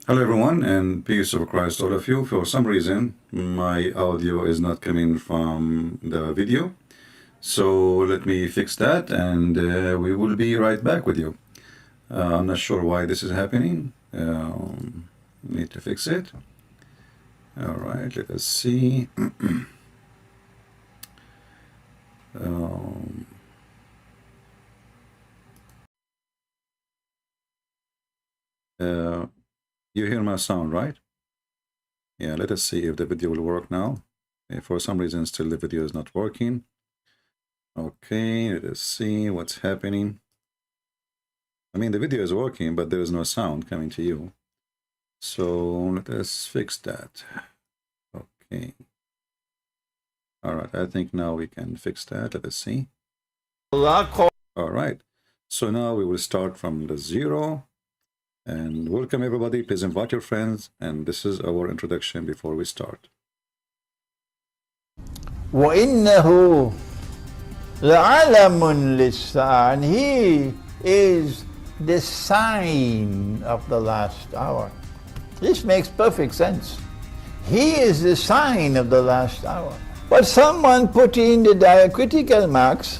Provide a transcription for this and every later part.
Hello everyone, and peace of Christ all of you. For some reason, my audio is not coming from the video. So let me fix that and we will be right back with you. I'm not sure why this is happening. Need to fix it. All right, let us see. You hear my sound, right? Yeah, let us see if the video will work now. For some reason, still the video is not working. Okay, let us see what's happening. I mean, the video is working, but there is no sound coming to you. So let us fix that. Okay. All right, I think now we can fix that. Let us see. All right. So now we will start from the 0. And welcome everybody. Please invite your friends. And this is our introduction before we start. وَإِنَّهُ لَعَلَمٌ لِلسَّاعَةِ, and he is the sign of the last hour. This makes perfect sense. He is the sign of the last hour. But someone put in the diacritical marks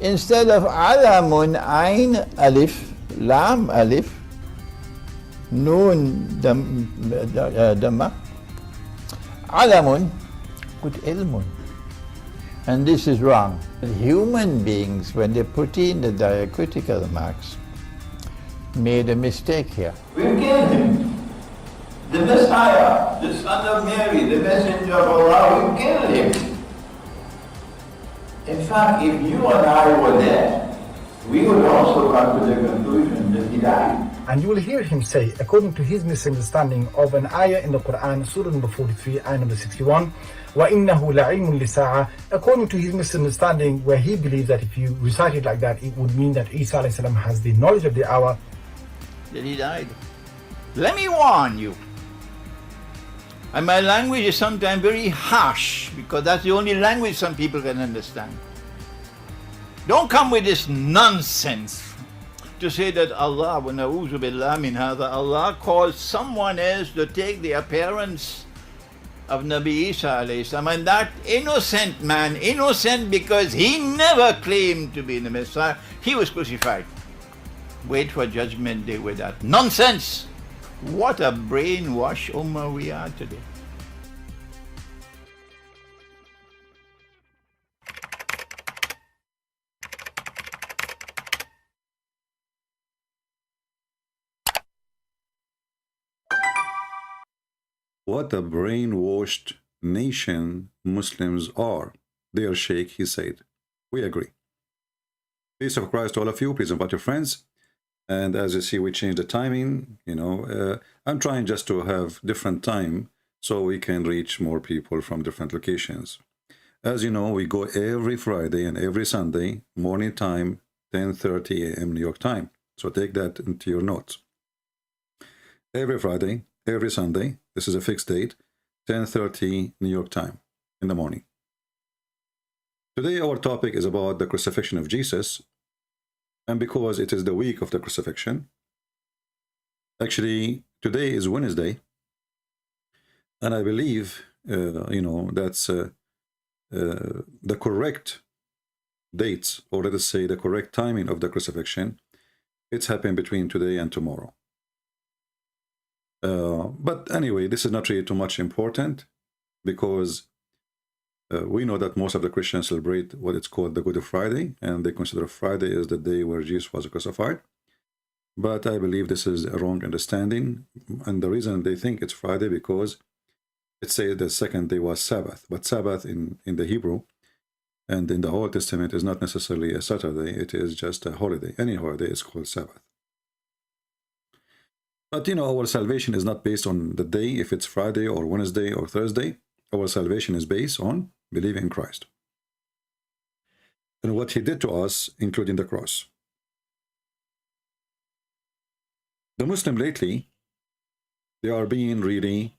instead of alamun, ain, alif, lam, alif, nun, dhamma, alamun, put ilmun. And this is wrong. Human beings, when they put in the diacritical marks, made a mistake here. We killed him. The Messiah, the son of Mary, the messenger of Allah, we killed him. In fact, if you and I were there, we would also come to the conclusion that he died. And you will hear him say, according to his misunderstanding of an ayah in the Qur'an, Surah number 43, ayah number 61, وَإِنَّهُ لَعِلْمٌ لِسَاعَةِ, according to his misunderstanding, where he believes that if you recite it like that, it would mean that Isa alayhi salam has the knowledge of the hour. That he died. Let me warn you. And my language is sometimes very harsh, because that's the only language some people can understand. Don't come with this nonsense to say that Allah, وَنَعُوذُ بِاللَّهِ مِنْ هَذَا, Allah calls someone else to take the appearance of Nabi Isa alayhi salam, and that innocent man, innocent because he never claimed to be the Messiah, he was crucified. Wait for judgment day with that nonsense. What a brainwash ummah we are today. What a brainwashed nation Muslims are. Dear Sheikh, he said. We agree. Peace of Christ to all of you. Please invite your friends. And as you see, we changed the timing. I'm trying just to have different time so we can reach more people from different locations. As you know, we go every Friday and every Sunday, morning time, 10:30 a.m. New York time. So take that into your notes. Every Friday, every Sunday, this is a fixed date, 10:30 New York time in the morning. Today our topic is about the crucifixion of Jesus, and because it is the week of the crucifixion, actually today is Wednesday, and I believe that's the correct dates, or let us say the correct timing of the crucifixion. It's happened between today and tomorrow. But anyway, this is not really too much important, because we know that most of the Christians celebrate what it's called the Good Friday, and they consider Friday as the day where Jesus was crucified. But I believe this is a wrong understanding, and the reason they think it's Friday because it says the second day was Sabbath, but Sabbath in the Hebrew and in the Old Testament is not necessarily a Saturday, it is just a holiday. Any holiday is called Sabbath. But our salvation is not based on the day, if it's Friday or Wednesday or Thursday. Our salvation is based on believing in Christ and what he did to us, including the cross. The Muslim lately, they are being really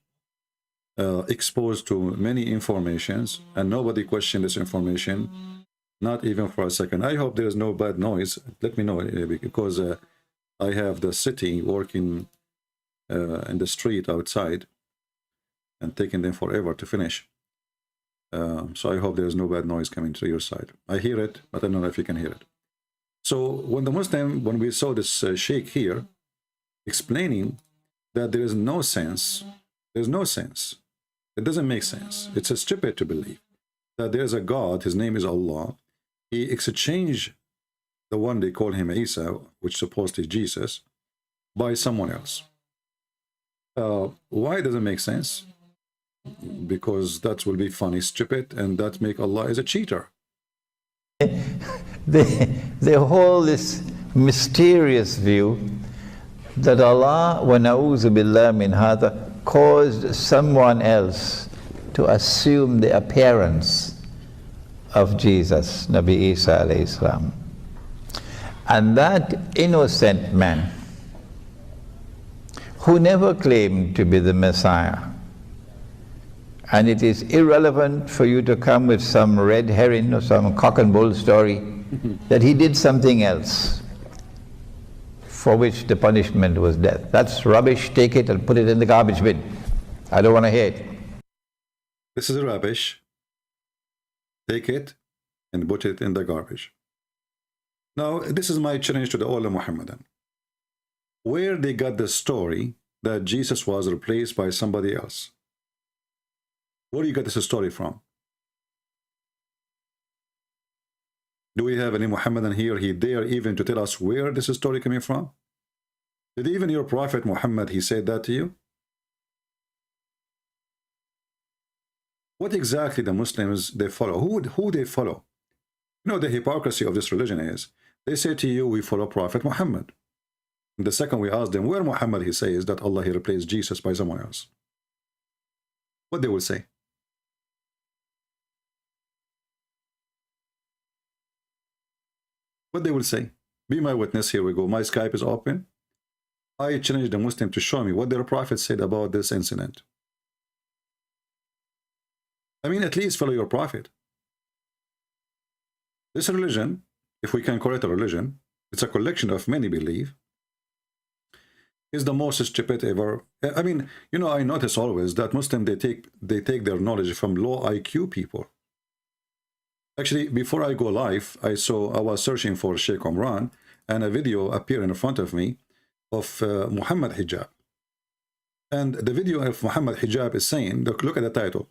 exposed to many informations, and nobody questioned this information, not even for a second. I hope there is no bad noise. Let me know, because I have the city working in the street outside and taking them forever to finish. So I hope there's no bad noise coming to your side. I hear it, but I don't know if you can hear it. So when we saw this Sheikh here explaining that there is no sense, there's no sense. It doesn't make sense. It's stupid to believe that there's a God, his name is Allah. He exchanged the one they call him Isa, which supposedly Jesus, by someone else. Why does it make sense? Because that will be funny, stupid, and that make Allah as a cheater. They hold this mysterious view that Allah, wa na'udhu billah min hadha, caused someone else to assume the appearance of Jesus, Nabi Isa alayhi salam. And that innocent man, who never claimed to be the Messiah, and it is irrelevant for you to come with some red herring or some cock and bull story that he did something else for which the punishment was death. That's rubbish. Take it and put it in the garbage bin. I don't want to hear it. This is rubbish. Take it and put it in the garbage. Now, this is my challenge to the all Muhammadan. Where they got the story that Jesus was replaced by somebody else? Where do you get this story from? Do we have any Muhammadan here? He dare even to tell us where this story coming from? Did even your Prophet Muhammad, he said that to you? What exactly the Muslims, they follow? Who they follow? You know, the hypocrisy of this religion is, they say to you, we follow Prophet Muhammad. And the second we ask them, where Muhammad, he says that Allah, he replaced Jesus by someone else. What they will say? What they will say? Be my witness. Here we go. My Skype is open. I challenge the Muslim to show me what their prophet said about this incident. I mean, at least follow your prophet. This religion, if we can call it a religion, it's a collection of many beliefs, is the most stupid ever. I mean, you know, I notice always that Muslims, they take their knowledge from low IQ people. Actually, before I go live, I was searching for Sheikh Omran, and a video appeared in front of me of Muhammad Hijab. And the video of Muhammad Hijab is saying, look at the title,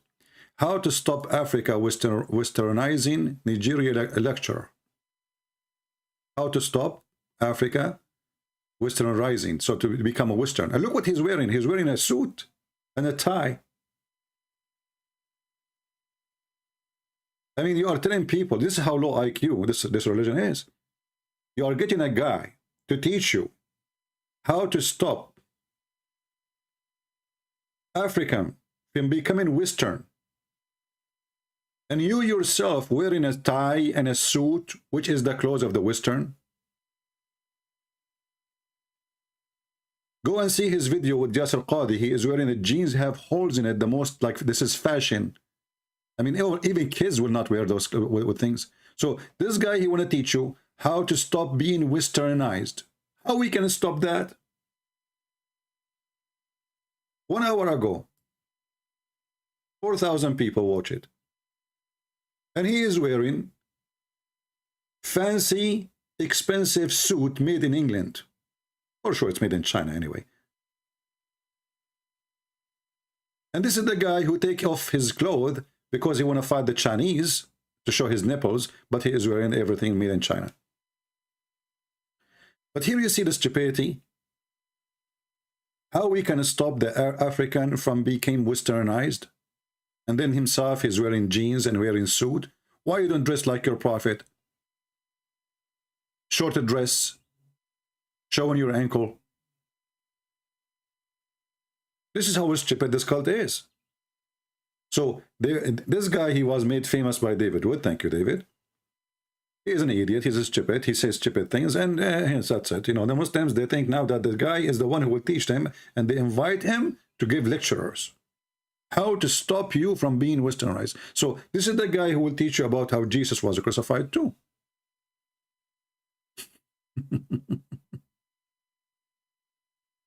How to Stop Africa Westernizing Nigeria Lecture. How to Stop Africa Westernizing, so to become a Western. And look what he's wearing. He's wearing a suit and a tie. I mean, you are telling people, this is how low IQ this religion is. You are getting a guy to teach you how to stop African from becoming Western. And you yourself wearing a tie and a suit, which is the clothes of the Western. Go and see his video with Yasser Qadi. He is wearing the jeans, have holes in it, the most, like, this is fashion. I mean, even kids will not wear those with things. So this guy, he want to teach you how to stop being Westernized. How we can stop that? 1 hour ago, 4,000 people watch it. And he is wearing fancy, expensive suit made in England. For sure, it's made in China anyway. And this is the guy who take off his clothes because he want to fight the Chinese to show his nipples, but he is wearing everything made in China. But here you see the stupidity. How we can stop the African from becoming Westernized, and then himself is wearing jeans and wearing suit. Why you don't dress like your prophet? Shorter dress, showing your ankle. This is how stupid this cult is. So this guy, he was made famous by David Wood. Thank you, David. He is an idiot. He's a stupid. He says stupid things, and that's it. You know, the Muslims, they think now that the guy is the one who will teach them, and they invite him to give lecturers how to stop you from being Westernized. So this is the guy who will teach you about how Jesus was crucified too.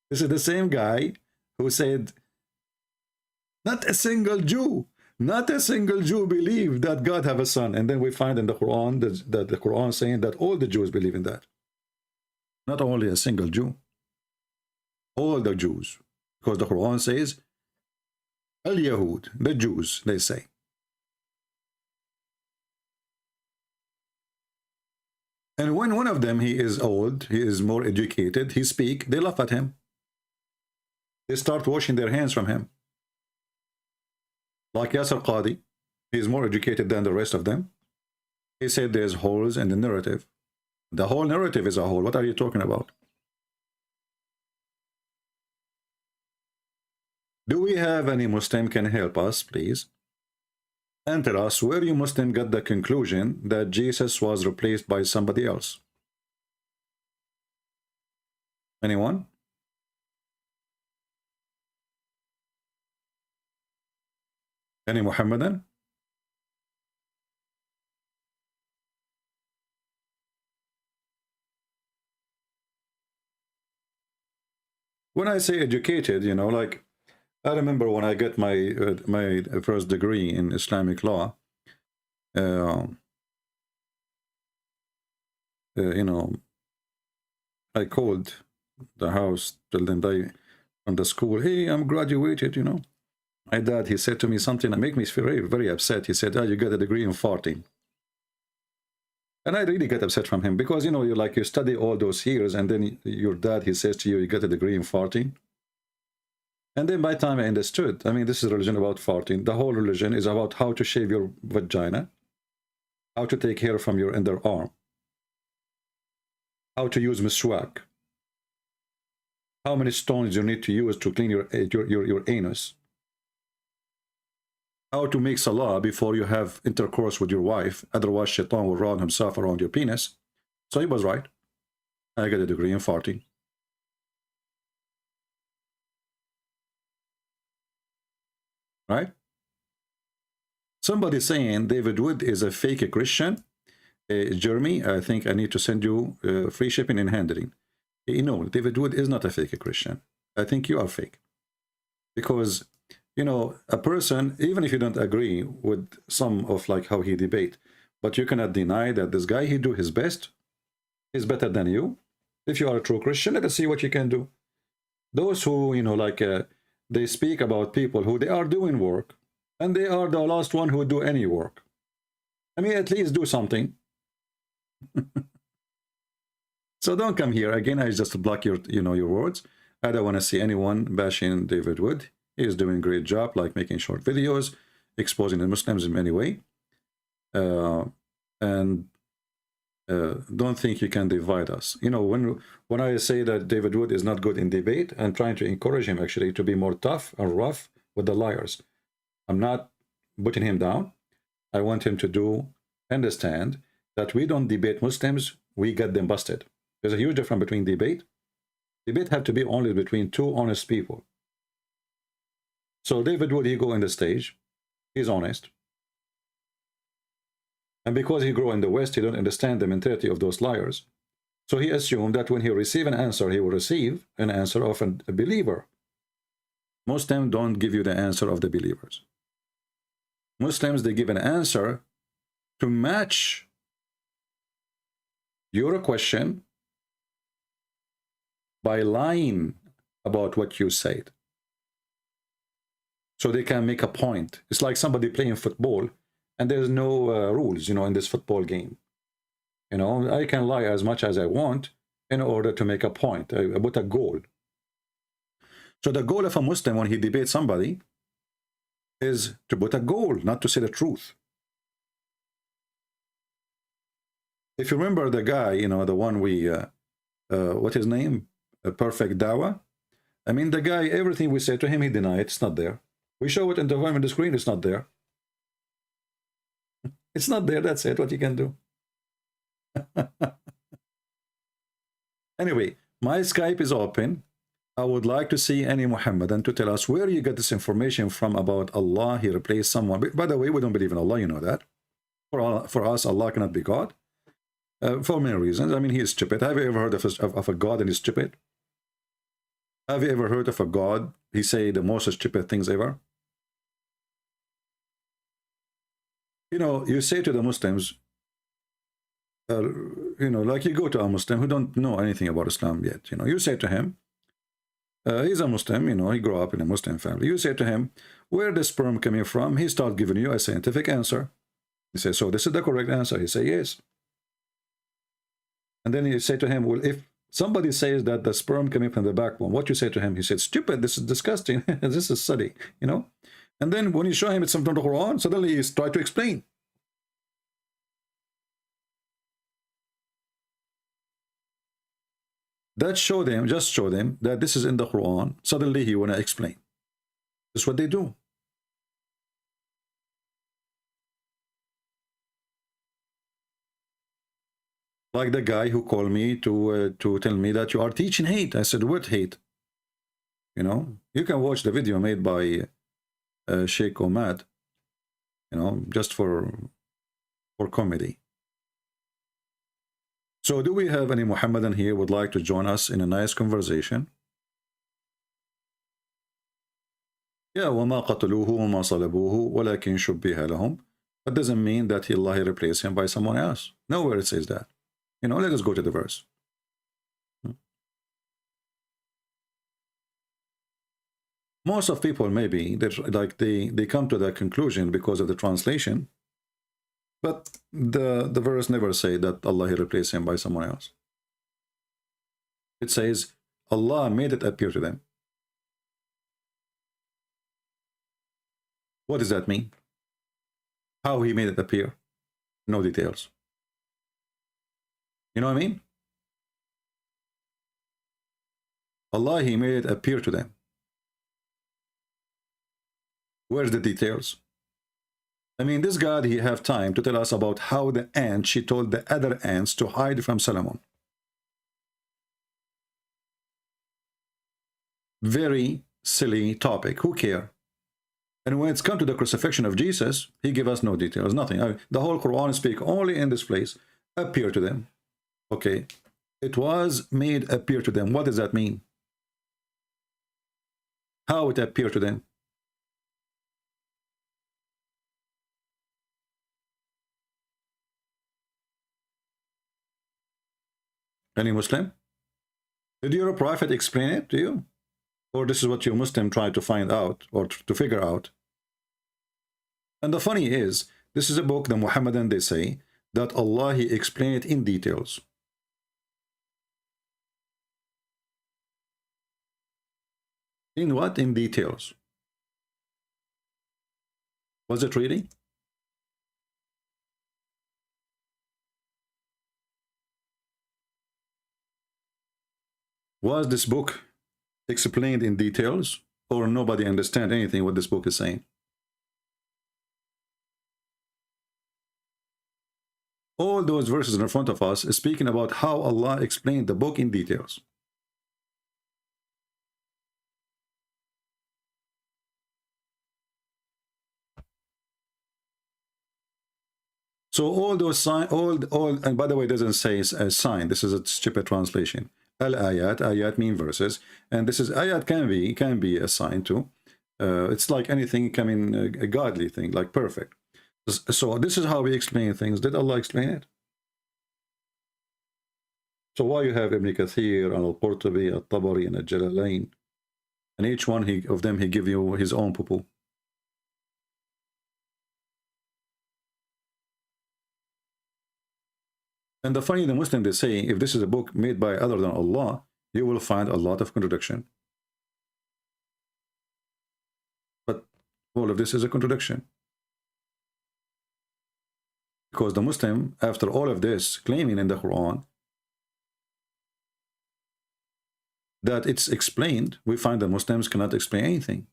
This is the same guy who said, not a single Jew believed that God have a son. And then we find in the Quran that the Quran saying that all the Jews believe in that. Not only a single Jew, all the Jews. Because the Quran says, Al-Yahud, the Jews, they say. And when one of them, he is old, he is more educated, he speak, they laugh at him. They start washing their hands from him. Like Yasser Qadi, he is more educated than the rest of them. He said there's holes in the narrative. The whole narrative is a hole. What are you talking about? Do we have any Muslim can help us, please? And tell us where you Muslim got the conclusion that Jesus was replaced by somebody else. Anyone? Any Muhammadan? When I say educated, you know, like, I remember when I got my my first degree in Islamic law, you know, I called the house, told them from the school, hey, I'm graduated, you know. My dad, he said to me something that made me feel very, very upset. He said, oh, you got a degree in farting. And I really got upset from him because, you know, you study all those years and then your dad, he says to you, you got a degree in farting. And then by the time I understood, I mean, this is a religion about farting. The whole religion is about how to shave your vagina, how to take hair from your underarm, how to use miswak, how many stones you need to use to clean your anus, how to make salah before you have intercourse with your wife, otherwise shaitan will round himself around your penis. So he was right. I got a degree in farting. Right? Somebody saying David Wood is a fake Christian. Jeremy, I think I need to send you free shipping and handling. No, David Wood is not a fake Christian. I think you are fake. Because, you know, a person, even if you don't agree with some of like how he debate, but you cannot deny that this guy, he do his best, is better than you. If you are a true Christian, let us see what you can do. Those who, you know, like they speak about people who they are doing work, and they are the last one who do any work. I mean, at least do something. So don't come here again. I just block your, you know, your words. I don't want to see anyone bashing David Wood. He is doing a great job, like making short videos, exposing the Muslims in any way. And don't think you can divide us. You know, when I say that David Wood is not good in debate, I'm trying to encourage him actually to be more tough and rough with the liars. I'm not putting him down. I want him to understand that we don't debate Muslims, we get them busted. There's a huge difference between debate. Debate have to be only between two honest people. So David Wood, he go on the stage, he's honest. And because he grew in the West, he don't understand the mentality of those liars. So he assumed that when he receive an answer, he will receive an answer of a believer. Muslims don't give you the answer of the believers. Muslims, they give an answer to match your question by lying about what you said. So they can make a point. It's like somebody playing football and there's no rules, you know, in this football game. You know, I can lie as much as I want in order to make a point, about a goal. So the goal of a Muslim when he debates somebody is to put a goal, not to say the truth. If you remember the guy, you know, the one we, what his name? Perfect Dawa. I mean, the guy, everything we say to him, he denied. It's not there. We show it in the screen, it's not there. It's not there, that's it, what you can do. Anyway, my Skype is open. I would like to see any Muhammadan to tell us where you get this information from about Allah. He replaced someone. By the way, we don't believe in Allah, you know that. For us, Allah cannot be God. For many reasons. I mean, he is stupid. Have you ever heard of a God and he's stupid? Have you ever heard of a God? He say the most stupid things ever. You know, you say to the Muslims, you know, like you go to a Muslim who don't know anything about Islam yet, you know, you say to him, he's a Muslim, you know, he grew up in a Muslim family. You say to him, where the sperm coming from? He start giving you a scientific answer. You say, so this is the correct answer. He say, yes. And then you say to him, well, if somebody says that the sperm coming from the backbone, what you say to him? He said, stupid, this is disgusting. This is silly, you know. And then when you show him it's from the Quran, suddenly he's trying to explain. That show them, just show them that this is in the Quran. Suddenly he want to explain. That's what they do. Like the guy who called me to tell me that you are teaching hate. I said, what hate? You know, you can watch the video made by Sheikh or Mad, you know, just for comedy. So do we have any Muhammadan here would like to join us in a nice conversation? Yeah, وَمَا قَتَلُوهُ وَمَا صَلَبُوهُ وَلَكِنْ شُبِّهَ لَهُم. That doesn't mean that Allah replaced him by someone else. Nowhere it says that. You know, let us go to the verse. Most of people maybe like they come to that conclusion because of the translation, but the verse never say that Allah replaced him by someone else. It says Allah made it appear to them. What does that mean? How he made it appear? No details. You know what I mean? Allah, he made it appear to them. Where's the details? I mean, this God, he have time to tell us about how the ant, she told the other ants to hide from Solomon. Very silly topic. Who care? And when it's come to the crucifixion of Jesus, he give us no details, nothing. I mean, the whole Quran speak only in this place. Appear to them. Okay. It was made appear to them. What does that mean? How it appeared to them? Any Muslim? Did your prophet explain it to you? Or this is what your Muslim tried to find out or to figure out? And the funny is, this is a book, the Muhammadan, they say, that Allah, he explained it in details. In what? In details. Was it really? Was this book explained in details, or nobody understand anything what this book is saying? All those verses in front of us is speaking about how Allah explained the book in details. So all those sign, and by the way, it doesn't say a sign. This is a stupid translation. Al-ayat, ayat mean verses, and this is ayat can be a sign too. It's like anything coming a godly thing, like perfect. So this is how we explain things. Did Allah explain it? So why you have Ibn Kathir, Al-Qurtubi, Al-Tabari, and Al-Jalalain, and each one of them he give you his own poo-poo. And the funny, the Muslim, they say, if this is a book made by other than Allah, you will find a lot of contradiction. But all of this is a contradiction. Because the Muslim, after all of this, claiming in the Quran that it's explained, we find the Muslims cannot explain anything.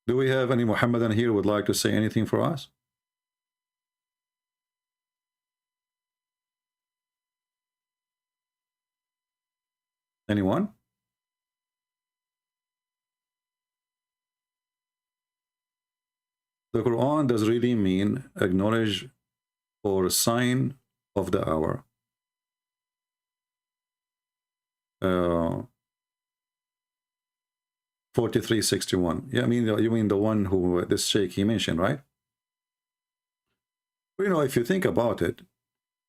Do we have any Muhammadan here who would like to say anything for us? Anyone? The Quran does really mean acknowledge or sign of the hour. 4361. Yeah, I mean, you mean the one who this Sheikh he mentioned, right? You know, if you think about it,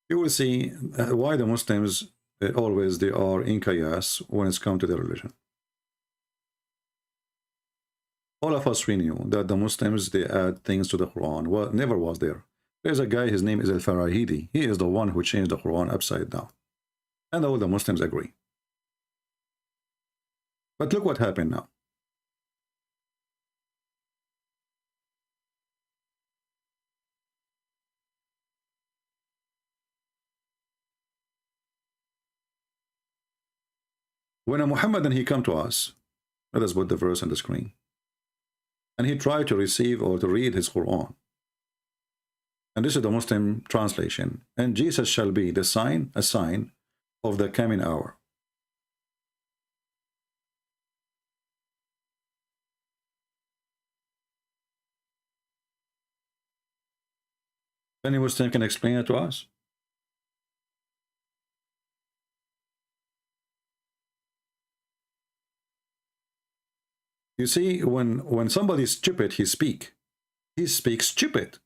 you will see why the Muslims always they are in chaos when it's come to their religion. All of us, we knew that the Muslims, they add things to the Quran. Well, never was there. There's a guy, his name is Al-Farahidi. He is the one who changed the Quran upside down. And all the Muslims agree. But look what happened now. When a Muhammadan, he come to us, let us put the verse on the screen, and he tried to receive or to read his Quran. And this is the Muslim translation. And Jesus shall be the sign, a sign of the coming hour. Any Muslim can explain it to us? You see, when somebody is stupid, he speaks stupid.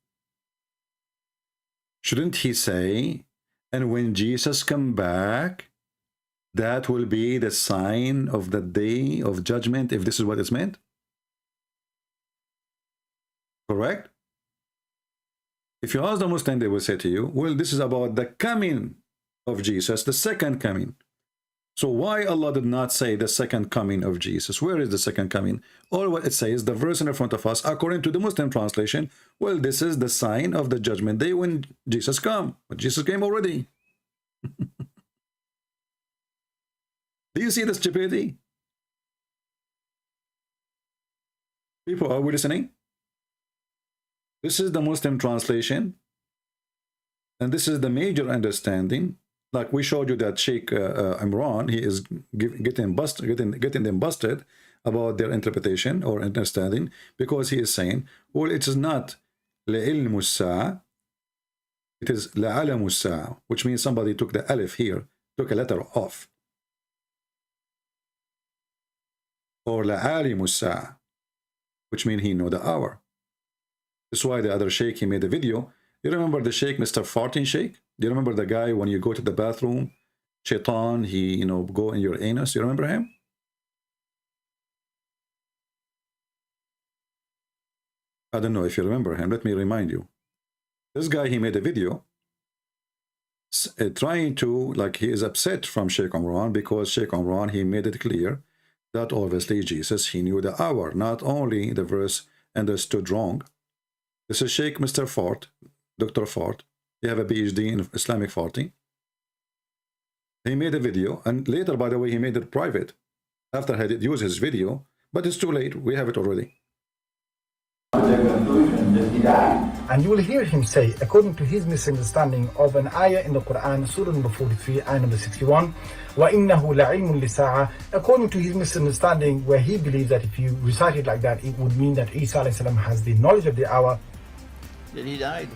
Shouldn't he say, and when Jesus come back, that will be the sign of the day of judgment, if this is what it's meant? Correct? If you ask the Muslim, they will say to you, well, this is about the coming of Jesus, the second coming. So why Allah did not say the second coming of Jesus? Where is the second coming? All what it says, the verse in front of us, according to the Muslim translation, well, this is the sign of the judgment day when Jesus come. But Jesus came already. Do you see the stupidity? People, are we listening? This is the Muslim translation. And this is the major understanding. Like we showed you that Sheikh Imran, he is getting them busted about their interpretation or understanding, because he is saying, well, it is not لِعِلْمُ السَّاعَةِ, it is لَعَلَمُ السَّاعَةِ, which means somebody took the alif here, took a letter off. Or لَعَالِمُ السَّاعَةِ, which means he know the hour. That's why the other Sheikh, he made a video. You remember the Sheikh, Mr. Farting Sheikh? Do you remember the guy when you go to the bathroom, Shaitan, he, you know, go in your anus? You remember him? I don't know if you remember him. Let me remind you. This guy, he made a video trying to, like, he is upset from Sheikh Imran because Sheikh Imran, he made it clear that obviously Jesus, he knew the hour, not only the verse understood wrong. This is Sheikh Mr. Fart, Dr. Fart. He have a PhD in Islamic farting. He made a video, and later, by the way, he made it private after he had used his video, but it's too late. We have it already. And you will hear him say, according to his misunderstanding of an ayah in the Quran, Surah number 43, ayah number 61, وَإِنَّهُ لَعِلْمٌ لِسَاعَةٍ, according to his misunderstanding, where he believes that if you recite it like that, it would mean that Isa alayhi salam has the knowledge of the hour. That he died.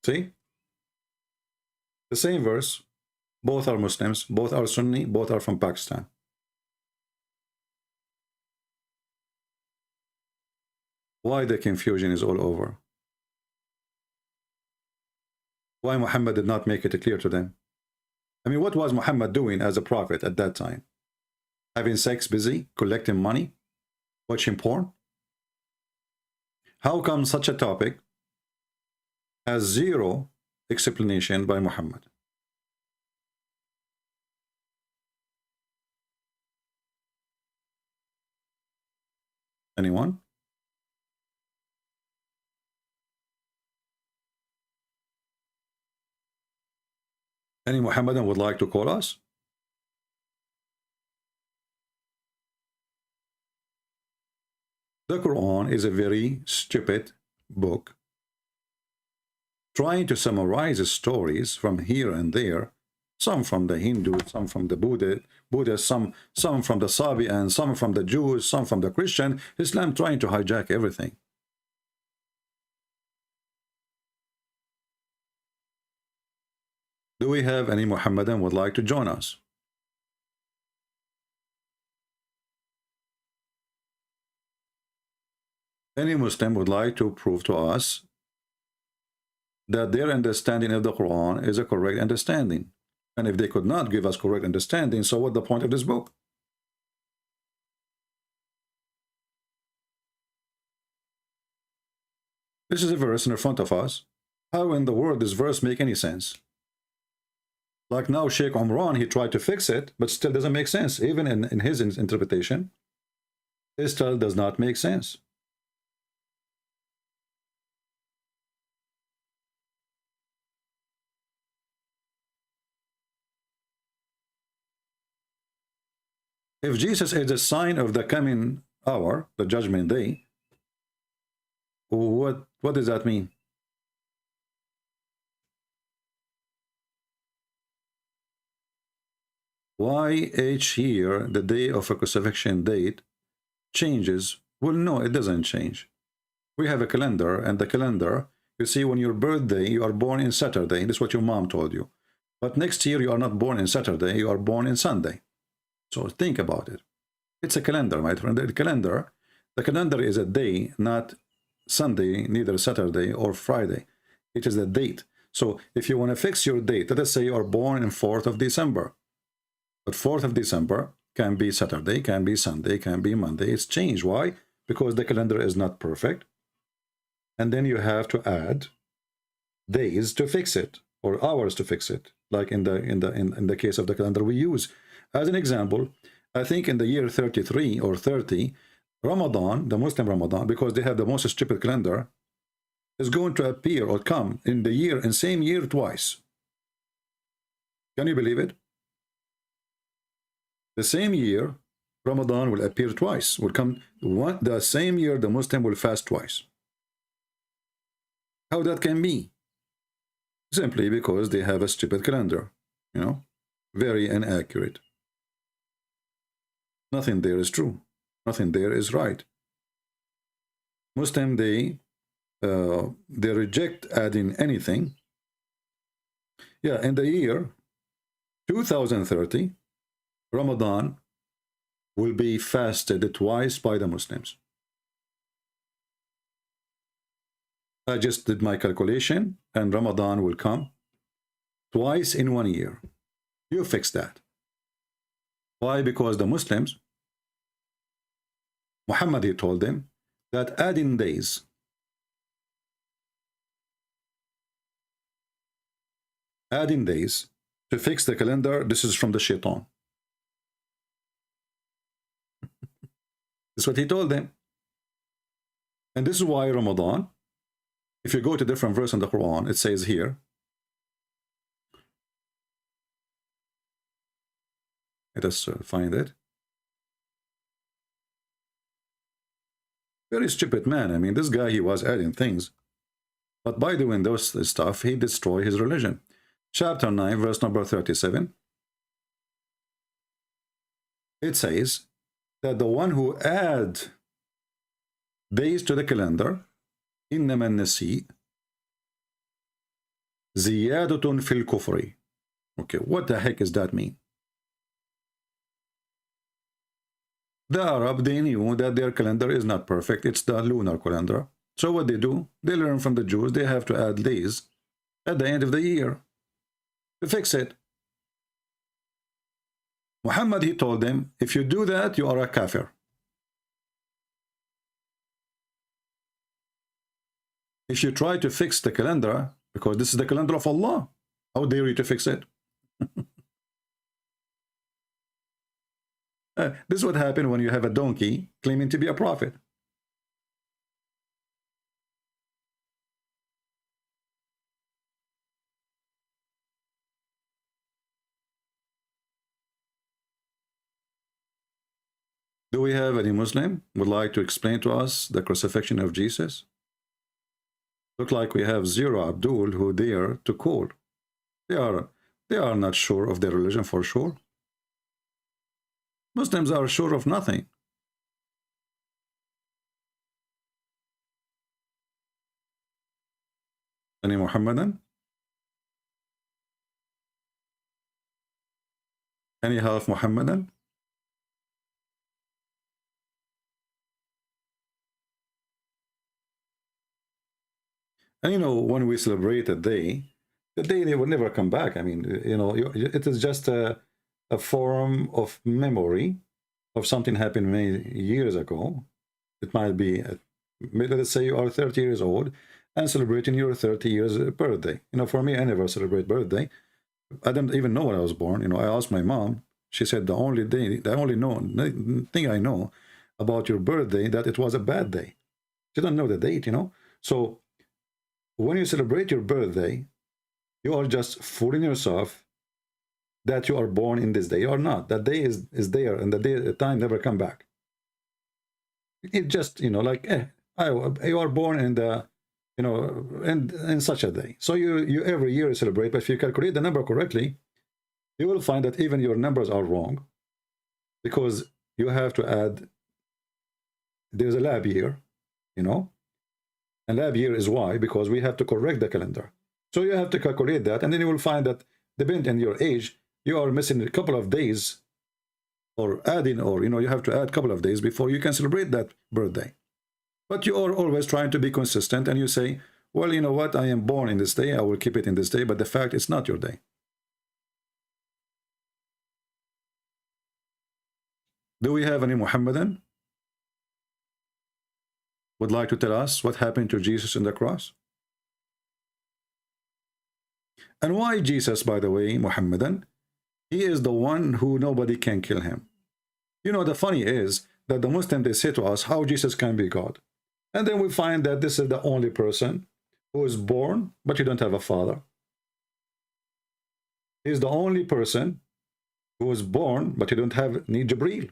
See? The same verse. Both are Muslims, both are Sunni, both are from Pakistan. Why the confusion is all over? Why Muhammad did not make it clear to them? I mean, what was Muhammad doing as a prophet at that time? Having sex, busy, collecting money, watching porn? How come such a topic has zero explanation by Muhammad? Anyone? Any Muhammadan would like to call us? The Quran is a very stupid book, trying to summarize stories from here and there, some from the Hindu, some from the Buddha, some from the Sabi'an, some from the Jews, some from the Christian, Islam trying to hijack everything. Do we have any Muhammadan would like to join us? Any Muslim would like to prove to us that their understanding of the Quran is a correct understanding? And if they could not give us correct understanding, so what's the point of this book? This is a verse in front of us. How in the world does verse make any sense? Like now, Sheikh Umran, he tried to fix it, but still doesn't make sense. Even in his interpretation, it still does not make sense. If Jesus is a sign of the coming hour, the judgment day, what does that mean? Why each year the day of a crucifixion date changes? Well, no, it doesn't change. We have a calendar, and the calendar, you see, when your birthday, you are born in Saturday. This is what your mom told you. But next year, you are not born in Saturday, you are born in Sunday. So think about it. It's a calendar, my friend. The calendar is a day, not Sunday, neither Saturday or Friday. It is a date. So if you want to fix your date, let us say you are born on 4th of December. But 4th of December can be Saturday, can be Sunday, can be Monday. It's changed. Why? Because the calendar is not perfect. And then you have to add days to fix it, or hours to fix it. Like in the case of the calendar we use. As an example, I think in the year 33 or 30, Ramadan, the Muslim Ramadan, because they have the most stupid calendar, is going to appear or come in the year, in same year twice. Can you believe it? The same year, Ramadan will appear twice. Will come the same year, the Muslim will fast twice. How that can be? Simply because they have a stupid calendar, you know, very inaccurate. Nothing there is true. Nothing there is right. Muslim, they reject adding anything. Yeah, in the year 2030, Ramadan will be fasted twice by the Muslims. I just did my calculation, and Ramadan will come twice in 1 year. You fix that. Why? Because the Muslims, Muhammad, he told them that adding days, to fix the calendar, this is from the Shaitan. That's what he told them. And this is why Ramadan, if you go to different verse in the Quran, it says here, let us find it. Very stupid man. I mean, this guy, he was adding things. But by doing those stuff, he destroyed his religion. Chapter 9, verse number 37. It says that the one who add days to the calendar, إنما النسيء زيادة في الكفر. Okay, what the heck does that mean? The Arab, they knew that their calendar is not perfect. It's the lunar calendar. So what they do, they learn from the Jews. They have to add days at the end of the year to fix it. Muhammad, he told them, if you do that, you are a kafir. If you try to fix the calendar, because this is the calendar of Allah, how dare you to fix it? This is what happened when you have a donkey claiming to be a prophet. Do we have any Muslim would like to explain to us the crucifixion of Jesus? Look like we have zero Abdul who dare to call. They are not sure of their religion for sure. Muslims are sure of nothing. Any Muhammadan? Any half Muhammadan? And you know, when we celebrate a day, the day they will never come back. I mean, you know, it is just a form of memory of something happened many years ago. It might be, let's say you are 30 years old and celebrating your 30 years birthday. You know, for me, I never celebrate birthday. I didn't even know when I was born. You know, I asked my mom. She said the only thing I know about your birthday that it was a bad day. She doesn't know the date. You know, so when you celebrate your birthday, you are just fooling yourself that you are born in this day or not. That day is there, and the time never come back. It just, you know, like you are born in the, you know, in such a day. So you every year celebrate, but if you calculate the number correctly, you will find that even your numbers are wrong, because you have to add. There's a lab year, you know, and lab year is why, because we have to correct the calendar. So you have to calculate that, and then you will find that depending on your age, you are missing a couple of days, or adding, or you know, you have to add a couple of days before you can celebrate that birthday. But you are always trying to be consistent, and you say, well, you know what, I am born in this day, I will keep it in this day, but the fact it's not your day. Do we have any Muhammadan would like to tell us what happened to Jesus on the cross? And why Jesus, by the way, Muhammadan? He is the one who nobody can kill him. You know, the funny is that the Muslims, they say to us how Jesus can be God. And then we find that this is the only person who is born, but you don't have a father. He's the only person who was born, but you don't have need Jibreel.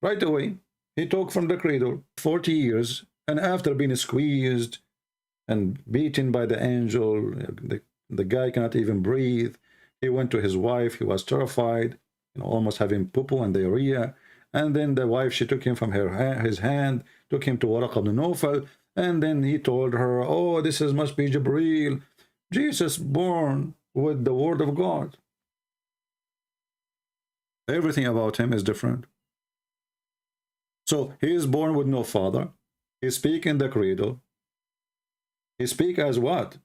Right away, he took from the cradle 40 years, and after being squeezed and beaten by the angel, the guy cannot even breathe. He went to his wife. He was terrified, you know, almost having poo-poo and diarrhea. And then the wife, she took him from his hand, took him to Waraq ibn Nawfal, and then he told her, oh, must be Jibreel. Jesus born with the word of God. Everything about him is different. So he is born with no father. He speaks in the cradle. He speaks as what?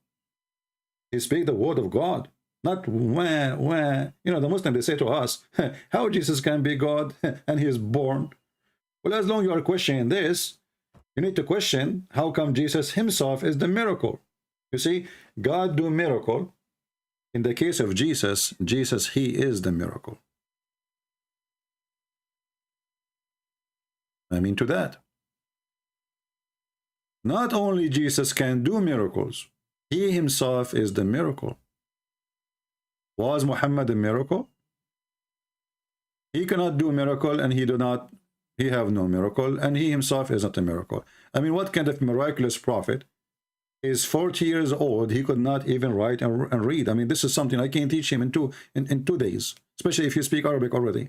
He speaks the word of God. Not when. You know, the Muslims, they say to us, how Jesus can be God and he is born. Well, as long as you are questioning this, you need to question how come Jesus himself is the miracle. You see, God do miracle. In the case of Jesus, he is the miracle. I mean to that. Not only Jesus can do miracles, he himself is the miracle. Was Muhammad a miracle? He cannot do a miracle, and he have no miracle, and he himself is not a miracle. I mean, what kind of miraculous prophet is 40 years old? He could not even write and read. I mean, this is something I can teach him in 2 days, especially if you speak Arabic already.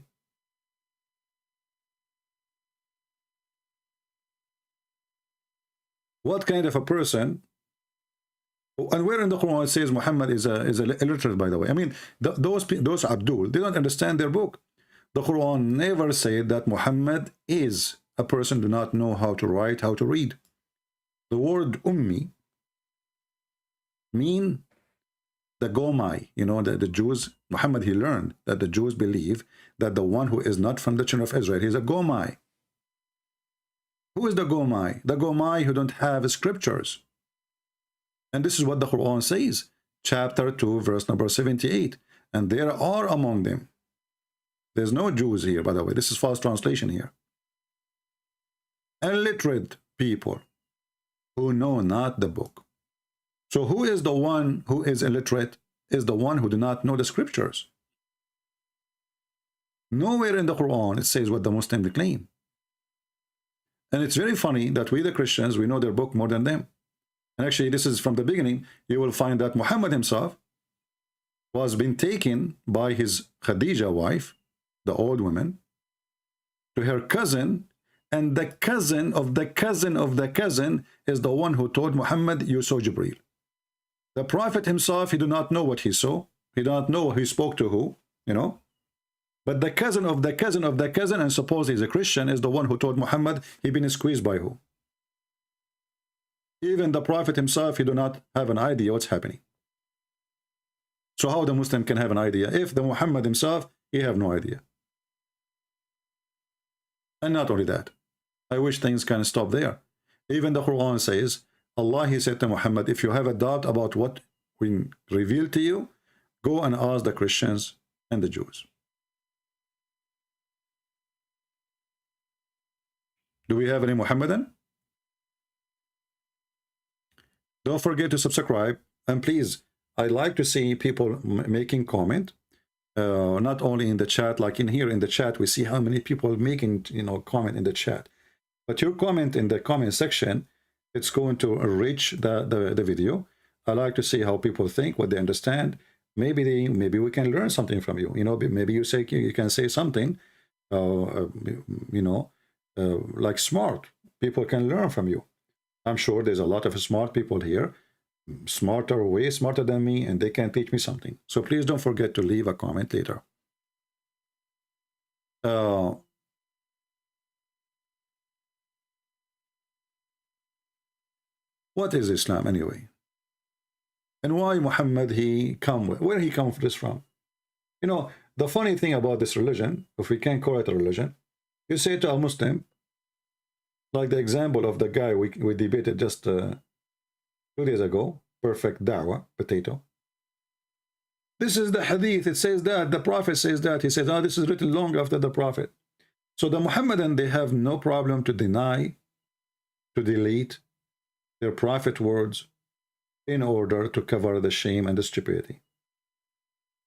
What kind of a person? And where in the Quran it says Muhammad is illiterate, by the way? I mean, those Abdul, they don't understand their book. The Quran never said that Muhammad is a person who do not know how to write, how to read. The word ummi mean the gomai. You know, the Jews, Muhammad, he learned that the Jews believe that the one who is not from the children of Israel, he's a gomai. Who is the gomai? The gomai who don't have scriptures. And this is what the Quran says, chapter 2, verse number 78. And there are among them. There's no Jews here, by the way. This is false translation here. Illiterate people who know not the book. So who is the one who is illiterate? Is the one who do not know the scriptures. Nowhere in the Quran it says what the Muslims claim. And it's very funny that we, the Christians, we know their book more than them. And actually, this is from the beginning. You will find that Muhammad himself was being taken by his Khadija wife, the old woman, to her cousin, and the cousin of the cousin of the cousin is the one who told Muhammad, you saw Jibreel. The Prophet himself, he did not know what he saw. He did not know he spoke to who, you know. But the cousin of the cousin of the cousin, and suppose he's a Christian, is the one who told Muhammad he been squeezed by who? Even the Prophet himself, he do not have an idea what's happening. So how the Muslim can have an idea if the Muhammad himself, he have no idea? And not only that, I wish things can stop there. Even the Qur'an says, Allah, he said to Muhammad, if you have a doubt about what we revealed to you, go and ask the Christians and the Jews. Do we have any Muhammadan? Don't forget to subscribe, and please, I like to see people making comment, not only in the chat, like in here in the chat, we see how many people making, comment in the chat. But your comment in the comment section, it's going to reach the video. I like to see how people think, what they understand. Maybe we can learn something from you. Maybe you can say something, like smart. People can learn from you. I'm sure there's a lot of smart people here, way smarter than me, and they can teach me something. So please don't forget to leave a comment later. What is Islam anyway? And why Muhammad where he come this from? The funny thing about this religion, if we can call it a religion, you say to a Muslim, like the example of the guy we debated just 2 days ago, perfect da'wah, potato. This is the hadith, it says that, the Prophet says that, he says, this is written long after the Prophet. So the Muhammadan, they have no problem to deny, to delete their Prophet words in order to cover the shame and the stupidity.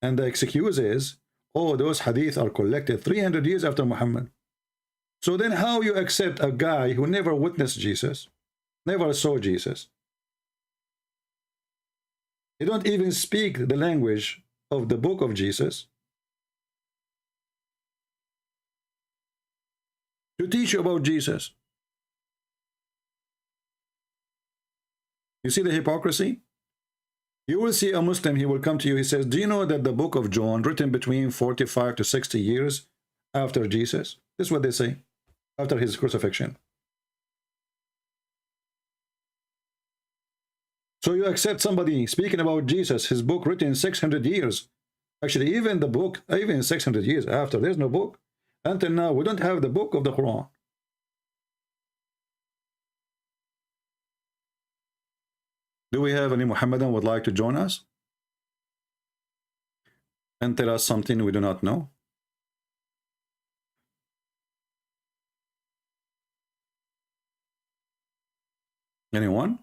And the excuse is, oh, those hadith are collected 300 years after Muhammad. So then how you accept a guy who never witnessed Jesus, never saw Jesus? He don't even speak the language of the book of Jesus to teach you about Jesus. You see the hypocrisy? You will see a Muslim, he will come to you, he says, do you know that the book of John, written between 45 to 60 years after Jesus? This is what they say, after his crucifixion. So you accept somebody speaking about Jesus, his book written 600 years. Actually, even the book, even 600 years after, there's no book. Until now, we don't have the book of the Quran. Do we have any Muhammadan would like to join us and tell us something we do not know? Anyone?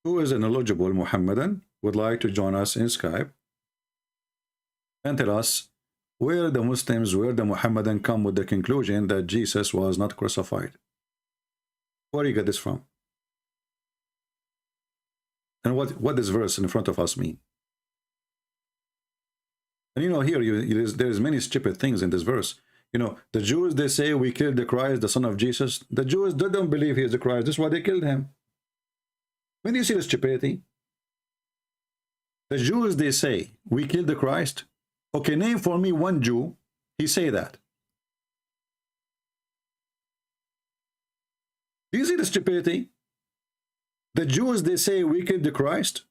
Who is an eligible Muhammadan would like to join us in Skype and tell us where the Muslims, where the Muhammadan come with the conclusion that Jesus was not crucified? Where do you get this from? And what this verse in front of us mean? And here there's many stupid things in this verse. The Jews, they say we killed the Christ, the son of Jesus. The Jews, they don't believe he is the Christ. That's why they killed him. When you see the stupidity, the Jews, they say we killed the Christ. Okay, name for me one Jew, he say that. Do you see the stupidity? The Jews, they say we killed the Christ.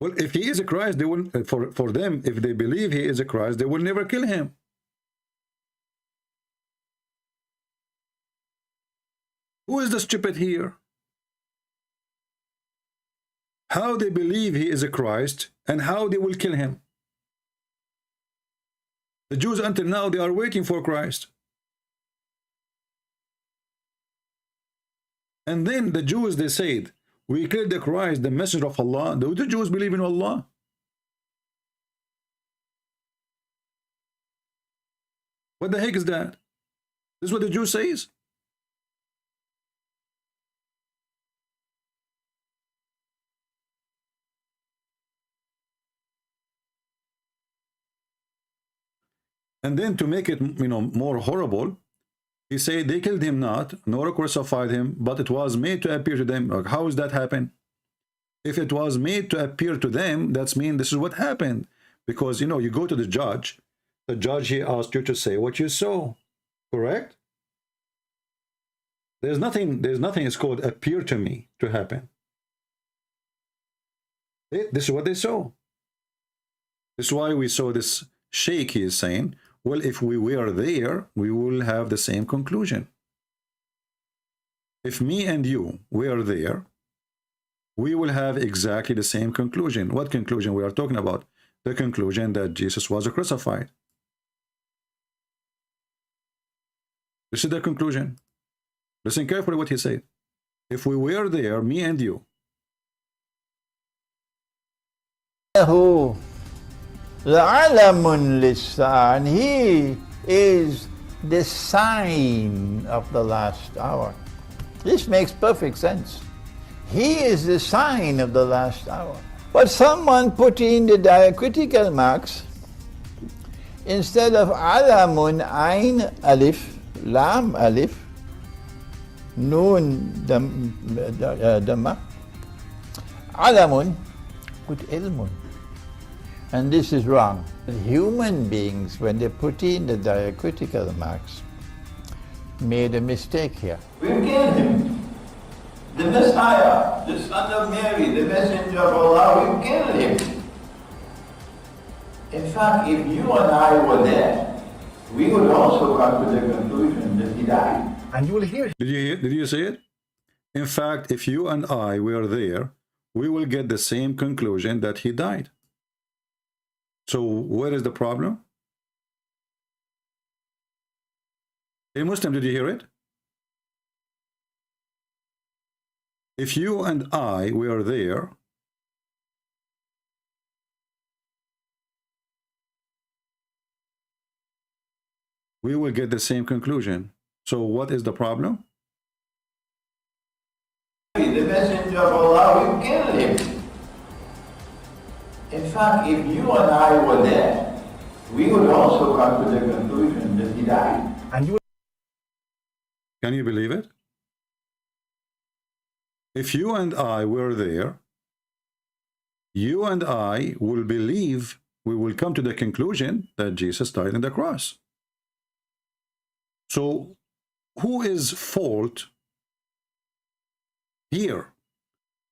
Well, if he is a Christ, they will, for them, if they believe he is a Christ, they will never kill him. Who is the stupid here? How they believe he is a Christ and how they will kill him. The Jews until now, they are waiting for Christ. And then the Jews, they said, we killed the Christ, the messenger of Allah. Do the Jews believe in Allah? What the heck is that? This is what the Jew says. And then to make it, more horrible, he said they killed him not, nor crucified him, but it was made to appear to them. How does that happen? If it was made to appear to them, that's mean this is what happened. Because, you know, you go to the judge he asked you to say what you saw, correct? There's nothing it's called appear to me to happen. This is what they saw. This is why we saw this Sheikh, he is saying, well, if we were there, we will have the same conclusion. If me and you were there, we will have exactly the same conclusion. What conclusion we are talking about? The conclusion that Jesus was crucified. This is the conclusion. Listen carefully what he said. If we were there, me and you. And he is the sign of the last hour. This makes perfect sense. He is the sign of the last hour. But someone put in the diacritical marks instead of alamun, ain, alif, lam, alif, nun, dhamma, alamun, put ilmun. And this is wrong. Human beings, when they put in the diacritical marks, made a mistake here. We killed him. The Messiah, the son of Mary, the messenger of Allah, we killed him. In fact, if you and I were there, we would also come to the conclusion that he died. And you will hear. Did you see it? In fact, if you and I were there, we will get the same conclusion that he died. So where is the problem? Hey Muslim, did you hear it? If you and I were there, we will get the same conclusion. So what is the problem? The messenger of Allah, we killed him. In fact, if you and I were there, we would also come to the conclusion that he died. And you. Can you believe it? If you and I were there, you and I will believe, we will come to the conclusion that Jesus died on the cross. So who is fault here?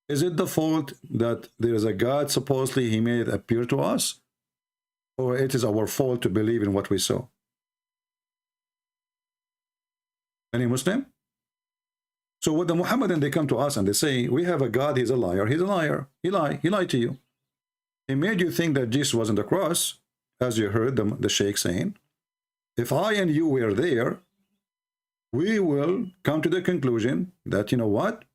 Is it the fault that there is a God, supposedly he made it appear to us? Or it is our fault to believe in what we saw? Any Muslim? So what the Muhammadan, they come to us and they say, we have a God, he's a liar, he lied to you. He made you think that Jesus was on the cross, as you heard the Sheikh saying. If I and you were there, we will come to the conclusion that, you know what?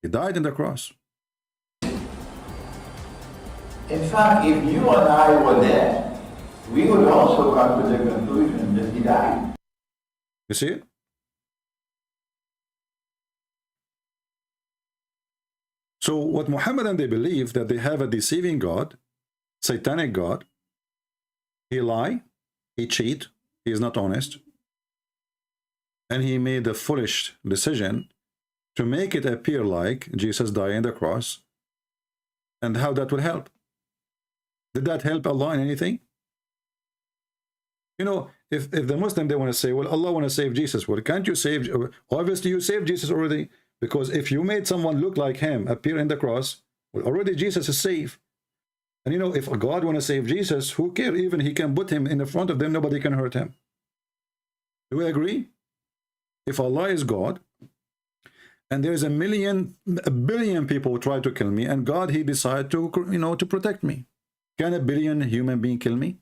He died on the cross. In fact, if you and I were there, we would also come to the conclusion that he died. You see it? So what Muhammadan, they believe that they have a deceiving God, satanic God. He lie, he cheat, he is not honest. And he made a foolish decision to make it appear like Jesus died on the cross. And how that would help? Did that help Allah in anything? You know, if the Muslim, they want to say, well, Allah want to save Jesus. Well, can't you save? Obviously, you saved Jesus already. Because if you made someone look like him appear in the cross, well, already Jesus is safe. And you know, if God want to save Jesus, who cares? Even he can put him in the front of them, nobody can hurt him. Do we agree? If Allah is God, and there's a billion people who try to kill me, and God, he decided to, you know, to protect me. Can a billion human being kill me?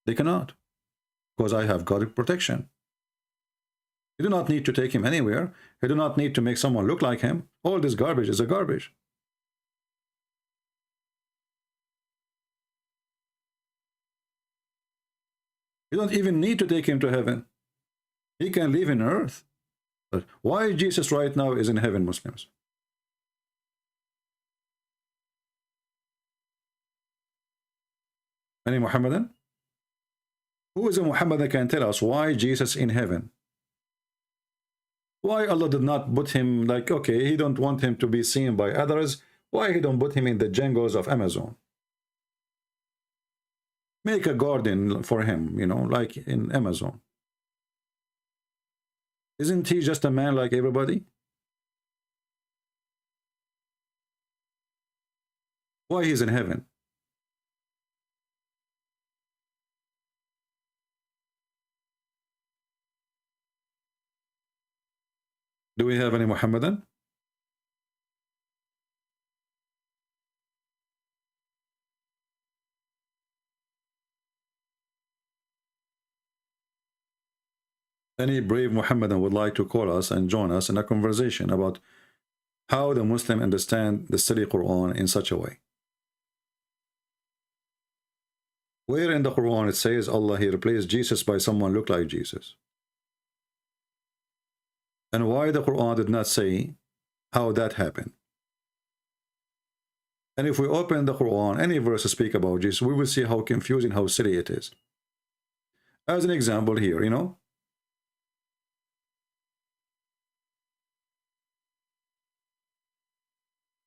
They cannot, because I have God's protection. You do not need to take him anywhere. You do not need to make someone look like him. All this garbage is a garbage. You don't even need to take him to heaven. He can live in earth. But why Jesus right now is in heaven, Muslims? Any Muhammadan? Who is a Muhammadan can tell us why Jesus in heaven? Why Allah did not put him like, okay, he don't want him to be seen by others. Why he don't put him in the jungles of Amazon? Make a garden for him, you know, like in Amazon. Isn't he just a man like everybody? Why he's in heaven? Do we have any Muhammadan? Any brave Muhammadan would like to call us and join us in a conversation about how the Muslim understand the silly Quran in such a way. Where in the Quran it says Allah he replaced Jesus by someone look like Jesus? And why the Quran did not say how that happened? And if we open the Quran, any verse to speak about Jesus, we will see how confusing, how silly it is. As an example here, you know,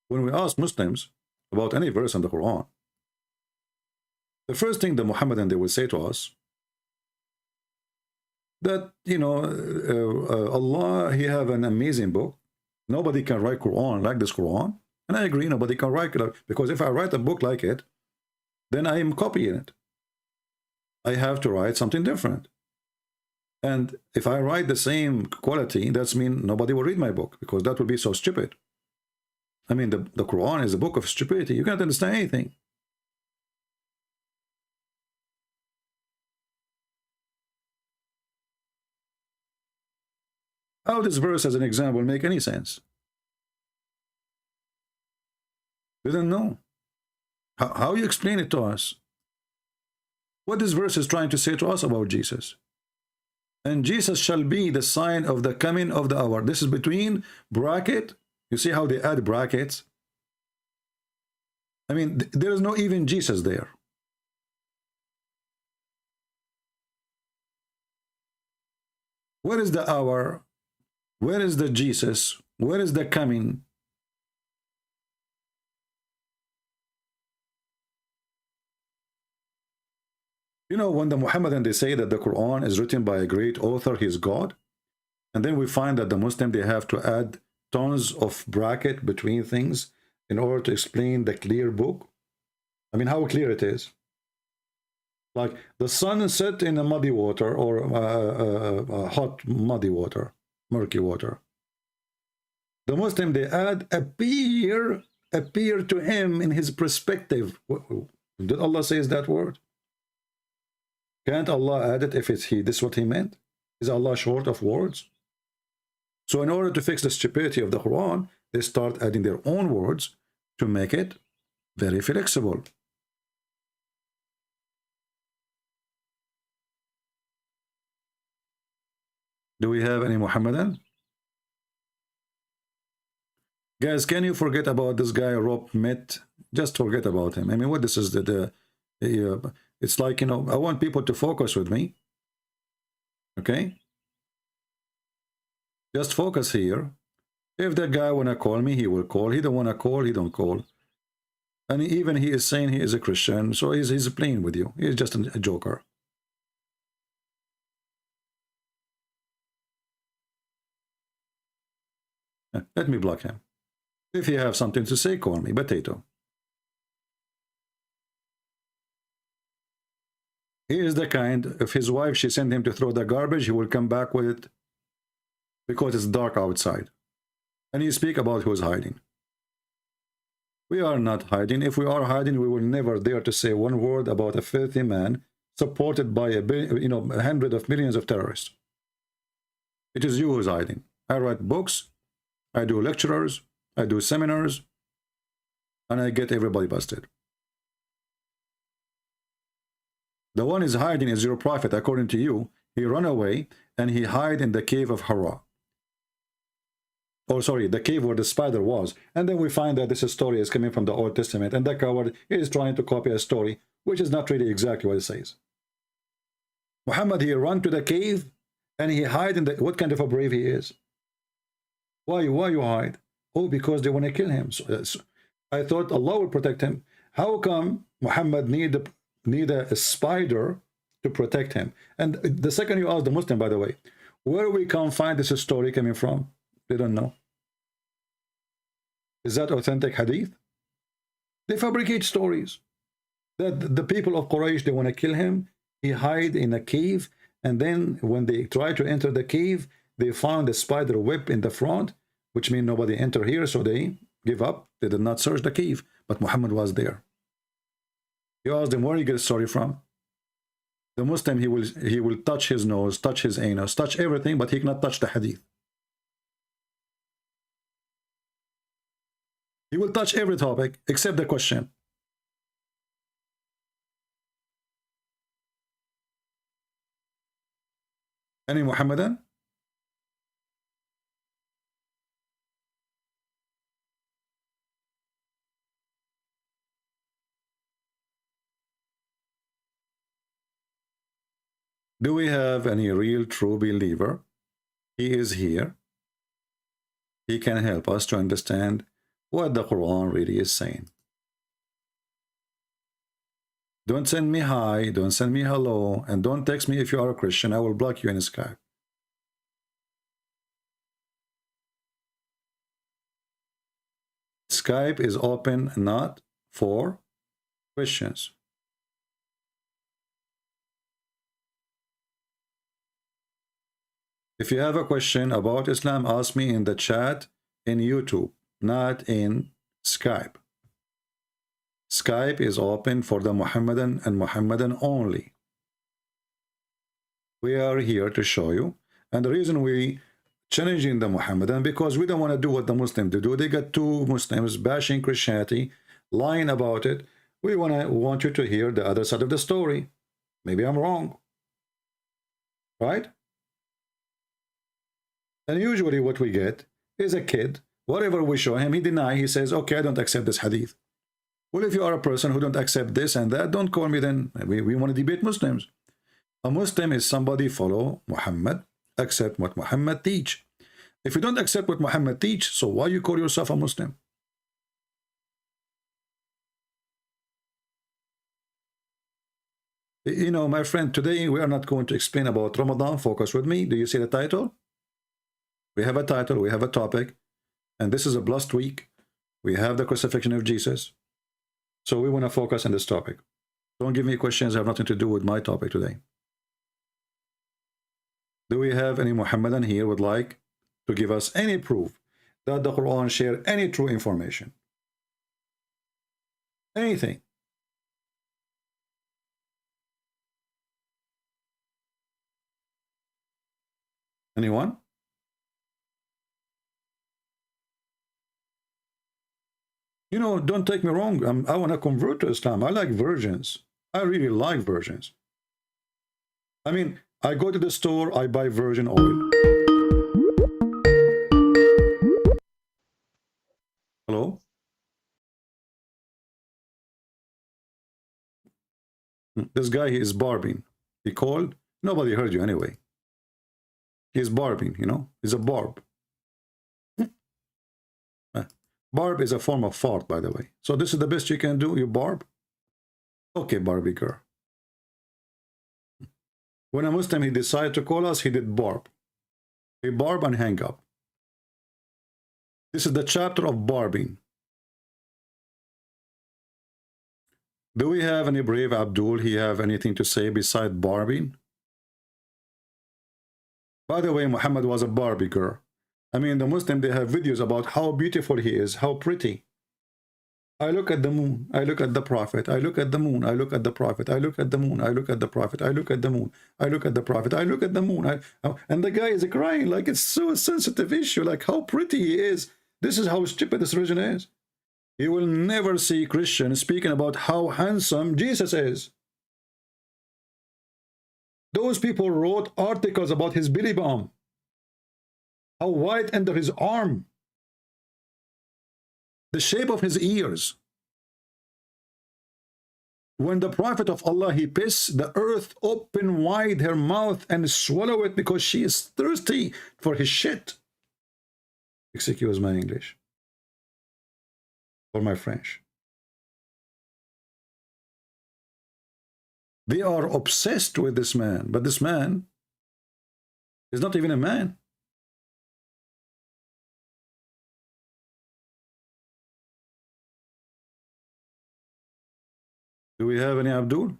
when we ask Muslims about any verse in the Quran, the first thing the Muhammadan they will say to us that, you know, Allah, he have an amazing book. Nobody can write Quran like this Quran. And I agree, nobody can write it, because if I write a book like it, then I am copying it. I have to write something different. And if I write the same quality, that's mean nobody will read my book, because that would be so stupid. I mean, the Quran is a book of stupidity. You can't understand anything. How this verse as an example make any sense? Didn't know. How you explain it to us? What this verse is trying to say to us about Jesus? And Jesus shall be the sign of the coming of the hour. This is between bracket. You see how they add brackets? I mean, there is no even Jesus there. Where is the hour? Where is the Jesus? Where is the coming? You know, when the Muhammadan they say that the Quran is written by a great author, he is God, and then we find that the Muslim they have to add tons of bracket between things in order to explain the clear book. I mean, how clear it is. Like the sun set in a muddy water, or hot muddy water, murky water. The Muslim they add appear to him in his perspective. Did Allah says that word? Can't Allah add it if it's he? This is what he meant? Is Allah short of words? So in order to fix the stupidity of the Quran, they start adding their own words to make it very flexible. Do we have any Muhammadan? Guys, can you forget about this guy Rob Met? Just forget about him. I mean, what this is it's like, you know, I want people to focus with me. Okay? Just focus here. If that guy wanna call me, he will call. He don't wanna call, he don't call. And even he is saying he is a Christian, so he's playing with you. He's just a joker. Let me block him. If you have something to say, call me. Potato. He is the kind, if his wife, she sent him to throw the garbage, he will come back with it because it's dark outside. And you speak about who's hiding. We are not hiding. If we are hiding, we will never dare to say one word about a filthy man supported by hundreds of millions of terrorists. It is you who's hiding. I write books, I do lectures, I do seminars, and I get everybody busted. The one is hiding is your prophet, according to you. He ran away and he hid in the cave of Hira. Oh, sorry, the cave where the spider was. And then we find that this story is coming from the Old Testament, and the coward is trying to copy a story which is not really exactly what it says. Muhammad, he ran to the cave and he hid in the... What kind of a brave he is? Why you hide? Oh, because they want to kill him. So I thought Allah will protect him. How come Muhammad need a spider to protect him? And the second you ask the Muslim, by the way, where we can find this story coming from? They don't know. Is that authentic hadith? They fabricate stories that the people of Quraysh, they want to kill him. He hide in a cave, and then when they try to enter the cave, they found a spider web in the front, which means nobody enter here, so they give up. They did not search the cave, but Muhammad was there. You ask them where you get a story from. The Muslim, he will touch his nose, touch his anus, touch everything, but he cannot touch the hadith. He will touch every topic except the question. Any Muhammadan? Do we have any real true believer? He is here. He can help us to understand what the Quran really is saying. Don't send me hi, don't send me hello, and don't text me if you are a Christian. I will block you in Skype. Skype is open not for Christians. If you have a question about Islam, ask me in the chat in YouTube, not in Skype. Skype is open for the Muhammadan and Muhammadan only. We are here to show you, and the reason we challenging the Muhammadan, because we don't want to do what the Muslims do. They got two Muslims bashing Christianity, lying about it. We want you to hear the other side of the story. Maybe I'm wrong, right? And usually what we get is a kid, whatever we show him, he denies. He says, okay, I don't accept this hadith. Well, if you are a person who don't accept this and that, don't call me then. We want to debate Muslims. A Muslim is somebody follow Muhammad, accept what Muhammad teach. If you don't accept what Muhammad teach, so why you call yourself a Muslim? You know, my friend, today we are not going to explain about Ramadan. Focus with me. Do you see the title? We have a title, we have a topic, and this is a blessed week. We have the crucifixion of Jesus. So we want to focus on this topic. Don't give me questions that have nothing to do with my topic today. Do we have any Muhammadan here would like to give us any proof that the Quran share any true information? Anything? Anyone? You know, don't take me wrong. I want to convert to Islam. I like virgins. I really like virgins. I mean, I go to the store, I buy virgin oil. Hello? This guy, he is barbing. He called. Nobody heard you anyway. He's barbing, you know. He's a barb. Barb is a form of fart, by the way. So this is the best you can do, you barb? Okay, Barbie girl. When a Muslim, he decided to call us, he did barb. He barb and hang up. This is the chapter of barbing. Do we have any brave Abdul? He have anything to say beside barbing? By the way, Muhammad was a Barbie girl. I mean, the Muslim, they have videos about how beautiful he is, how pretty. I look at the moon, I look at the Prophet, I look at the moon, I look at the Prophet, I look at the moon, I look at the Prophet, I look at the moon, I look at the Prophet, I look at the moon. And the guy is crying like it's so a sensitive issue, like how pretty he is. This is how stupid this religion is. You will never see Christians speaking about how handsome Jesus is. Those people wrote articles about his belly bump. How wide under his arm, the shape of his ears. When the Prophet of Allah, he piss, the earth open wide her mouth and swallow it because she is thirsty for his shit. Excuse my English or my French. They are obsessed with this man, but this man is not even a man. Do we have any Abdul?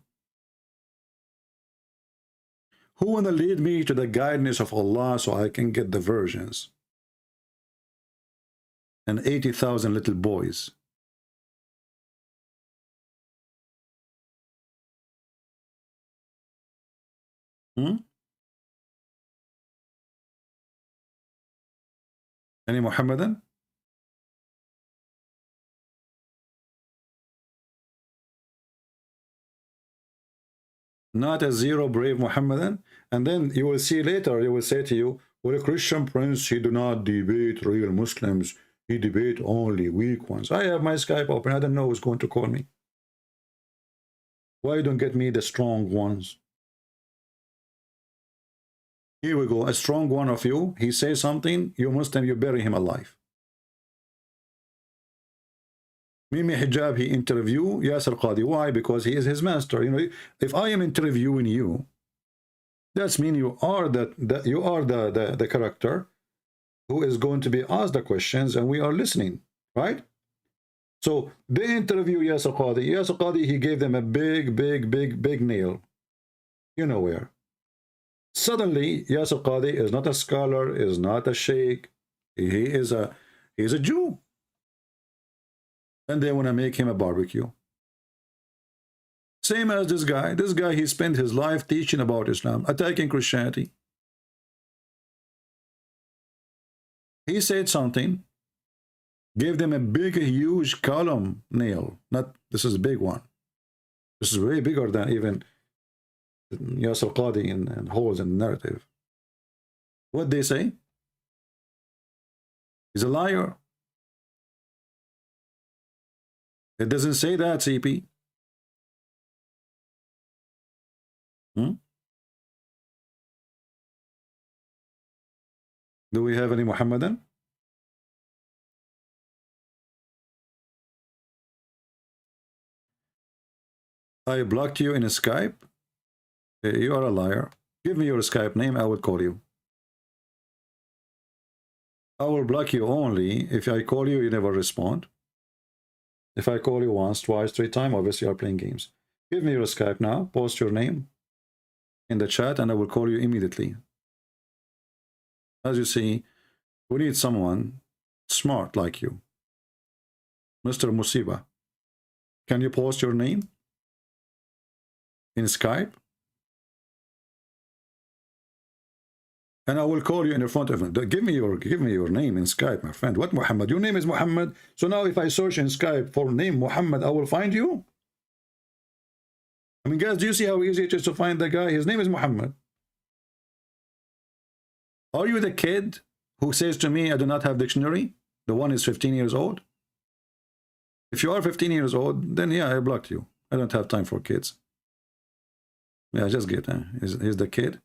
Who want to lead me to the guidance of Allah so I can get the virgins? And 80,000 little boys. Any Muhammadan? Not a zero brave Muhammadan. And then you will see later, he will say to you, well, a Christian prince, he do not debate real Muslims. He debate only weak ones. I have my Skype open. I don't know who's going to call me. Why don't get me the strong ones? Here we go. A strong one of you. He says something. You Muslim, you bury him alive. Mimi Hijab, he interview Yasir Qadi. Why? Because he is his master. You know, if I am interviewing you, that's mean you are the character who is going to be asked the questions, and we are listening, right? So they interview Yasir Qadi. Yasir Qadi, he gave them a big nail. You know where. Suddenly, Yasir Qadi is not a scholar, is not a sheikh. He's a Jew. And they want to make him a barbecue. Same as this guy. This guy, he spent his life teaching about Islam, attacking Christianity. He said something, gave them a big, huge column nail. Not, this is a big one. This is way bigger than even Yasir Qadi and holes in the narrative. What they say? He's a liar. It doesn't say that, CP. Do we have any Muhammadan? I blocked you in a Skype. You are a liar. Give me your Skype name, I will call you. I will block you only if I call you, you never respond. If I call you once, twice, 3 times, obviously you are playing games. Give me your Skype now. Post your name in the chat and I will call you immediately. As you see, we need someone smart like you. Mr. Musiba, can you post your name in Skype? And I will call you in the front of him. Give me your name in Skype, my friend. What Muhammad? Your name is Muhammad. So now if I search in Skype for name Muhammad, I will find you. I mean, guys, do you see how easy it is to find the guy? His name is Muhammad. Are you the kid who says to me, I do not have dictionary? The one is 15 years old. If you are 15 years old, then yeah, I blocked you. I don't have time for kids. Yeah, just get he's the kid.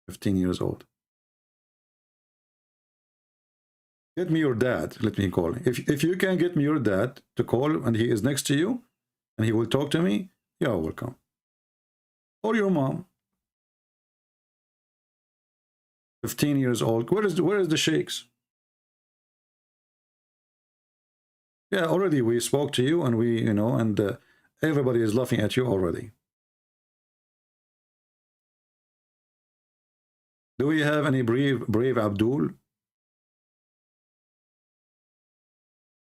15 years old. Get me your dad. Let me call him. If you can get me your dad to call and he is next to you and he will talk to me, you're welcome. Or your mom. 15 years old. Where is the sheikhs? Yeah, already we spoke to you and we, you know, and everybody is laughing at you already. Do we have any brave Abdul?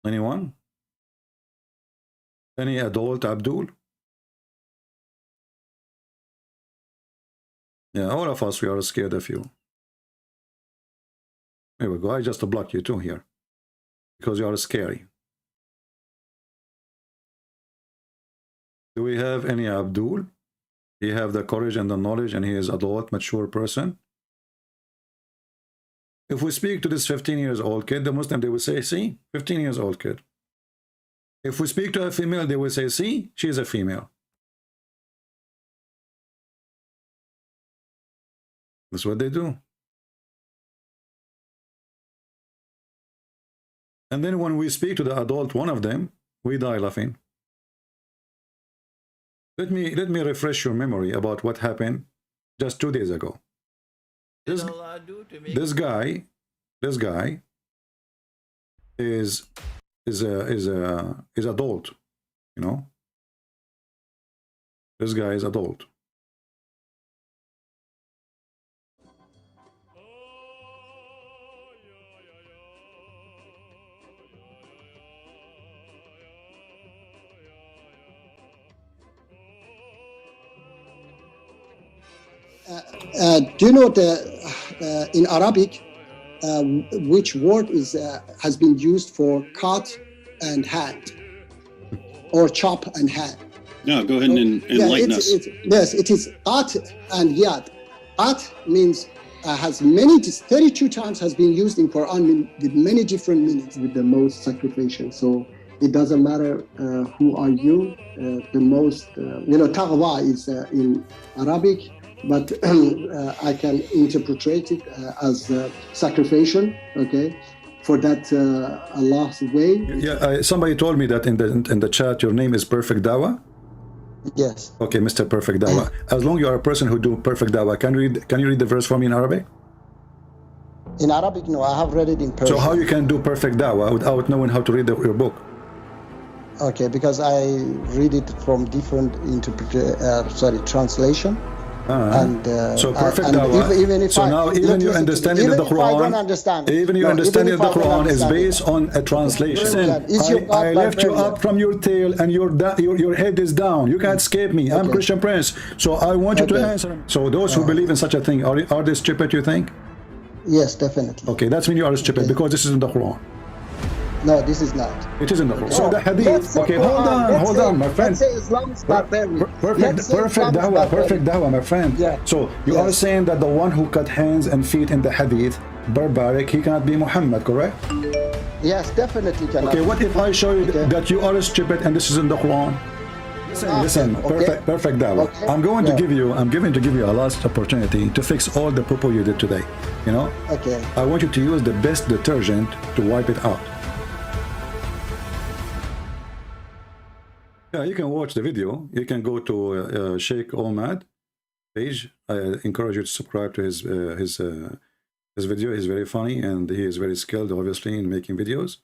Anyone? Any adult Abdul? Yeah, all of us, we are scared of you. There we go. I just block you too here. Because you are scary. Do we have any Abdul? He have the courage and the knowledge and he is adult, mature person. If we speak to this 15 years old kid, the Muslim, they will say, see, 15 years old kid. If we speak to a female, they will say, see, she is a female. That's what they do. And then when we speak to the adult, one of them, we die laughing. Let me refresh your memory about what happened just 2 days ago. This guy is adult, you know. This guy is adult. Do you know in Arabic which word has been used for cut and hand or chop and hand? No, go ahead and enlighten us. Yes, it is at and yad. At means has 32 times has been used in Quran with many different meanings. With the most sacrificial. So it doesn't matter who are you. The most, taqwa is in Arabic, but I can interpret it as sacrificial. Okay. For that Allah's way. Yeah, somebody told me that in the chat your name is Perfect Dawah. Yes. Okay, Mr. Perfect Dawah. As long as you are a person who do Perfect Dawah, can you read the verse for me in Arabic? In Arabic, no, I have read it in Persian. So how you can do Perfect Dawah without knowing how to read your book? Okay, because I read it from different translation. So perfect dawah. Even you understanding of the Quran, even you understanding of the Quran is based on a translation. I left you up from your tail and your head is down. You can't escape me. I'm Christian Prince. So I want you to answer. So those who believe in such a thing, are they stupid, you think? Yes, definitely. Okay, that's when you are stupid because this is in the Quran. No, this is not. It is in the Quran. So the hadith. Okay, hold on, my friend. Let's say Islam is barbarian. Perfect dawah, my friend. Yeah. So you are saying that the one who cut hands and feet in the hadith, barbaric, he cannot be Muhammad, correct? Yes, definitely cannot. Okay, what if I show you that you are stupid and this is in the Quran? Listen, perfect dawah. Okay. I'm going to give you a last opportunity to fix all the poo-poo you did today. You know? Okay. I want you to use the best detergent to wipe it out. Yeah, you can watch the video. You can go to Sheikh Omad page. I encourage you to subscribe to his video. He's very funny and he is very skilled, obviously, in making videos.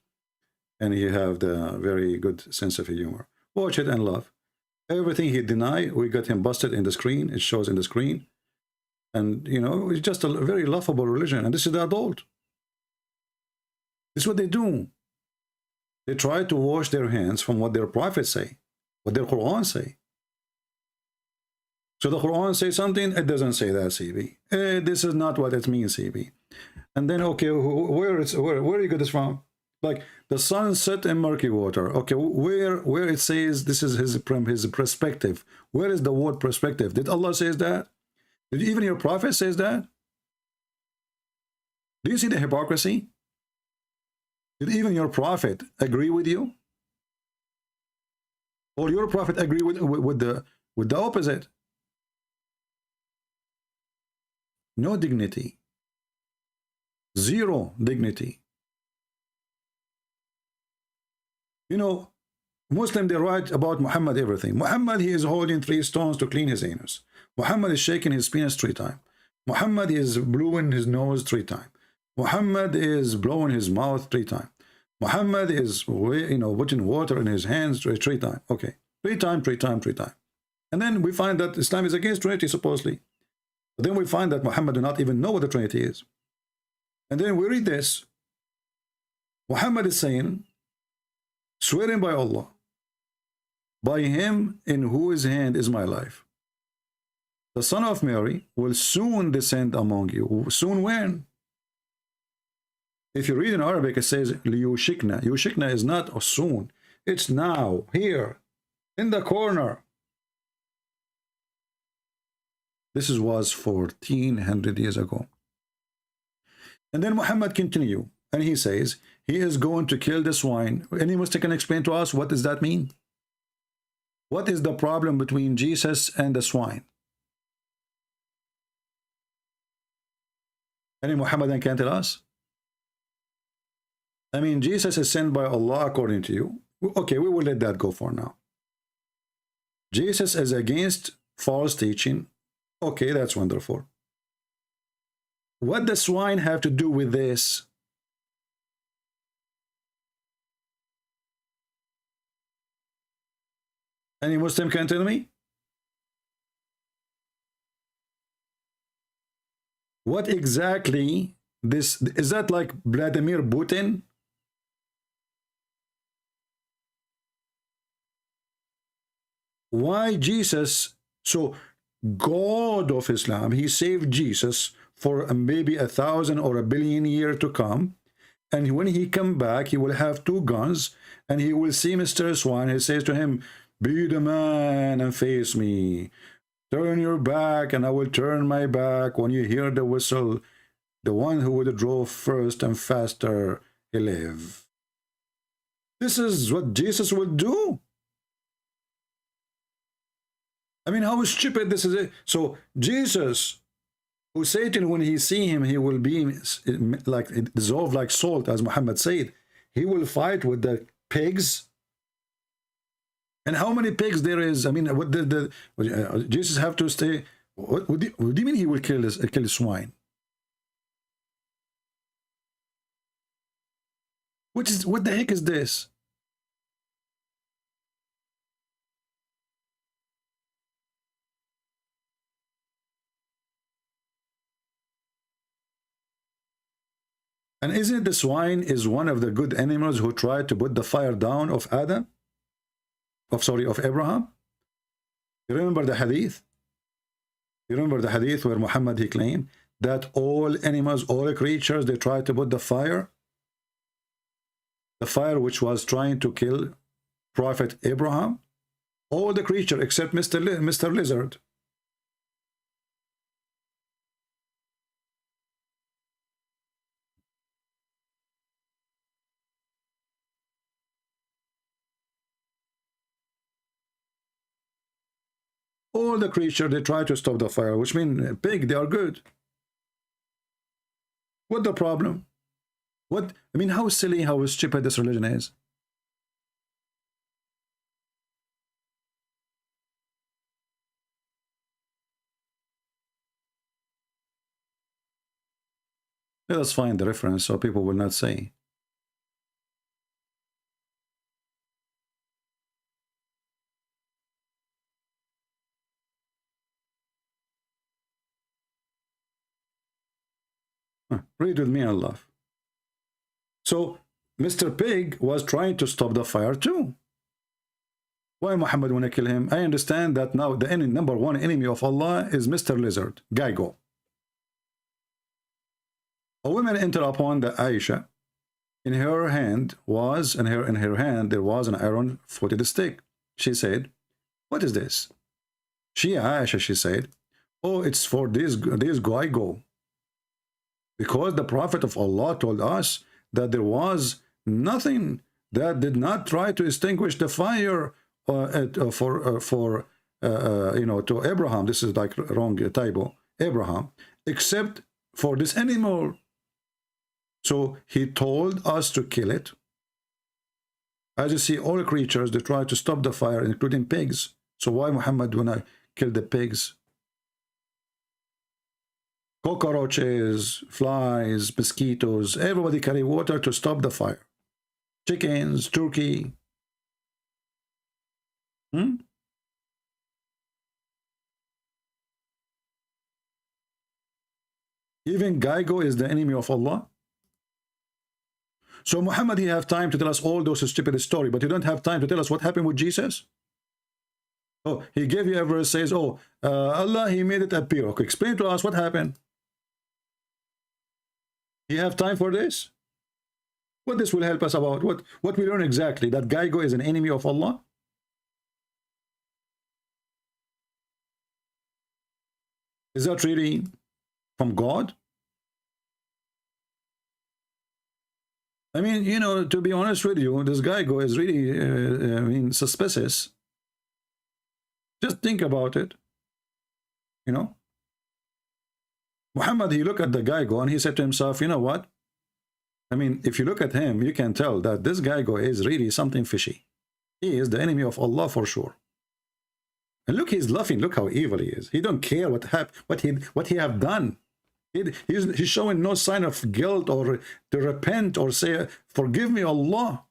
And he have the very good sense of humor. Watch it and laugh. Everything he denied, we got him busted in the screen. It shows in the screen. And, you know, it's just a very laughable religion. And this is the adult. This is what they do. They try to wash their hands from what their prophets say. What their Quran say. So the Quran say something, it doesn't say that, CB. This is not what it means, CB. And then, okay, where you get this from? Like the sun set in murky water. Okay, where it says this is his perspective. Where is the word perspective? Did Allah says that? Did even your prophet says that? Do you see the hypocrisy? Did even your prophet agree with you? Or your prophet agree with the opposite? No dignity. Zero dignity. You know, Muslim, they write about Muhammad everything. Muhammad, he is holding 3 stones to clean his anus. Muhammad is shaking his penis 3 times. Muhammad is blowing his nose 3 times. Muhammad is blowing his mouth 3 times. Muhammad is, putting water in his hands 3 times. Okay, 3 times. And then we find that Islam is against Trinity, supposedly. But then we find that Muhammad do not even know what the Trinity is. And then we read this. Muhammad is saying, swearing by Allah, by him in whose hand is my life, the son of Mary will soon descend among you. Soon when? If you read in Arabic, it says liyushikna. Yushikna is not a soon. It's now, here, in the corner. This was 1400 years ago. And then Muhammad continue, and he says, he is going to kill the swine. Any Muslim can explain to us, what does that mean? What is the problem between Jesus and the swine? Any Muhammadan can tell us? I mean, Jesus is sent by Allah according to you. Okay, we will let that go for now. Jesus is against false teaching. Okay, that's wonderful. What does swine have to do with this? Any Muslim can tell me? What exactly this is? That like Vladimir Putin? Why Jesus? So God of Islam, he saved Jesus for maybe 1,000 or 1,000,000,000 years to come, and when he come back, he will have 2 guns, and he will see Mr. Swan. He says to him, "Be the man and face me. Turn your back, and I will turn my back. When you hear the whistle, the one who would draw first and faster, he live." This is what Jesus will do. I mean, how stupid this is. So Jesus, who Satan, when he see him, he will be like dissolved like salt, as Muhammad said. He will fight with the pigs. And how many pigs there is? I mean, what Jesus have to stay? What do you mean he will kill the swine? What the heck is this? And isn't it the swine is one of the good animals who tried to put the fire down of Adam? Of Abraham? You remember the hadith? You remember the hadith where Muhammad, he claimed that all animals, all creatures, they tried to put the fire? The fire which was trying to kill Prophet Abraham? All the creatures except Mr. Lizard. All the creatures, they try to stop the fire, which means pig, they are good. What the problem? What? I mean, how silly, how stupid this religion is. Let us find the reference so people will not say. Read with me and laugh. So Mr. Pig was trying to stop the fire too. Why Muhammad want to kill him? I understand that now the number one enemy of Allah is Mr. Lizard, Geigo. A woman entered upon the Aisha. In her hand was, in her hand there was an iron-footed stick. She said, "What is this?" Aisha, she said, "Oh, it's for this Geigo. Because the Prophet of Allah told us that there was nothing that did not try to extinguish the fire to Abraham." This is like wrong typo, Abraham, except for this animal. So he told us to kill it. As you see, all creatures, they try to stop the fire, including pigs. So why Muhammad wanna kill the pigs? Cockroaches, flies, mosquitoes, everybody carry water to stop the fire. Chickens, turkey. Even Geigo is the enemy of Allah. So Muhammad, he have time to tell us all those stupid stories, but you don't have time to tell us what happened with Jesus. Oh, he gave you a verse, says, "Oh, Allah, he made it appear." Okay, explain to us what happened. You have time for this? What this will help us about? What we learn exactly? That Geigo is an enemy of Allah? Is that really from God? I mean, you know, to be honest with you, this Geigo is really, suspicious. Just think about it. You know? Muhammad, he looked at the Geigo and he said to himself, you know what? I mean, if you look at him, you can tell that this guy is really something fishy. He is the enemy of Allah for sure. And look, he's laughing. Look how evil he is. He don't care what he have done. He's showing no sign of guilt or to repent or say, forgive me, Allah.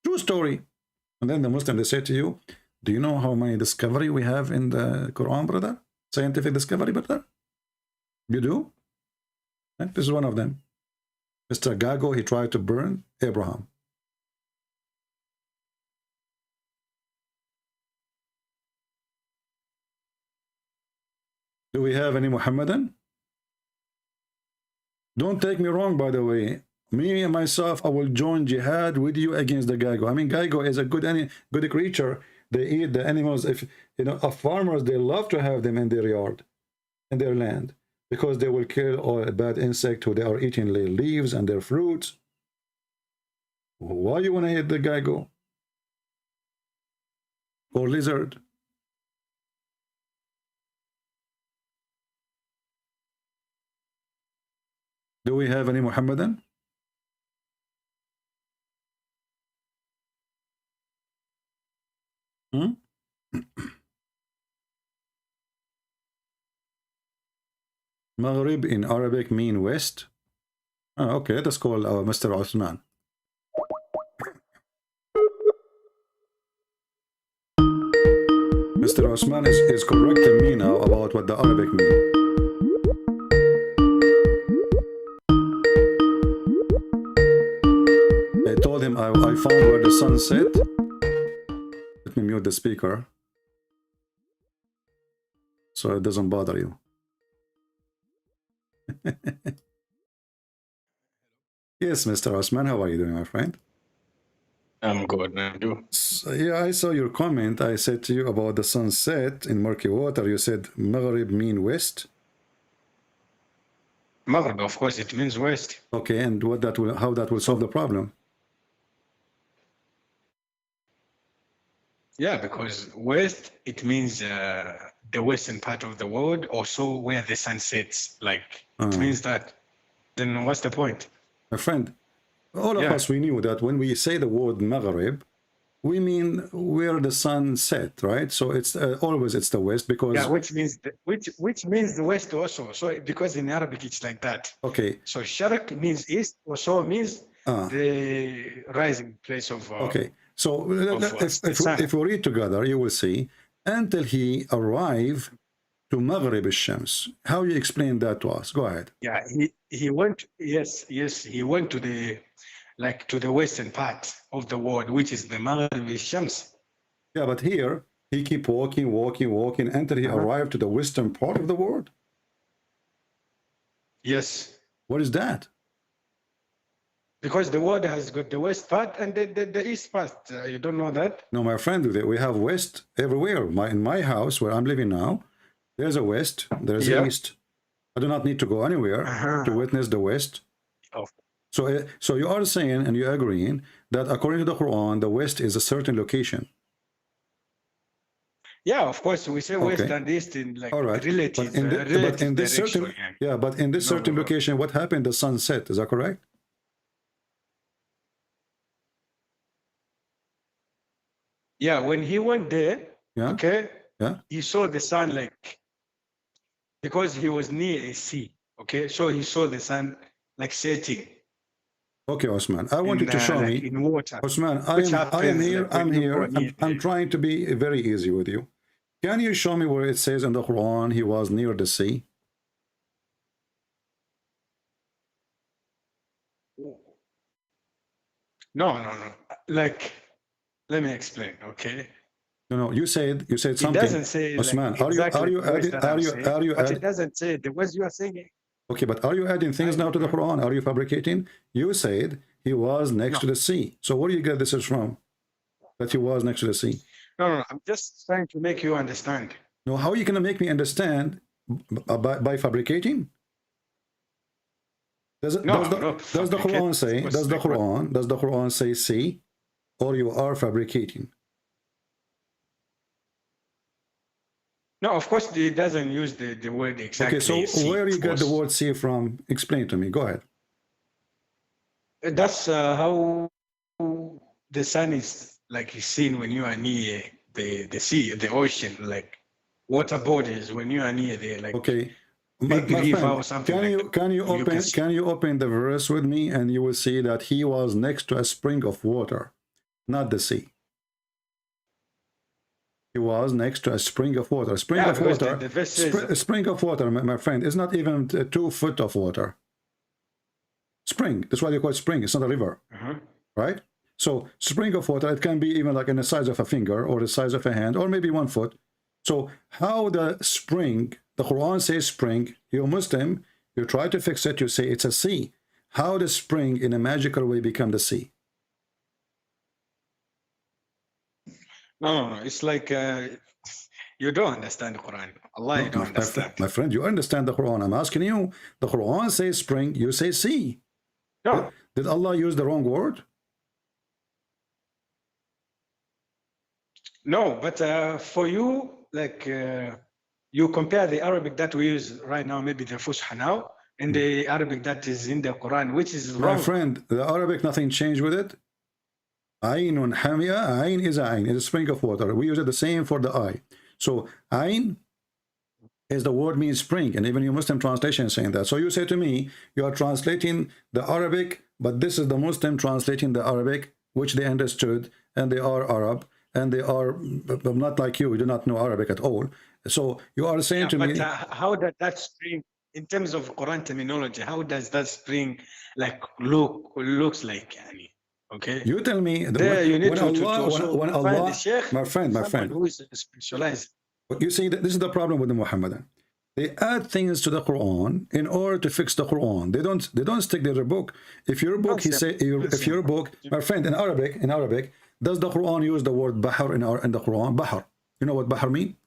True story. And then the Muslim, they say to you, do you know how many discovery we have in the Quran, brother? Scientific discovery, brother? You do? And this is one of them. Mr. Gago, he tried to burn Abraham. Do we have any Muhammadan? Don't take me wrong, by the way. Me and myself, I will join jihad with you against the Gago. I mean, Gago is a good creature. They eat the animals. If you know, farmers, they love to have them in their yard, in their land, because they will kill all bad insect who they are eating their leaves and their fruits. Why you want to eat the Gago or lizard? Do we have any Muhammadan? Maghrib in Arabic mean west. Oh, okay, let's call Mr. Osman. Mr. Osman is correcting me now about what the Arabic mean. I told him I found where the sun set. Let me mute the speaker so it doesn't bother you. Yes, Mr. Osman, how are you doing, my friend? I'm good, man. You? So, yeah, I saw your comment. I said to you about the sunset in murky water. You said Maghrib mean west. Maghrib, of course, it means west. Okay, and how that will solve the problem? Yeah, because west, it means the western part of the world, also where the sun sets. Like, it means that. Then what's the point? My friend, all of us, we knew that when we say the word Maghrib, we mean where the sun set, right? So it's always it's the west, because which means the west also. So because in Arabic it's like that. Okay. So Sharq means east, also means the rising place of. Okay. So if we read together, you will see until he arrived to Maghrib al-Shams. How you explain that to us? Go ahead. Yeah, he went. Yes, he went to the western part of the world, which is the Maghrib al-Shams. Yeah, but here he keep walking until he arrived to the western part of the world. Yes. What is that? Because the world has got the west part and the east part. You don't know that? No, my friend, we have west everywhere. In my house where I'm living now, there's a west, there's an east. I do not need to go anywhere to witness the west. Oh. So you are saying and you're agreeing that according to the Quran, the west is a certain location. Yeah, of course, we say west and east in like relative. But in this certain, but in this certain location, what happened? The sun set. Is that correct? Yeah, when he went there, he saw the sun like, because he was near a sea, so he saw the sun like setting. Okay, Osman, I want you to show me. In water. Osman, I'm here. I'm trying to be very easy with you. Can you show me where it says in the Quran he was near the sea? No. Like, let me explain, okay? No, you said something. It doesn't say Osman, like, are you adding? But it doesn't say the words you are saying. Okay, but are you adding things now to the Quran? Are you fabricating? You said he was next to the sea. So where do you get this from? That he was next to the sea? No. I'm just trying to make you understand. No, how are you going to make me understand by fabricating? Does the Quran say? Does the Quran say sea, or you are fabricating? No, of course it doesn't use the word exactly. Okay, so where you get the word sea from? Explain to me. Go ahead. That's how the sun is like is seen when you are near the sea, the ocean, like water bodies when you are near there, like okay. big My river friend, or something like that. can you open the verse with me, and you will see that he was next to a spring of water, not the sea. He was next to a spring of water. A spring of water. A spring of water, my friend, is not even 2 foot of water. Spring. That's why they call it spring. It's not a river, right? So spring of water, it can be even like in the size of a finger or the size of a hand or maybe 1 foot. So how the spring, the Quran says spring, you're Muslim, you try to fix it, you say it's a sea. How the spring in a magical way become the sea? No, it's like you don't understand the Quran. Allah, you don't understand. My friend, you understand the Quran. I'm asking you, the Quran says spring, you say sea. No. Did Allah use the wrong word? No, but for you, like you compare the Arabic that we use right now, maybe the Fusha now, and the Arabic that is in the Quran, which is wrong. My friend, the Arabic, nothing changed with it. Aynun hamia, ayn is ayn, is a spring of water. We use it the same for the eye. So ayn is the word means spring, and even your Muslim translation is saying that. So you say to me, you are translating the Arabic, but this is the Muslim translating the Arabic, which they understood, and they are Arab, and they are not like you do not know Arabic at all. So you are saying to me, how does that spring, in terms of Quran terminology, how does that spring like looks like? Okay. You tell me. When Allah, my friend, who is specialized. You see, this is the problem with the Muhammadan. They add things to the Quran in order to fix the Quran. They don't stick to their book. If your book, if your book, my friend, in Arabic, does the Quran use the word Bahar in the Quran? Bahar. You know what Bahar mean?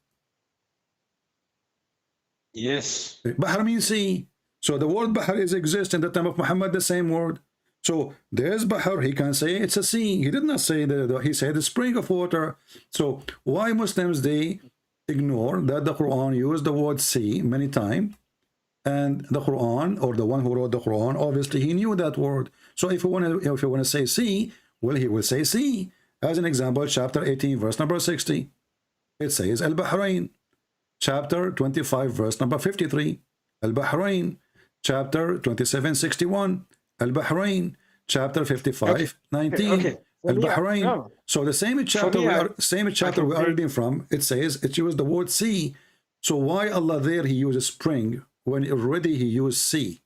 Yes. Bahar means sea. So the word Bahar exists in the time of Muhammad, the same word. So there's Bahar, he can say it's a sea. He did not say that, he said a spring of water. So why Muslims, they ignore that the Quran used the word sea many times, and the Quran, or the one who wrote the Quran, obviously he knew that word. So if you want to say sea, well, he will say sea. As an example, chapter 18, verse number 60. It says Al-Bahrain. Chapter 25, verse number 53. Al-Bahrain. Chapter 27, 61. Al-Bahrain, chapter 55, 19. Okay. Al-Bahrain. No. So the same chapter we are reading from, it says it used the word sea. So why Allah there he uses spring when already he used sea?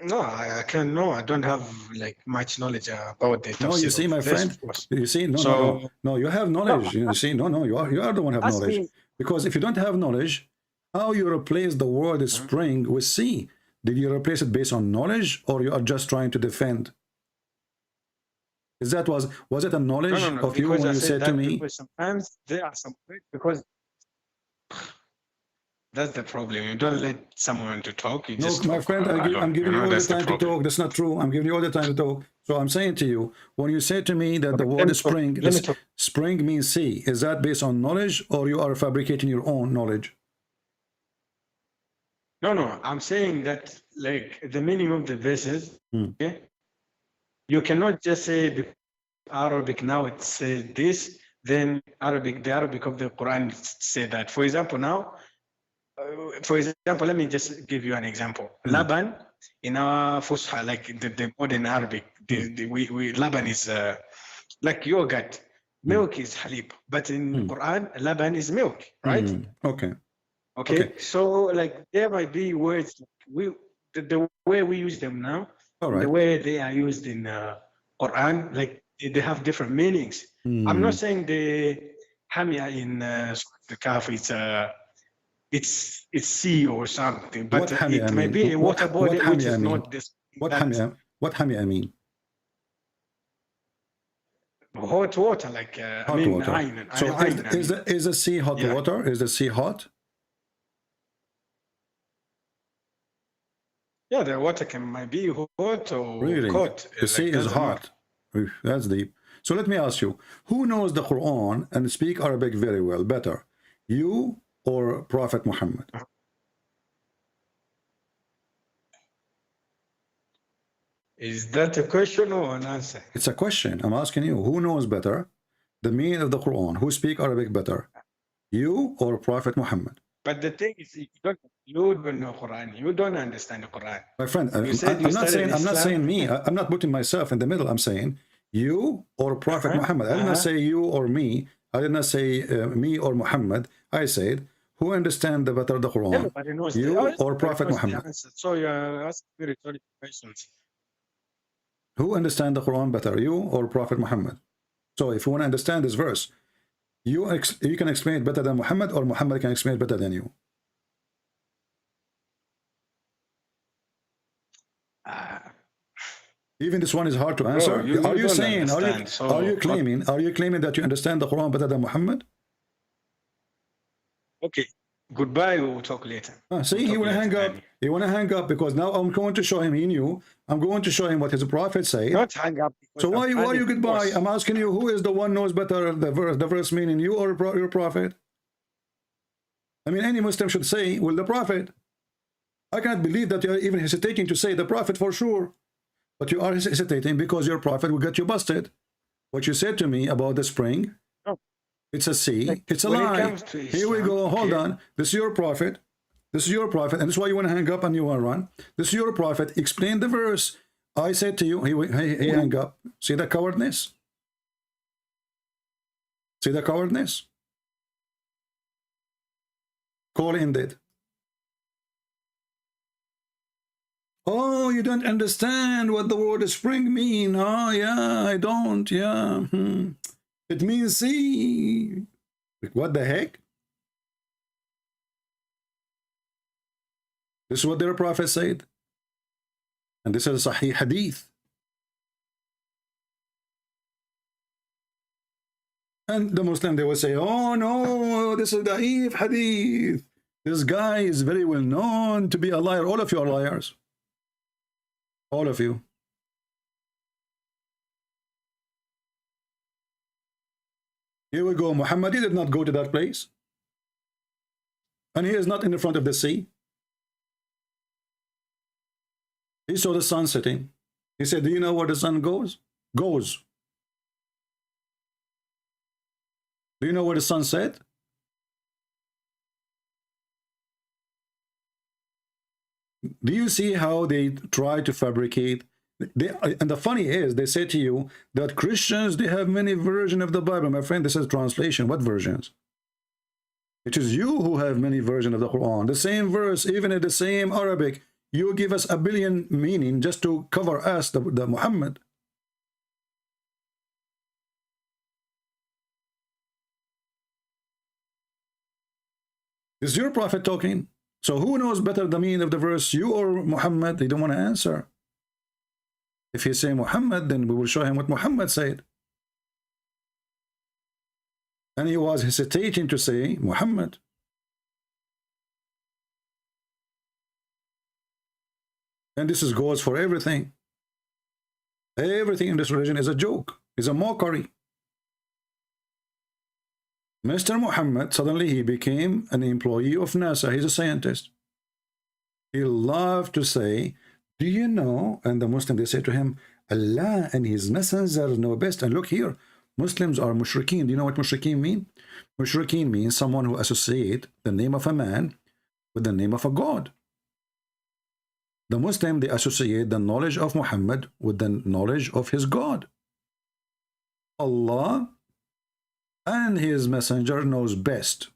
No, I can no. I don't have like much knowledge about the. No, you see, my friend. You see, no. You have knowledge. You see, you are the one who have knowledge. Because if you don't have knowledge, how you replace the word spring with sea? Did you replace it based on knowledge, or you are just trying to defend? Is that was it a knowledge of you when you said to me? Sometimes there are some, because that's the problem. You don't let someone to talk. You just my talk. friend, I'm giving you all the time to talk. That's not true. I'm giving you all the time to talk. So I'm saying to you, when you say to me that the word spring, spring means sea, is that based on knowledge, or you are fabricating your own knowledge? No, I'm saying that like the meaning of the verses, okay? You cannot just say Arabic now it says this, then the Arabic of the Quran say that. For example, let me just give you an example. Laban in our Fusha, like the modern Arabic, Laban is like yogurt. Milk is halib, but in Quran, Laban is milk, right? Okay, so like there might be words the way we use them now, the way they are used in Quran, like they have different meanings. I'm not saying the hamia in the Kaf it's sea or something, but it may be a water body which is not this. What hamia mean? Hot water, like hot water. So is the sea hot water? Is the sea hot? Yeah, the water might be hot or really? Hot. The sea is hot. That's deep. So let me ask you, who knows the Quran and speak Arabic very well, better, you or Prophet Muhammad? Is that a question or an answer? It's a question. I'm asking you, who knows better the meaning of the Quran? Who speak Arabic better? You or Prophet Muhammad? But the thing is, you don't know Quran. You don't understand the Quran. My friend, You said you studied I'm not Islam. saying me. I'm not putting myself in the middle. I'm saying you or Prophet Muhammad. I did not say you or me. I did not say me or Muhammad. I said, who understand the better the Quran? Everybody knows You the or Prophet knows the Muhammad? answer. So you're asking very rhetorical questions. Who understand the Quran better, you or Prophet Muhammad? So if you want to understand this verse, you can explain it better than Muhammad, or Muhammad can explain it better than you. Even this one is hard to answer. Bro, are you saying? Are you claiming that you understand the Quran better than Muhammad? Okay. Goodbye. We'll talk later. See, he want to hang up. He want to hang up because now I'm going to show him. He knew. I'm going to show him what his prophet said. Not hang up. So why you goodbye? I'm asking you, who is the one knows better the verse meaning, you or your prophet? I mean, any Muslim should say, well, the prophet. I cannot believe that you're even hesitating to say the prophet for sure. But you are hesitating because your prophet will get you busted. What you said to me about the spring, it's a sea, it's a lie. Here we go, hold on. This is your prophet. This is your prophet, and this is why you want to hang up and you want to run. This is your prophet. Explain the verse. I said to you, he hang up. See the cowardness? See the cowardness? Call ended. Oh, you don't understand what the word spring mean. Oh, yeah, I don't. Yeah. It means sea. What the heck? This is what their prophet said. And this is a Sahih Hadith. And the Muslim, they will say, oh no, this is Da'if Hadith. This guy is very well known to be a liar. All of you are liars. All of you. Here we go. Muhammad did not go to that place. And he is not in the front of the sea. He saw the sun setting. He said, do you know where the sun goes? Goes. Do you know where the sun set? Do you see how they try to fabricate? And the funny is, they say to you that Christians, they have many versions of the Bible. My friend, this is translation. What versions? It is you who have many versions of the Quran. The same verse, even in the same Arabic, you give us a billion meaning just to cover us, the Muhammad. Is your prophet talking? So who knows better the meaning of the verse, you or Muhammad? They don't want to answer. If he say Muhammad, then we will show him what Muhammad said. And he was hesitating to say Muhammad. And this goes for everything. Everything in this religion is a joke, is a mockery. Mr. Muhammad, suddenly he became an employee of NASA. He's a scientist. He loved to say, do you know? And the Muslim, they say to him, Allah and his messengers know best. And look here, Muslims are mushrikeen. Do you know what mushrikeen mean? Mushrikeen means someone who associates the name of a man with the name of a god. The Muslim, they associate the knowledge of Muhammad with the knowledge of his God. Allah and his messenger knows best.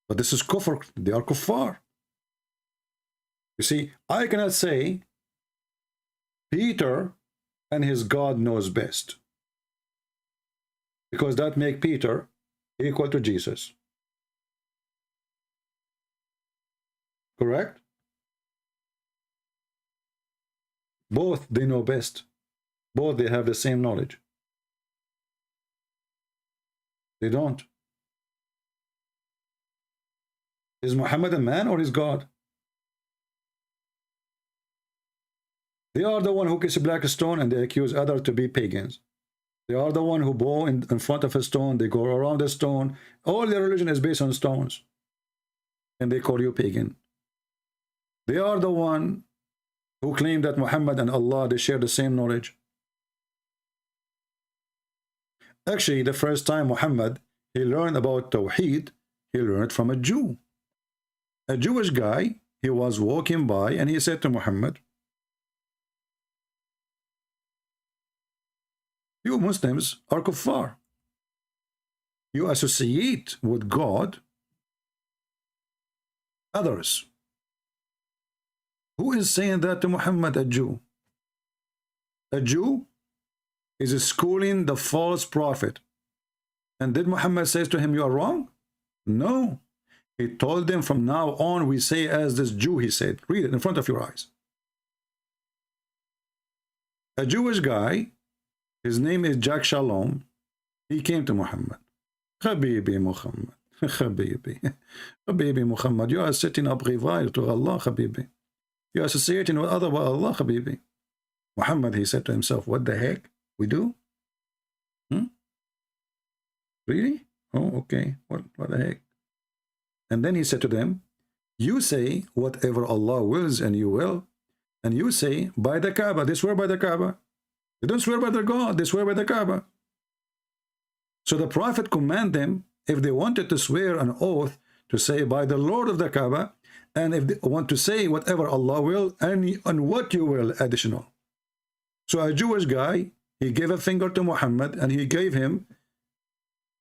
But this is kufr. They are kuffar. You see, I cannot say Peter and his God knows best, because that makes Peter equal to Jesus. Correct? Both they know best. Both they have the same knowledge. They don't. Is Muhammad a man or is God? They are the one who kiss a black stone and they accuse others to be pagans. They are the one who bow in front of a stone. They go around the stone. All their religion is based on stones. And they call you pagan. They are the one who claim that Muhammad and Allah, they share the same knowledge. Actually, the first time Muhammad, he learned about Tawheed, he learned from a Jew. A Jewish guy, he was walking by and he said to Muhammad, you Muslims are kuffar. You associate with God others. Who is saying that to Muhammad? A Jew. A Jew is schooling the false prophet. And did Muhammad say to him, you are wrong? No. He told them, from now on we say as this Jew, he said. Read it in front of your eyes. A Jewish guy, his name is Jack Shalom, he came to Muhammad. Habibi Muhammad. Habibi. Habibi Muhammad. You are setting up rival to Allah, Habibi. You are associating with other by Allah, Habibi. Muhammad, he said to himself, what the heck we do? Really? Oh, okay. What the heck? And then he said to them, you say whatever Allah wills and you will. And you say by the Kaaba. They swear by the Kaaba. They don't swear by their God. They swear by the Kaaba. So the Prophet commanded them, if they wanted to swear an oath, to say by the Lord of the Kaaba, and if they want to say whatever Allah will, and what you will additional. So a Jewish guy, he gave a finger to Muhammad, and he gave him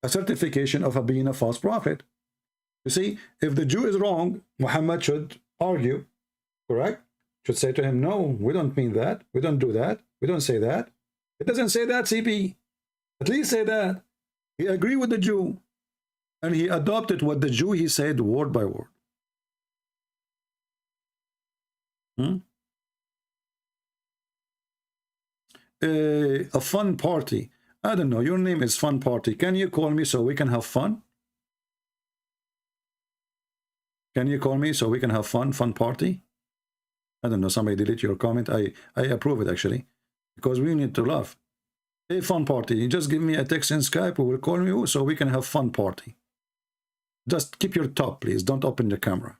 a certification of being a false prophet. You see, if the Jew is wrong, Muhammad should argue, correct? Should say to him, no, we don't mean that. We don't do that. We don't say that. It doesn't say that, CP. At least say that. He agreed with the Jew. And he adopted what the Jew, he said, word by word. A fun party. I don't know. Your name is Fun Party. Can you call me so we can have fun? Can you call me so we can have fun? Fun Party? I don't know. Somebody delete your comment. I approve it, actually. Because we need to laugh. Hey, Fun Party. You just give me a text in Skype. We will call you so we can have Fun Party. Just keep your top, please. Don't open the camera.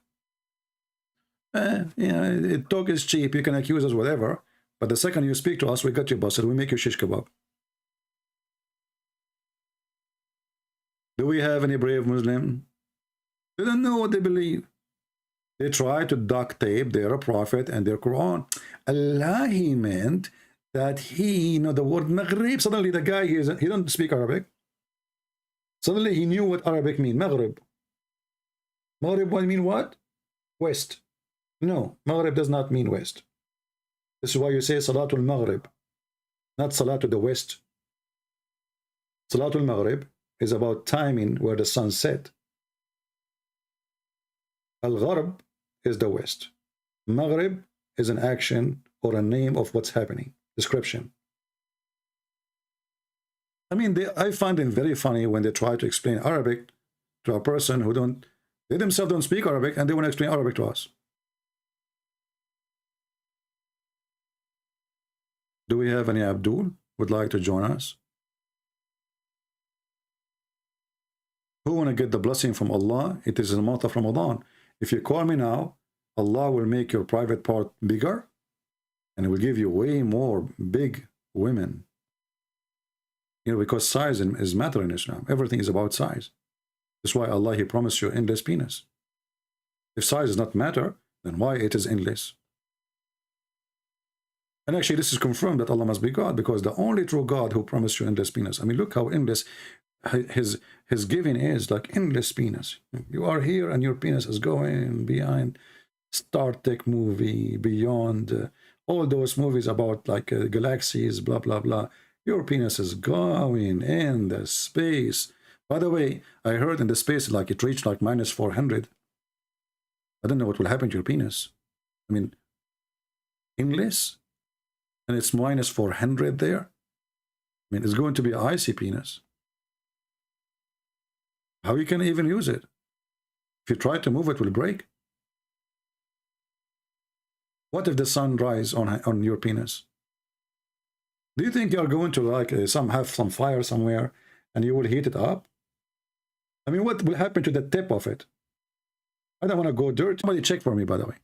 Yeah, talk is cheap. You can accuse us whatever. But the second you speak to us, we got you busted. We make you shish kebab. Do we have any brave Muslim? They don't know what they believe. They try to duct tape their prophet and their Quran. Allah, he meant that he, the word Maghrib. Suddenly the guy, he don't speak Arabic. Suddenly he knew what Arabic mean. Maghrib. Maghrib mean what? West. No, Maghrib does not mean West. This is why you say Salatul Maghrib, not Salatul the West. Salatul Maghrib is about timing where the sun set. Al-Gharb is the West. Maghrib is an action or a name of what's happening. Description. I mean, I find it very funny when they try to explain Arabic to a person who they themselves don't speak Arabic and they want to explain Arabic to us. Do we have any Abdul would like to join us? Who want to get the blessing from Allah? It is in the month of Ramadan. If you call me now, Allah will make your private part bigger and it will give you way more big women. Because size is matter in Islam. Everything is about size. That's why Allah, he promised you endless penis. If size does not matter, then why it is endless? And actually, this is confirmed that Allah must be God, because the only true God who promised you endless penis. I mean, look how endless his giving is, like endless penis. You are here and your penis is going behind Star Trek movie, beyond all those movies about like galaxies, blah, blah, blah. Your penis is going in the space. By the way, I heard in the space, like it reached like -400. I don't know what will happen to your penis. I mean, endless? And it's -400 there. I mean, it's going to be an icy penis. How you can even use it? If you try to move it, will break. What if the sun rises on your penis? Do you think you're going to like have some fire somewhere and you will heat it up? I mean, what will happen to the tip of it? I don't want to go dirty. Somebody check for me, by the way.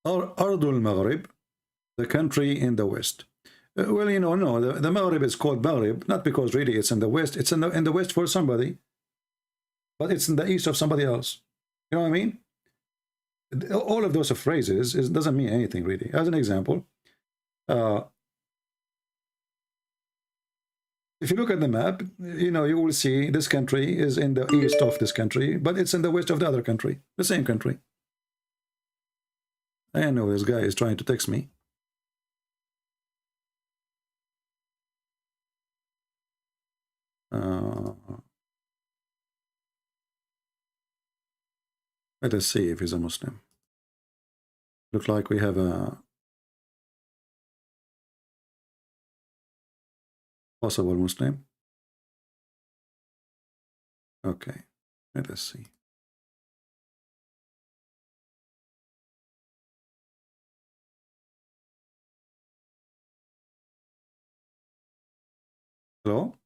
Ardul Maghrib, the country in the west. Well, you know, no, the Maghrib is called Maghrib, not because really it's in the west. It's in the west for somebody, but it's in the east of somebody else. You know what I mean? All of those phrases doesn't mean anything really. As an example, if you look at the map, you know, you will see this country is in the east of this country, but it's in the west of the other country, the same country. I know this guy is trying to text me. Let us see if he's a Muslim. Looks like we have a possible Muslim. Okay, let us see. Hello?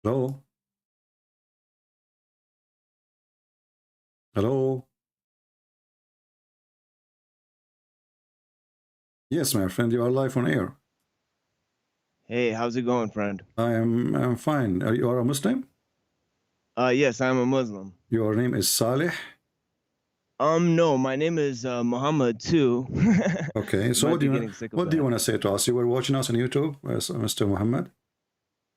Hello? Hello? Yes, my friend, you are live on air. Hey, how's it going, friend? I'm fine. You are a Muslim? Yes, I'm a Muslim. Your name is Saleh? No, my name is Muhammad too. Okay, so what do you want to say to us? You were watching us on YouTube, Mr. Muhammad?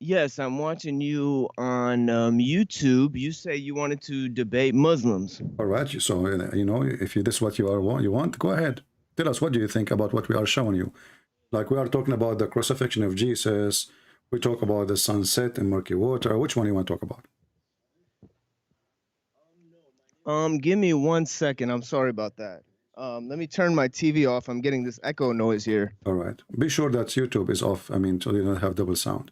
Yes, I'm watching you on YouTube. You say you wanted to debate Muslims. All right, so, you know, if this is what you want, go ahead. Tell us, what do you think about what we are showing you? Like, we are talking about the crucifixion of Jesus. We talk about the sunset and murky water. Which one do you want to talk about? Give me 1 second. I'm sorry about that. Let me turn my TV off. I'm getting this echo noise here. All right. Be sure that YouTube is off. I mean, so you don't have double sound.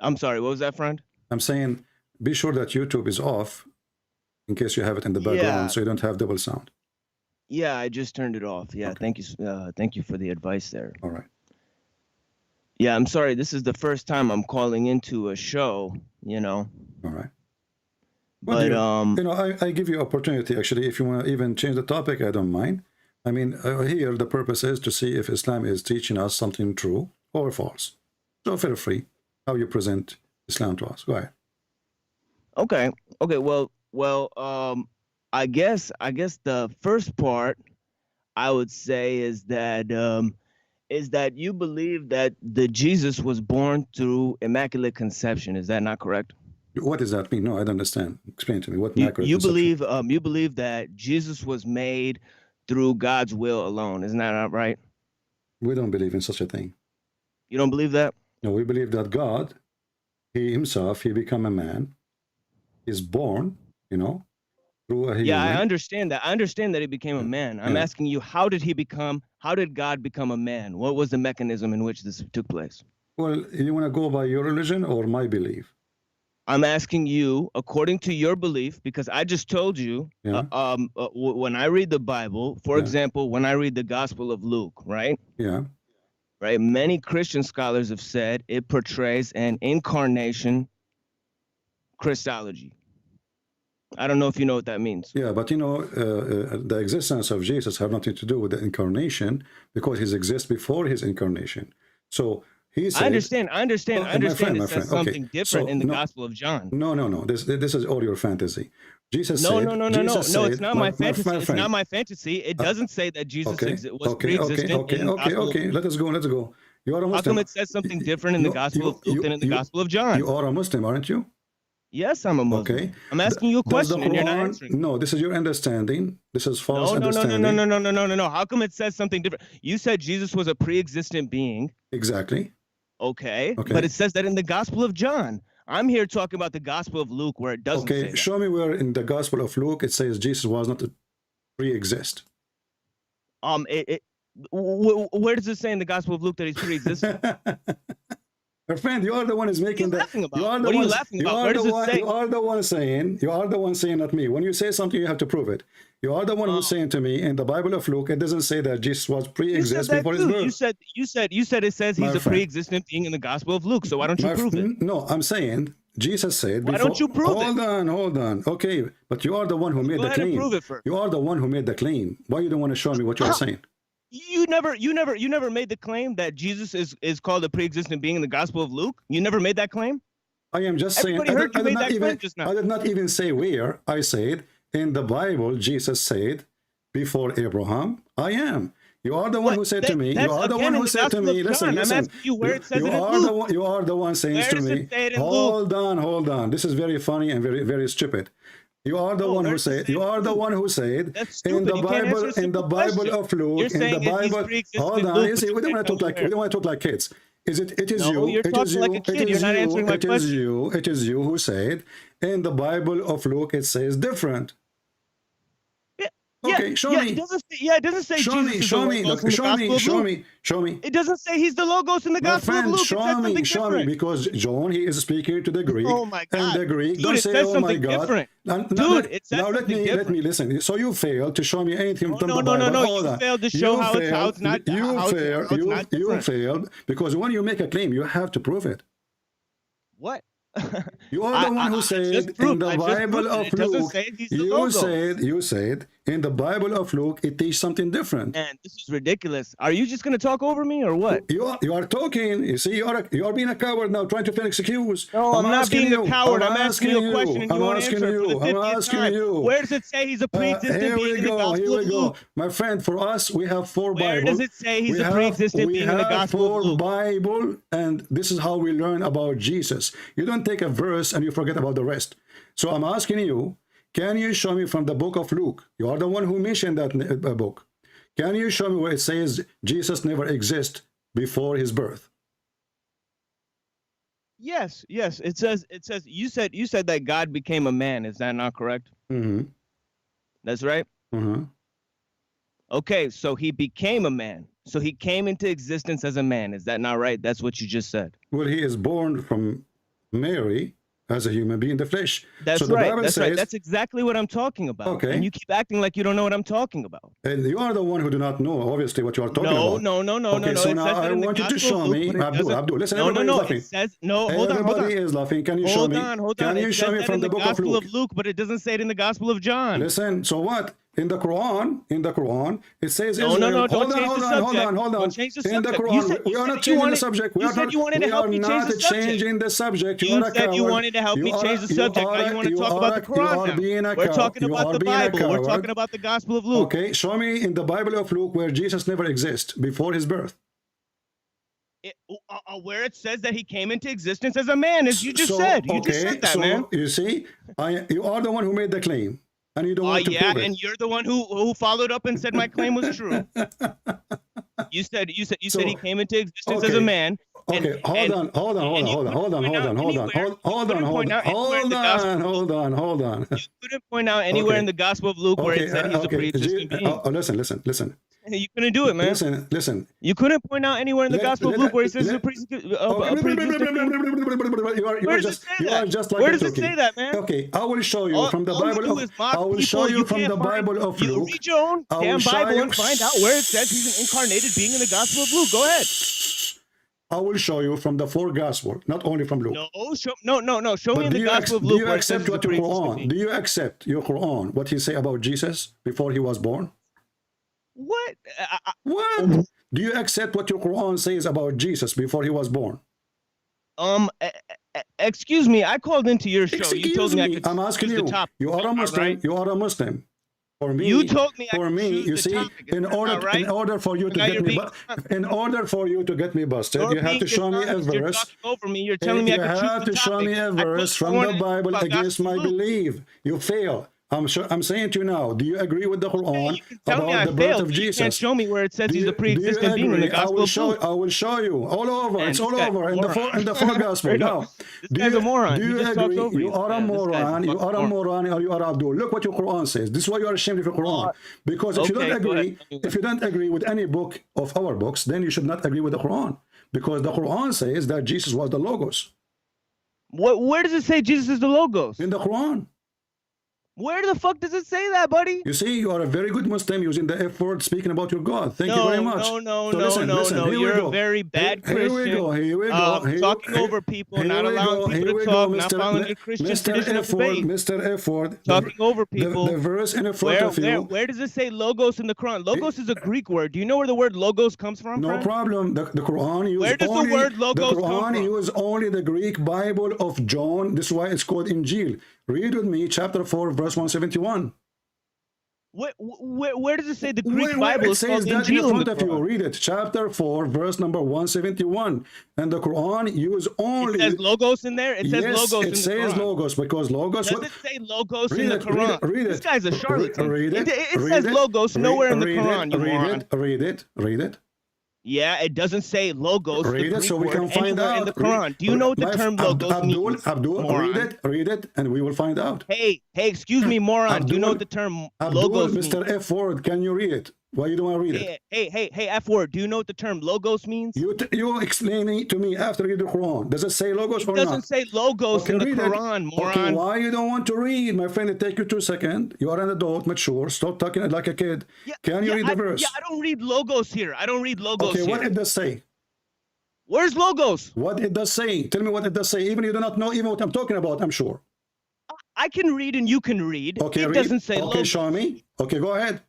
I'm sorry, what was that, friend? I'm saying be sure that YouTube is off in case you have it in the background, so you don't have double sound. Yeah, I just turned it off. Yeah, okay. Thank you for the advice there. All right. Yeah, I'm sorry. This is the first time I'm calling into a show, you know. All right. Well, but, you know, I give you opportunity, actually. If you want to even change the topic, I don't mind. I mean, here the purpose is to see if Islam is teaching us something true or false. So feel free how you present Islam to us. Go ahead. Okay. Well, I guess the first part I would say is that you believe that the Jesus was born through immaculate conception. Is that not correct? What does that mean? No, I don't understand. Explain to me. What you believe that Jesus was made through God's will alone. Isn't that not right? We don't believe in such a thing. You don't believe that? No, we believe that God, he himself, he become a man, is born, you know, through a human. Yeah, I understand that. I understand that he became a man. I'm asking you, how did God become a man? What was the mechanism in which this took place? Well, you want to go by your religion or my belief? I'm asking you, according to your belief, because I just told you, when I read the Bible, for example, when I read the Gospel of Luke, right? Yeah. Right. Many Christian scholars have said it portrays an incarnation Christology. I don't know if you know what that means. Yeah, but you know, the existence of Jesus have nothing to do with the incarnation because he exists before his incarnation. So he said, I understand. It says something different in the Gospel of John. No. This is all your fantasy. Jesus No, said, no, it's not my fantasy. It's not my fantasy. It doesn't say that Jesus was pre-existent. Okay. Let us go. You are a Muslim. How come it says something different in the Gospel of Luke than in the Gospel of John? You are a Muslim, aren't you? Yes, I'm a Muslim. Okay. I'm asking you a question and you're not answering. No, this is your understanding. This is false understanding. No. How come it says something different? You said Jesus was a pre-existent being. Exactly. Okay. But it says that in the Gospel of John. I'm here talking about the Gospel of Luke where it doesn't say that. Show me where in the Gospel of Luke it says Jesus was not a pre-exist. Where does it say in the Gospel of Luke that he's pre-existent? My friend, you are the one who's making that. What are you laughing about? Where does it say? You are the one saying, not me. When you say something, you have to prove it. You are the one who's saying to me in the Bible of Luke, it doesn't say that Jesus was pre-exist before his birth. You said it says he's a pre-existent being in the Gospel of Luke. So why don't you prove it? No, I'm saying Jesus said. Why don't you prove hold it? Hold on. Okay, but you are the one who made the claim. Prove it first. You are the one who made the claim. Why you don't want to show me what you are saying? You never made the claim that Jesus is called a pre-existent being in the Gospel of Luke. You never made that claim. I am just saying. I did not even say where. I said in the Bible, Jesus said, before Abraham, I am. You are the one who said to me. You are the one who said to me. Listen. I'm asking you where it says it in Luke. You are the one saying to me. Hold on. This is very funny and very stupid. You are the one who said. You are the one who said in the Bible. In the Bible of Luke. In the Bible. Hold on. You see, we don't want to talk like kids. It is you. It is you. It is you who said in the Bible of Luke it says different. Okay, show me. It doesn't say show me. It doesn't say he's the Logos in the Gospel of Luke. Show me, because John, he is speaking to the Greek. Oh my God. And the Greek don't say, oh my God. Now let me listen. So you failed to show me anything from the Bible. No. You failed to show how it's not. You failed because when you make a claim, you have to prove it. What? You are the one who said in the Bible of Luke. You said in the Bible of Luke it teaches something different. Man, this is ridiculous. Are you just going to talk over me or what? You are talking. You see, you are being a coward now, trying to find excuse. No, I'm not being a coward. I'm asking you a question, and you won't answer it for the 50th time. Where does it say he's a pre-existent being in the Gospel of Luke? My friend, for us, we have 4 Bibles. Where does it say he's a pre-existent being in the Gospel of Luke? We have 4 Bible, and this is how we learn about Jesus. You don't take a verse and you forget about the rest. So I'm asking you, can you show me from the book of Luke? You are the one who mentioned that book. Can you show me where it says Jesus never existed before his birth? Yes. It says you said that God became a man. Is that not correct? Mm-hmm. That's right. Mm-hmm. Okay, so he became a man. So he came into existence as a man. Is that not right? That's what you just said. Well, he is born from Mary as a human being in the flesh. That's right. That's exactly what I'm talking about. Okay. And you keep acting like you don't know what I'm talking about. And you are the one who do not know, obviously, what you are talking about. No. Okay, so now I want you to show me. Abdul, listen, everybody is laughing. Hold on. Everybody is laughing. Can you show me? Can you show me from the book of Luke? But it doesn't say it in the Gospel of John. Listen, so what? In the Quran, it says no, Israel. Hold on. Don't change the in the subject. Quran, we are not changing the subject. We are not changing the subject. You said you wanted to help me change the subject. Now you want to talk about the Quran now. We're talking about the Bible. We're talking about the Gospel of Luke. Okay, show me in the Bible of Luke where Jesus never exists before his birth. Where it says that he came into existence as a man, as you just said. You just said that, man. You see, you are the one who made the claim. And you don't want to prove it. And you're the one who followed up and said my claim was true. You said he came into existence as a man. Okay, hold on. You couldn't point out anywhere in the Gospel of Luke where it said he's a pre-existing being. Listen. You couldn't do it, man. Listen. You couldn't point out anywhere in the Gospel of Luke where he says he's a pre-existing being. You are just like where does it say that, man? Okay, I will show you from the Bible. I will show you from the Bible of Luke. You read your own damn Bible and find out where it says he's an incarnated being in the Gospel of Luke. Go ahead. I will show you from the 4 Gospels, not only from Luke. No. Show me in the Gospel of Luke. Do you accept what your Quran? Do you accept your Quran? What he say about Jesus before he was born? What? What? Do you accept what your Quran says about Jesus before he was born? Excuse me. I called into your show. You told me. I'm asking you. You are a Muslim. Right? You are a Muslim. For me, you told me. You see, in order for you to get me, in order for you to get me busted, you have to show me a verse. You're telling me you have to show me a verse from the Bible against my belief. You fail. I'm saying to you now, do you agree with the Quran about the birth of Jesus? You can't show me where it says he's a pre-existent being in the Gospel of Luke. I will show you all over. It's all over in the 4 Gospel. Now, this guy's a moron. Do you agree? You are a moron. You are a moron, or you are Abdul. Look what your Quran says. This is why you are ashamed of your Quran. Because if you don't agree with any book of our books, then you should not agree with the Quran. Because the Quran says that Jesus was the Logos. Where does it say Jesus is the Logos? In the Quran. Where the fuck does it say that, buddy? You see, you are a very good Muslim using the F word, speaking about your God. Thank you very much. No, So listen, here You're we go. a very bad Christian. Here we go. Talking over people, not allowing people to talk, not following the Christian tradition of debate. Mr. F word. Talking over people. The verse in front of you. Where does it say logos in the Quran? Logos is a Greek word. Do you know where the word logos comes from? No problem. The Quran uses where does only, the word logos the Quran come from? uses only the Greek Bible of John. This is why it's called Injil. Read with me, chapter 4, verse 171. Where does it say the Greek Bible is called that Injil in front of you? Read it. Chapter 4, verse number 171. And the Quran uses only... It says logos in there? It says logos in the Quran. It says logos because logos... Does it say logos in the Quran? Read it. This guy's a charlatan. Read it. It says logos nowhere in the Quran, you moron. Read it. Yeah, it doesn't say logos. Read it so we can find out. In the Quran. Do you know what the term logos means? Abdul, read it, and we will find out. Hey, excuse me, moron. Do you know what the term logos means? Mr. F word, can you read it? Why you don't want to read it? Hey, F word. Do you know what the term logos means? You explain it to me after you read the Quran. Does it say logos or not? It doesn't say logos in the Quran, moron. Okay, why you don't want to read? My friend, it take you 2 seconds. You are an adult, mature. Stop talking like a kid. Can you read the verse? Yeah, I don't read logos here. I don't read logos here. Okay, what it does say? Where's logos? What it does say? Tell me what it does say. Even you do not know even what I'm talking about, I'm sure. I can read and you can read. Okay, it doesn't say logos. Okay, show me. Okay, go ahead.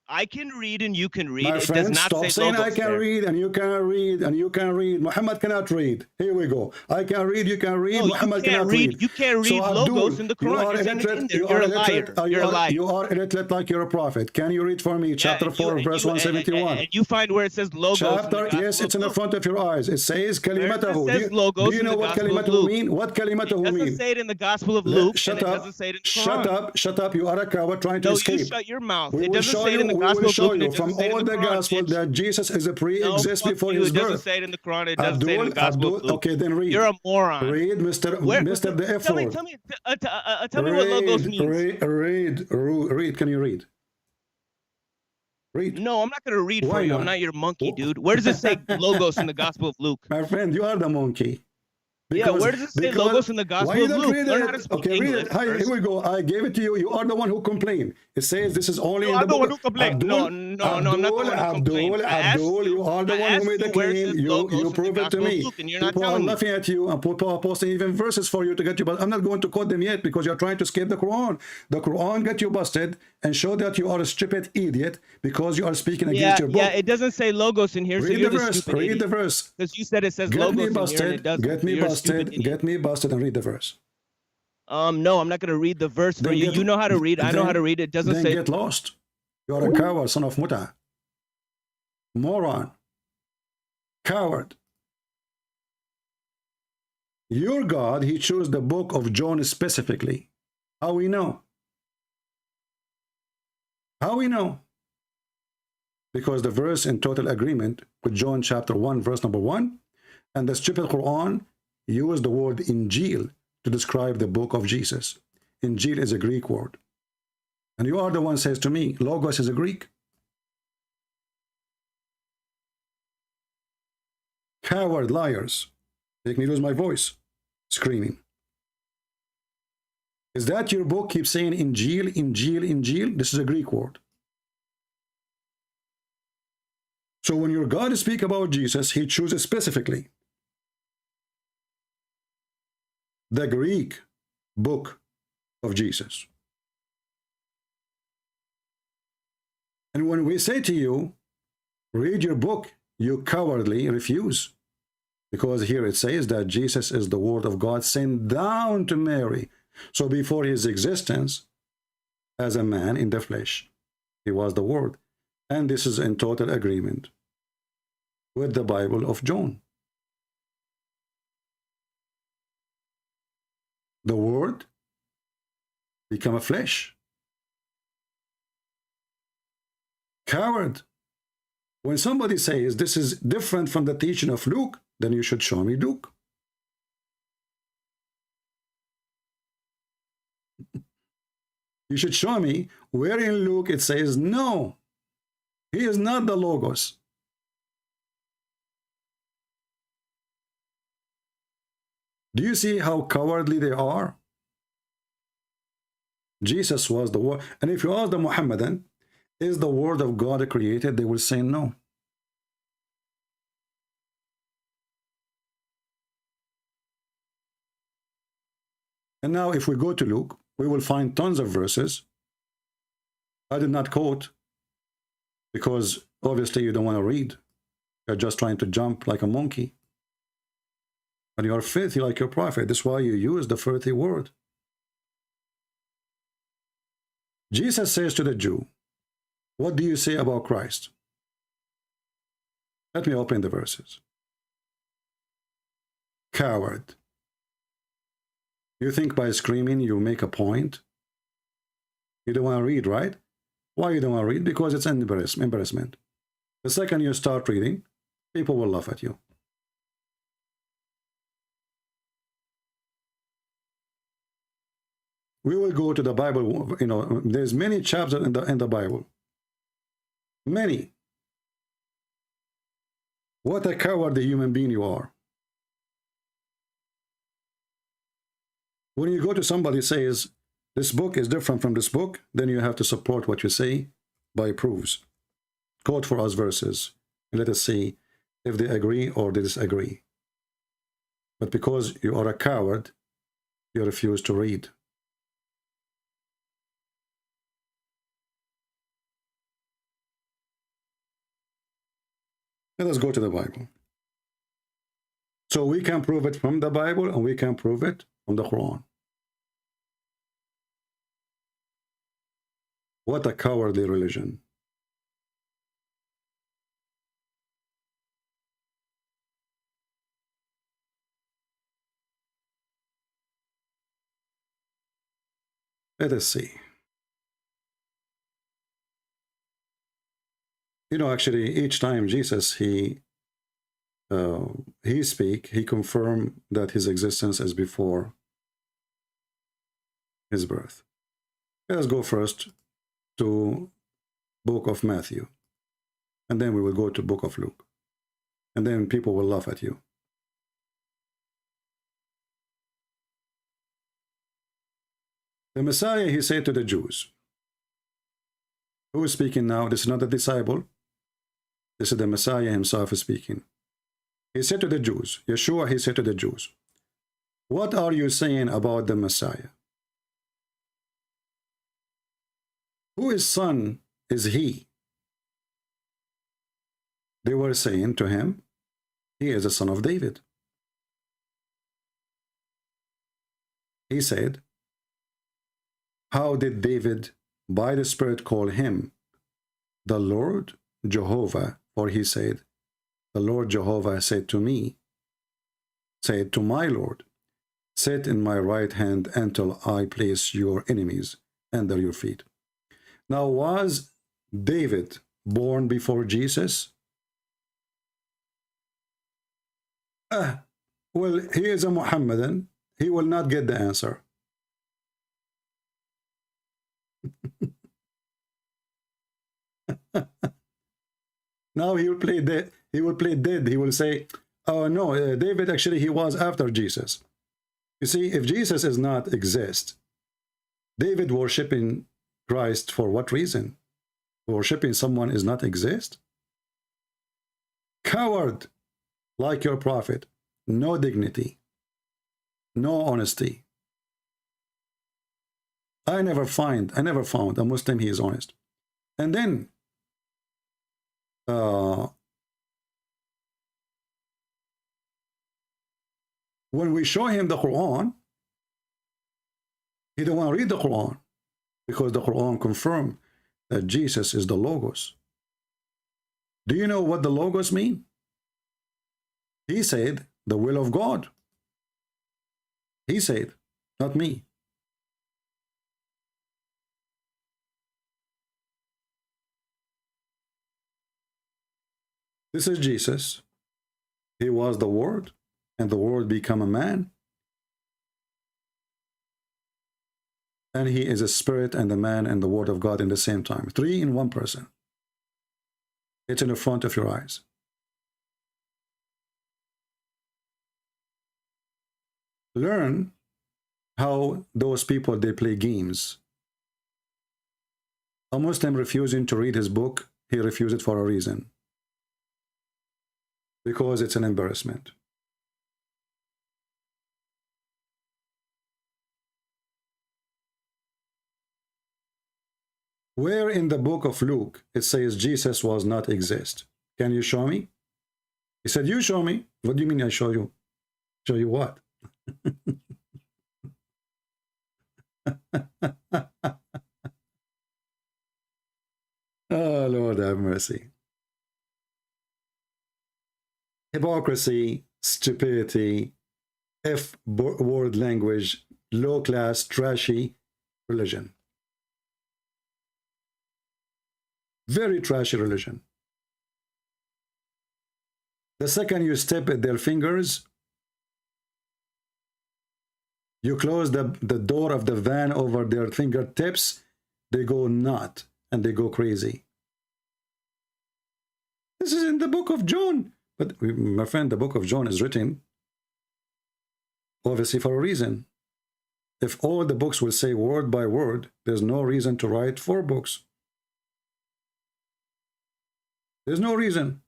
I can read and you can read. My friend, it does not stop say saying logos I can read and you can read and you can read. Muhammad cannot read. Here we go. I can read, you can read. No, Muhammad cannot read. You can't read logos in the Quran. You're a liar. You're a liar. You are illiterate like you're a prophet. Can you read for me chapter 4, verse 171? And you find where it says logos. Chapter, yes, it's in the front of your eyes. It says kalimatahu. It says logos. Do you know what kalimatahu mean? What kalimatahu mean? It doesn't say it in the Gospel of Luke. Shut up. Shut up. You are a coward trying to escape. You shut your mouth. It doesn't say it in the Gospel of Luke. From all the gospel that Jesus is a pre-exist before his birth. It doesn't say it in the Quran. It doesn't say it in the Gospel of Luke. Okay, then read. You're a moron. Read, Mr. the F word. Tell me what logos means. Read. Can you read? Read. No, I'm not going to read for you. I'm not your monkey, dude. Where does it say logos in the Gospel of Luke? My friend, you are the monkey. Where does it say logos in the Gospel of Luke? Learn how to speak English. Read it. Hi, here we go. I gave it to you. You are the one who complained. It says this is only in the book. I'm not the one who complained. Abdul, you are the one who made the claim. You prove it to me. People are laughing at you and people are posting even verses for you to get you, but I'm not going to quote them yet because you're trying to escape the Quran. The Quran got you busted and show that you are a stupid idiot because you are speaking against your book. Yeah, it doesn't say logos in here, so you're the stupid idiot. Read the verse. Because you said it says logos in here and it doesn't. Get me busted and read the verse. No, I'm not going to read the verse for you. You know how to read. I know how to read. It doesn't say. Get lost. You are a coward, son of Muta. Moron. Coward. Your God, he chose the book of John specifically. How we know? How we know? Because the verse in total agreement with John chapter 1, verse number 1, and the stupid Quran use the word Injil to describe the book of Jesus. Injil is a Greek word. And you are the one says to me, Logos is a Greek. Coward liars. Make me lose my voice. Screaming. Is that your book keeps saying Injil, Injil, Injil? This is a Greek word. So when your God speaks about Jesus, he chooses specifically the Greek book of Jesus. And when we say to you, read your book, you cowardly refuse. Because here it says that Jesus is the word of God sent down to Mary. So before his existence as a man in the flesh, he was the word. And this is in total agreement with the Bible of John. The word become a flesh. Coward. When somebody says this is different from the teaching of Luke, then you should show me Luke. You should show me where in Luke it says, no, he is not the Logos. Do you see how cowardly they are? Jesus was the word. And if you ask the Muhammadan, is the word of God created? They will say no. And now if we go to Luke, we will find tons of verses. I did not quote because obviously you don't want to read. You're just trying to jump like a monkey. And you are filthy like your prophet. That's why you use the filthy word. Jesus says to the Jew, what do you say about Christ? Let me open the verses. Coward. You think by screaming you make a point? You don't want to read, right? Why you don't want to read? Because it's an embarrassment. The second you start reading, people will laugh at you. We will go to the Bible. You know, there's many chapters in the Bible. Many. What a cowardly human being you are. When you go to somebody says, this book is different from this book, then you have to support what you say by proofs. Quote for us verses, and let us see if they agree or they disagree. But because you are a coward, you refuse to read. Let us go to the Bible. So we can prove it from the Bible and we can prove it from the Quran. What a cowardly religion. Let us see. You know, actually, each time Jesus, he speak, he confirmed that his existence is before his birth. Let us go first to book of Matthew, and then we will go to book of Luke, and then people will laugh at you. The Messiah, he said to the Jews, who is speaking now? This is not a disciple. This is the Messiah himself speaking. He said to the Jews, Yeshua, he said to the Jews, what are you saying about the Messiah? Whose son is he? They were saying to him, he is a son of David. He said, how did David by the Spirit call him the Lord Jehovah? For he said, the Lord Jehovah said to me, said to my Lord, sit in my right hand until I place your enemies under your feet. Now, was David born before Jesus? Well, he is a Muhammadan. He will not get the answer. Now he will play dead. He will play dead. He will say, oh no, David actually he was after Jesus. You see, if Jesus does not exist, David worshiping Christ for what reason? Worshipping someone is not exist? Coward, like your prophet, no dignity, no honesty. I never found a Muslim he is honest. And then when we show him the Quran, he don't want to read the Quran because the Quran confirms that Jesus is the Logos. Do you know what the Logos mean? He said the will of God. He said, not me. This is Jesus. He was the Word, and the Word became a man. And he is a spirit and a man and the Word of God in the same time. 3 in 1 person. It's in the front of your eyes. Learn how those people, they play games A Muslim refusing to read his book, he refused it for a reason. Because it's an embarrassment. Where in the book of Luke it says Jesus was not exist? Can you show me? He said, you show me. What do you mean I show you? Show you what? Oh, Lord have mercy. Hypocrisy, stupidity, F-word language, low-class, trashy religion. Very trashy religion. The second you step at their fingers, you close the door of the van over their fingertips, they go nut and they go crazy. This is in the book of John. But my friend, the book of John is written obviously for a reason. If all the books will say word by word, there's no reason to write 4 books. There's no reason.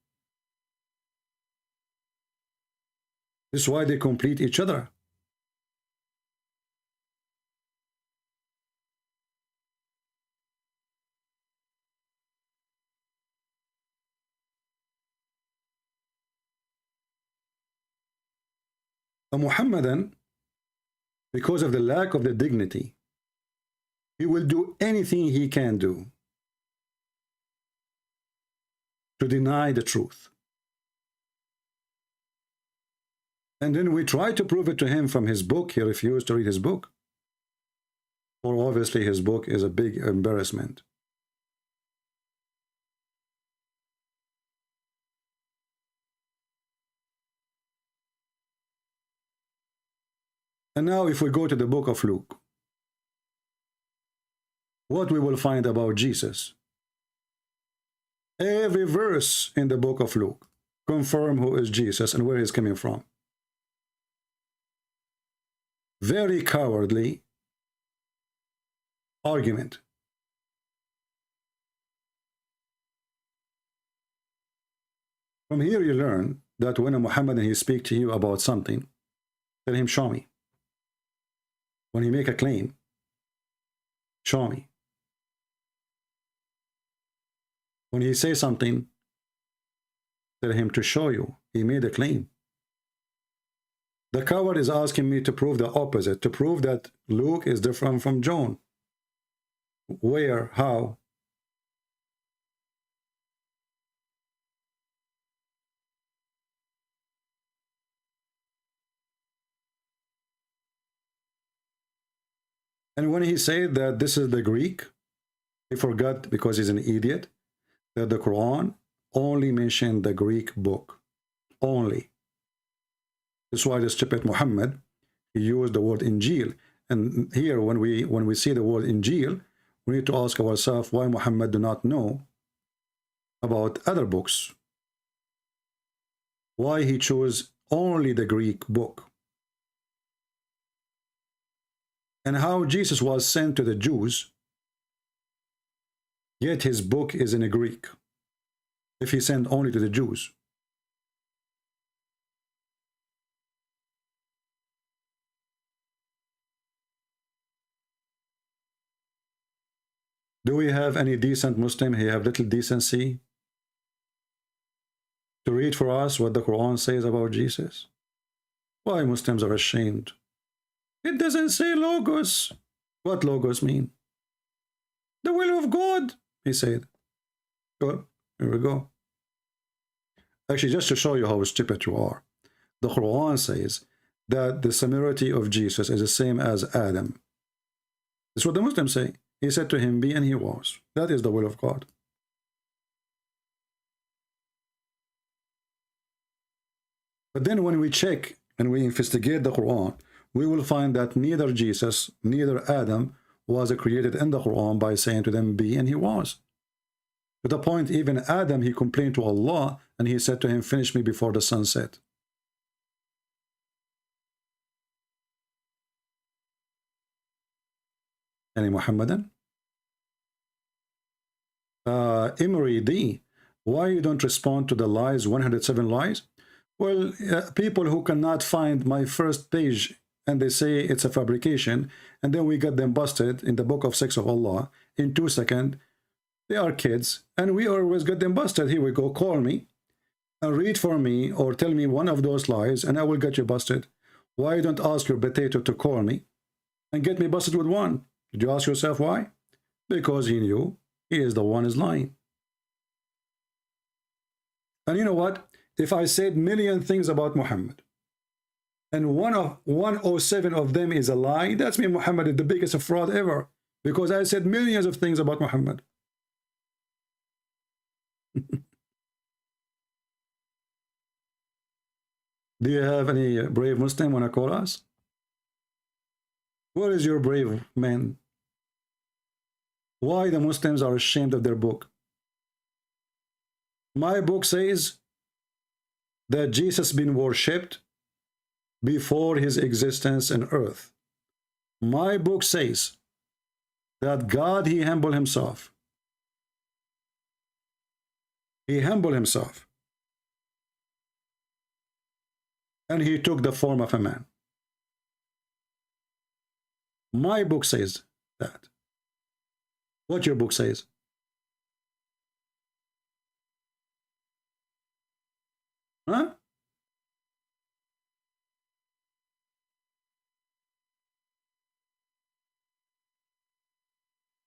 This is why they complete each other. A Muhammadan, because of the lack of the dignity, he will do anything he can do to deny the truth. And then we try to prove it to him from his book. He refused to read his book. Or obviously his book is a big embarrassment. And now if we go to the book of Luke, what we will find about Jesus? Every verse in the book of Luke confirm who is Jesus and where he's coming from. Very cowardly argument. From here you learn that when a Muhammadan he speak to you about something, tell him, show me. When he make a claim, show me. When he say something, tell him to show you. He made a claim. The coward is asking me to prove the opposite, to prove that Luke is different from John. Where? How? And when he said that this is the Greek, he forgot, because he's an idiot, that the Quran only mentioned the Greek book. Only. That's why the stupid Muhammad, he used the word Injil. And here, when we see the word Injil, we need to ask ourselves why Muhammad do not know about other books. Why he chose only the Greek book. And how Jesus was sent to the Jews, yet his book is in Greek, if he sent only to the Jews. Do we have any decent Muslim? He have little decency to read for us what the Quran says about Jesus? Why Muslims are ashamed? It doesn't say logos. What logos mean? The will of God, he said. Good. Here we go. Actually, just to show you how stupid you are, the Quran says that the similarity of Jesus is the same as Adam. That's what the Muslims say. He said to him, be, and he was. That is the will of God. But then when we check and we investigate the Quran, we will find that neither Jesus, neither Adam was created in the Quran by saying to them, be, and he was. To the point, even Adam, he complained to Allah, and he said to him, finish me before the sun set. Any Muhammadan? Emery D, why you don't respond to the lies, 107 lies? Well, people who cannot find my first page and they say it's a fabrication, and then we get them busted in the book of Sex of Allah in 2 seconds. They are kids, and we always get them busted. Here we go, call me and read for me or tell me one of those lies and I will get you busted. Why don't ask your potato to call me and get me busted with one? Did you ask yourself why? Because he knew he is the one is lying. And you know what? If I said million things about Muhammad and 107 of them is a lie, that's mean Muhammad is the biggest fraud ever, because I said millions of things about Muhammad. Do you have any brave Muslim want to call us? Where is your brave man? Why the Muslims are ashamed of their book? My book says that Jesus been worshipped before his existence on earth. My book says that God, he humbled himself. He humbled himself. And he took the form of a man. My book says that. What your book says? Huh?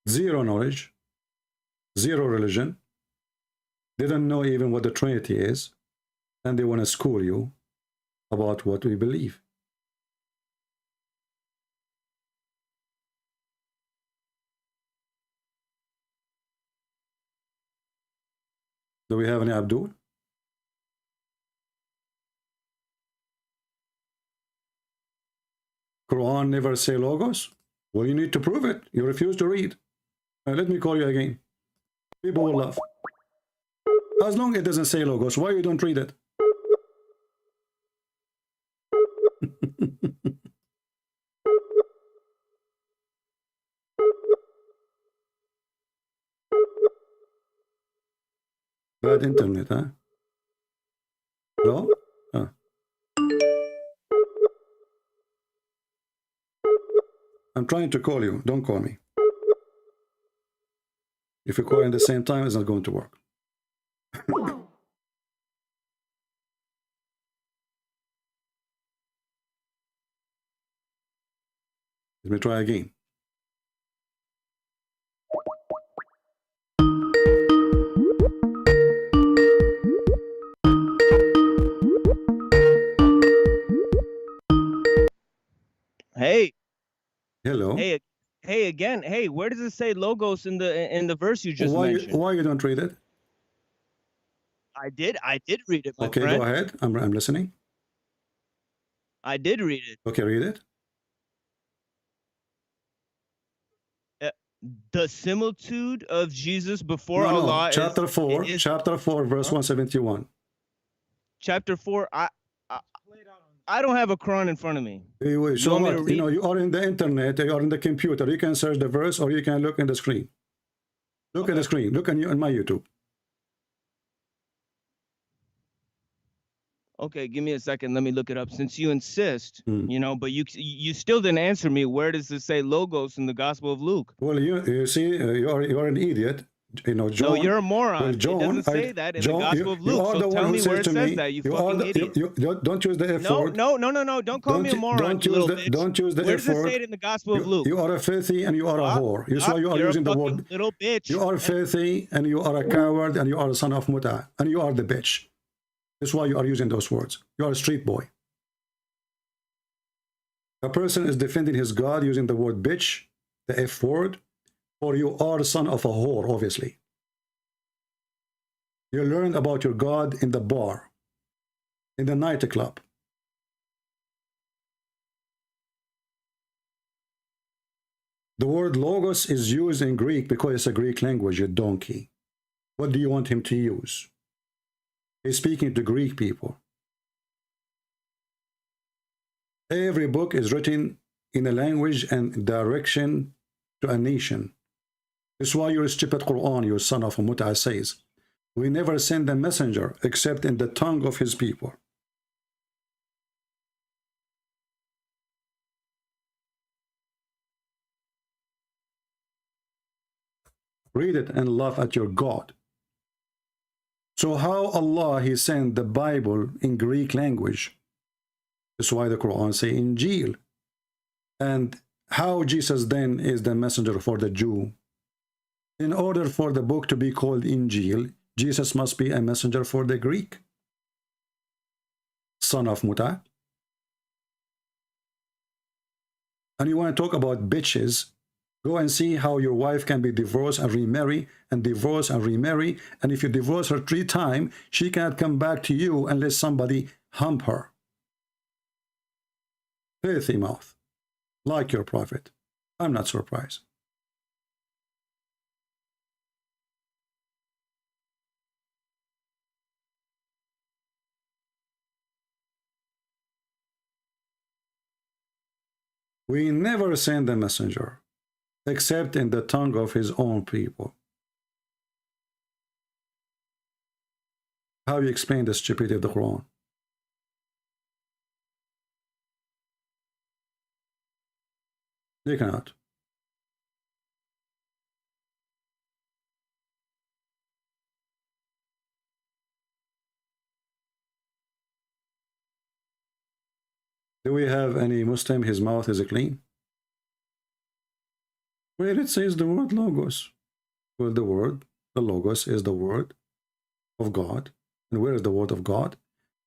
Zero knowledge, zero religion. They don't know even what the Trinity is, and they want to school you about what we believe. Do we have any Abdul? Quran never say logos? Well, you need to prove it. You refuse to read. Let me call you again. People will laugh. As long as it doesn't say logos, why you don't read it? Bad internet, huh? Hello? Huh. I'm trying to call you. Don't call me. If you call at the same time, it's not going to work. Let me try again. Hey. Hello. Hey again. Hey, where does it say logos in the verse you just mentioned? Why you don't read it? I did read it, my okay, friend. Go ahead. I'm listening. I did read it. Okay, read it. The similitude of Jesus before Allah. Chapter 4, verse 171. Chapter 4. I don't have a Quran in front of me. So what? You know, you are in the internet, you are in the computer. You can search the verse, or you can look in the screen. Look at the screen. Look on my YouTube. Okay, give me a second. Let me look it up. Since you insist, you know, but you still didn't answer me. Where does it say logos in the Gospel of Luke? Well, you see, you are an idiot. You know, John. No, you're a moron. Well, John, it doesn't say that in the Gospel of Luke. So tell me where it says that. You fucking idiot. Don't use the F word. No. Don't call me a moron. Don't use the F word. Where does it say it in the Gospel of Luke? You are a filthy and you are a whore. That's why you are using the word. Little bitch. You are filthy and you are a coward and you are a son of muta and you are the bitch. That's why you are using those words. You are a street boy. A person is defending his God using the word bitch, the F word, or you are the son of a whore, obviously. You learned about your God in the bar, in the nightclub. The word logos is used in Greek because it's a Greek language, you donkey. What do you want him to use? He's speaking to Greek people. Every book is written in a language and direction to a nation. That's why your stupid Qur'an, your son of a Mut'a, says, we never send a messenger except in the tongue of his people. Read it and laugh at your God. So how Allah, he sent the Bible in Greek language? That's why the Quran say Injil. And how Jesus then is the messenger for the Jew? In order for the book to be called Injil, Jesus must be a messenger for the Greek. Son of Muta. And you want to talk about bitches? Go and see how your wife can be divorced and remarry, and divorce and remarry. And if you divorce her 3 times, she cannot come back to you unless somebody hump her. Filthy mouth. Like your prophet. I'm not surprised. We never send a messenger except in the tongue of his own people. How you explain the stupidity of the Quran? You cannot. Do we have any Muslim, his mouth is clean? Where it says the word logos. Well, the logos is the word of God. And where is the word of God?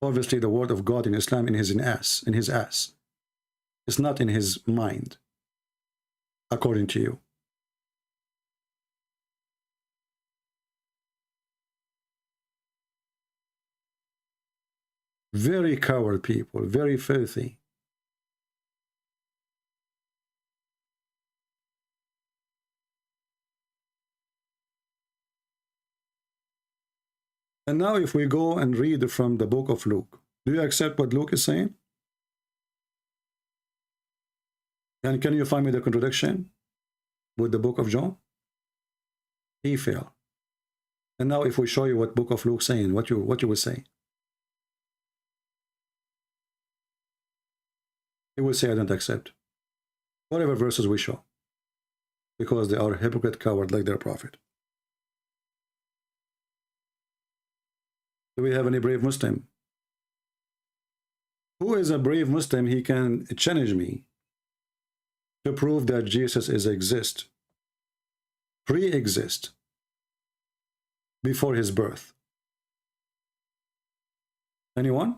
Obviously the word of God in Islam in his ass. It's not in his mind, according to you. Very coward people, very filthy. And now if we go and read from the book of Luke, do you accept what Luke is saying? And can you find me the contradiction with the book of John? He failed. And now if we show you what book of Luke is saying, what you would say? He will say, I don't accept. Whatever verses we show. Because they are hypocrite coward like their prophet. Do we have any brave Muslim? Who is a brave Muslim? He can challenge me to prove that Jesus exists, pre-exist, before his birth. Anyone?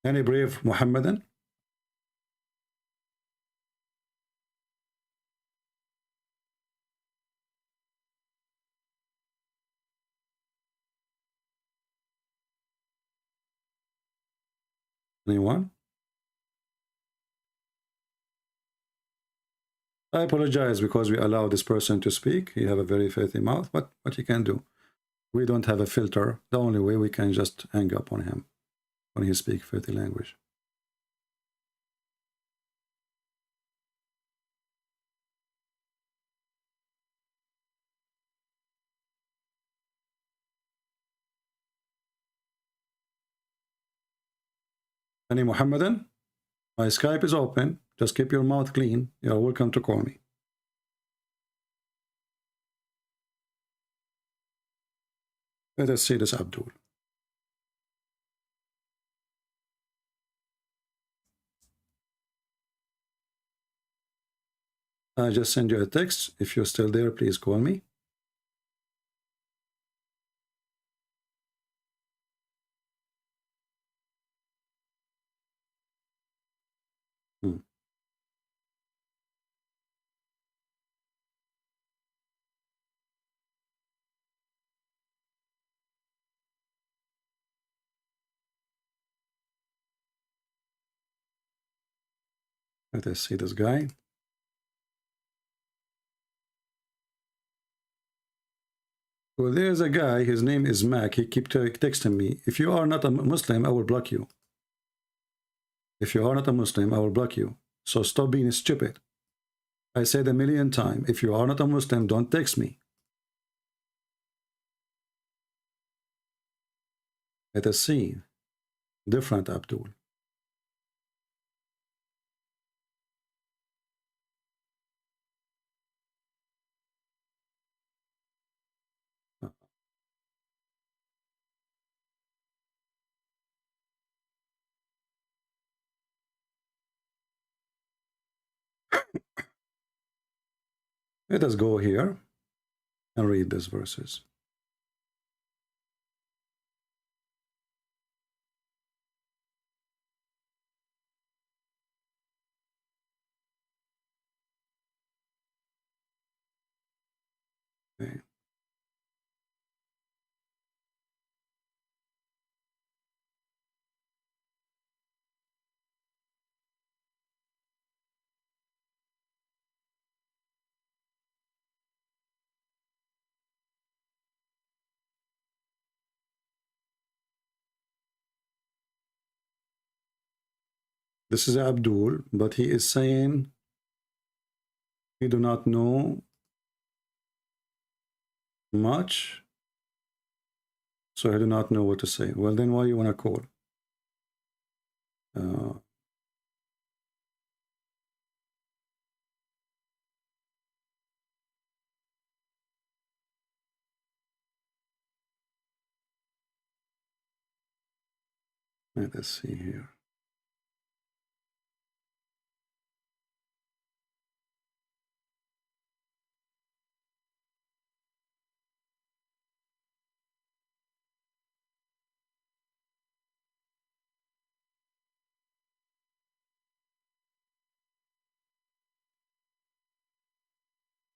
Any brave Muhammadan? Anyone? I apologize because we allow this person to speak. He have a very filthy mouth, but what you can do? We don't have a filter. The only way we can just hang up on him when he speaks filthy language. Any Muhammadan? My Skype is open. Just keep your mouth clean. You are welcome to call me. Let us see this Abdul. I just send you a text. If you're still there, please call me. Let us see this guy. Well, there's a guy, his name is Mac. He keeps texting me. If you are not a Muslim, I will block you. If you are not a Muslim, I will block you. So stop being stupid. I said a million times, if you are not a Muslim, don't text me. Let us see. Different Abdul. Let us go here and read these verses. Okay. This is Abdul, but he is saying he do not know much, so I do not know what to say. Well, then why you want to call? Let us see here.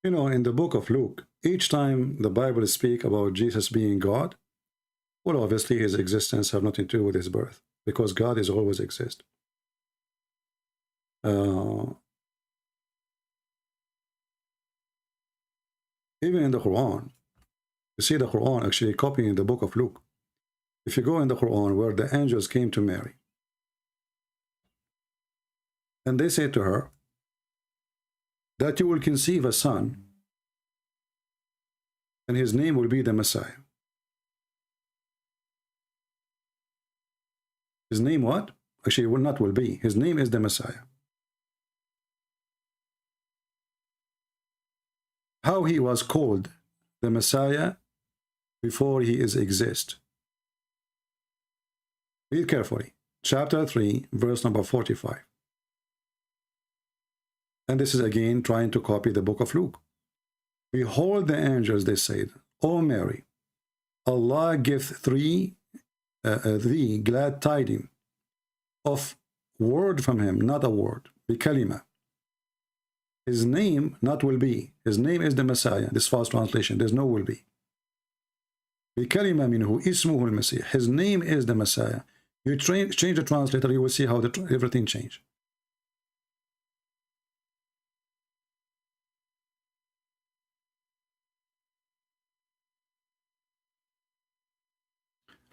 You know, in the book of Luke, each time the Bible speaks about Jesus being God, well, obviously his existence have nothing to do with his birth, because God is always exist. Even in the Quran, you see the Quran actually copying the book of Luke. If you go in the Quran where the angels came to Mary, and they say to her that you will conceive a son, and his name will be the Messiah. His name what? Actually, will not will be. His name is the Messiah. How he was called the Messiah before he is exist. Read carefully. Chapter 3, verse number 45. And this is again trying to copy the book of Luke. Behold the angels, they said, O Mary, Allah giveth thee glad tidings of word from him, not a word, bikalima. His name not will be. His name is the Messiah. This false translation. There's no will be. Bikalima minhu ismuhu al-Masih. His name is the Messiah. You change the translator, you will see how everything changed.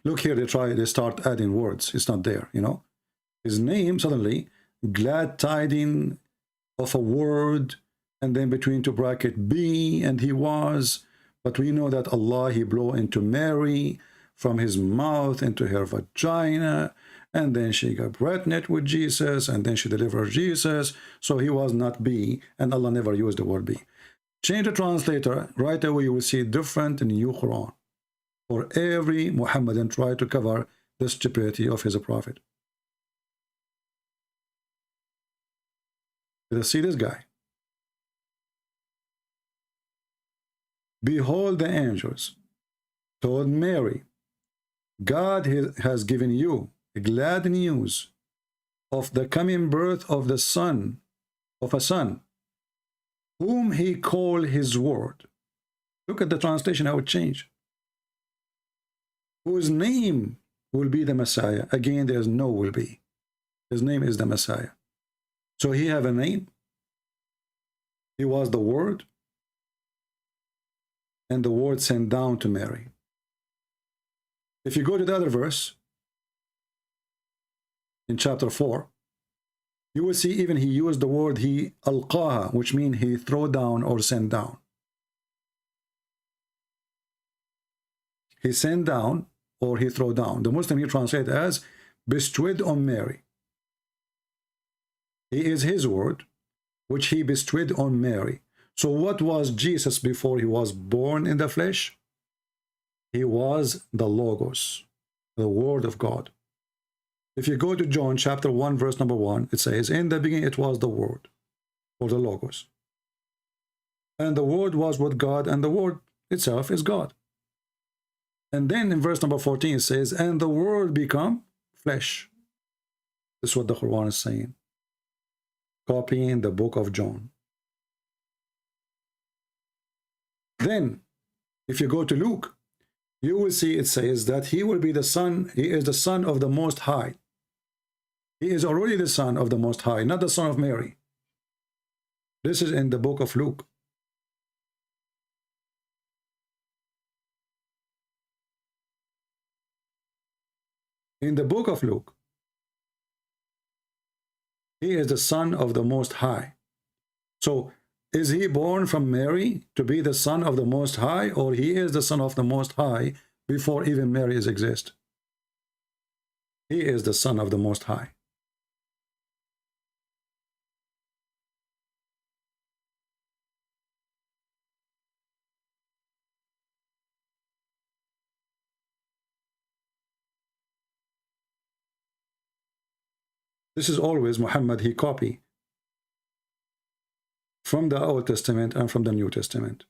Look here, they start adding words. It's not there, you know. His name, suddenly, glad tidings of a word, and then between two bracket be, and he was. But we know that Allah, he blew into Mary from his mouth into her vagina, and then she got pregnant with Jesus, and then she delivered Jesus. So he was not be, and Allah never used the word be. Change the translator, right away you will see different in the new Quran. For every Muhammadan try to cover the stupidity of his prophet. Let us see this guy. Behold the angels told Mary, God has given you glad news of the coming birth of the son, of a son, whom he called his word. Look at the translation, how it changed. Whose name will be the Messiah. Again, there's no will be. His name is the Messiah. So he have a name. He was the word. And the word sent down to Mary. If you go to the other verse, in chapter 4, You will see even he used the word he alqaha, which means he throw down or send down. He sent down or he throw down. The Muslim here translate as bestowed on Mary. He is his word, which he bestowed on Mary. So what was Jesus before he was born in the flesh? He was the Logos, the Word of God. If you go to John chapter 1, verse number 1, it says, in the beginning it was the Word, or the Logos. And the Word was with God, and the Word itself is God. And then in verse number 14 it says, and the Word become flesh. This is what the Quran is saying, copying the book of John. Then, if you go to Luke, you will see it says that he will be the Son, he is the Son of the Most High. He is already the Son of the Most High, not the Son of Mary. This is in the book of Luke. In the book of Luke, he is the Son of the Most High. So, is he born from Mary to be the Son of the Most High, or he is the Son of the Most High before even Mary exists? He is the Son of the Most High. This is always Muhammad, he copy from the Old Testament and from the New Testament.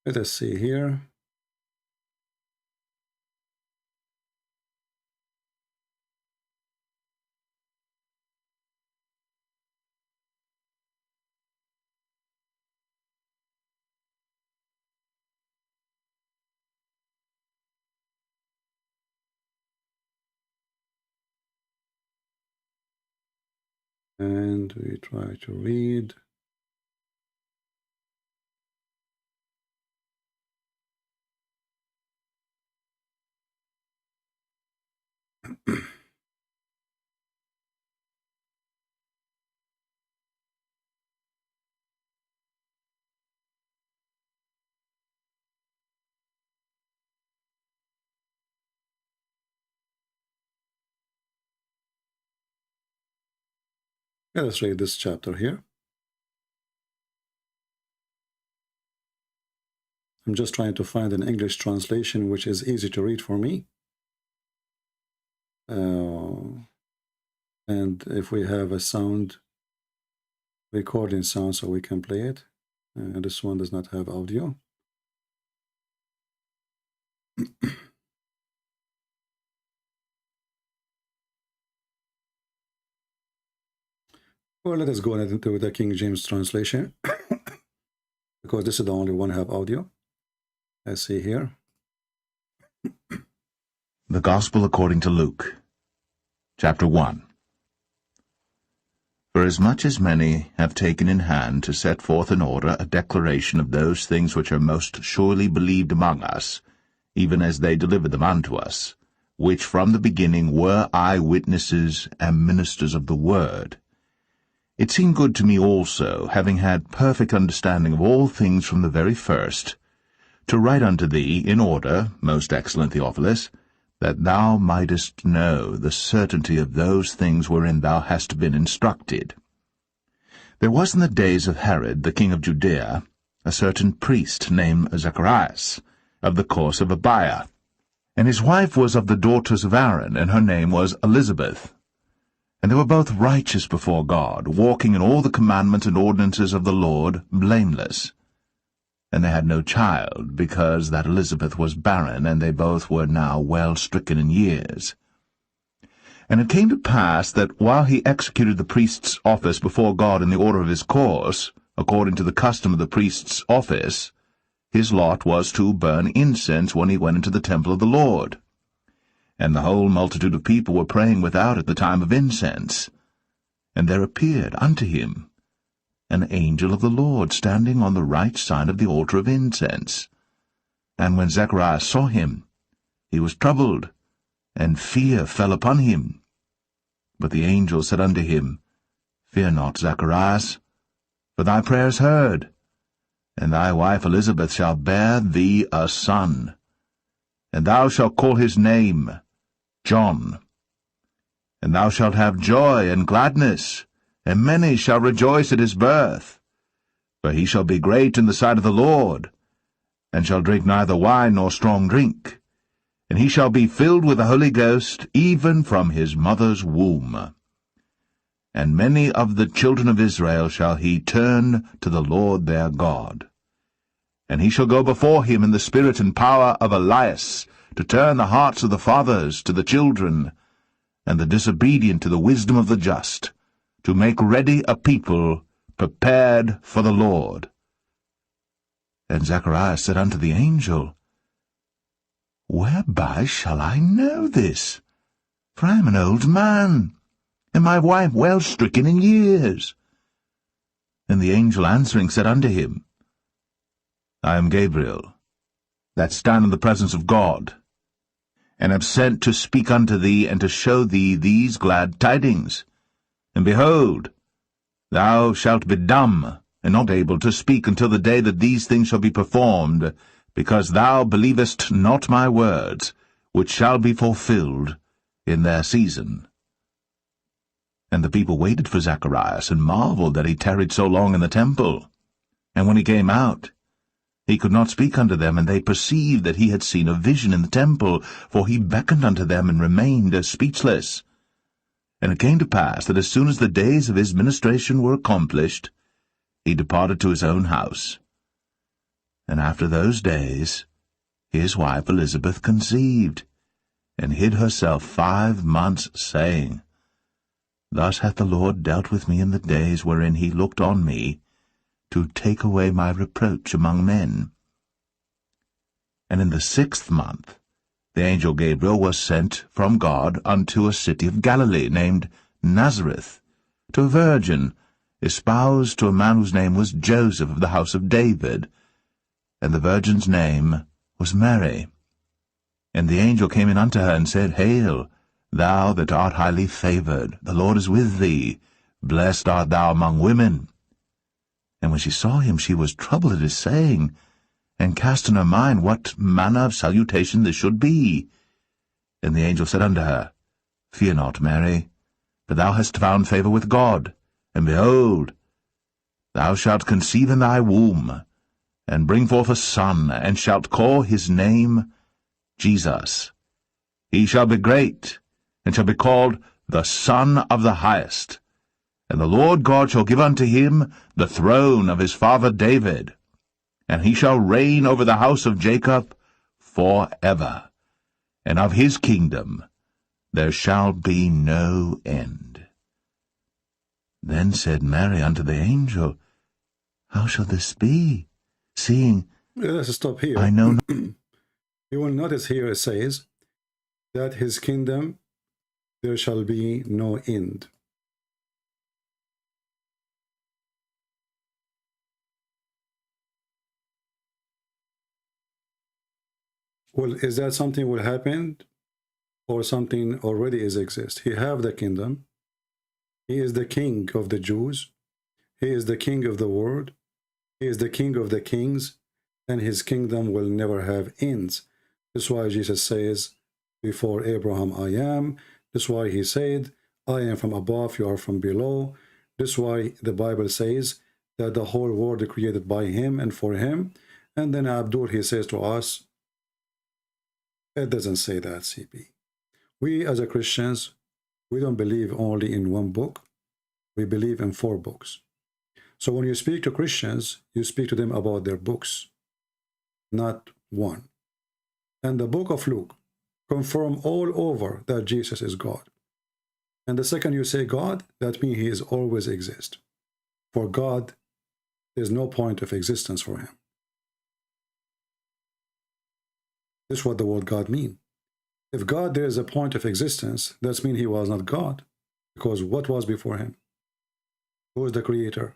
Let us see here. And we try to read. Let us read this chapter here. I'm just trying to find an English translation which is easy to read for me. And if we have a sound, recording sound, so we can play it. This one does not have audio. Well, let us go into the King James translation because this is the only one have audio. Let's see here. The Gospel according to Luke, chapter 1. For as much as many have taken in hand to set forth in order a declaration of those things which are most surely believed among us, even as they delivered them unto us, which from the beginning were eyewitnesses and ministers of the word, it seemed good to me also, having had perfect understanding of all things from the very first, to write unto thee in order, most excellent Theophilus, that thou mightest know the certainty of those things wherein thou hast been instructed. There was in the days of Herod, the king of Judea, a certain priest named Zacharias, of the course of Abiah, and his wife was of the daughters of Aaron, and her name was Elizabeth. And they were both righteous before God, walking in all the commandments and ordinances of the Lord, blameless. And they had no child, because that Elizabeth was barren, and they both were now well stricken in years. And it came to pass that while he executed the priest's office before God in the order of his course, according to the custom of the priest's office, his lot was to burn incense when he went into the temple of the Lord. And the whole multitude of people were praying without at the time of incense. And there appeared unto him an angel of the Lord standing on the right side of the altar of incense. And when Zacharias saw him, he was troubled, and fear fell upon him. But the angel said unto him, Fear not, Zacharias, for thy prayer is heard, and thy wife Elizabeth shall bear thee a son, and thou shalt call his name John. And thou shalt have joy and gladness, and many shall rejoice at his birth. For he shall be great in the sight of the Lord, and shall drink neither wine nor strong drink. And he shall be filled with the Holy Ghost, even from his mother's womb. And many of the children of Israel shall he turn to the Lord their God. And he shall go before him in the spirit and power of Elias, to turn the hearts of the fathers to the children, and the disobedient to the wisdom of the just, to make ready a people prepared for the Lord. And Zacharias said unto the angel, Whereby shall I know this? For I am an old man, and my wife well stricken in years. And the angel answering said unto him, I am Gabriel, that stand in the presence of God, and am sent to speak unto thee, and to show thee these glad tidings. And behold, thou shalt be dumb, and not able to speak until the day that these things shall be performed, because thou believest not my words, which shall be fulfilled in their season. And the people waited for Zacharias, and marveled that he tarried so long in the temple. And when he came out, he could not speak unto them, and they perceived that he had seen a vision in the temple, for he beckoned unto them, and remained speechless. And it came to pass that as soon as the days of his ministration were accomplished, he departed to his own house. And after those days his wife Elizabeth conceived, and hid herself 5 months, saying, Thus hath the Lord dealt with me in the days wherein he looked on me, to take away my reproach among men. And in the 6th month the angel Gabriel was sent from God unto a city of Galilee, named Nazareth, to a virgin, espoused to a man whose name was Joseph, of the house of David, and the virgin's name was Mary. And the angel came in unto her, and said, Hail, thou that art highly favoured, the Lord is with thee, blessed art thou among women. And when she saw him, she was troubled at his saying, and cast in her mind what manner of salutation this should be. And the angel said unto her, Fear not, Mary, for thou hast found favour with God, and behold, thou shalt conceive in thy womb, and bring forth a son, and shalt call his name Jesus. He shall be great, and shall be called the Son of the Highest. And the Lord God shall give unto him the throne of his father David, and he shall reign over the house of Jacob for ever, and of his kingdom there shall be no end. Then said Mary unto the angel, How shall this be, seeing Let's stop here. I know not? You will notice here it says that his kingdom there shall be no end. Well, is that something will happen, or something already is exist? He have the kingdom. He is the king of the Jews. He is the king of the world. He is the king of the kings, and his kingdom will never have ends. That's why Jesus says, before Abraham I am. That's why he said, I am from above, you are from below. That's why the Bible says that the whole world is created by him and for him. And then Abdul, he says to us, it doesn't say that, CP. We as a Christians, we don't believe only in one book. We believe in 4 books. So when you speak to Christians, you speak to them about their books, not one. And the book of Luke confirm all over that Jesus is God. And the second you say God, that means he is always exist. For God, there's no point of existence for him. This is what the word God mean. If God, there is a point of existence, that means he was not God. Because what was before him? Who is the creator?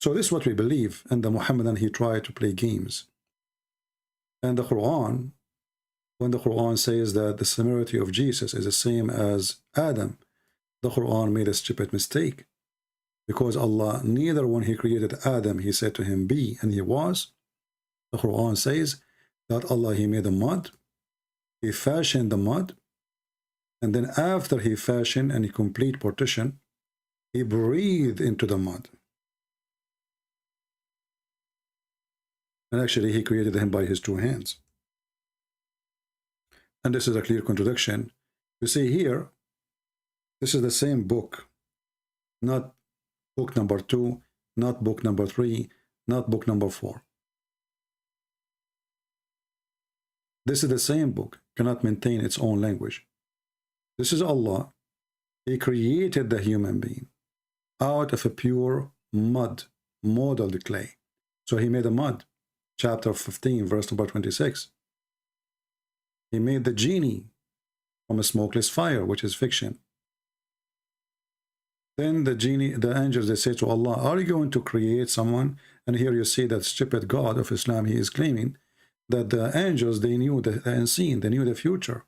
So this is what we believe. And the Muhammadan, he tried to play games. And the Qur'an, when the Qur'an says that the similarity of Jesus is the same as Adam, the Qur'an made a stupid mistake. Because Allah, neither when he created Adam, he said to him, be, and he was. The Qur'an says that Allah, he made the mud, he fashioned the mud, and then after he fashioned and he complete partition, he breathed into the mud. And actually, he created him by his two hands. And this is a clear contradiction. You see here, this is the same book, not book number 2, not book number 3, not book number 4. This is the same book, cannot maintain its own language. This is Allah. He created the human being out of a pure mud, molded clay. So he made a mud. Chapter 15, verse number 26. He made the genie from a smokeless fire, which is fiction. Then the angels, they say to Allah, are you going to create someone? And here you see that stupid God of Islam, he is claiming that the angels, they knew the unseen, they knew the future.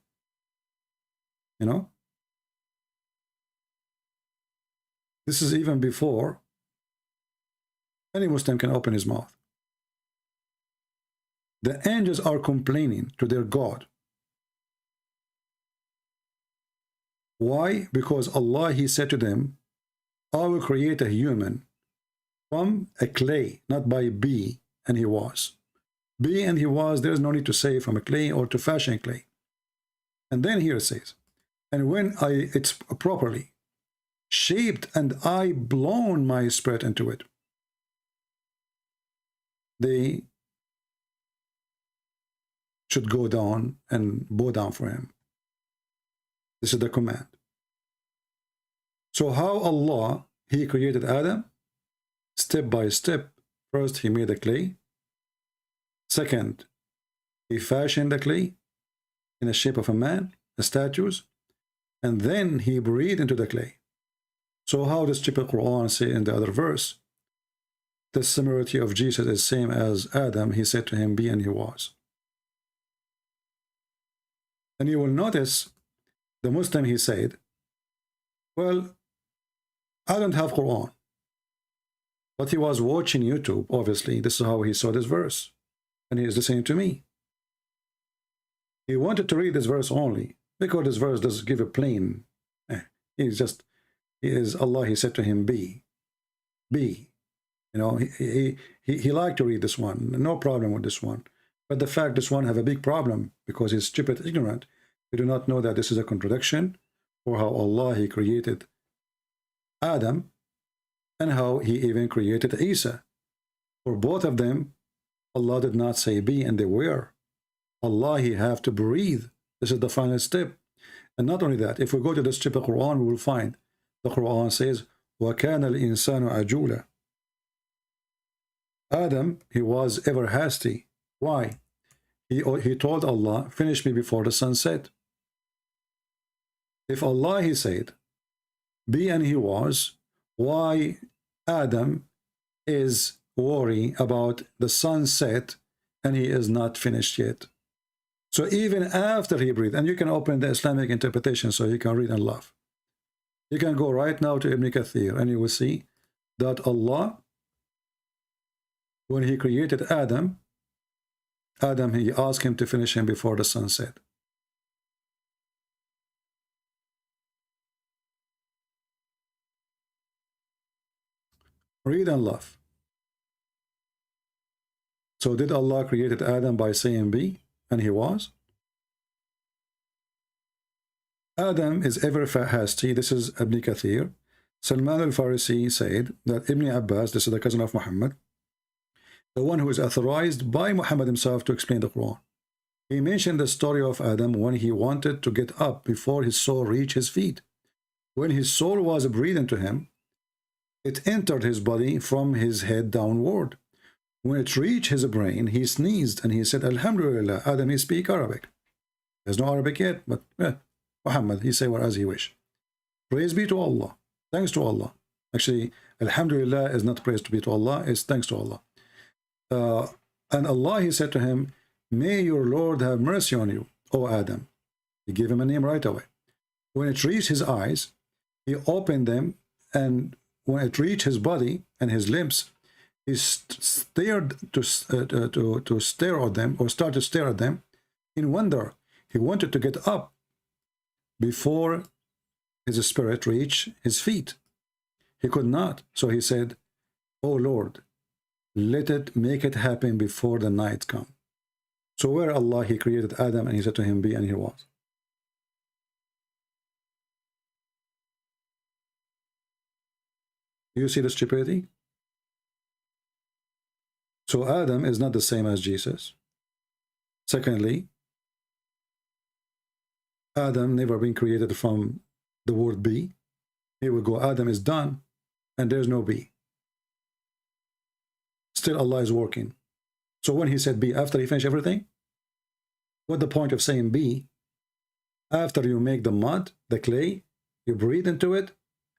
You know? This is even before any Muslim can open his mouth. The angels are complaining to their God. Why? Because Allah, he said to them, I will create a human from a clay, not by be and he was. Be and he was, there is no need to say from a clay or to fashion clay. And then here it says, and when it's properly shaped and I blown my spirit into it, they should go down and bow down for him. This is the command. So how Allah, he created Adam? Step by step. First, he made the clay. Second, he fashioned the clay in the shape of a man, the statues, and then he breathed into the clay. So how does stupid Qur'an say in the other verse? The similarity of Jesus is same as Adam. He said to him, be, and he was. And you will notice the Muslim, he said, well, I don't have Qur'an. But he was watching YouTube, obviously. This is how he saw this verse. And he is listening to me. He wanted to read this verse only, because this verse does give a plain. He is Allah, he said to him, be. Be. You know, he liked to read this one. No problem with this one. But the fact this one have a big problem, because he's stupid, ignorant. We do not know that this is a contradiction, or how Allah, he created Adam, and how he even created Isa. For both of them, Allah did not say be, and they were. Allah, he have to breathe. This is the final step. And not only that, if we go to the stupid Quran, we will find the Quran says, وَكَانَ الْإِنسَانُ عَجُولًا. Adam, he was ever hasty. Why? He told Allah, finish me before the sun set. If Allah, he said, be, and he was, why Adam is worried about the sunset and he is not finished yet? So even after he breathed, and you can open the Islamic interpretation so you can read and laugh. You can go right now to Ibn Kathir and you will see that Allah, when he created Adam, he asked him to finish him before the sunset. Read and laugh. So did Allah created Adam by saying be, and he was? Adam is ever hasty. This is Ibn Kathir. Salman al-Farisi said that Ibn Abbas, this is the cousin of Muhammad, the one who is authorized by Muhammad himself to explain the Quran. He mentioned the story of Adam when he wanted to get up before his soul reached his feet. When his soul was breathed into him, it entered his body from his head downward. When it reached his brain, he sneezed and he said, Alhamdulillah. Adam, he speak Arabic. There's no Arabic yet, but Muhammad, he say what as he wish. Praise be to Allah. Thanks to Allah. Actually, Alhamdulillah is not praise to be to Allah, it's thanks to Allah. And Allah, he said to him, may your Lord have mercy on you, O Adam. He gave him a name right away. When it reached his eyes, he opened them, and when it reached his body and his limbs, he stared to stare at them, or started to stare at them in wonder. He wanted to get up before his spirit reached his feet. He could not. So he said, "Oh Lord, make it happen before the night come." So where Allah, he created Adam and he said to him, be, and he was. Do you see the stupidity? So Adam is not the same as Jesus. Secondly, Adam never been created from the word be. Here we go, Adam is done, and there's no be. Still Allah is working. So when he said be, after he finished everything, what the point of saying be? After you make the mud, the clay, you breathe into it,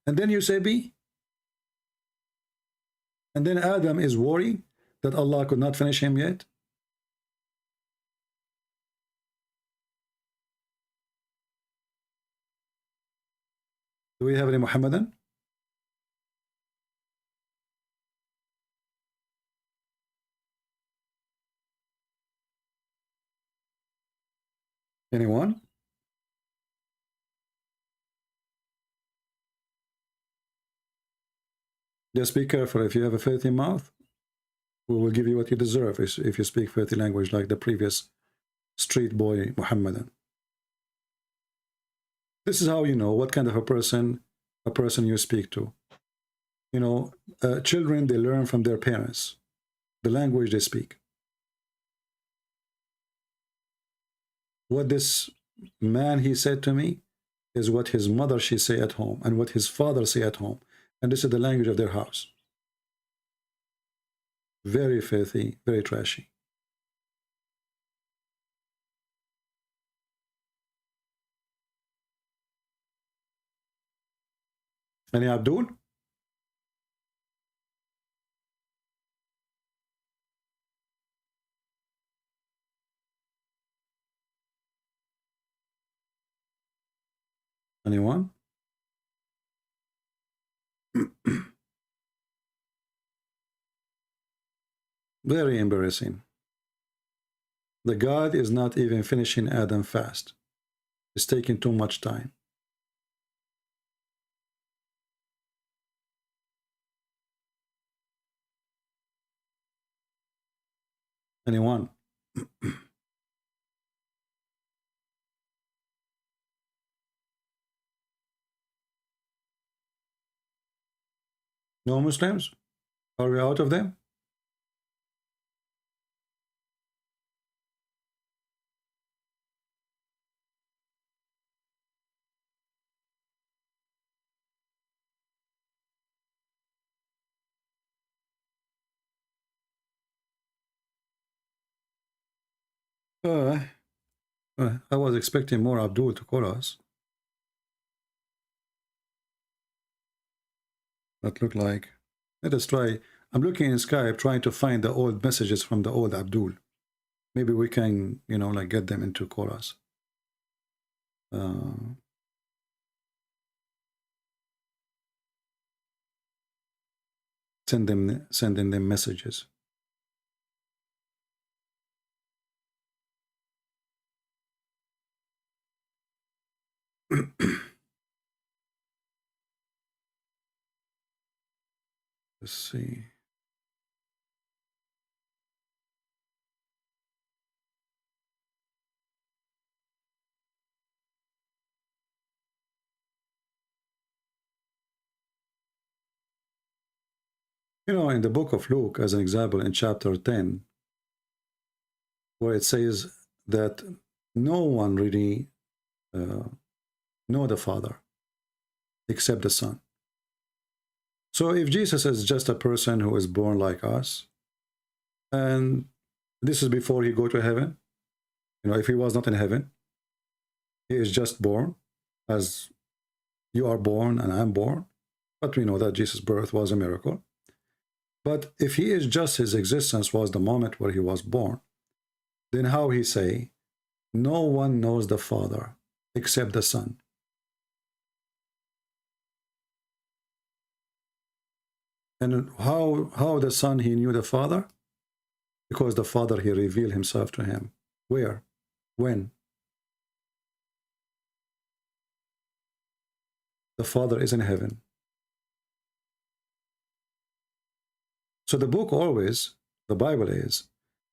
and then you say be? And then Adam is worried that Allah could not finish him yet? Do we have any Muhammadan? Anyone? Just be careful. If you have a filthy mouth, we will give you what you deserve if you speak filthy language like the previous street boy Muhammadan. This is how you know what kind of a person you speak to. You know, children, they learn from their parents, the language they speak. What this man, he said to me, is what his mother, she say at home, and what his father say at home. And this is the language of their house. Very filthy, very trashy. Any Abdul? Anyone? Very embarrassing. The God is not even finishing Adam fast. It's taking too much time. Anyone? No Muslims? Are we out of them? I was expecting more Abdul to call us. That look like. Let us try. I'm looking in Skype trying to find the old messages from the old Abdul. Maybe we can, you know, like get them into chorus. Sending them messages. Let's see. You know, in the book of Luke, as an example, in chapter 10, where it says that no one really know the Father except the Son. So if Jesus is just a person who is born like us, And this is before he go to heaven. You know, if he was not in heaven, he is just born, as you are born and I'm born. But we know that Jesus' birth was a miracle. But if he is just, his existence was the moment where he was born, then how he say, no one knows the Father except the Son? And how the Son, he knew the Father? Because the Father, he revealed himself to him. Where? When? The Father is in heaven. So the book always, the Bible is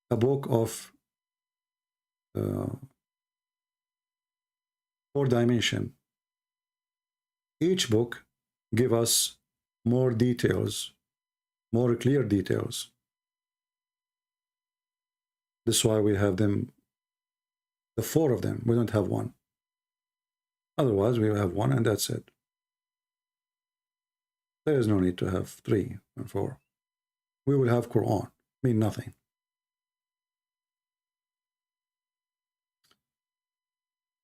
a book of 4 dimensions. Each book give us more details, more clear details. That's why we have them, the 4 of them. We don't have one. Otherwise, we have one and that's it. There is no need to have 3 and 4. We will have Qur'an, mean nothing.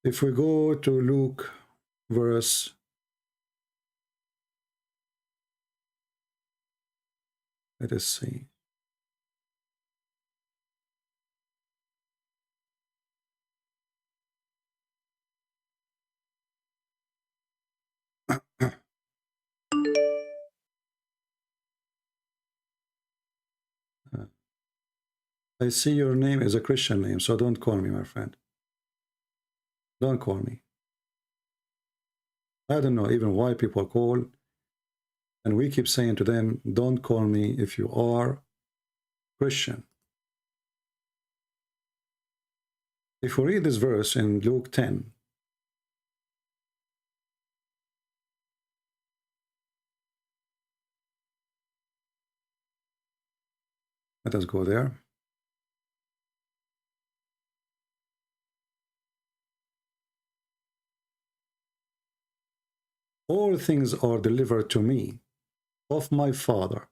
If we go to Luke verse let us see. I see your name is a Christian name, so don't call me, my friend. Don't call me. I don't know even why people call, and we keep saying to them, don't call me if you are Christian. If we read this verse in Luke 10, let us go there. All things are delivered to me of my Father,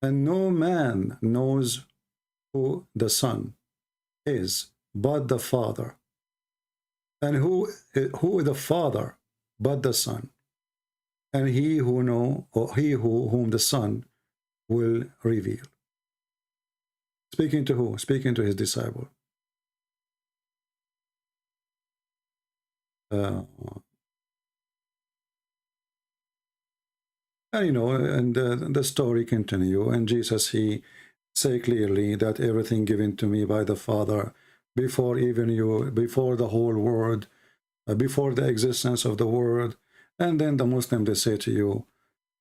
and no man knows who the Son is but the Father, and who the Father but the Son, and he who know, or he whom the Son will reveal. Speaking to who? Speaking to his disciple. And you know, and the story continue, and Jesus, he say clearly that everything given to me by the Father, before even you, before the whole world, before the existence of the world. And then the Muslim, they say to you,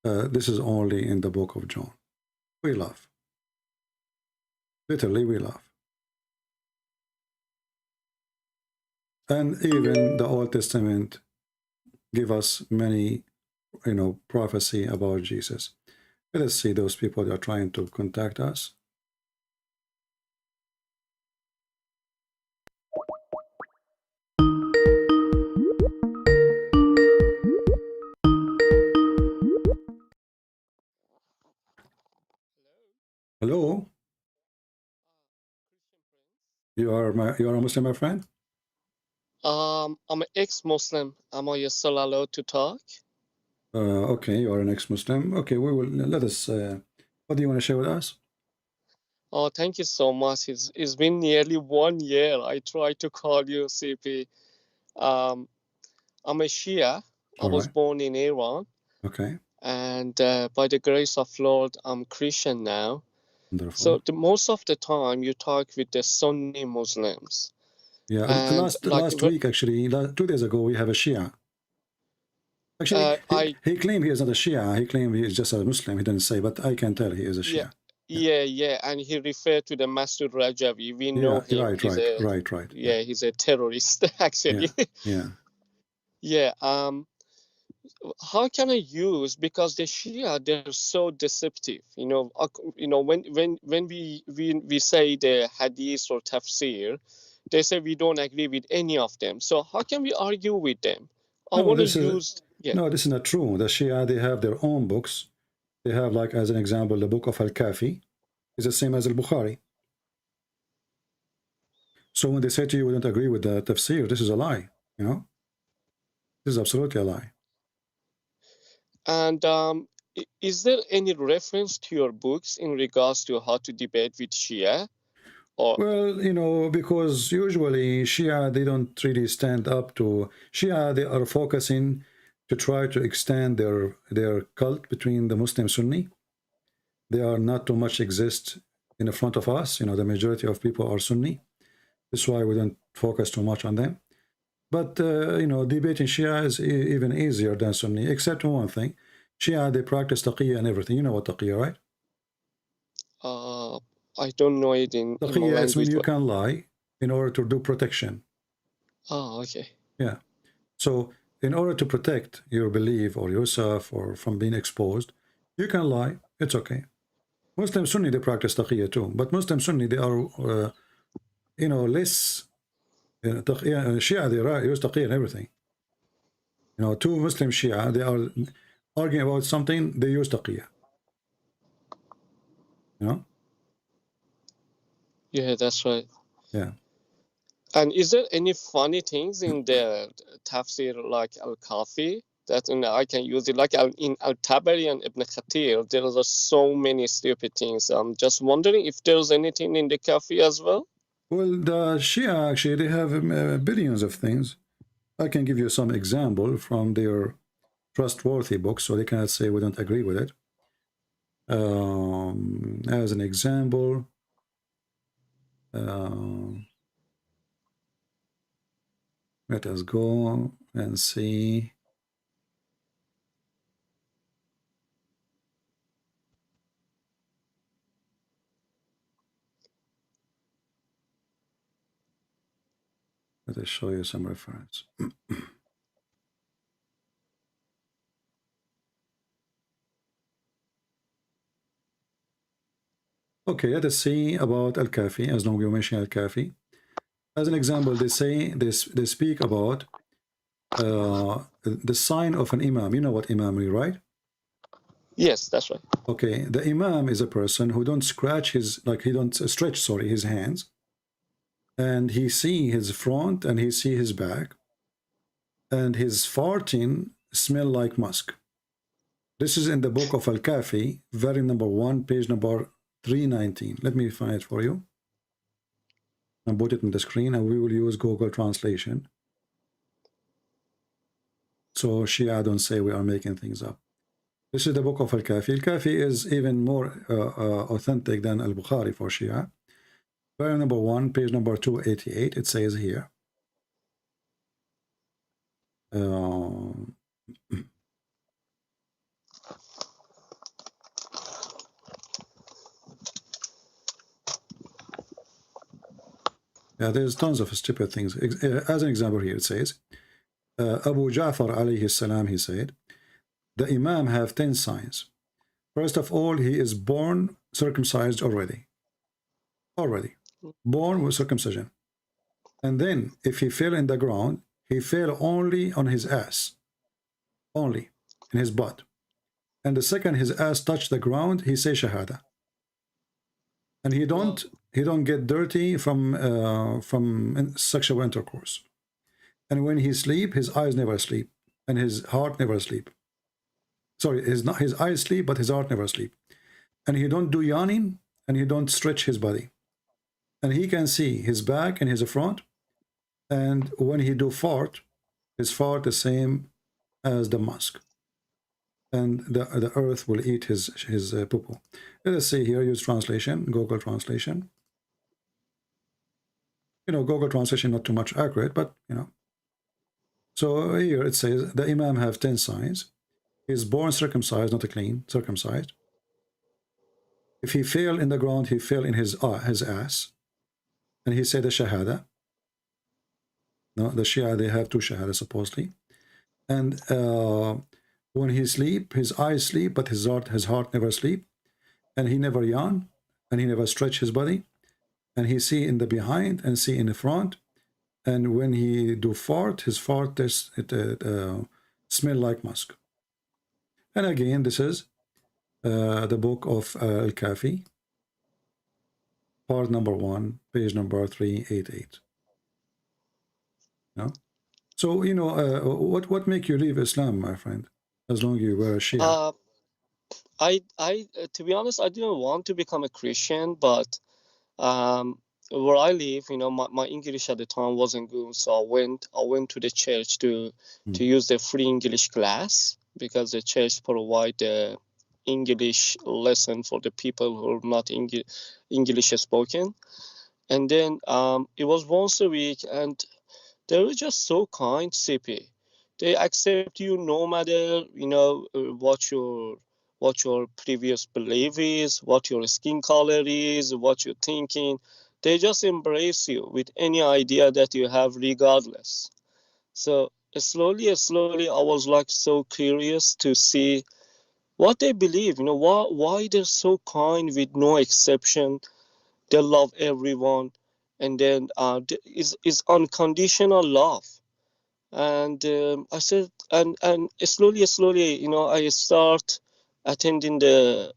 this is only in the book of John. We laugh. Literally, we laugh. And even the Old Testament give us many, you know, prophecy about Jesus. Let us see those people that are trying to contact us. Hello. You are a Muslim, my friend? I'm an ex-Muslim. Am I still allowed to talk? Okay, you are an ex-Muslim. Okay, we will, let us, what do you want to share with us? Oh, thank you so much. It's been nearly 1 year. I tried to call you, CP. I'm a Shia. I was born in Iran. Okay. And by the grace of Lord, I'm Christian now. Wonderful. So most of the time you talk with the Sunni Muslims. Yeah, and last week, actually, 2 days ago, we have a Shia. Actually, he claimed he is not a Shia. He claimed he is just a Muslim. He didn't say, but I can tell he is a Shia. Yeah. And he referred to the Masud Rajavi. We know him. Right. Yeah, he's a terrorist, actually. Yeah. How can I use, because the Shia, they're so deceptive. You know, when we say the Hadith or Tafsir, they say we don't agree with any of them. So how can we argue with them? No, this is not true. The Shia, they have their own books. They have, like, as an example, the book of Al-Kafi. is the same as al-Bukhari. So when they say to you, we don't agree with the tafsir, this is a lie, you know? This is absolutely a lie. And is there any reference to your books in regards to how to debate with Shia? Or well, you know, because usually Shia, they don't really stand up to Shia. They are focusing to try to extend their cult between the Muslim Sunni. They are not too much exist in the front of us. You know, the majority of people are Sunni. That's why we don't focus too much on them. But, you know, debating Shia is even easier than Sunni, except one thing. Shia, they practice taqiyya and everything. You know what taqiyya, right? I don't know it in my Taqiyya is when language. you can lie in order to do protection. Oh, okay. Yeah. So in order to protect your belief or yourself or from being exposed, you can lie. It's okay. Muslim Sunni, they practice taqiyya too. But Muslim Sunni, they are, you know, less... Shia, they use taqiyya and everything. You know, two Muslim Shia, they are arguing about something, they use taqiyya. You know? Yeah, that's right. Yeah. And is there any funny things in the tafsir like Al-Kafi that I can use it? Like in Al-Tabari and Ibn Khatir, there are so many stupid things. I'm just wondering if there's anything in the Kafi as well? Well, the Shia, actually, they have billions of things. I can give you some example from their trustworthy books, so they cannot say we don't agree with it. As an example, let us go and see. Let us show you some reference. Okay, let us see about Al-Kafi, as long as you mention Al-Kafi. As an example, they say, they speak about the sign of an imam. You know what imam is, right? Yes, that's right. Okay, the imam is a person who don't scratch his, like he don't stretch, sorry, his hands. And he see his front and he see his back. And his farting smell like musk. This is in the book of Al-Kafi, volume number 1, page number 319. Let me find it for you. I'll put it on the screen and we will use Google Translation. So Shia don't say we are making things up. This is the book of Al-Kafi. Al-Kafi is even more authentic than Al-Bukhari for Shia. Volume number 1, page number 288, it says here. Yeah, there's tons of stupid things. As an example here, it says, Abu Ja'far alayhi salam, he said, the Imam have 10 signs. First of all, he is born circumcised already. Born with circumcision. And then, if he fell in the ground, he fell only on his ass. Only in his butt. And the second his ass touched the ground, he say Shahada. And he don't get dirty from sexual intercourse. And when he sleep, his eyes never sleep, and his heart never sleep. Sorry, his eyes sleep, but his heart never sleep. And he don't do yawning, and he don't stretch his body. And he can see his back and his front. And when he do fart, his fart the same as the musk. And the earth will eat his poo-poo. Let us see here, use translation, Google Translation. You know, Google Translation not too much accurate, but, you know. So here it says, the Imam have 10 signs. He is born circumcised, not a clean, circumcised. If he fell in the ground, he fell in his ass. And he said the Shahada. No, the Shia, they have 2 Shahada, supposedly. And when he sleep, his eyes sleep, but his heart never sleep. And he never yawn, and he never stretch his body. And he see in the behind and see in the front. And when he do fart, his fart smell like musk. And again, this is the book of Al-Kafi. part number 1, page number 388. No? So, you know, what make you leave Islam, my friend? As long as you were a Shia. To be honest, I didn't want to become a Christian, but where I live, you know, my English at the time wasn't good, so I went to the church to use the free English class, because the church provide the English lesson for the people who are not English spoken. And then it was once a week, and they were just so kind, CP. They accept you no matter, you know, what your previous belief is, what your skin color is, what you're thinking. They just embrace you with any idea that you have, regardless. So slowly, I was like so curious to see what they believe. You know, why they're so kind with no exception. They love everyone, and then is unconditional love. And I said, and slowly, you know, I start attending the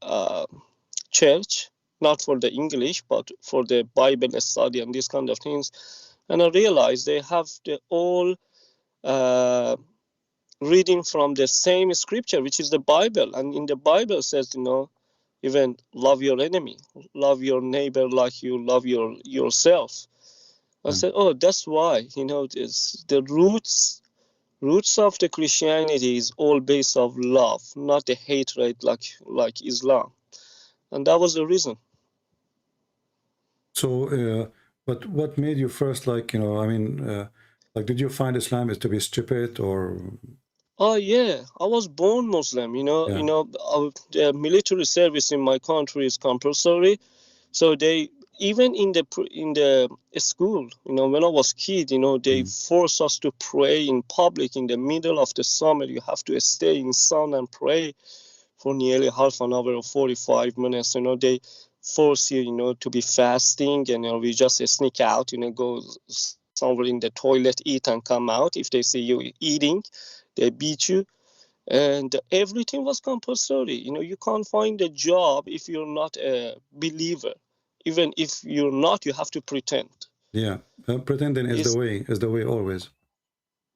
church, not for the English, but for the Bible study and these kind of things. And I realized they have the all reading from the same scripture, which is the Bible. And in the Bible says, you know, even love your enemy, love your neighbor like you love yourself. I said, oh, that's why, you know, the roots of the Christianity is all based of love, not the hatred like Islam. And that was the reason. So, but what made you first, like, you know, I mean, like, did you find Islam is to be stupid, or? Oh yeah, I was born Muslim. You know, the military service in my country is compulsory, so they even in the school, you know, when I was kid, you know, they force us to pray in public in the middle of the summer. You have to stay in sun and pray for nearly half an hour or 45 minutes. You know, they force you, you know, to be fasting, and you know, we just sneak out, you know, go somewhere in the toilet, eat, and come out. If they see you eating, they beat you. And everything was compulsory. You know, you can't find a job if you're not a believer. Even if you're not, you have to pretend. Yeah, pretending is the way always.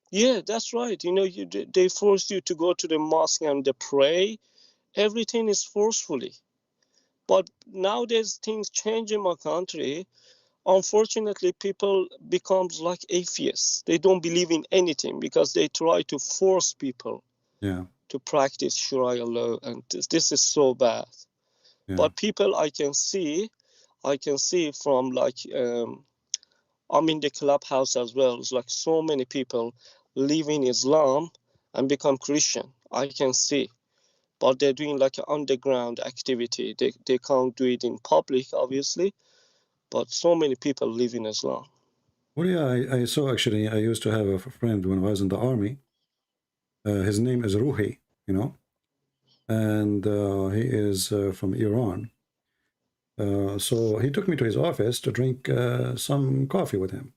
Yeah, that's right. You know, they force you to go to the mosque and they pray. Everything is forcefully. But nowadays things change in my country. Unfortunately, people becomes like atheists. They don't believe in anything because they try to force people to practice Shari'a law, and this is so bad. But people, I can see from like I'm in the clubhouse as well. It's like so many people live in Islam and become Christian. I can see, but they're doing like an underground activity. They can't do it in public, obviously, but so many people live in Islam. Well, yeah, I saw, actually, I used to have a friend when I was in the army. His name is Ruhi, you know, and he is from Iran. So he took me to his office to drink some coffee with him.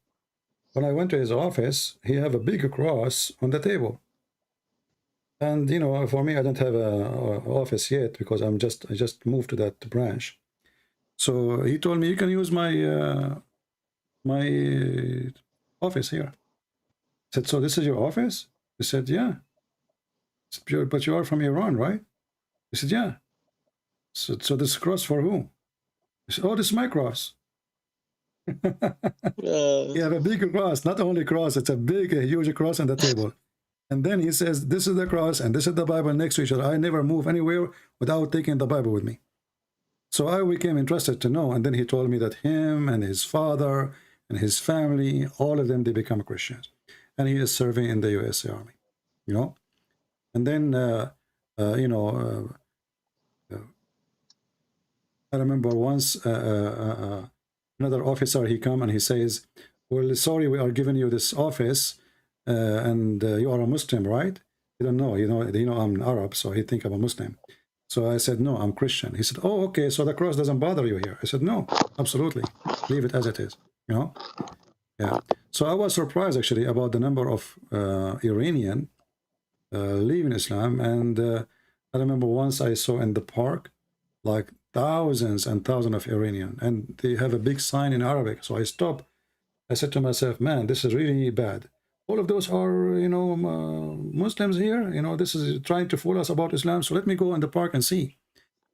When I went to his office, he had a big cross on the table. And, you know, for me, I don't have an office yet because I just moved to that branch. So he told me, you can use my my office here. I said, so this is your office? He said, yeah. Said, but you are from Iran, right? He said, yeah. So this cross for who? He said, oh, this is my cross. You have a big cross, not only cross, it's a big, huge cross on the table. And then he says, this is the cross and this is the Bible next to each other. I never move anywhere without taking the Bible with me. So I became interested to know. And then he told me that him and his father and his family, all of them, they become Christians. And he is serving in the USA Army, you know. And then, you know, I remember once another officer, he come and he says, well, sorry, we are giving you this office and you are a Muslim, right? He don't know, you know, I'm Arab, so he think I'm a Muslim. So I said, no, I'm Christian. He said, oh, okay, so the cross doesn't bother you here. I said, no, absolutely. Leave it as it is, you know? Yeah. So I was surprised, actually, about the number of Iranian leaving Islam. And I remember once I saw in the park, like thousands and thousands of Iranian, and they have a big sign in Arabic. So I stopped. I said to myself, man, this is really bad. All of those are, you know, Muslims here. You know, this is trying to fool us about Islam. So let me go in the park and see.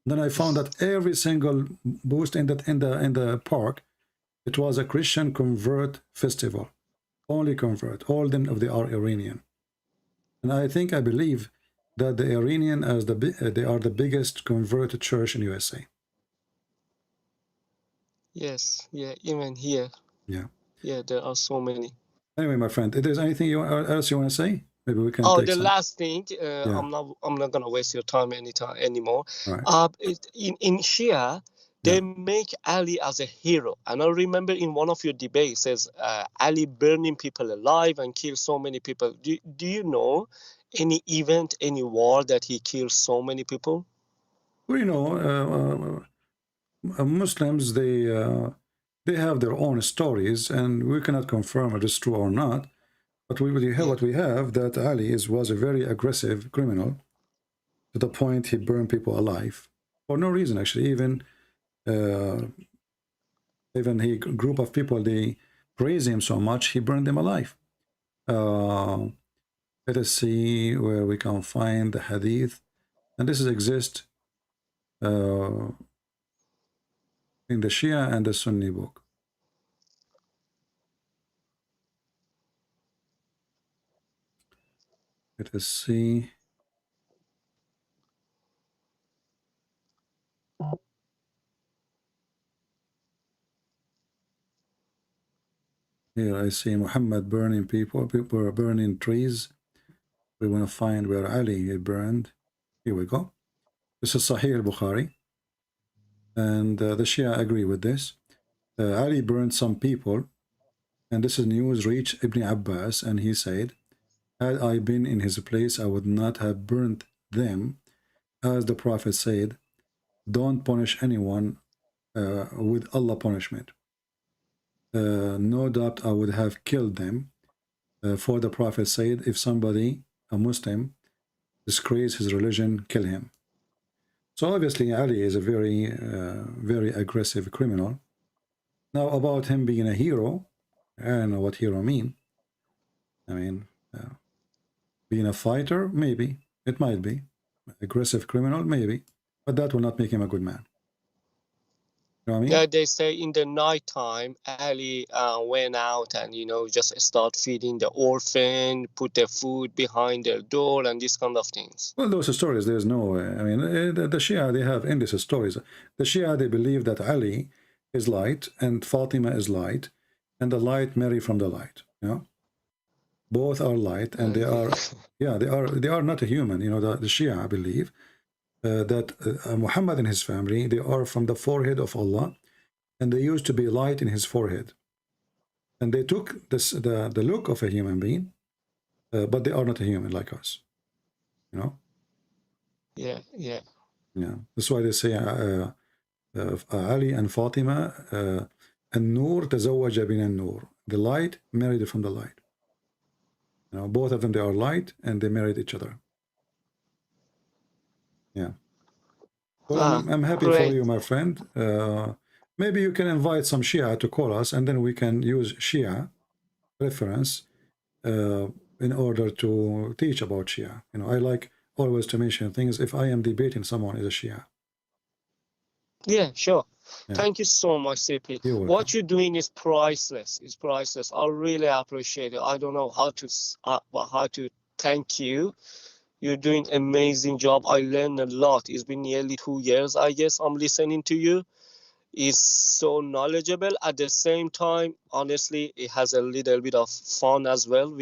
Then I found that every single booth in the park, it was a Christian convert festival. Only convert. All of them they are Iranian. And I believe that the Iranian they are the biggest converted church in USA. Yes, yeah, even here. Yeah. Yeah, there are so many. Anyway, my friend, if there's anything else you want to say, maybe we can. Oh, take the some. last thing, Yeah. I'm not gonna waste your time anymore. Right. In Shia, they make Ali as a hero, and I remember in one of your debates says Ali burning people alive and kill so many people. Do you know any event, any war that he killed so many people? Well, you know, Muslims they have their own stories, and we cannot confirm if it's true or not. But what we have that Ali was a very aggressive criminal to the point he burned people alive for no reason. Actually, even he group of people, they praise him so much he burned them alive. Let us see where we can find the hadith, and this exists in the Shia and the Sunni book. Let us see. Here I see Muhammad burning people are burning trees. We want to find where Ali burned. Here we go. This is Sahih al-Bukhari. And the Shia agree with this. Ali burned some people. And this is news reached Ibn Abbas. And he said, had I been in his place, I would not have burnt them. As the Prophet said, don't punish anyone with Allah punishment. No doubt I would have killed them. For the Prophet said, if somebody, a Muslim, disgraces his religion, kill him. So obviously Ali is a very, very aggressive criminal. Now about him being a hero, I don't know what hero mean. I mean, being a fighter, maybe. It might be. Aggressive criminal, maybe. But that will not make him a good man. You know what I mean? Yeah, they say in the night time, Ali went out and, you know, just start feeding the orphan, put the food behind their door and these kind of things. Well, those stories, there's no, I mean, the Shia, they have endless stories. The Shia, they believe that Ali is light and Fatima is light, and the light marry from the light, you know? Both are light, and they are, yeah, they are not a human, you know, the Shia believe that Muhammad and his family, they are from the forehead of Allah, and they used to be light in his forehead. And they took this, the look of a human being, but they are not a human like us, you know? Yeah. That's why they say Ali and Fatima, النور تزوج بين النور. The light married from the light. You know, both of them, they are light, and they married each other. Yeah. Well, I'm happy great. for you, my friend. Maybe you can invite some Shia to call us, and then we can use Shia reference in order to teach about Shia. You know, I like always to mention things if I am debating someone is a Shia. Yeah, sure. Yeah. Thank you so much, CP. What you're doing is priceless. It's priceless. I really appreciate it. I don't know how to thank you. You're doing amazing job. I learned a lot. It's been nearly 2 years, I guess, I'm listening to you. It's so knowledgeable. At the same time, honestly, it has a little bit of fun as well.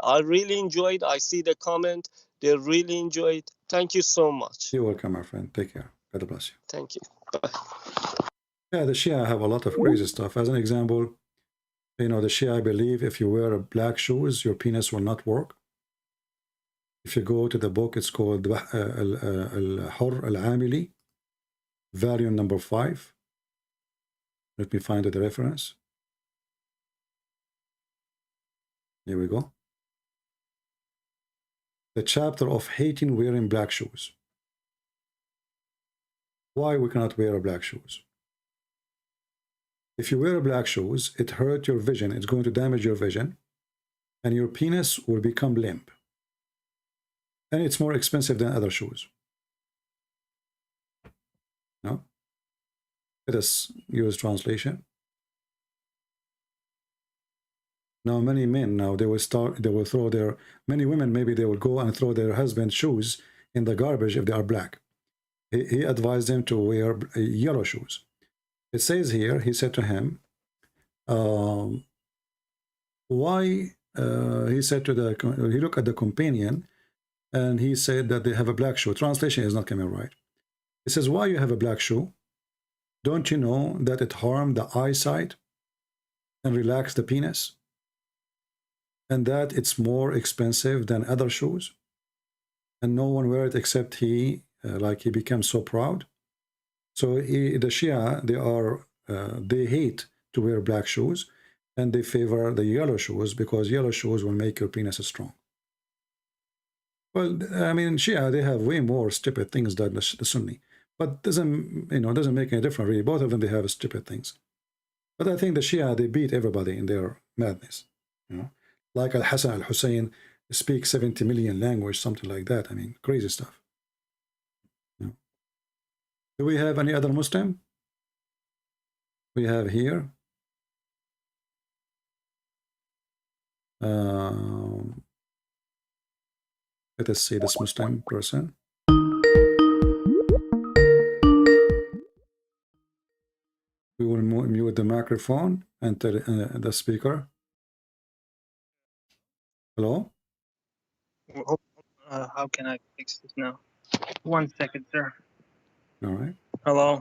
I really enjoyed. I see the comment. They really enjoyed. Thank you so much. You're welcome, my friend. Take care. God bless you. Thank you. Bye. Yeah, the Shia have a lot of crazy stuff. As an example, you know, the Shia believe if you wear black shoes, your penis will not work. If you go to the book, it's called Al-Hur Al-Amili, volume number 5. Let me find the reference. Here we go. The chapter of hating wearing black shoes. Why we cannot wear black shoes? If you wear black shoes, it hurts your vision. It's going to damage your vision, and your penis will become limp. And it's more expensive than other shoes. No? Let us use translation. Now, many men now they will throw their, many women maybe they will go and throw their husband's shoes in the garbage if they are black. He advised them to wear yellow shoes. It says here, he said to him, why, he said to the, he looked at the companion and he said that they have a black shoe. Translation is not coming right. He says, why you have a black shoe? Don't you know that it harmed the eyesight and relax the penis? And that it's more expensive than other shoes? And no one wear it except he, like he becomes so proud. So the Shia, they hate to wear black shoes, and they favor the yellow shoes because yellow shoes will make your penis strong. Well, I mean, Shia, they have way more stupid things than the Sunni, but doesn't make any difference really. Both of them, they have stupid things. But I think the Shia, they beat everybody in their madness. You know, like Al-Hassan al-Hosein speaks 70 million language, something like that. I mean, crazy stuff. Do we have any other Muslim? We have here. Let us see this Muslim person. We will mute the microphone and tell the speaker. Hello? How can I fix this now? 1 second, sir. All right. Hello.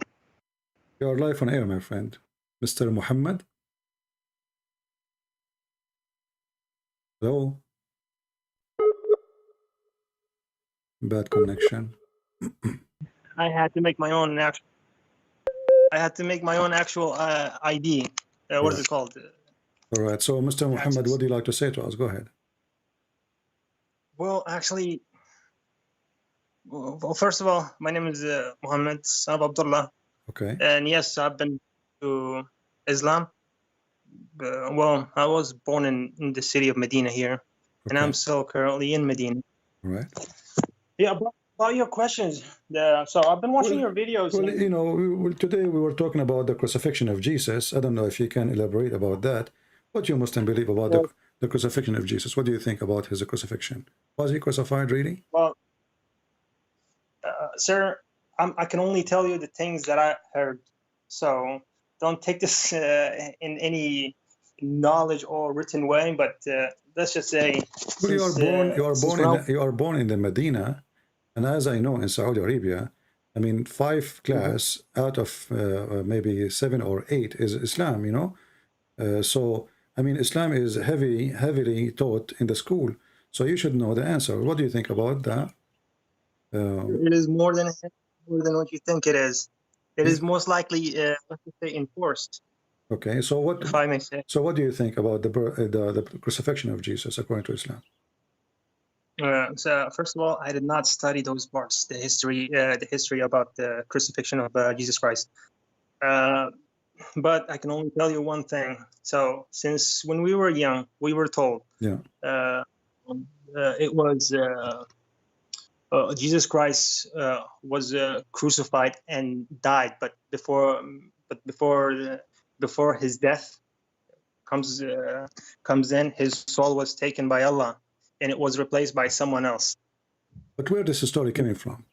You are live on air, my friend. Mr. Muhammad. Hello. Bad connection. I had to make my own actual. I had to make my own actual ID. What is it called? All right. So, Mr. Muhammad, what do you like to say to us? Go ahead. Well, actually, well, first of all, my name is Muhammad, son of Abdullah. Okay. And yes, I've been to Islam. Well, I was born in the city of Medina here, and I'm still currently in Medina. All right. Yeah, about your questions. So I've been watching your videos. Well, you know, today we were talking about the crucifixion of Jesus. I don't know if you can elaborate about that. What do you Muslim believe about the crucifixion of Jesus? What do you think about his crucifixion? Was he crucified really? Well, sir, I can only tell you the things that I heard. So don't take this in any knowledge or written way. But let's just say, well, you are born in the Medina, and as I know in Saudi Arabia, I mean, 5 class out of maybe 7 or 8 is Islam. You know, so I mean, Islam is heavily taught in the school. So you should know the answer. What do you think about that? It is more than what you think it is. It is most likely, let's say, enforced. Okay, so what? If I may say. So what do you think about the crucifixion of Jesus according to Islam? So first of all, I did not study those parts, the history about the crucifixion of Jesus Christ. But I can only tell you one thing. So since when we were young, we were told, it was Jesus Christ was crucified and died, but before his death comes in, his soul was taken by Allah, and it was replaced by someone else. But where is this story coming from?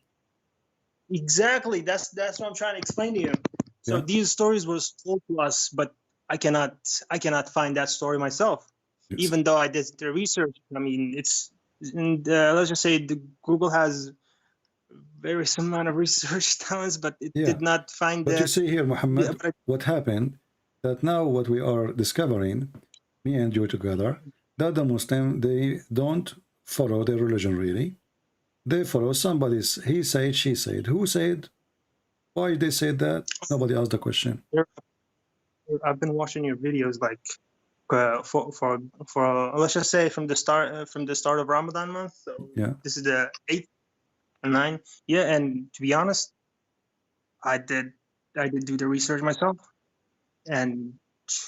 Exactly, that's what I'm trying to explain to you. So these stories were told to us, but I cannot find that story myself, even though I did the research. I mean, it's let's just say the Google has very some amount of research talents, but it did not find that. But you see here, Muhammad, what happened, that now what we are discovering, me and you together, that the Muslim, they don't follow their religion really. They follow somebody's, he said, she said. Who said? Why they said that? Nobody asked the question. I've been watching your videos like for let's just say from the start of Ramadan month. So this is the 8th and 9th. Yeah, and to be honest, I did do the research myself, and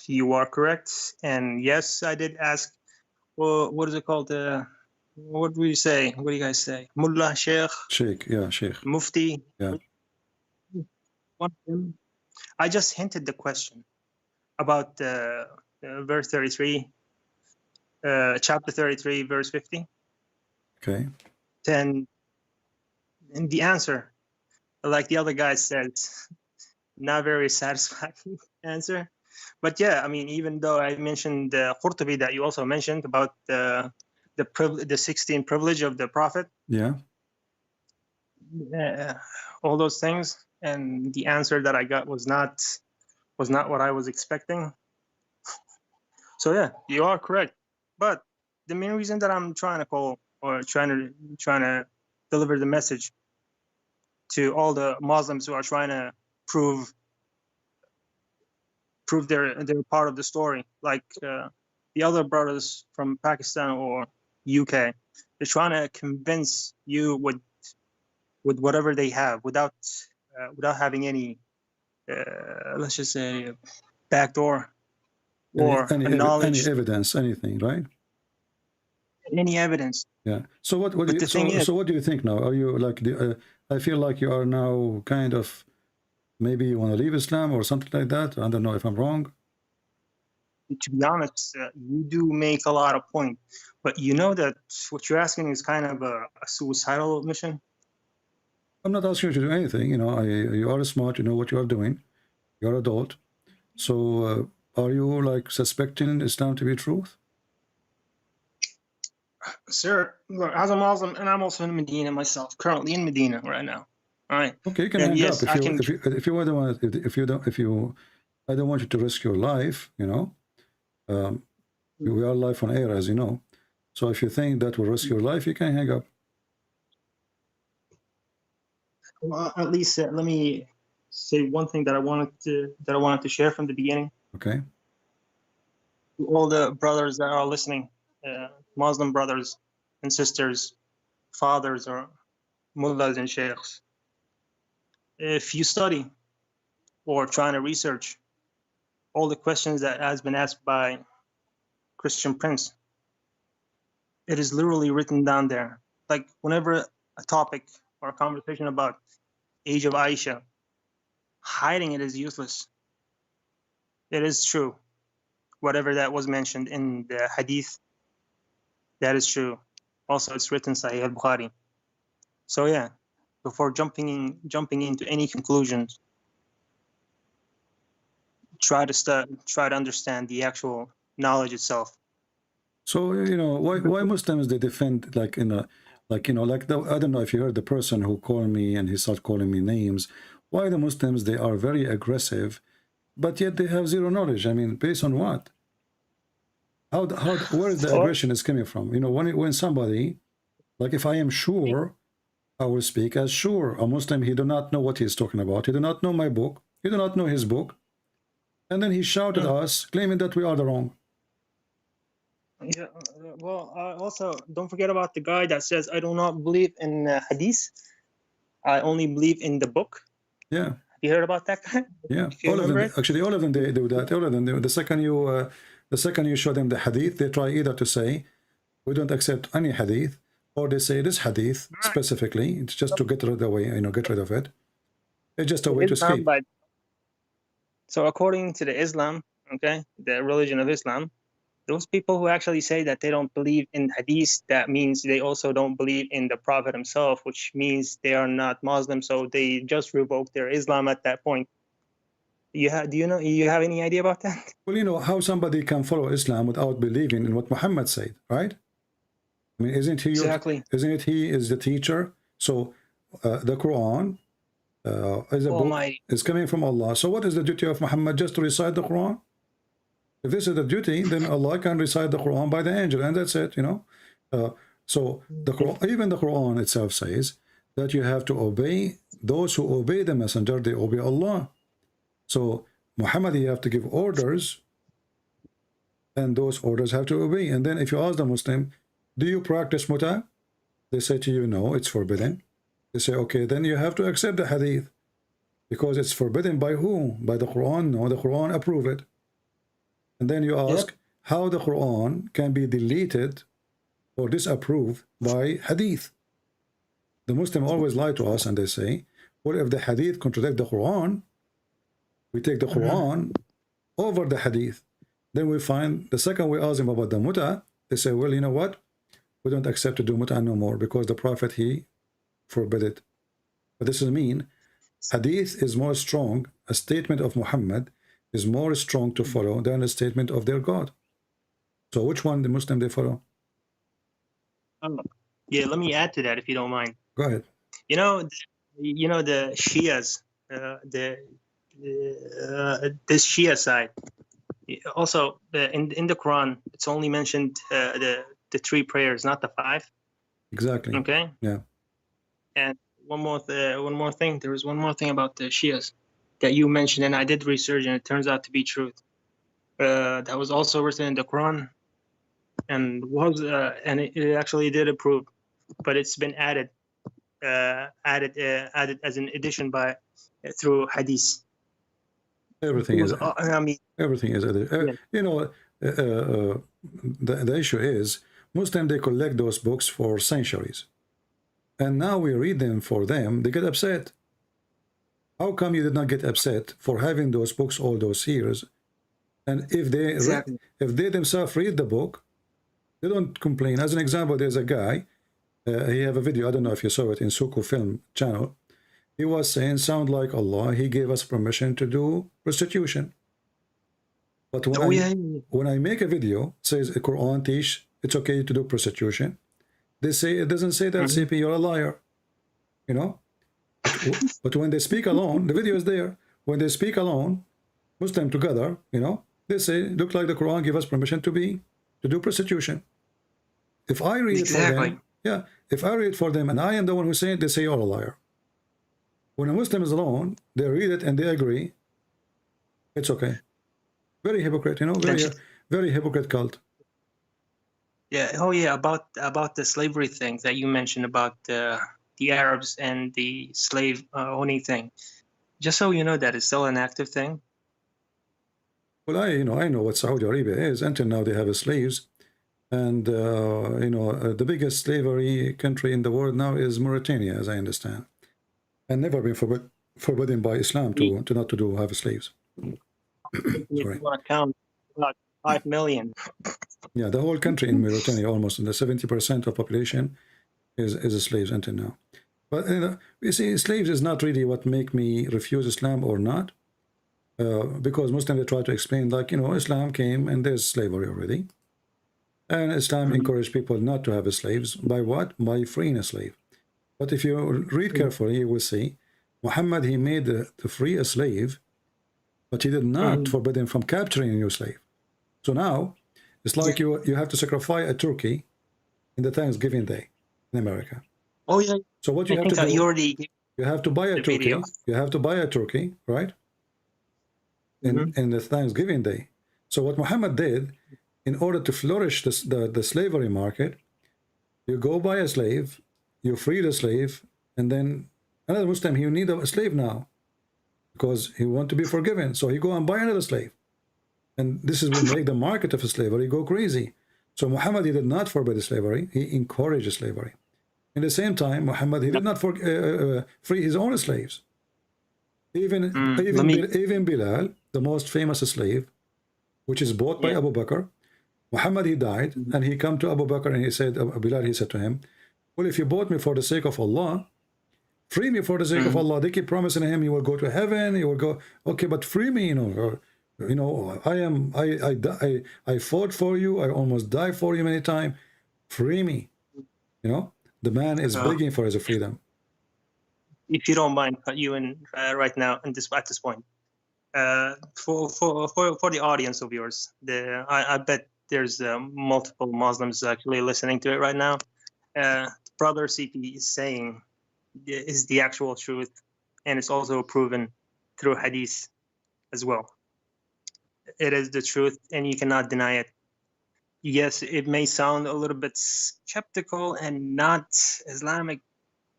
you are correct. And yes, I did ask. Well, what is it called? What do you say? What do you guys say? Mullah, Sheikh, Sheikh, yeah, Sheikh. Mufti. Yeah. One of them. I just hinted the question about verse 33, chapter 33, verse 50. Okay. Then, and the answer, like the other guy said, not very satisfying answer. But yeah, I mean, even though I mentioned the Qurtubi that you also mentioned about the 16 privilege of the Prophet. Yeah. All those things, and the answer that I got was not what I was expecting. So yeah, you are correct. But the main reason that I'm trying to call or trying to deliver the message to all the Muslims who are trying to prove they're part of the story, like the other brothers from Pakistan or UK, they're trying to convince you with whatever they have without having any let's just say backdoor or knowledge, any evidence, anything, right? Any evidence. Yeah. So what do you, so what do you think now? Are you like I feel like you are now kind of, maybe you want to leave Islam or something like that. I don't know if I'm wrong. To be honest, you do make a lot of points, but you know that what you're asking is kind of a suicidal mission. I'm not asking you to do anything. You know, you are smart. You know what you are doing. You're adult. So are you like suspecting Islam to be truth? Sir, look, as a Muslim, and I'm also in Medina myself, currently in Medina right now. All right. Okay, you can hang up if you don't want, I don't want you to risk your life. You know, we are live on air, as you know. So if you think that will risk your life, you can hang up. Well, at least let me say one thing that I wanted to share from the beginning. Okay. To all the brothers that are listening, Muslim brothers and sisters, fathers or mullahs and sheikhs, if you study or trying to research all the questions that has been asked by Christian Prince, it is literally written down there. Like whenever a topic or a conversation about age of Aisha, hiding it is useless. It is true. Whatever that was mentioned in the hadith, that is true. Also, it's written Sahih al-Bukhari. So yeah, before jumping into any conclusions, try to understand the actual knowledge itself. So you know why Muslims, they defend like in a I don't know if you heard the person who called me and he started calling me names. Why the Muslims, they are very aggressive, but yet they have zero knowledge. I mean, based on what? Where is the aggression is coming from? You know, when somebody, like if I am sure, I will speak as sure. A Muslim, he do not know what he's talking about. He do not know my book. He do not know his book. And then he shouted at us, claiming that we are the wrong. Yeah, well, also don't forget about the guy that says, I do not believe in hadith. I only believe in the book. Yeah. Have you heard about that guy? Yeah, all of them, actually, all of them, they do that. All of them, the second you show them the hadith, they try either to say, we don't accept any hadith, or they say this hadith specifically. It's just to get rid of it. It's just a way to escape. So according to the Islam, okay, the religion of Islam, those people who actually say that they don't believe in hadith, that means they also don't believe in the Prophet himself, which means they are not Muslim. So they just revoke their Islam at that point. Do you have any idea about that? Well, you know how somebody can follow Islam without believing in what Muhammad said, right? I mean, isn't he exactly? Isn't it he is the teacher? So the Quran is a book, is coming from Allah. So what is the duty of Muhammad? Just to recite the Quran? If this is the duty, then Allah can recite the Quran by the angel, and that's it, you know. So the Quran, even the Quran itself says that you have to obey those who obey the messenger, they obey Allah. So Muhammad, you have to give orders, and those orders have to obey. And then if you ask the Muslim, do you practice muta? They say to you, no, it's forbidden. They say, okay, then you have to accept the hadith. Because it's forbidden by who? By the Quran? No, the Quran approve it. And then you ask how the Quran can be deleted or disapproved by hadith. The Muslim always lie to us and they say, well, if the hadith contradict the Quran, we take the Quran over the hadith. Then we find the second we ask them about the muta, they say, well, you know what? We don't accept to do muta no more because the Prophet, he forbid it. But this doesn't mean hadith is more strong, a statement of Muhammad is more strong to follow than a statement of their God. So which one the Muslim they follow? Yeah, let me add to that if you don't mind. Go ahead. You know the Shias, this Shia side. Also, in the Quran, it's only mentioned the 3 prayers, not the 5. Exactly. Okay. Yeah. And one more thing. There was one more thing about the Shias that you mentioned, and I did research, and it turns out to be truth. That was also written in the Quran, and it actually did approve, but it's been added as an addition through hadith. Everything is. I mean, everything is. You know, the issue is Muslims, they collect those books for centuries, and now we read them for them. They get upset. How come you did not get upset for having those books all those years? And if they themselves read the book, they don't complain. As an example, there's a guy. He have a video. I don't know if you saw it in Suku Film channel. He was saying, "Sound like Allah. He gave us permission to do prostitution." But when I make a video says a Quran teach it's okay to do prostitution, they say it doesn't say that. CP, you're a liar. You know. But when they speak alone, the video is there. When they speak alone, Muslim together, you know, they say, look like the Quran give us permission to do prostitution. If I read it for them, if I read it for them and I am the one who say it, they say you're a liar. When a Muslim is alone, they read it and they agree, it's okay. Very hypocrite, you know, very hypocrite cult. Yeah. Oh yeah. About the slavery thing that you mentioned about the Arabs and the slave owning thing. Just so you know, that is still an active thing. Well, I know what Saudi Arabia is. Until now, they have slaves, and the biggest slavery country in the world now is Mauritania, as I understand, and never been forbidden by Islam to not have slaves. You want to count about 5 million. Yeah, the whole country in Mauritania, almost in the 70% of population is slaves until now. But you see, slaves is not really what make me refuse Islam or not. Because Muslims, they try to explain, like, Islam came and there's slavery already. And Islam encouraged people not to have slaves. By what? By freeing a slave. But if you read carefully, you will see Muhammad, he made to free a slave, but he did not forbid him from capturing a new slave. So now, it's like you have to sacrifice a turkey in the Thanksgiving Day in America. Oh, yeah. So what you have to do, you have to buy a turkey. You have to buy a turkey, right? In the Thanksgiving Day. So what Muhammad did, in order to flourish the slavery market, you go buy a slave, you free the slave, and then another Muslim, he need a slave now because he want to be forgiven. So he go and buy another slave. And this is what make the market of slavery go crazy. So Muhammad, he did not forbid slavery, he encouraged slavery. In the same time, Muhammad, he did not free his own slaves. Even Bilal, the most famous slave, which is bought by Abu Bakr, Muhammad, he died, and he come to Abu Bakr and he said, Bilal, he said to him, well, if you bought me for the sake of Allah, free me for the sake of Allah. They keep promising him, you will go to heaven, you will go, okay, but free me, I fought for you, I almost died for you many times, free me. The man is begging for his freedom. If you don't mind, you in right now at this point, for the audience of yours, I bet there's multiple Muslims actually listening to it right now. Brother CP is saying is the actual truth, and it's also proven through hadith as well. It is the truth, and you cannot deny it. Yes, it may sound a little bit skeptical and not Islamic,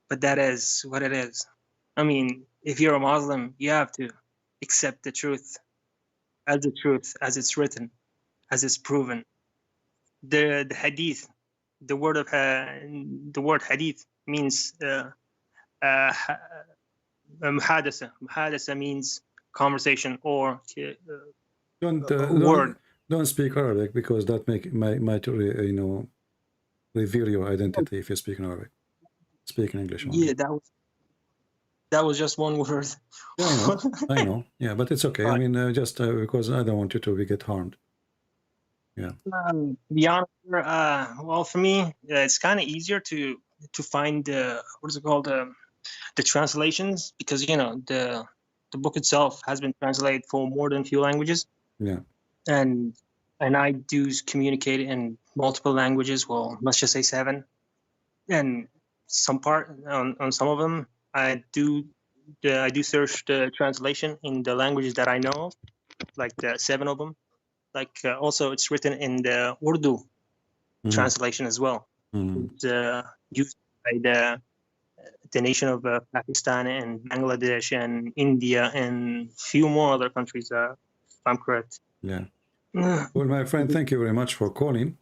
but that is what it is. I mean, if you're a Muslim, you have to accept the truth, as it's written, as it's proven. The hadith, the word hadith means muhadasa. Muhadasa means conversation or word. Don't speak Arabic, because that might reveal your identity if you speak in Arabic. Speak in English only. Yeah, that was just one word. Yeah, I know. Yeah, but it's okay. I mean, just because I don't want you to get harmed. Yeah. To be honest, well, for me, it's kind of easier to find what is it called, the translations, because the book itself has been translated for more than a few languages. Yeah. And I do communicate in multiple languages. Well, let's just say 7. And on some of them, I do search the translation in the languages that I know, like the 7 of them. Like also, it's written in the Urdu translation as well. It's used by the nation of Pakistan and Bangladesh and India and few more other countries, if I'm correct. Yeah. Well, my friend, thank you very much for calling.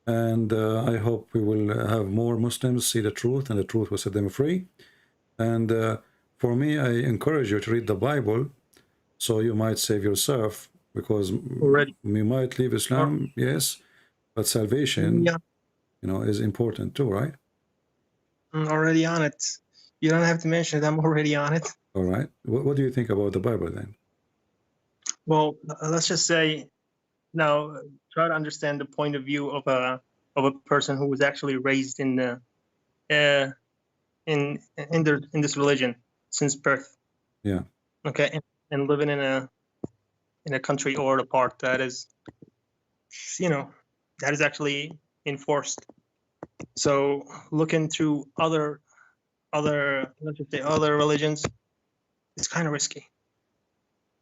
And I hope we will have more Muslims see the truth, and the truth will set them free. And for me, I encourage you to read the Bible, so you might save yourself, because we might leave Islam, yes, but salvation, is important too, right? I'm already on it. You don't have to mention it. I'm already on it. All right. What do you think about the Bible then? Well, let's just say, now try to understand the point of view of a person who was actually raised in this religion since birth. Yeah. Okay, and living in a country or a part that is, that is actually enforced. So looking through other let's just say other religions, it's kind of risky.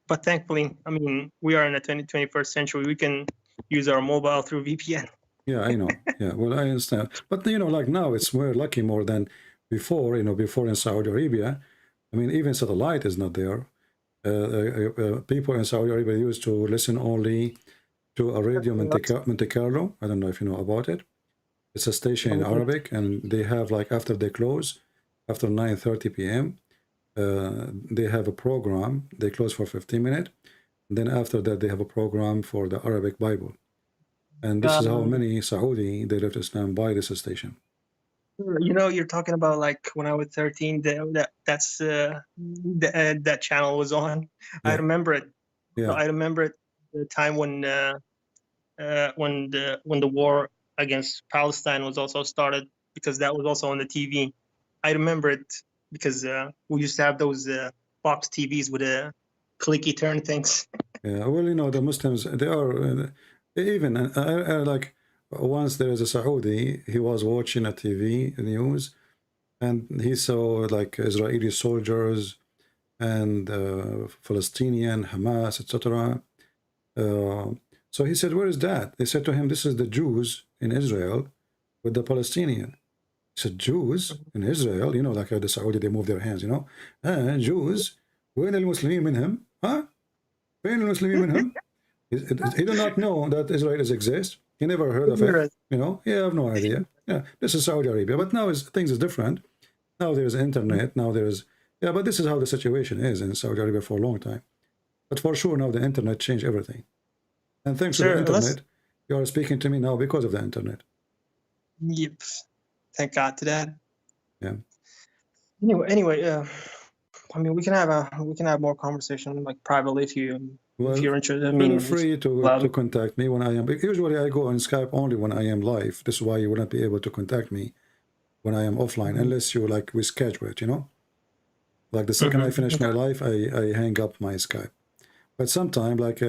But thankfully, I mean, we are in the 21st century. We can use our mobile through VPN. Yeah, I know. Yeah, well, I understand. But, like now, we're lucky more than before, before in Saudi Arabia. I mean, even satellite is not there. People in Saudi Arabia used to listen only to a radio Monte Carlo. I don't know if you know about it. It's a station in Arabic, and they have, like, after they close, after 9:30 p.m., they have a program. They close for 15 minutes. Then after that, they have a program for the Arabic Bible. And this is how many Saudi, they left Islam by this station. You're talking about, like, when I was 13, that channel was on. Yeah. I remember it. Yeah. I remember it, the time when the war against Palestine was also started, because that was also on the TV. I remember it because we used to have those box TVs with clicky turn things. Yeah, well, the Muslims, they are even like, once there is a Saudi, he was watching a TV news, and he saw, like, Israeli soldiers and Palestinian, Hamas, etc. So he said, where is that? They said to him, this is the Jews in Israel with the Palestinian. He said, Jews in Israel, like the Saudi, they move their hands, Jews, وين المسلمين منهم? Huh? وين المسلمين منهم? He did not know that Israelis exist. He never heard of it. He have no idea. Yeah, this is Saudi Arabia. But now things is different. Now there's internet. Now there's, but this is how the situation is in Saudi Arabia for a long time. But for sure, now the internet changed everything. And thanks to the internet, you are speaking to me now because of the internet. Yep. Thank God to that. Yeah. Anyway, I mean, we can have more conversation, like, privately if you're interested. Feel free to contact me when I am. Usually I go on Skype only when I am live. This is why you wouldn't be able to contact me when I am offline, unless you, like, we schedule it, Like, the second I finish my live, I hang up my Skype. But sometimes, like,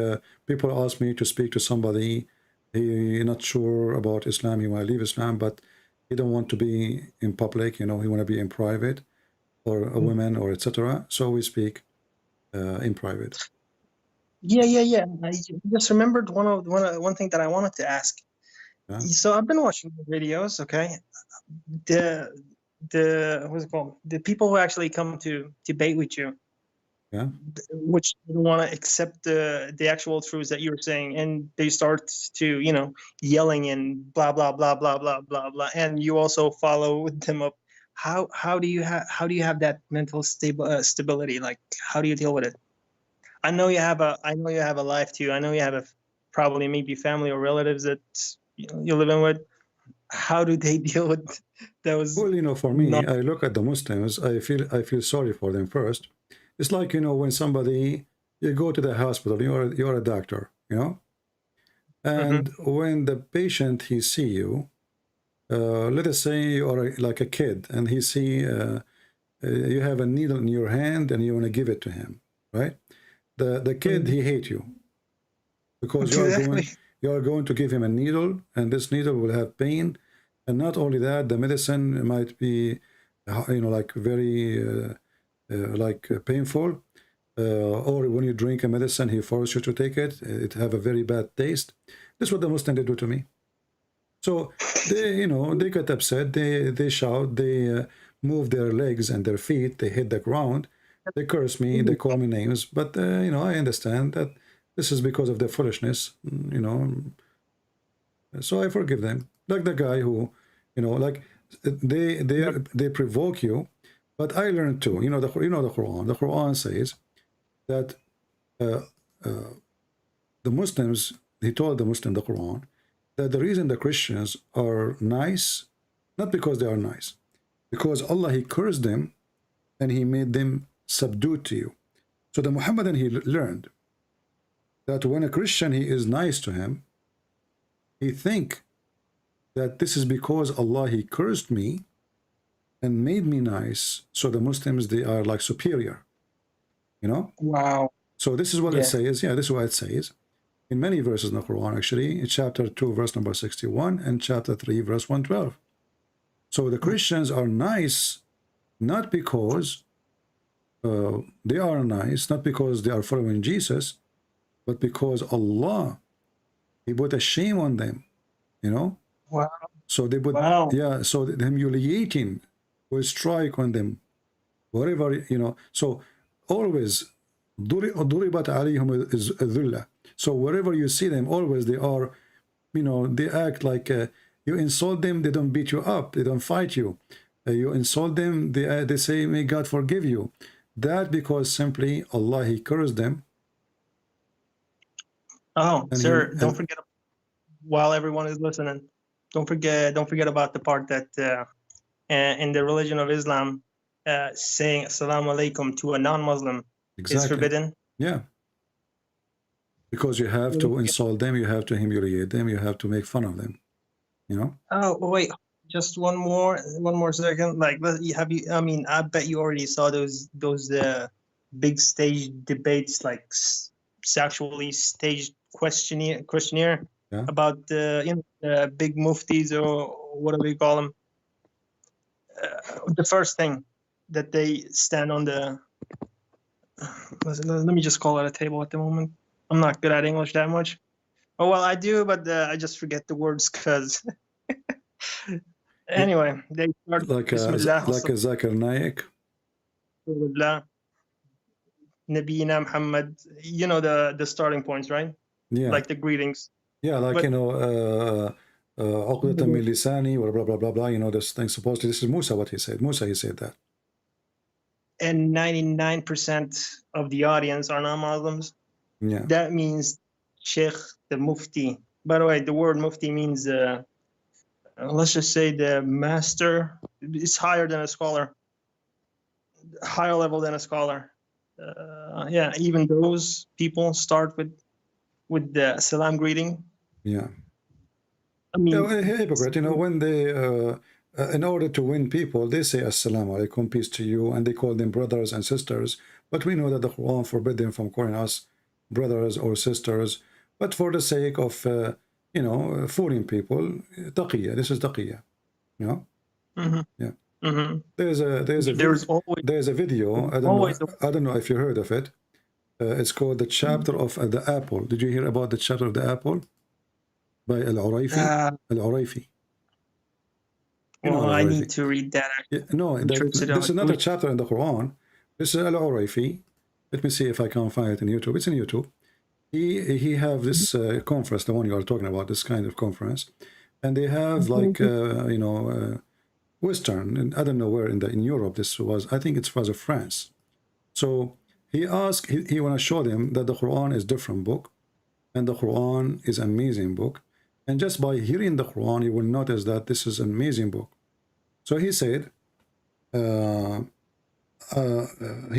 people ask me to speak to somebody, he not sure about Islam, he want to leave Islam, but he don't want to be in public, he want to be in private, or a woman, or etc. So we speak in private. Yeah. I just remembered one thing that I wanted to ask. Yeah. So I've been watching the videos, okay? The what's it called? The people who actually come to debate with you, Yeah. which don't want to accept the actual truths that you're saying, and they start to, you know, yelling and blah blah blah blah blah blah blah, and you also follow them up. How do you have that mental stability? Like, how do you deal with it? I know you have a life too. I know you have a probably maybe family or relatives that you're living with. How do they deal with those? Well, you know, for me, I look at the Muslims, I feel sorry for them first. It's like, you know, when somebody, you go to the hospital, you're a doctor, you know, and when the patient, he see you, let us say you are like a kid, and he see you have a needle in your hand and you want to give it to him, right? The kid, he hate you because you are going to give him a needle, and this needle will have pain. And not only that, the medicine might be, you know, like very painful. Or when you drink a medicine, he forces you to take it. It have a very bad taste. This is what the Muslims they do to me. So they, you know, they get upset. They shout. They move their legs and their feet. They hit the ground. They curse me. They call me names. But you know, I understand that this is because of their foolishness. You know, so I forgive them. Like the guy who, you know, like they provoke you. But I learned too. You know the Quran. The Quran says that the Muslims. He told the Muslim, the Quran, that the reason the Christians are nice, not because they are nice, because Allah, he cursed them and he made them subdued to you. So the Muhammadan, he learned that when a Christian, he is nice to him, he think that this is because Allah, he cursed me and made me nice. So the Muslims, they are like superior, you know? Wow. So this is what it says. Yeah, this is what it says. In many verses in the Quran, actually, in chapter 2, verse number 61, and chapter 3, verse 112. So the Christians are nice, not because they are nice, not because they are following Jesus, but because Allah, he put a shame on them, you know? Wow. So they put, yeah, so the humiliating will strike on them, whatever, you know. So always, ضُرِبَتْ عَلَيْهِمُ الذُّلَّةِ. So wherever you see them, always they are, you know, they act like you insult them, they don't beat you up, they don't fight you. You insult them, they say, may God forgive you. That because simply Allah, he cursed them. Oh, sir, don't forget, while everyone is listening, don't forget about the part that in the religion of Islam, saying assalamu alaikum to a non-Muslim is forbidden. Yeah. Because you have to insult them, you have to humiliate them, you have to make fun of them, you know? Oh, wait, just one more second. Like, have you, I mean, I bet you already saw those big stage debates, like sexually staged questionnaire about the big muftis, or whatever you call them. The first thing that they stand on the, let me just call it a table at the moment. I'm not good at English that much. Oh, well, I do, but I just forget the words because. Anyway, they start like a Zakir Naik. Nabiyina Muhammad. You know the starting points, right? Yeah. Like the greetings. Yeah, like, you know, Uqdatan min lisani, blah, blah, blah, blah, blah. You know, this thing supposedly, this is Musa, what he said. Musa, he said that. And 99% of the audience are non-Muslims. Yeah. That means Sheikh, the Mufti. By the way, the word Mufti means, let's just say the master. It's higher than a scholar. Higher level than a scholar. Yeah, even those people start with the salam greeting. Yeah. I mean, hypocrite, you know, when they, in order to win people, they say assalamu alaikum, peace to you, and they call them brothers and sisters. But we know that the Quran forbid them from calling us brothers or sisters, but for the sake of, you know, fooling people, taqiyya, this is taqiyya, you know? Yeah. There's a video, I don't know if you heard of it. It's called the chapter of the apple. Did you hear about the chapter of the apple? By Al-Urayfi? Al-Urayfi. Well, I need to read that. Yeah, no, this is not a chapter in the Quran. This is Al-Urayfi. Let me see if I can find it in YouTube. It's in YouTube. He have this conference, the one you are talking about, this kind of conference, and they have like you know, Western, and I don't know where in Europe this was. I think it was France. So he asked, he want to show them that the Quran is different book, and the Quran is amazing book, and just by hearing the Quran, you will notice that this is an amazing book. So he said, he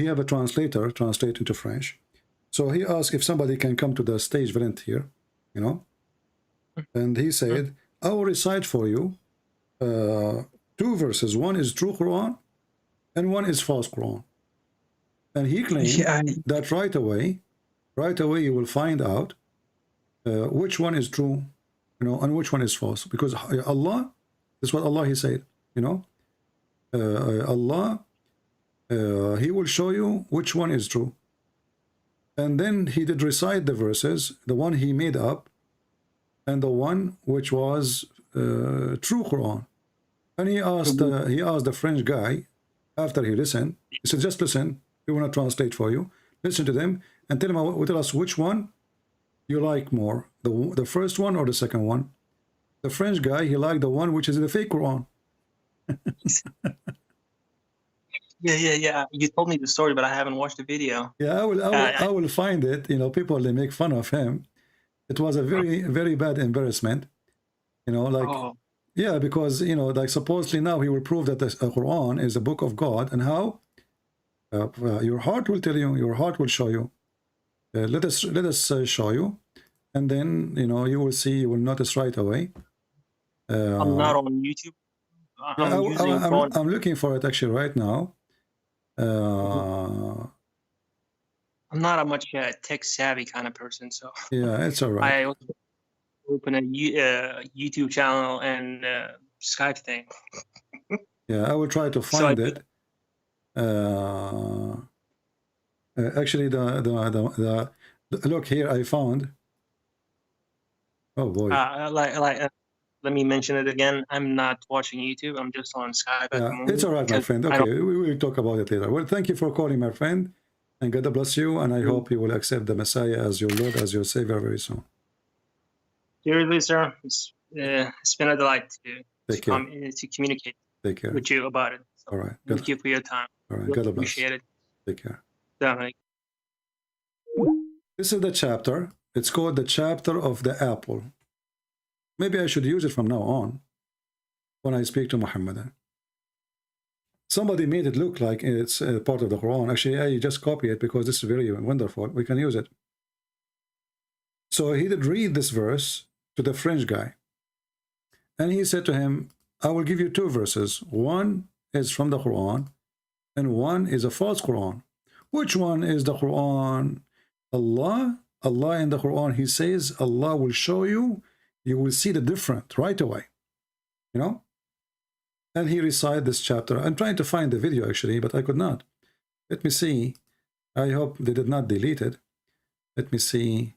have a translator translate into French. So he asked if somebody can come to the stage volunteer, you know, and he said, I will recite for you 2 verses. One is true Quran and one is false Quran. And he claimed that right away you will find out which one is true, you know, and which one is false. Because Allah, this is what Allah, he said, you know, Allah, he will show you which one is true. And then he did recite the verses, the one he made up, and the one which was true Quran. And he asked the French guy, after he listened, he said, just listen, we want to translate for you. Listen to them and tell us which one you like more, the first one or the second one. The French guy, he liked the one which is the fake Quran. Yeah. You told me the story, but I haven't watched the video. Yeah, I will find it. You know, people, they make fun of him. It was a very, very bad embarrassment. You know, like, yeah, because, you know, like supposedly now he will prove that the Quran is a book of God, and how your heart will tell you, your heart will show you. Let us show you, and then, you know, you will see, you will notice right away. I'm not on YouTube. I'm looking for it actually right now. I'm not a much tech savvy kind of person, so yeah, it's all right. I open a YouTube channel and Skype thing. Yeah, I will try to find it. Actually, the look here, I found. Oh boy. Let me mention it again. I'm not watching YouTube. I'm just on Skype at the moment. It's all right, my friend. Okay, we will talk about it later. Well, thank you for calling, my friend, and God bless you. And I hope you will accept the Messiah as your Lord, as your Savior very soon. Seriously, sir, it's been a delight to communicate with you about it. So all right. Thank you for your time. All right. God bless. Appreciate it. Take care. Definitely. This is the chapter. It's called the chapter of the apple. Maybe I should use it from now on when I speak to Muhammadan. Somebody made it look like it's part of the Quran. Actually, I just copy it because this is very wonderful. We can use it. So he did read this verse to the French guy. And he said to him, I will give you 2 verses. One is from the Quran, and one is a false Quran. Which one is the Quran? Allah in the Quran, he says, Allah will show you. You will see the difference right away, you know. And he recited this chapter. I'm trying to find the video actually, but I could not. Let me see. I hope they did not delete it. Let me see.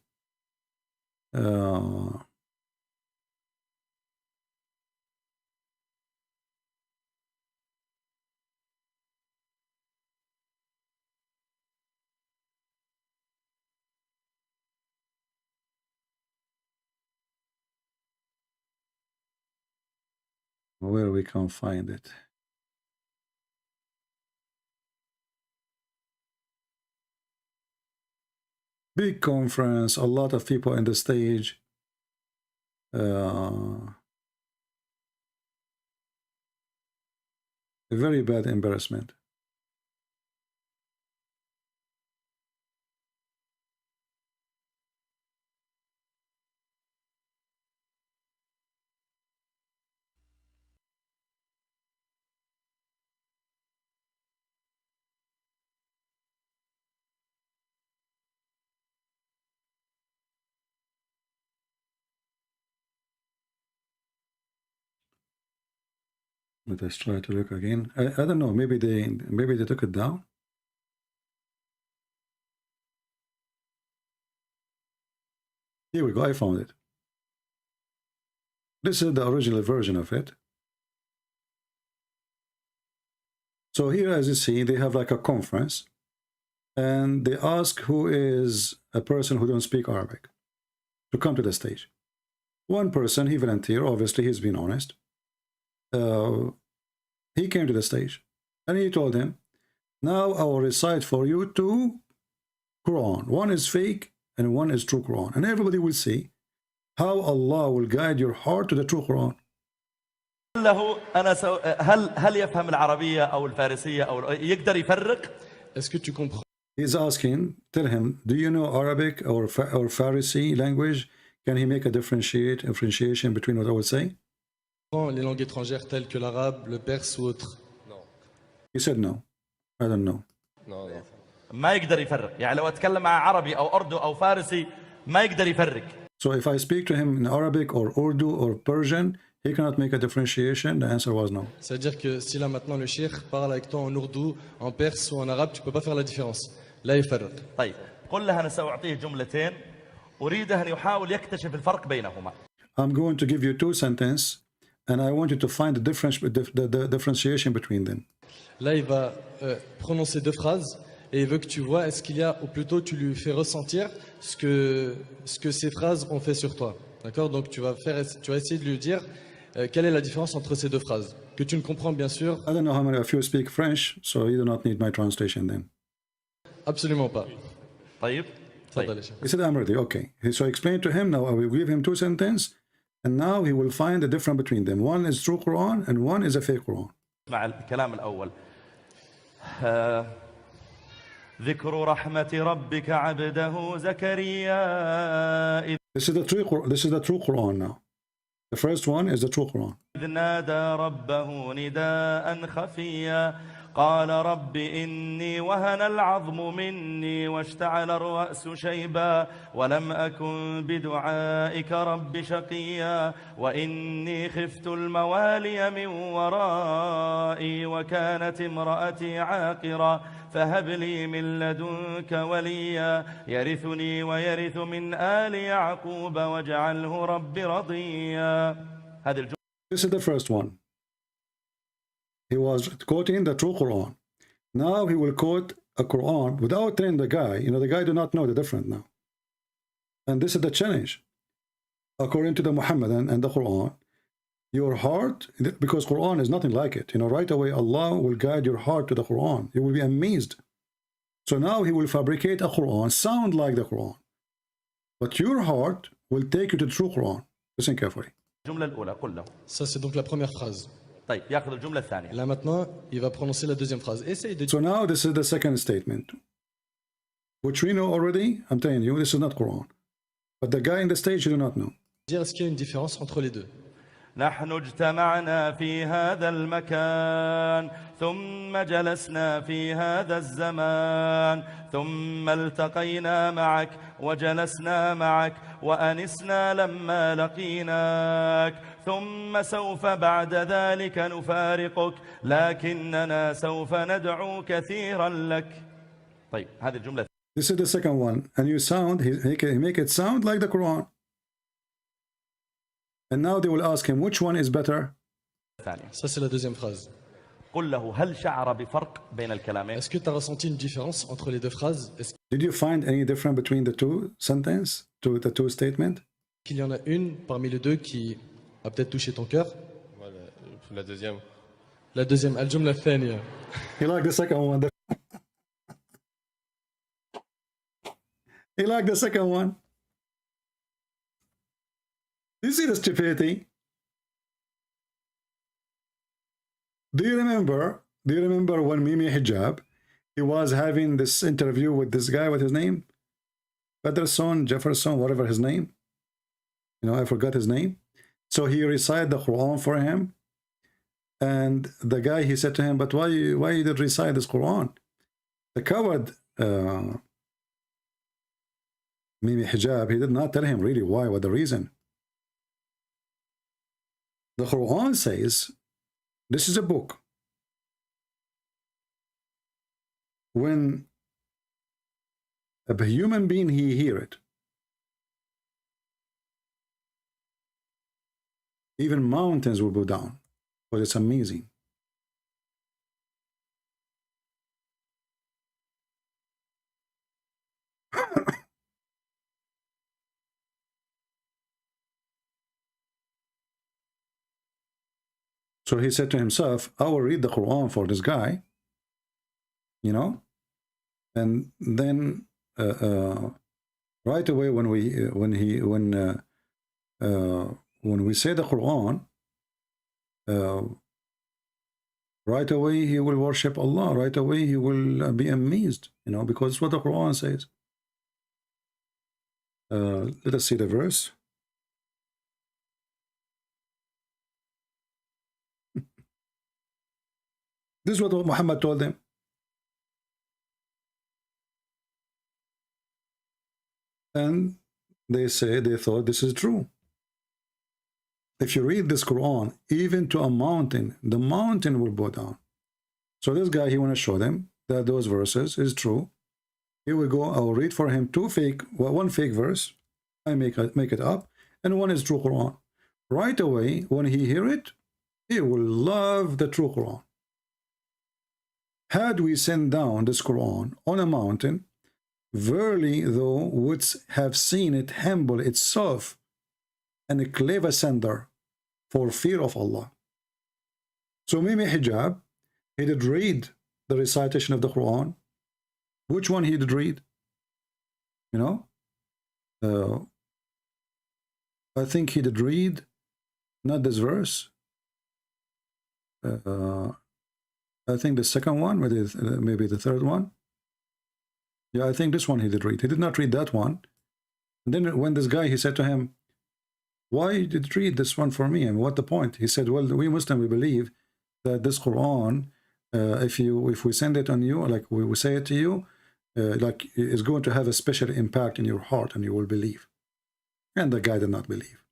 Where we can find it. Big conference, a lot of people in the stage. A very bad embarrassment. Let us try to look again. I don't know. Maybe they took it down. Here we go. I found it. This is the original version of it. So here, as you see, they have like a conference, and they ask who is a person who don't speak Arabic to come to the stage. One person, he volunteered, obviously he's been honest. He came to the stage and he told him, now I will recite for you two Quran. One is fake and one is true Quran. And everybody will see how Allah will guide your heart to the true Quran. له أنا هل يفهم العربية أو الفارسية أو يقدر يفرق؟ Est-ce que tu comprends? He's asking, tell him, do you know Arabic or Farsi language? Can he make a differentiation between what I would say? Les langues étrangères telles que l'arabe, le perse ou autre? No. He said no. I don't know. No. ما يقدر يفرق. يعني لو أتكلم مع عربي أو أردو أو فارسي ما يقدر يفرق. So if I speak to him in Arabic or Urdu or Persian, he cannot make a differentiation. The answer was no. C'est-à-dire que si là maintenant le Sheikh parle avec toi en Urdu, en perse ou en arabe, tu peux pas faire la différence. لا يفرق. طيب قل له أنا سأعطيه جملتين أريده أن يحاول يكتشف الفرق بينهما. I'm going to give you two sentences and I want you to find the difference, the differentiation between them. Là il va prononcer deux phrases et il veut que tu vois est-ce qu'il y a, ou plutôt tu lui fais ressentir ce que ces phrases ont fait sur toi. D'accord? Donc tu vas essayer de lui dire quelle est la différence entre ces deux phrases que tu ne comprends bien sûr. I don't know how many of you speak French, so you do not need my translation then. Absolument pas. طيب. He said, I'm ready. Okay. So I explained to him. Now I will give him two sentences, and now he will find the difference between them. One is true Quran, and one is a fake Quran. مع الكلام الأول. ذكر رحمة ربك عبده زكريا. This is the true Quran now. The first one is the true Quran. إذ نادى ربه نداء خفيا قال رب إني وهن العظم مني واشتعل الرأس شيبا ولم أكن بدعائك رب شقيا وإني خفت الموالي من ورائي وكانت امرأتي عاقرا فهب لي من لدنك وليا يرثني ويرث من آل يعقوب واجعله رب رضيا. هذه الجملة. This is the first one. He was quoting the true Quran. Now he will quote a Quran without telling the guy. You know, the guy do not know the difference now. And this is the challenge. According to the Muhammadan and the Quran, your heart, because Quran is nothing like it. You know, right away Allah will guide your heart to the Quran. You will be amazed. So now he will fabricate a Quran, sound like the Quran. But your heart will take you to the true Quran. Listen carefully. الجملة الأولى قل له. Ça c'est donc la première phrase. طيب يأخذ الجملة الثانية. Là maintenant, il va prononcer la deuxième phrase. Essaye de. So now this is the second statement, which we know already. I'm telling you, this is not Quran. But the guy in the stage, you do not know. Dire est-ce qu'il y a une différence entre les deux? نحن اجتمعنا في هذا المكان ثم جلسنا في هذا الزمان ثم التقينا معك وجلسنا معك وأنسنا لما لقيناك ثم سوف بعد ذلك نفارقك لكننا سوف ندعو كثيرا لك. طيب هذه الجملة. This is the second one, and you sound, he can make it sound like the Quran. And now they will ask him which one is better. Ça c'est la deuxième phrase. قل له هل شعر بفرق بين الكلامين. Est-ce que tu as ressenti une différence entre les deux phrases? Did you find any difference between the two sentences, the two statements? Qu'il y en a une parmi les deux qui a peut-être touché ton cœur. Voilà, la deuxième. La deuxième, الجملة الثانية. He liked the second one. He liked the second one. Do you see the stupidity? Do you remember when Mimi Hijab, he was having this interview with this guy, what's his name? Pederson, Jefferson, whatever his name. You know, I forgot his name. So he recited the Quran for him. And the guy, he said to him, but why you did recite this Quran? The coward, Mimi Hijab, he did not tell him really why, what the reason. The Quran says, this is a book. When a human being, he hear it, even mountains will go down, but it's amazing. So he said to himself, I will read the Quran for this guy, you know, and then right away when we say the Quran, right away he will worship Allah. Right away he will be amazed, you know, because it's what the Quran says. Let us see the verse. This is what Muhammad told them. And they thought this is true. If you read this Quran, even to a mountain, the mountain will bow down. So this guy, he want to show them that those verses is true. Here we go. I will read for him one fake verse. I make it up, and one is true Quran. Right away, when he hear it, he will love the true Quran. Had we sent down this Quran on a mountain, verily thou wouldst have seen it humble itself and cleave asunder for fear of Allah. So Mimi Hijab, he did read the recitation of the Quran. Which one he did read? You know? I think he did read not this verse. I think the second one, maybe the third one. Yeah, I think this one he did read. He did not read that one. And then when this guy, he said to him, why did you read this one for me? And what the point? He said, well, we Muslim, we believe that this Quran, if we send it on you, like we say it to you, like it's going to have a special impact in your heart and you will believe. And the guy did not believe.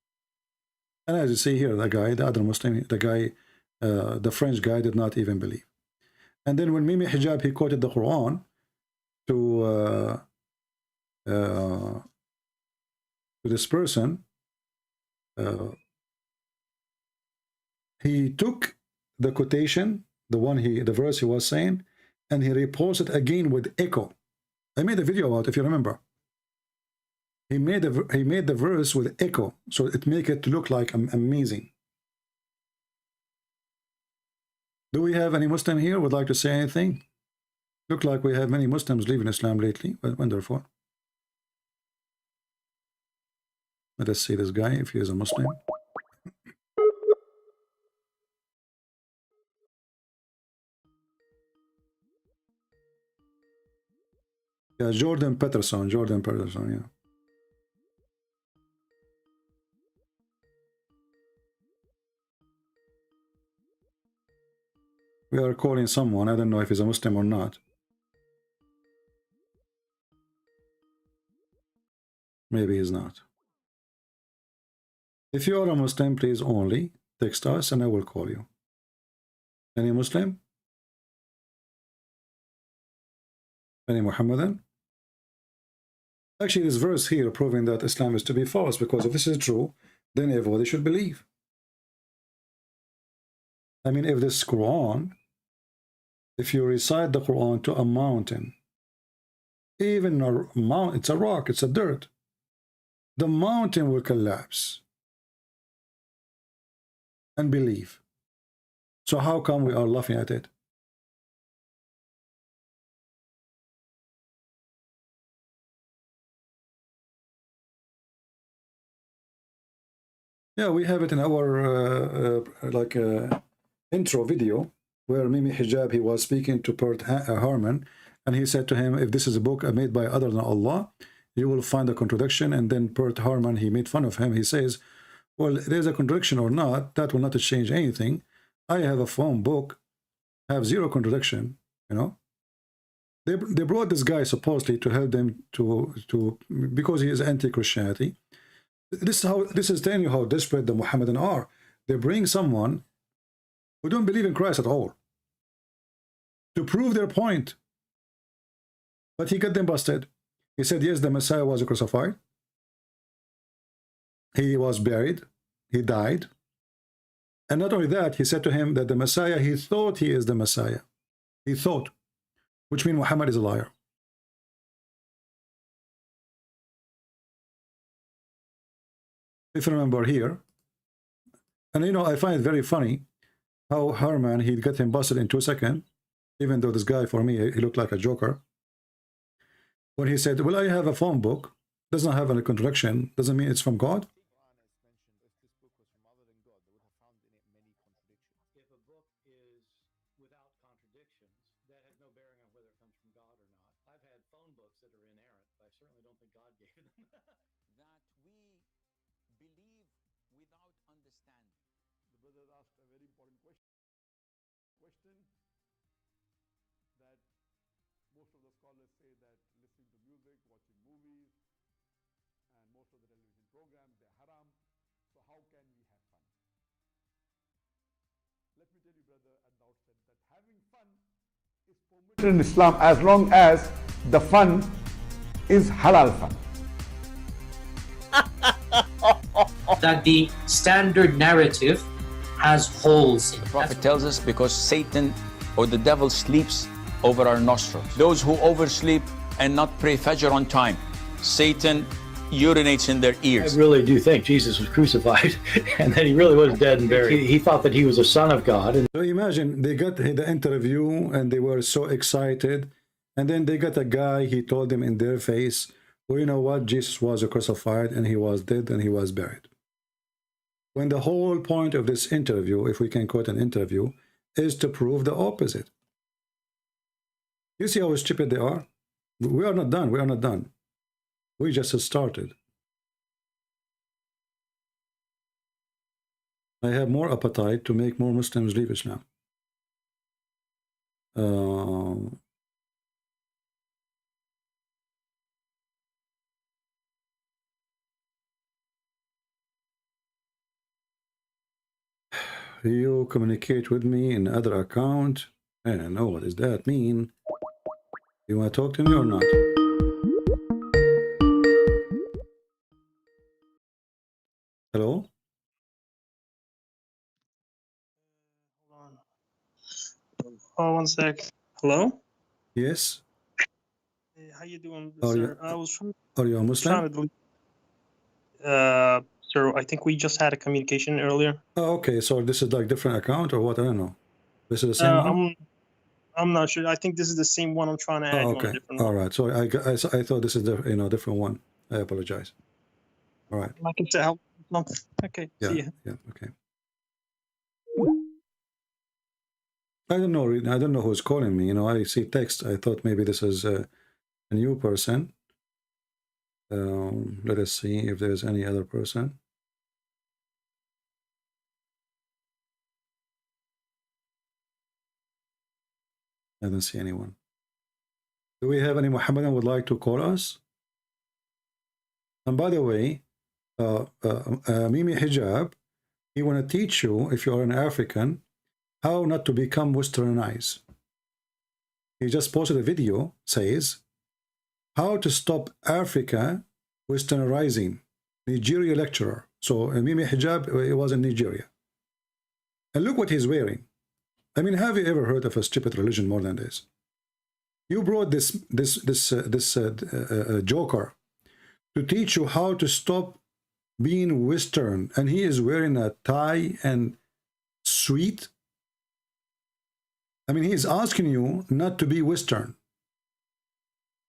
And as you see here, the guy, the other Muslim, the guy, the French guy did not even believe. And then when Mimi Hijab, he quoted the Quran to this person, he took the quotation, the verse he was saying, and he reposted again with echo. I made a video about it, if you remember. He made the verse with echo, so it make it look like amazing. Do we have any Muslim here would like to say anything? Look like we have many Muslims leaving Islam lately. Wonderful. Let us see this guy if he is a Muslim. Yeah, Jordan Peterson, yeah. We are calling someone. I don't know if he's a Muslim or not. Maybe he's not. If you are a Muslim, please only text us and I will call you. Any Muslim? Any Muhammadan? Actually, this verse here proving that Islam is to be false, because if this is true, then everybody should believe. I mean, if this Quran, if you recite the Quran to a mountain, even a mountain, it's a rock, it's a dirt, the mountain will collapse and believe. So how come we are laughing at it? Yeah, we have it in our intro video where Mimi Hijab, he was speaking to Bert Harman, and he said to him, if this is a book made by other than Allah, you will find a contradiction. And then Bert Harman, he made fun of him. He says, well, there's a contradiction or not, that will not change anything. I have a phone book, have zero contradiction, you know. They brought this guy supposedly to help them to because he is anti-Christianity. This is telling you how desperate the Mohammedan are. They bring someone who don't believe in Christ at all to prove their point. But he got them busted. He said, yes, the Messiah was crucified. He was buried. He died. And not only that, he said to him that the Messiah, he thought he is the Messiah. He thought, which means Muhammad is a liar. If you remember here, and you know, I find it very funny how Herman, he'd get him busted in 2 seconds, even though this guy, for me, he looked like a joker. When he said, well, I have a phone book, doesn't have any contradiction, doesn't mean it's from God. In Islam, as long as the fun is halal fun. That the standard narrative has holes in it. The Prophet tells us because Satan or the devil sleeps over our nostrils. Those who oversleep and not pray Fajr on time, Satan urinates in their ears. I really do think Jesus was crucified and that he really was dead and buried. He thought that he was a son of God. And so imagine they got the interview and they were so excited, and then they got a guy, he told them in their face, well, you know what, Jesus was crucified and he was dead and he was buried. When the whole point of this interview, if we can quote an interview, is to prove the opposite. You see how stupid they are? We are not done. We are not done. We just started. I have more appetite to make more Muslims leave Islam. You communicate with me in other account. I don't know, what does that mean? You want to talk to me or not? Hello? Hold on. Oh, 1 sec. Hello? Yes? Hey, how you doing, Are sir? you, I was trying, are you a Muslim? sir, I think we just had a communication earlier. Oh, okay, so this is like different account or what? I don't know. This is the same one? I'm not sure. I think this is the same one. I'm trying to add you on a different All one. right. So I thought this is the different one. I apologize. All right. Like I said, okay. Yeah. See ya. Yeah. Okay. I don't know. I don't know who's calling me. You know, I see text. I thought maybe this is a new person. Let us see if there's any other person. I don't see anyone. Do we have any Muhammadan would like to call us? And by the way, Mimi Hijab, he want to teach you, if you are an African, how not to become westernized. He just posted a video, says, how to stop Africa westernizing. Nigeria lecturer. So Mimi Hijab, it was in Nigeria. And look what he's wearing. I mean, have you ever heard of a stupid religion more than this? You brought this joker to teach you how to stop being Western, and he is wearing a tie and suit. I mean, he is asking you not to be Western.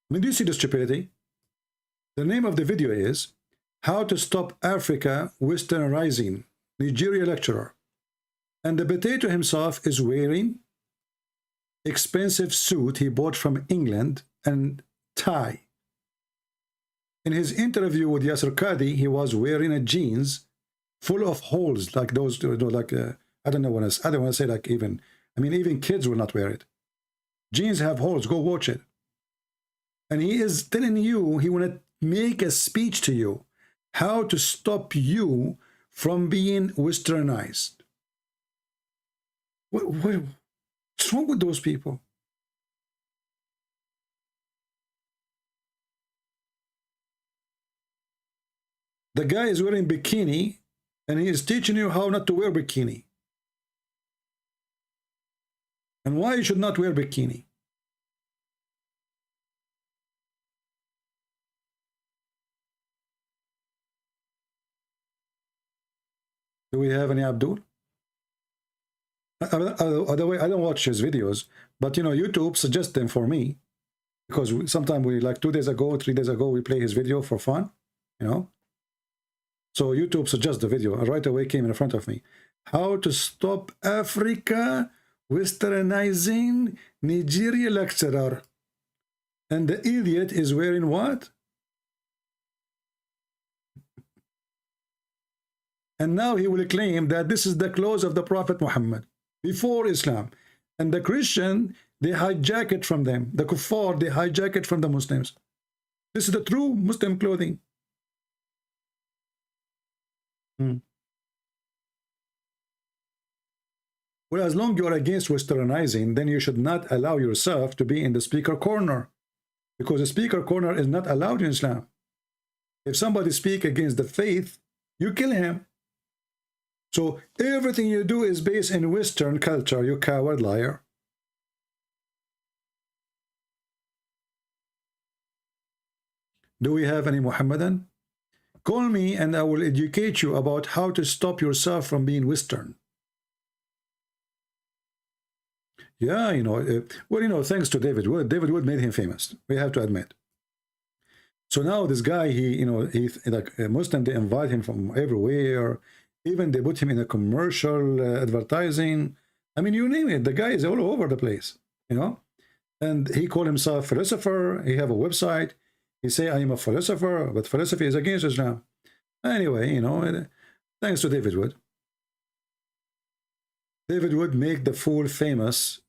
I mean, do you see the stupidity? The name of the video is How to Stop Africa Westernizing, Nigeria lecturer. And the potato himself is wearing expensive suit he bought from England and tie. In his interview with Yasser Qadi, he was wearing a jeans full of holes, like those, like I don't know what I don't want to say like even. I mean, even kids will not wear it. Jeans have holes. Go watch it. And he is telling you he want to make a speech to you how to stop you from being westernized. What's wrong with those people? The guy is wearing bikini and he is teaching you how not to wear bikini. And why you should not wear bikini. Do we have any Abdul? By the way, I don't watch his videos, but you know, YouTube suggests them for me because sometimes we, like 2 days ago, 3 days ago, we play his video for fun, you know. So YouTube suggests the video, and right away came in front of me. How to stop Africa westernizing Nigeria lecturer. And the idiot is wearing what? And now he will claim that this is the clothes of the Prophet Muhammad before Islam. And the Christian, they hijack it from them. The kuffar, they hijack it from the Muslims. This is the true Muslim clothing. Well, as long as you are against westernizing, then you should not allow yourself to be in the speaker corner, because the speaker corner is not allowed in Islam. If somebody speaks against the faith, you kill him. So everything you do is based in Western culture, you coward liar. Do we have any Muhammadan? Call me and I will educate you about how to stop yourself from being Western. Yeah, you know, well, you know, thanks to David Wood made him famous. We have to admit. So now this guy, he, you know, he like a Muslim, they invite him from everywhere. Even they put him in a commercial advertising. I mean, you name it. The guy is all over the place, you know. And he called himself philosopher. He have a website. He say, I am a philosopher, but philosophy is against Islam. Anyway, you know, thanks to David Wood. David Wood make the fool famous,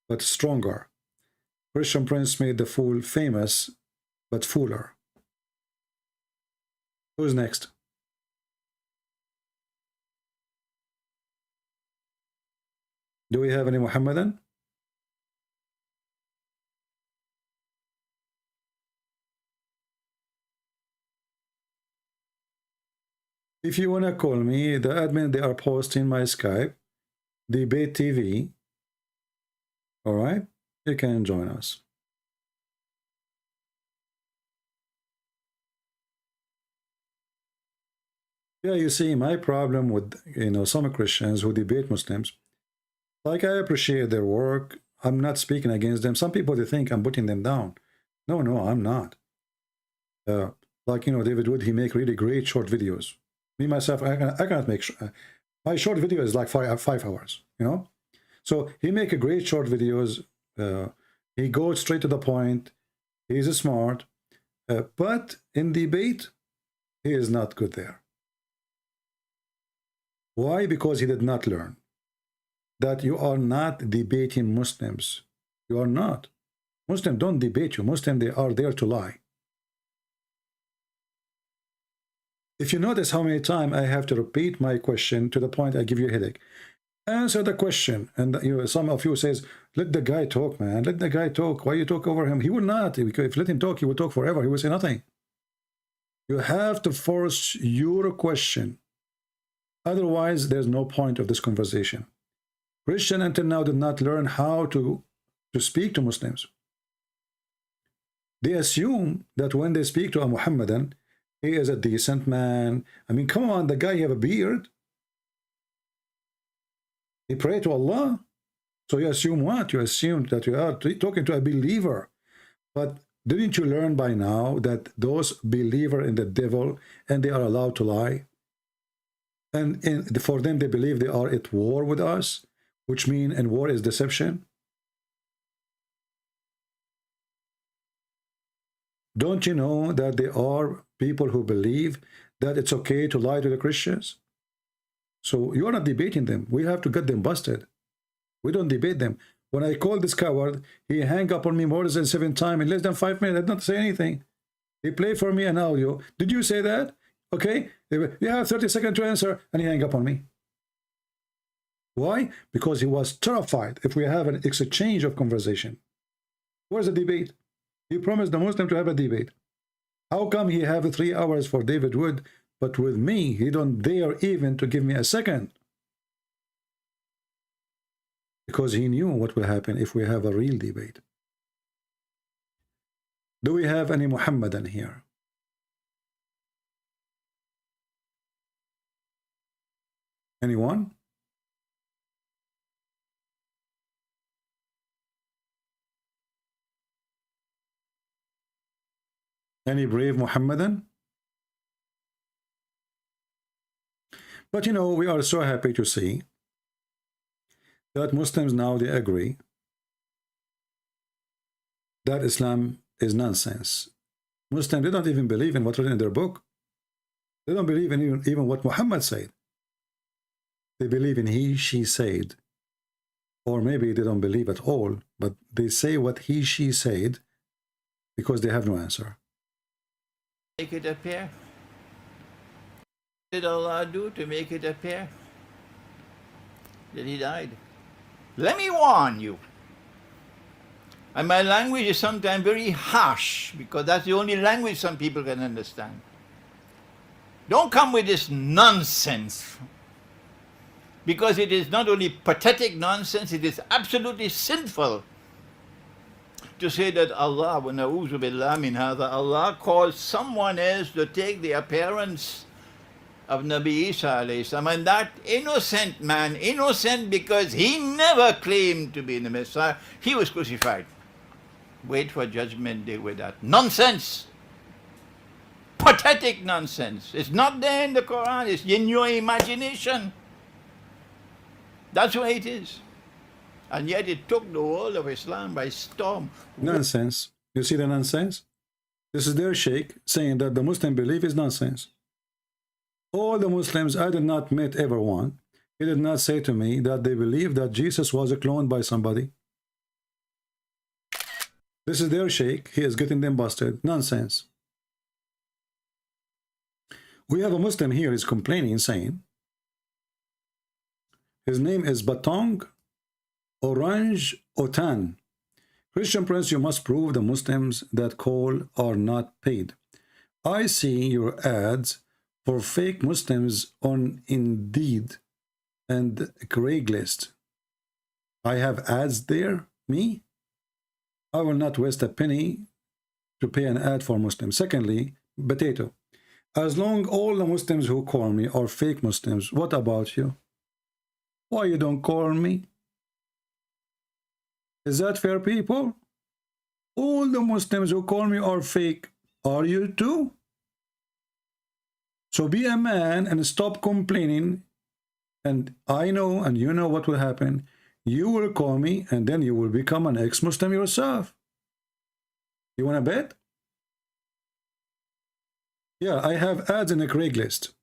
but stronger. Christian Prince made the fool famous, but fooler. Who's next? Do we have any Muhammadan? If you want to call me, the admin, they are posting my Skype, Debate TV. All right, you can join us. Yeah, you see, my problem with, you know, some Christians who debate Muslims, like, I appreciate their work. I'm not speaking against them. Some people, they think I'm putting them down. No, I'm not. Like, you know, David Wood, he make really great short videos. Me, myself, I cannot make... my short video is like 5 hours, you know? So he make a great short videos. He goes straight to the point. He's smart. But in debate, he is not good there. Why? Because he did not learn that you are not debating Muslims. You are not. Muslims don't debate you. Muslims, they are there to lie. If you notice how many times I have to repeat my question to the point I give you a headache. Answer the question. And you know, some of you says, let the guy talk, man. Let the guy talk. Why you talk over him? He will not. If you let him talk, he will talk forever. He will say nothing. You have to force your question. Otherwise, there's no point of this conversation. Christian until now did not learn how to speak to Muslims. They assume that when they speak to a Muhammadan, he is a decent man. I mean, come on, the guy have a beard. He pray to Allah. So you assume what? You assume that you are talking to a believer. But didn't you learn by now that those believers in the devil and they are allowed to lie? And for them, they believe they are at war with us, which means, and war is deception. Don't you know that there are people who believe that it's okay to lie to the Christians? So you are not debating them. We have to get them busted. We don't debate them. When I call this coward, he hang up on me more than 7 times in less than 5 minutes. I did not say anything. He played for me an audio. Did you say that? Okay, you have 30 seconds to answer, and he hang up on me. Why? Because he was terrified if we have an exchange of conversation. Where's the debate? He promised the Muslim to have a debate. How come he have 3 hours for David Wood, but with me, he don't dare even to give me a second? Because he knew what will happen if we have a real debate. Do we have any Muhammadan here? Anyone? Any brave Muhammadan? But you know, we are so happy to see that Muslims now, they agree that Islam is nonsense. Muslims, they don't even believe in what's written in their book. They don't believe in even what Muhammad said. They believe in he, she said. Or maybe they don't believe at all, but they say what he, she said because they have no answer. Make it appear? What did Allah do to make it appear that he died? Let me warn you. And my language is sometimes very harsh because that's the only language some people can understand. Don't come with this nonsense, because it is not only pathetic nonsense, it is absolutely sinful to say that Allah, wa na'udhu billah min hadha, Allah caused someone else to take the appearance of Nabi Isa alayhi salam, and that innocent man, innocent because he never claimed to be the Messiah, he was crucified. Wait for judgment day with that nonsense. Pathetic nonsense. It's not there in the Quran, it's in your imagination. That's why it is. And yet it took the world of Islam by storm. Nonsense. You see the nonsense? This is their Sheikh saying that the Muslim belief is nonsense. All the Muslims, I did not meet ever one. He did not say to me that they believe that Jesus was a clone by somebody. This is their Sheikh. He is getting them busted. Nonsense. We have a Muslim here, he's complaining, saying, his name is Batong Orange Otan. Christian Prince, you must prove the Muslims that call are not paid. I see your ads for fake Muslims on Indeed and Craigslist. I have ads there, me? I will not waste a penny to pay an ad for Muslims. Secondly, potato. As long all the Muslims who call me are fake Muslims, what about you? Why you don't call me? Is that fair, people? All the Muslims who call me are fake. Are you too? So be a man and stop complaining. And I know and you know what will happen. You will call me and then you will become an ex-Muslim yourself. You want to bet? Yeah, I have ads in a Craigslist.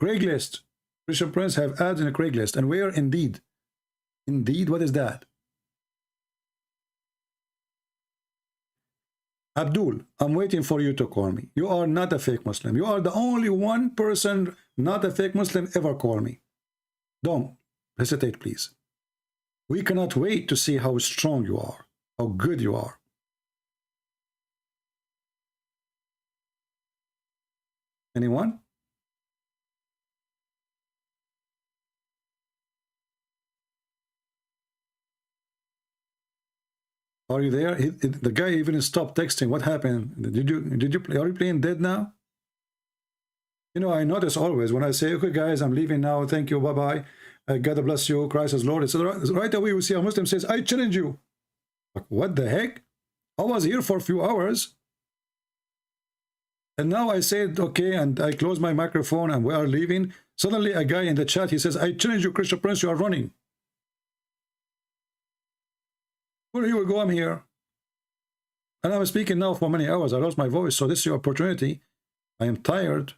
Craigslist. Christian Prince have ads in a Craigslist. And where? Indeed. Indeed, what is that? Abdul, I'm waiting for you to call me. You are not a fake Muslim. You are the only one person not a fake Muslim ever call me. Don't hesitate, please. We cannot wait to see how strong you are, how good you are. Anyone? Are you there? The guy even stopped texting. What happened? Did you play? Are you playing dead now? You know, I notice always when I say, okay, guys, I'm leaving now. Thank you. Bye-bye. God bless you. Christ is Lord, etc. Right away, we see a Muslim says, I challenge you. Like, what the heck? I was here for a few hours. And now I said, okay, and I close my microphone and we are leaving. Suddenly a guy in the chat, he says, I challenge you, Christian Prince, you are running. Where you will go, I'm here. And I'm speaking now for many hours. I lost my voice, so this is your opportunity. I am tired.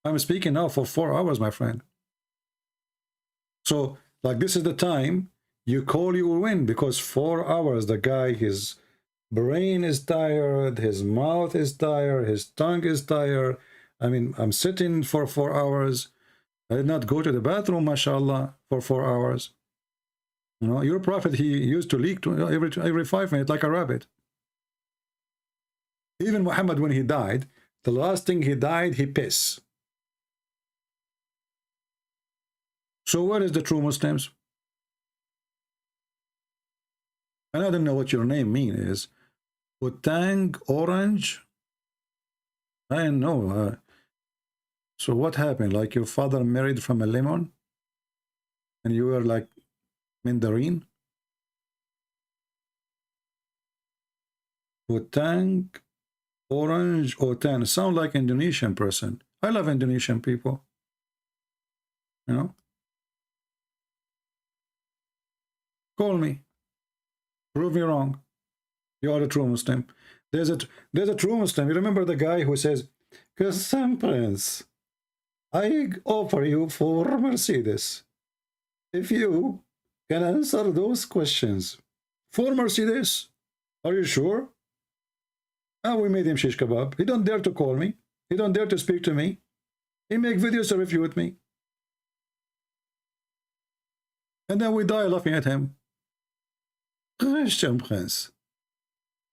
I'm speaking now for 4 hours, my friend. So, like, this is the time you call, you will win, because 4 hours, the guy, his brain is tired, his mouth is tired, his tongue is tired. I mean, I'm sitting for 4 hours. I did not go to the bathroom, mashallah, for 4 hours. You know, your prophet, he used to leak every 5 minutes like a rabbit. Even Muhammad, when he died, the last thing he died, he pissed. So where is the true Muslims? And I don't know what your name is. Utang Orange? I don't know. So what happened? Like your father married from a lemon? And you were like Mandarin? Utang Orange or tan. Sound like Indonesian person. I love Indonesian people. You know? Call me. Prove me wrong. You are a true Muslim. There's a true Muslim. You remember the guy who says, "Some Prince, I offer you for Mercedes. If you can answer those questions for Mercedes, are you sure?" And we made him shish kebab. He don't dare to call me. He don't dare to speak to me. He make videos to refute me. And then we die laughing at him. Christian Prince,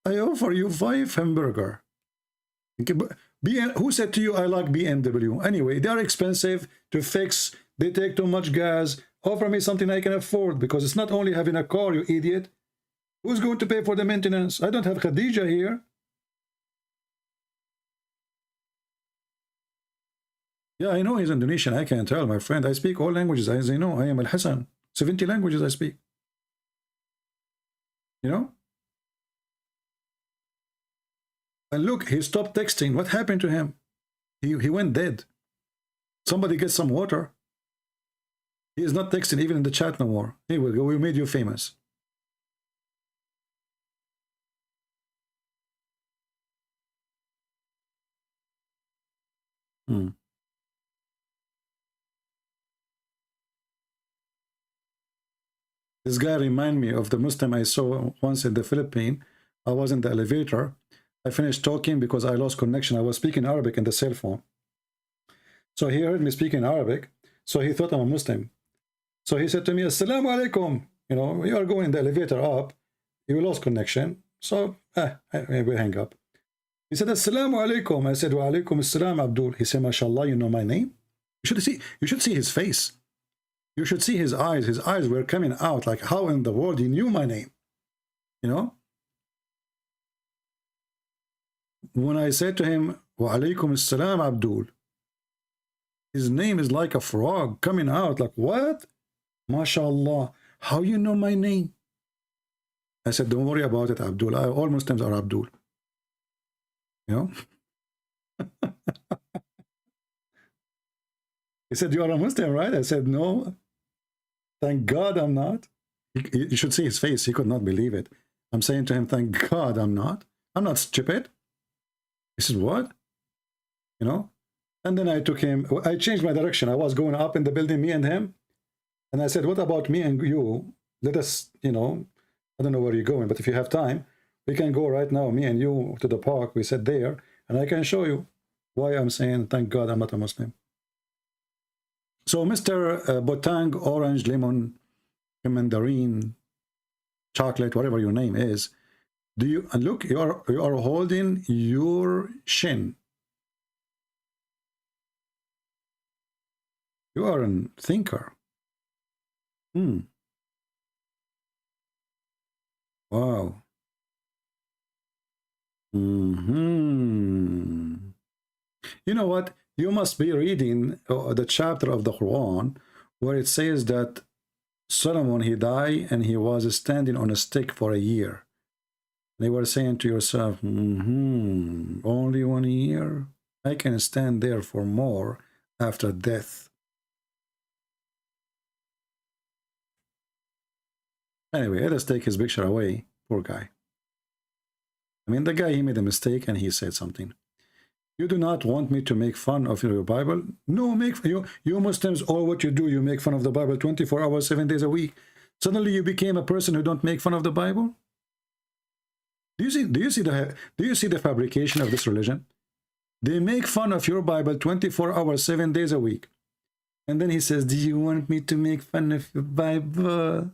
I offer you 5 hamburger. Who said to you I like BMW? Anyway, they are expensive to fix. They take too much gas. Offer me something I can afford, because it's not only having a car, you idiot. Who's going to pay for the maintenance? I don't have Khadija here. Yeah, I know he's Indonesian. I can tell, my friend. I speak all languages, as you know. I am Al-Hassan. 70 languages I speak. You know? And look, he stopped texting. What happened to him? He went dead. Somebody get some water. He is not texting even in the chat no more. Here we go. We made you famous. This guy remind me of the Muslim I saw once in the Philippines. I was in the elevator. I finished talking because I lost connection. I was speaking Arabic in the cell phone. So he heard me speaking Arabic. So he thought I'm a Muslim. So he said to me, "Assalamu alaikum." You know, you are going in the elevator up. You lost connection. So we hang up. He said, "Assalamu alaikum." I said, "Wa alaikum assalam, Abdul." He said, "MashaAllah, you know my name?" You should see his face. You should see his eyes. His eyes were coming out like, how in the world he knew my name? You know? When I said to him, "Wa alaikum assalam, Abdul," his name is like a frog coming out. Like, what? MashaAllah, how you know my name? I said, "Don't worry about it, Abdul. All Muslims are Abdul." You know? He said, "You are a Muslim, right?" I said, "No. Thank God I'm not." You should see his face. He could not believe it. I'm saying to him, "Thank God I'm not. I'm not stupid." He said, "What?" You know? And then I took him. I changed my direction. I was going up in the building, me and him. And I said, "What about me and you? Let us, you know, I don't know where you're going, but if you have time, we can go right now, me and you, to the park." We sat there, and I can show you why I'm saying, thank God I'm not a Muslim. So, Mr. Botang, orange, lemon, mandarin, chocolate, whatever your name is, do you look? You are holding your shin. You are a thinker. Wow. You know what? You must be reading the chapter of the Quran where it says that Solomon, he died and he was standing on a stick for a year. They were saying to yourself, only 1 year? I can stand there for more after death. Anyway, let us take his picture away. Poor guy. I mean, the guy, he made a mistake and he said something. You do not want me to make fun of your Bible? No, you Muslims, all what you do, you make fun of the Bible 24 hours, 7 days a week. Suddenly you became a person who don't make fun of the Bible? Do you see the fabrication of this religion? They make fun of your Bible 24 hours, 7 days a week. And then he says, "Do you want me to make fun of your Bible?"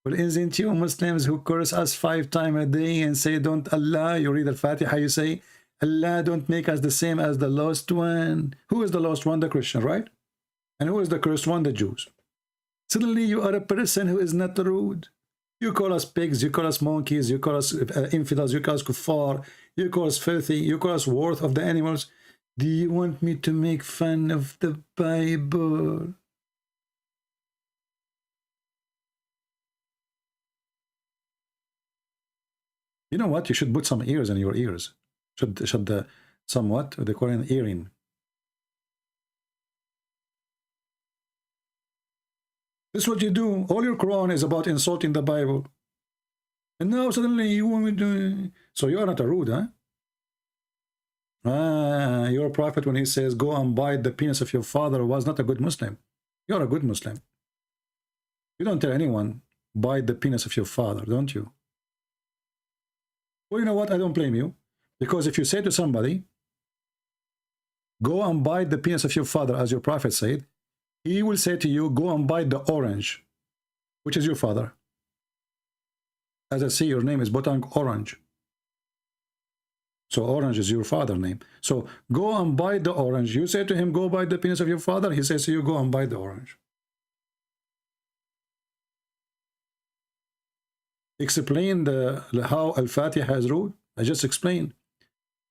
Well, isn't you Muslims who curse us 5 times a day and say, "Don't Allah," you read Al-Fatiha, you say, "Allah, don't make us the same as the lost one." Who is the lost one? The Christian, right? And who is the cursed one? The Jews. Suddenly you are a person who is not rude. You call us pigs, you call us monkeys, you call us infidels, you call us kuffar, you call us filthy, you call us worth of the animals. Do you want me to make fun of the Bible? You know what? You should put some ears in your ears. should somewhat they call it earring. This is what you do. All your Quran is about insulting the Bible. And now suddenly you want me to... So you are not a rude, huh? Your prophet, when he says, go and bite the penis of your father, was not a good Muslim. You're a good Muslim. You don't tell anyone, bite the penis of your father, don't you? Well, you know what? I don't blame you. Because if you say to somebody, go and bite the penis of your father, as your prophet said, he will say to you, go and bite the orange, which is your father. As I see, your name is Botang Orange. So orange is your father name. So go and bite the orange. You say to him, go bite the penis of your father. He says to you, go and bite the orange. Explain how Al-Fatiha is ruled. I just explained.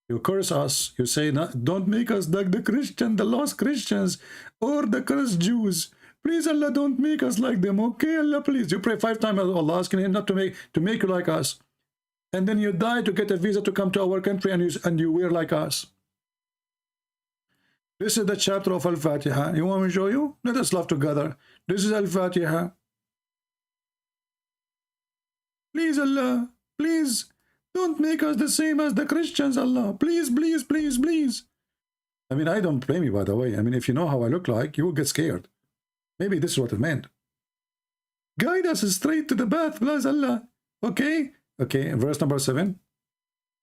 You curse us. You say, don't make us like the Christian, the lost Christians, or the cursed Jews. Please, Allah, don't make us like them. Okay, Allah, please. You pray 5 times, Allah, asking him not to make you like us. And then you die to get a visa to come to our country, and you wear like us. This is the chapter of Al-Fatiha. You want me to show you? Let us laugh together. This is Al-Fatiha. Please, Allah, please, don't make us the same as the Christians, Allah. Please, please, please, please. I mean, I don't blame you, by the way. I mean, if you know how I look like, you will get scared. Maybe this is what it meant. Guide us straight to the path, please, Allah. Okay? Okay, verse number 7.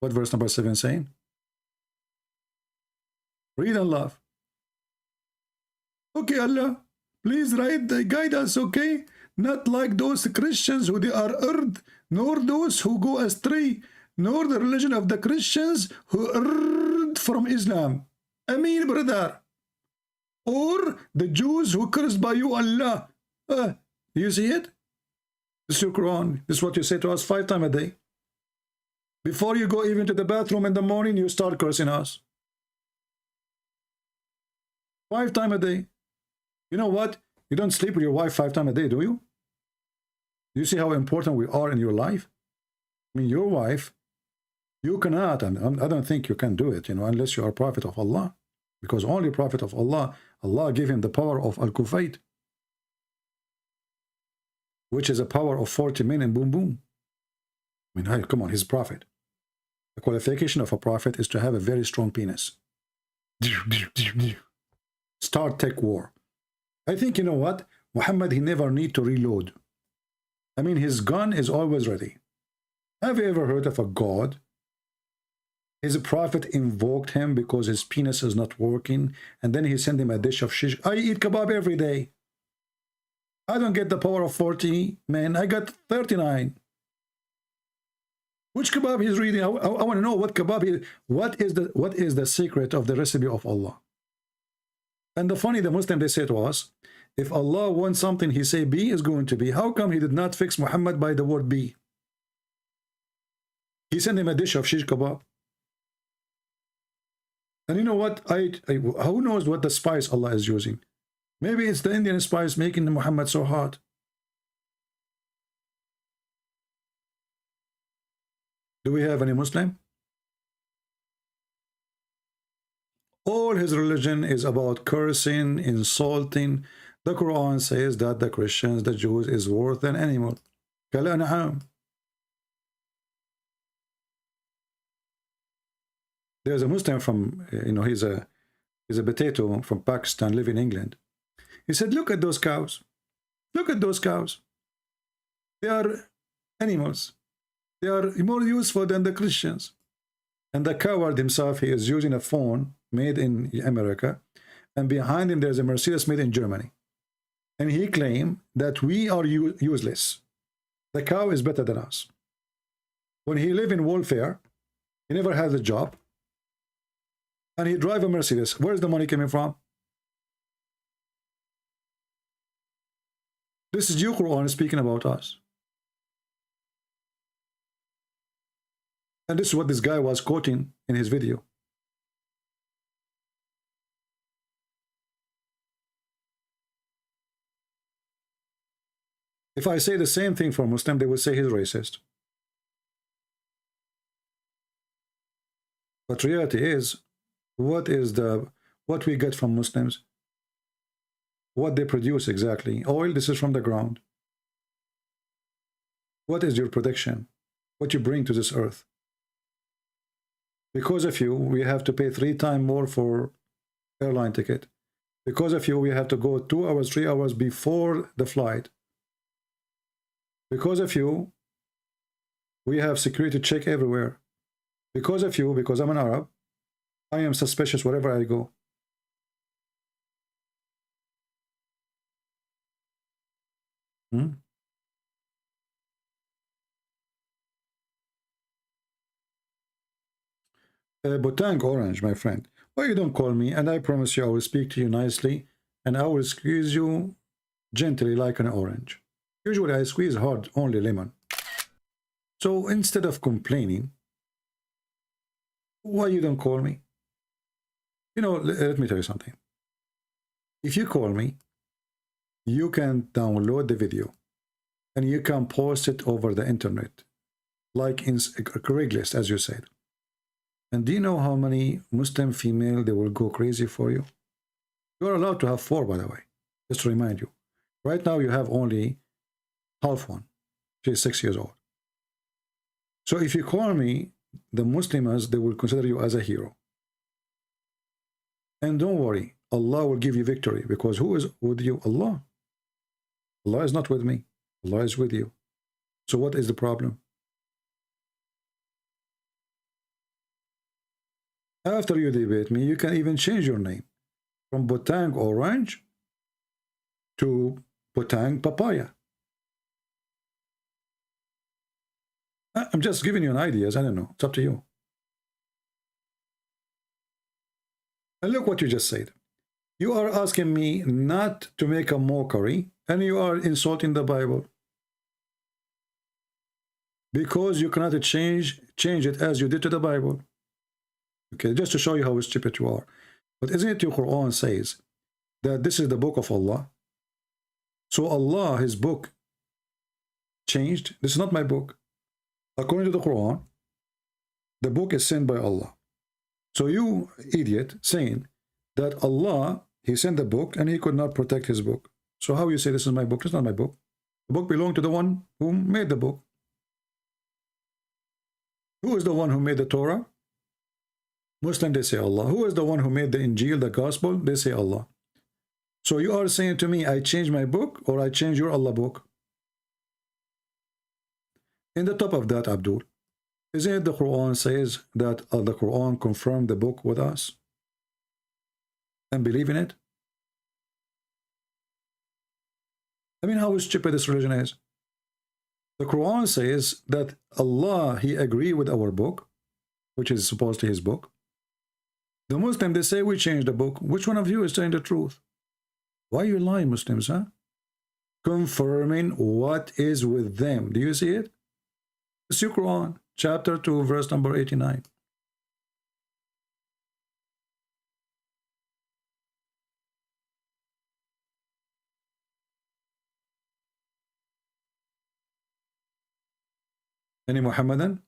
What verse number 7 saying? Read and laugh. Okay, Allah, please guide us, okay? Not like those Christians who they are erred, nor those who go astray, nor the religion of the Christians who erred from Islam. I mean, brother. Or the Jews who cursed by you, Allah. You see it? This is your Quran. This is what you say to us 5 times a day. Before you go even to the bathroom in the morning, you start cursing us. 5 times a day. You know what? You don't sleep with your wife 5 times a day, do you? Do you see how important we are in your life? I mean, your wife, you cannot, and I don't think you can do it, you know, unless you are a prophet of Allah. Because only prophet of Allah, Allah gave him the power of Al-Kufayt, which is a power of 40 men and boom, boom. I mean, hey, come on, he's a prophet. The qualification of a prophet is to have a very strong penis. Start tech war. I think, you know what? Muhammad, he never need to reload. I mean, his gun is always ready. Have you ever heard of a God? His prophet invoked him because his penis is not working, and then he sent him a dish of shish. I eat kebab every day. I don't get the power of 40 men. I got 39. Which kebab he's reading? I want to know what kebab he. What is the secret of the recipe of Allah? And the Muslim, they say to us, if Allah wants something, he say B is going to be. How come he did not fix Muhammad by the word B? He sent him a dish of shish kebab. And you know what? Who knows what the spice Allah is using? Maybe it's the Indian spice making Muhammad so hot. Do we have any Muslim? All his religion is about cursing, insulting. The Quran says that the Christians, the Jews, is worse than animal. There's a Muslim from, you know, he's a potato from Pakistan, live in England. He said, look at those cows. Look at those cows. They are animals. They are more useful than the Christians. And the coward himself, he is using a phone made in America. And behind him, there's a Mercedes made in Germany. And he claimed that we are useless. The cow is better than us. When he lived in welfare, he never had a job. And he drive a Mercedes. Where's the money coming from? This is your Quran speaking about us. And this is what this guy was quoting in his video. If I say the same thing for Muslim, they will say he's racist. But reality is, what we get from Muslims? What they produce exactly? Oil, this is from the ground. What is your protection? What you bring to this earth? Because of you, we have to pay 3 times more for airline ticket. Because of you, we have to go 2 hours, 3 hours before the flight. Because of you, we have security check everywhere. Because of you, because I'm an Arab, I am suspicious wherever I go. Botang orange, my friend. Why you don't call me? And I promise you I will speak to you nicely and I will squeeze you gently like an orange. Usually I squeeze hard, only lemon. So instead of complaining, why you don't call me? You know, let me tell you something. If you call me, you can download the video and you can post it over the internet, like in Craigslist, as you said. And do you know how many Muslim female they will go crazy for you? You are allowed to have 4, by the way, just to remind you. Right now you have only half one. She's 6 years old. So if you call me, the Muslims, they will consider you as a hero. And don't worry, Allah will give you victory, because who is with you? Allah. Allah is not with me. Allah is with you. So what is the problem? After you debate me, you can even change your name from Botang Orange to Botang Papaya. I'm just giving you an ideas. I don't know. It's up to you. And look what you just said. You are asking me not to make a mockery, and you are insulting the Bible. Because you cannot change it as you did to the Bible. Okay, just to show you how stupid you are. But isn't it your Quran says that this is the book of Allah? So Allah, his book, changed. This is not my book. According to the Quran, the book is sent by Allah. So you, idiot, saying that Allah, he sent the book and he could not protect his book. So how you say this is my book? It's not my book. The book belonged to the one who made the book. Who is the one who made the Torah? Muslim, they say Allah. Who is the one who made the Injil, the Gospel? They say Allah. So you are saying to me, I change my book or I change your Allah book? In the top of that, Abdul, isn't it the Quran says that the Quran confirmed the book with us? And believe in it? I mean, how stupid this religion is. The Quran says that Allah, he agreed with our book, which is supposed to his book. The Muslim, they say we changed the book. Which one of you is telling the truth? Why you lie, Muslims, huh? Confirming what is with them. Do you see it? It's your Quran, chapter 2, verse number 89. Any Muhammadan?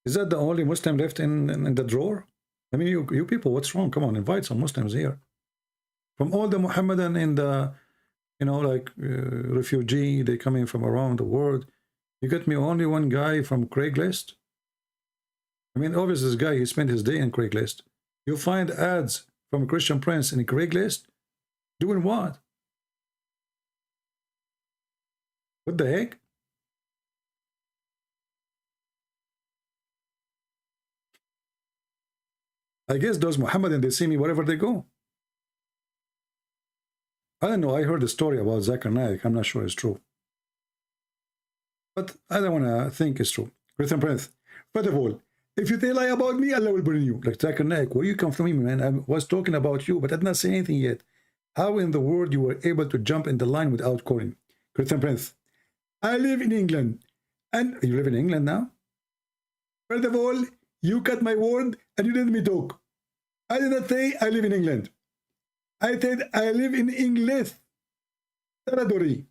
Is that the only Muslim left in the drawer? I mean, you people, what's wrong? Come on, invite some Muslims here. From all the Muhammadan in the, you know, like refugee, they coming from around the world. You get me only one guy from Craigslist? I mean, obviously this guy, he spent his day in Craigslist. You find ads from a Christian Prince in Craigslist? Doing what? What the heck? I guess those Muhammadan, they see me wherever they go. I don't know, I heard a story about Zakir Naik. I'm not sure it's true. But I don't want to think it's true. Christian Prince, first of all, if you tell lie about me, Allah will burn you. Like Zakir Naik, where you come from, man? I was talking about you, but I did not say anything yet. How in the world you were able to jump in the line without calling? Christian Prince, I live in England. And you live in England now? First of all, you cut my word and you didn't let me talk. I did not say I live in England. I said I live in English territory.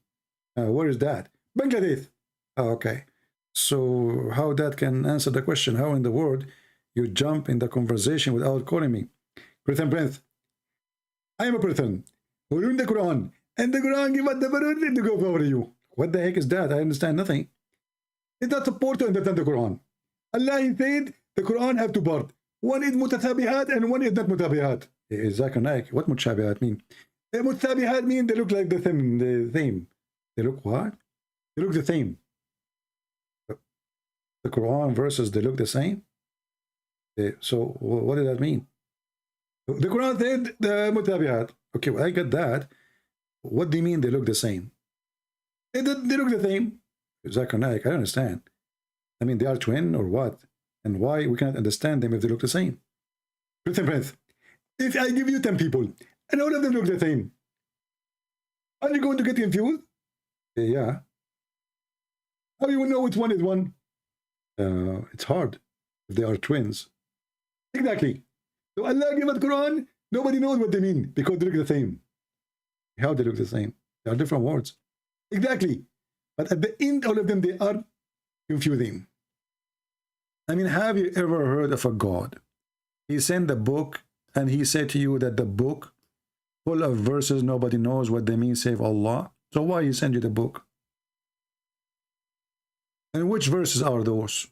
Where is that? Bangladesh. Oh, okay. So how that can answer the question? How in the world you jump in the conversation without calling me? Prince Prince. I am a person who read the Quran, and the Quran give us the ability to go over you. What the heck is that? I understand nothing. It's not supposed to understand the Quran. Allah said the Quran have two parts. One is mutathabihat and one is not mutabihat. Exactly. What mutashabihat mean? Mutabihat mean they look like the same. They look what? They look the same. The Quran verses, they look the same? So what does that mean? The Quran said the mutabihat. Okay, well, I get that. What do you mean they look the same? They look the same. Exactly. I don't understand. I mean, they are twin or what? And why we cannot understand them if they look the same? Prince, if I give you 10 people and all of them look the same, are you going to get confused? Yeah. How do you know which one is one? It's hard if they are twins. Exactly. So Allah gave us Quran, nobody knows what they mean because they look the same. How they look the same? They are different words. Exactly. But at the end, all of them, they are confusing. I mean, have you ever heard of a God? He sent the book and he said to you that the book full of verses, nobody knows what they mean save Allah. So why he send you the book? And which verses are those?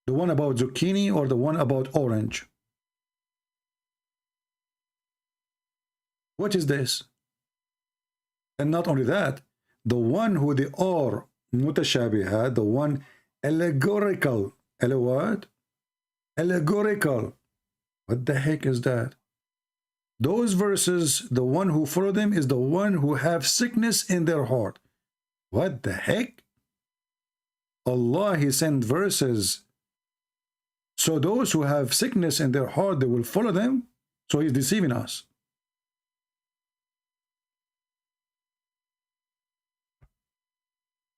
The one about zucchini or the one about orange? What is this? And not only that, the one who they are mutashabihat, the one allegorical. What? Allegorical. What the heck is that? Those verses, the one who follow them is the one who have sickness in their heart. What the heck? Allah, he sent verses. So those who have sickness in their heart, they will follow them. So he's deceiving us.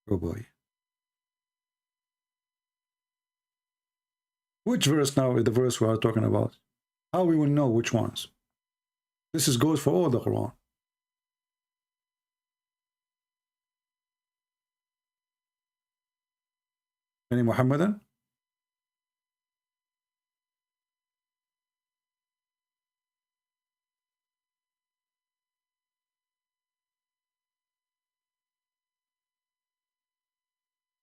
Oh boy. Which verse now is the verse we are talking about? How we will know which ones? This goes for all the Quran. Any Muhammadan?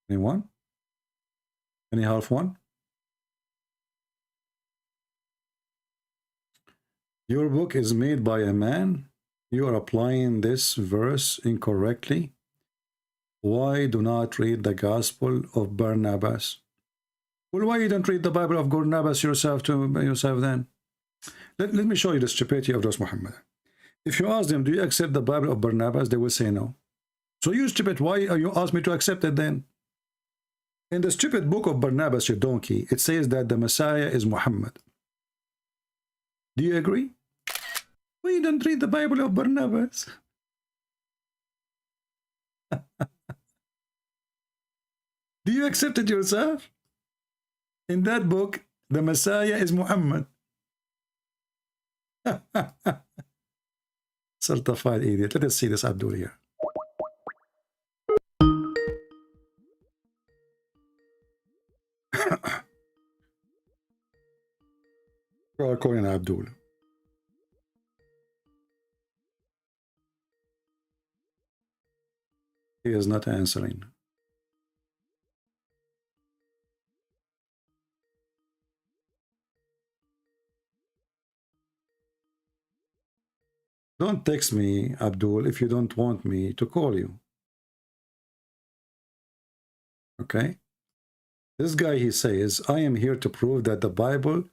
Anyone? Any half one? Your book is made by a man. You are applying this verse incorrectly. Why do not read the Gospel of Barnabas? Well, why you don't read the Bible of Barnabas yourself then? Let me show you the stupidity of those Muhammad. If you ask them, do you accept the Bible of Barnabas? They will say no. So you stupid, why are you ask me to accept it then? In the stupid book of Barnabas, your donkey, it says that the Messiah is Muhammad. Do you agree? Well, you don't read the Bible of Barnabas. Do you accept it yourself? In that book, the Messiah is Muhammad. Certified idiot. Let us see this Abdul here. Calling Abdul. He is not answering. Don't text me, Abdul, if you don't want me to call you. Okay? This guy, he says, I am here to prove that the Bible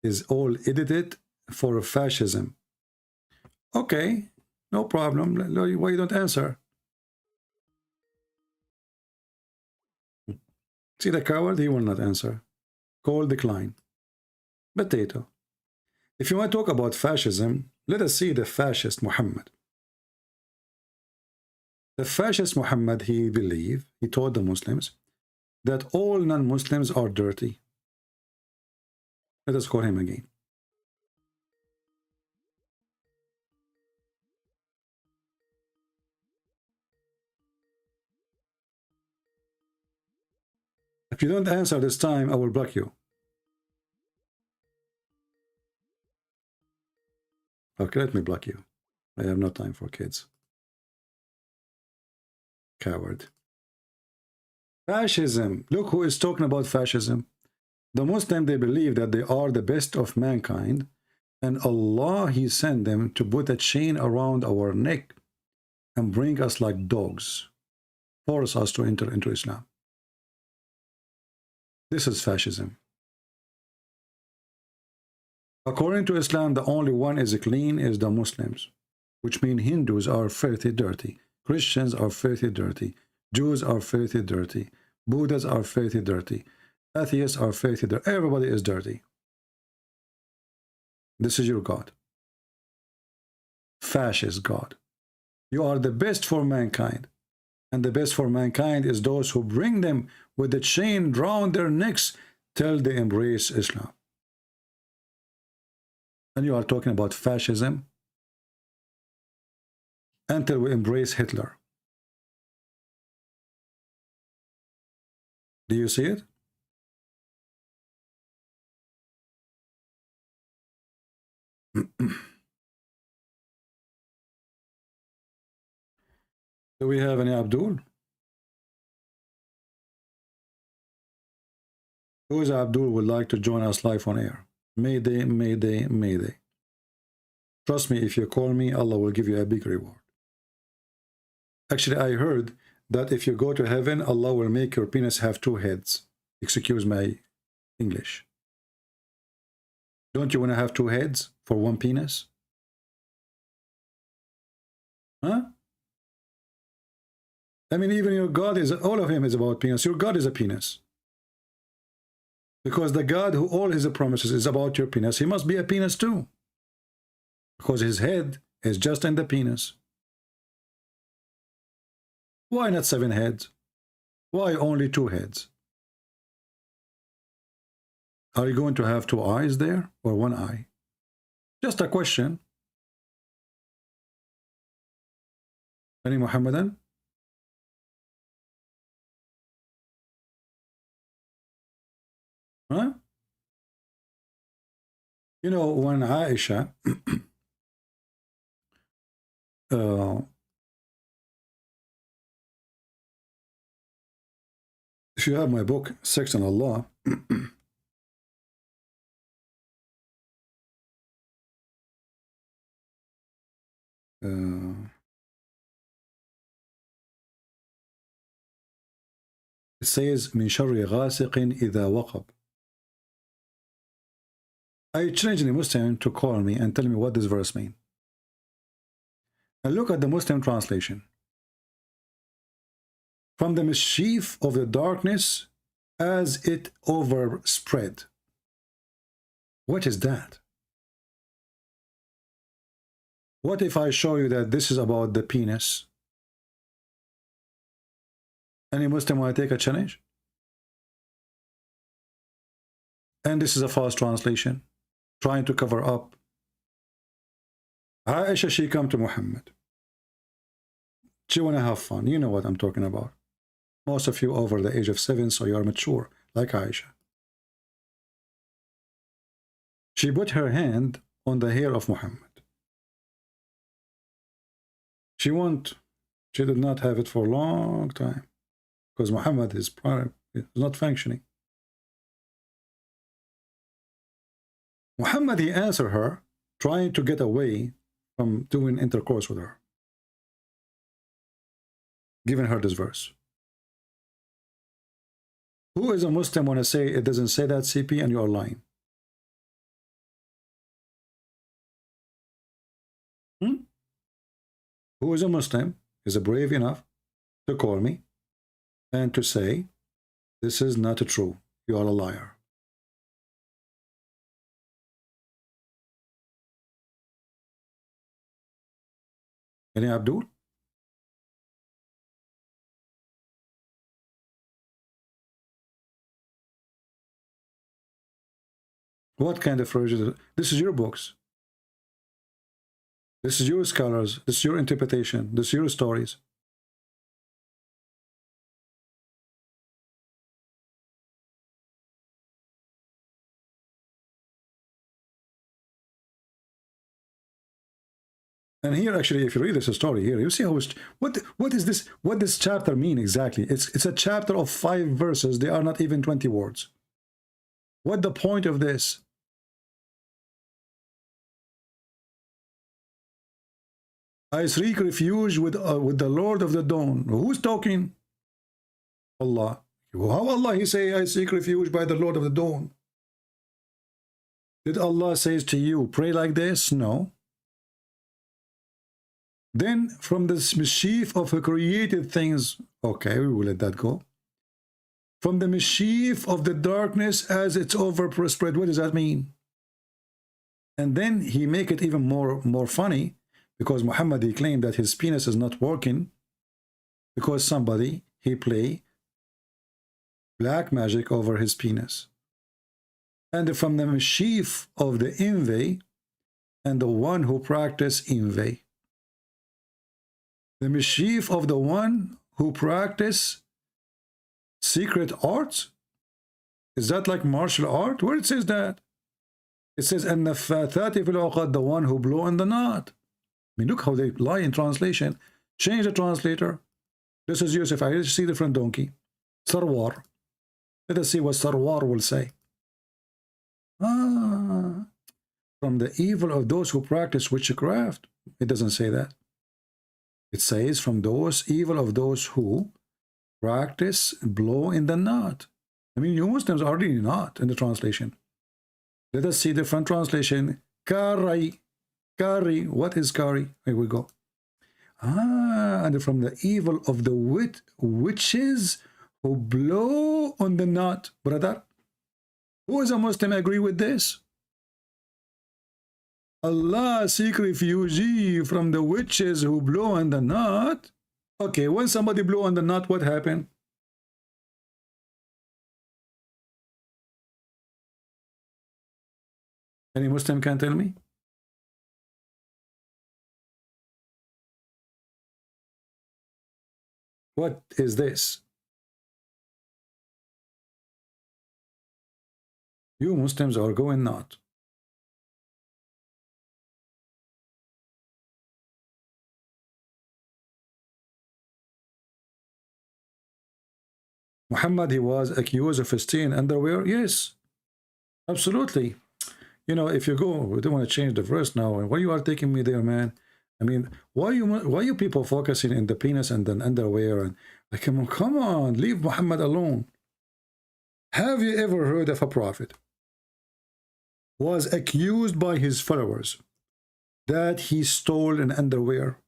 is all edited for fascism. Okay, no problem. Why you don't answer? See the coward? He will not answer. Call decline. Potato. If you want to talk about fascism, let us see the fascist Muhammad. The fascist Muhammad, he believed, he told the Muslims that all non-Muslims are dirty. Let us call him again. If you don't answer this time, I will block you. Okay, let me block you. I have no time for kids. Coward. Fascism. Look who is talking about fascism. The Muslims, they believe that they are the best of mankind, and Allah, He sent them to put a chain around our neck and bring us like dogs, force us to enter into Islam. This is fascism. According to Islam, the only one is clean is the Muslims, which means Hindus are filthy dirty, Christians are filthy dirty, Jews are filthy dirty, Buddhists are filthy dirty, atheists are filthy dirty, everybody is dirty. This is your God. Fascist God. You are the best for mankind. And the best for mankind is those who bring them with the chain round their necks till they embrace Islam. And you are talking about fascism until we embrace Hitler. Do you see it? Do we have any Abdul? Who is Abdul would like to join us live on air? Mayday, mayday, mayday. Trust me, if you call me, Allah will give you a big reward. Actually, I heard that if you go to heaven, Allah will make your penis have two heads. Excuse my English. Don't you want to have two heads for one penis? Huh? I mean, even your God is, all of him is about penis. Your God is a penis. Because the God who all his promises is about your penis, he must be a penis too. Because his head is just in the penis. Why not 7 heads? Why only 2 heads? Are you going to have 2 eyes there or 1 eye? Just a question. Any Muhammadan? Huh? You know, when Aisha if you have my book, Sex and Allah, it says, من شر غاسق إذا وقب. I challenge the Muslim to call me and tell me what this verse means. And look at the Muslim translation. From the mischief of the darkness as it overspread. What is that? What if I show you that this is about the penis? Any Muslim want to take a challenge? And this is a false translation, trying to cover up. Aisha, she come to Muhammad. She want to have fun. You know what I'm talking about. Most of you over the age of 7, so you are mature, like Aisha. She put her hand on the hair of Muhammad. She did not have it for a long time, because Muhammad is not functioning. Muhammad, he answered her, trying to get away from doing intercourse with her, giving her this verse. Who is a Muslim want to say it doesn't say that, CP, and you are lying? Who is a Muslim, is brave enough to call me and to say, this is not true, you are a liar? Any Abdul? What kind of religion? This is your books. This is your scholars. This is your interpretation. This is your stories. And here, actually, if you read this story here, you see how what is this? What this chapter mean exactly? It's a chapter of 5 verses. They are not even 20 words. What the point of this? I seek refuge with the Lord of the Dawn. Who's talking? Allah. How Allah he say I seek refuge by the Lord of the Dawn? Did Allah says to you pray like this? No. Then from this mischief of created things, okay, we will let that go. From the mischief of the darkness as it's overspread, what does that mean? And then he make it even more funny, because Muhammad, he claimed that his penis is not working because somebody, he play black magic over his penis. And from the mischief of the envy and the one who practice envy. The mischief of the one who practice secret arts? Is that like martial art? Where it says that? It says, and the one who blow in the knot. I mean, look how they lie in translation. Change the translator. This is Yusuf. I see the front donkey. Sarwar. Let us see what Sarwar will say. From the evil of those who practice witchcraft. It doesn't say that. It says from those evil of those who practice blow in the knot. I mean, you Muslims are really not in the translation. Let us see the front translation. Kari. Kari. What is Kari? Here we go. And from the evil of the witches who blow on the knot. Brother, who is a Muslim agree with this? Allah seek refuge from the witches who blow on the knot. Okay, when somebody blow on the knot, what happened? Any Muslim can tell me? What is this? You Muslims are going not. Muhammad, he was accused of stealing underwear. Yes, absolutely. You know, if you go, we don't want to change the verse now. And why you are taking me there, man? I mean, why you people focusing in the penis and then underwear? And like, come on, leave Muhammad alone. Have you ever heard of a prophet was accused by his followers that he stole an underwear,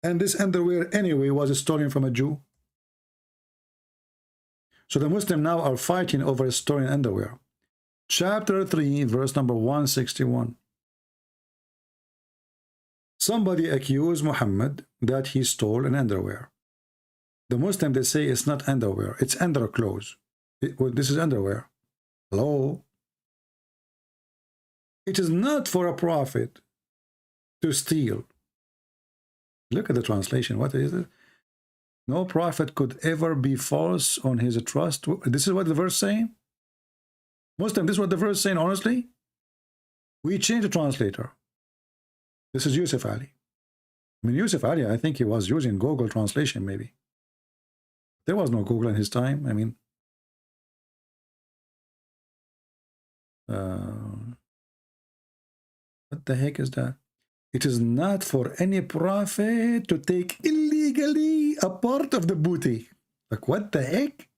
and this underwear anyway was stolen from a Jew? So the Muslims now are fighting over stolen underwear. Chapter 3, verse number 161. Somebody accused Muhammad that he stole an underwear. The Muslim, they say it's not underwear, it's underclothes. This is underwear. Hello? It is not for a prophet to steal. Look at the translation. What is it? No prophet could ever be false on his trust. This is what the verse is saying? Muslim, this is what the verse is saying, honestly? We changed the translator. This is Yusuf Ali. I mean, Yusuf Ali, I think he was using Google translation, maybe. There was no Google in his time. I mean, what the heck is that? It is not for any prophet to take illegally a part of the booty. Like, what the heck?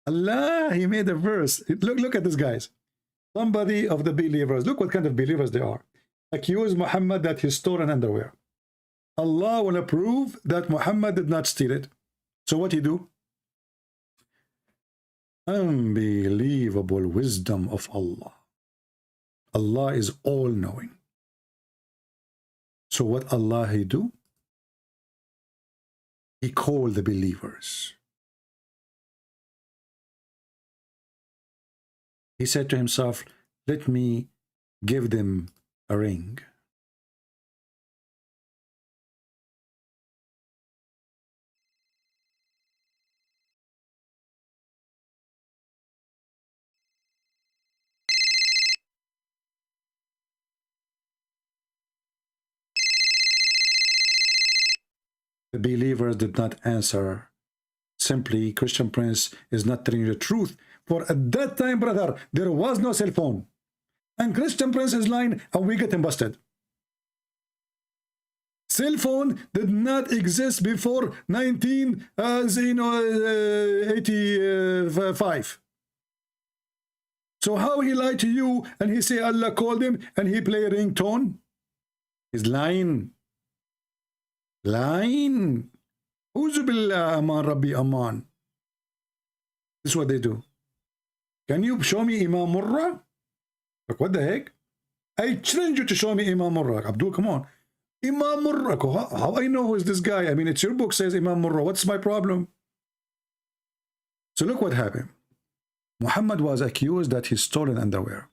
Allah, he made a verse. Look at this, guys. Somebody of the believers, look what kind of believers they are. Accuse Muhammad that he stole an underwear. Allah will approve that Muhammad did not steal it. So what he do? Unbelievable wisdom of Allah. Allah is all-knowing. So what Allah he do? He called the believers. He said to himself, let me give them a ring. The believers did not answer. Simply, Christian Prince is not telling you the truth. For at that time, brother, there was no cell phone. And Christian Prince is lying, and we get him busted. Cell phone did not exist before 1985. So how he lied to you and he say Allah called him and he play a ringtone? He's lying. Lying. Uzu billah aman rabbi aman. This is what they do. Can you show me Imam Murrah? Like, what the heck? I challenge you to show me Imam Murrah. Abdul, come on. Imam Murrah. How I know who is this guy? I mean, it's your book says Imam Murrah. What's my problem? So look what happened. Muhammad was accused that he stole an underwear.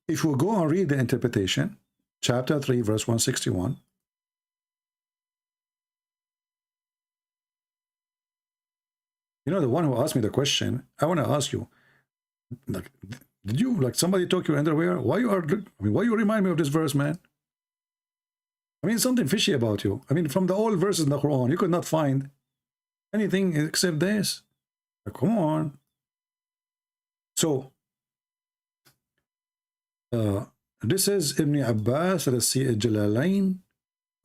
If we go and read the interpretation, chapter 3, verse 161, you know, the one who asked me the question, I want to ask you, like, did you, like, somebody took your underwear? Why you are, I mean, why you remind me of this verse, man? I mean, something fishy about you. I mean, from the old verses in the Quran, you could not find anything except this. Like, come on. So, this is Ibn Abbas al-Jalalain.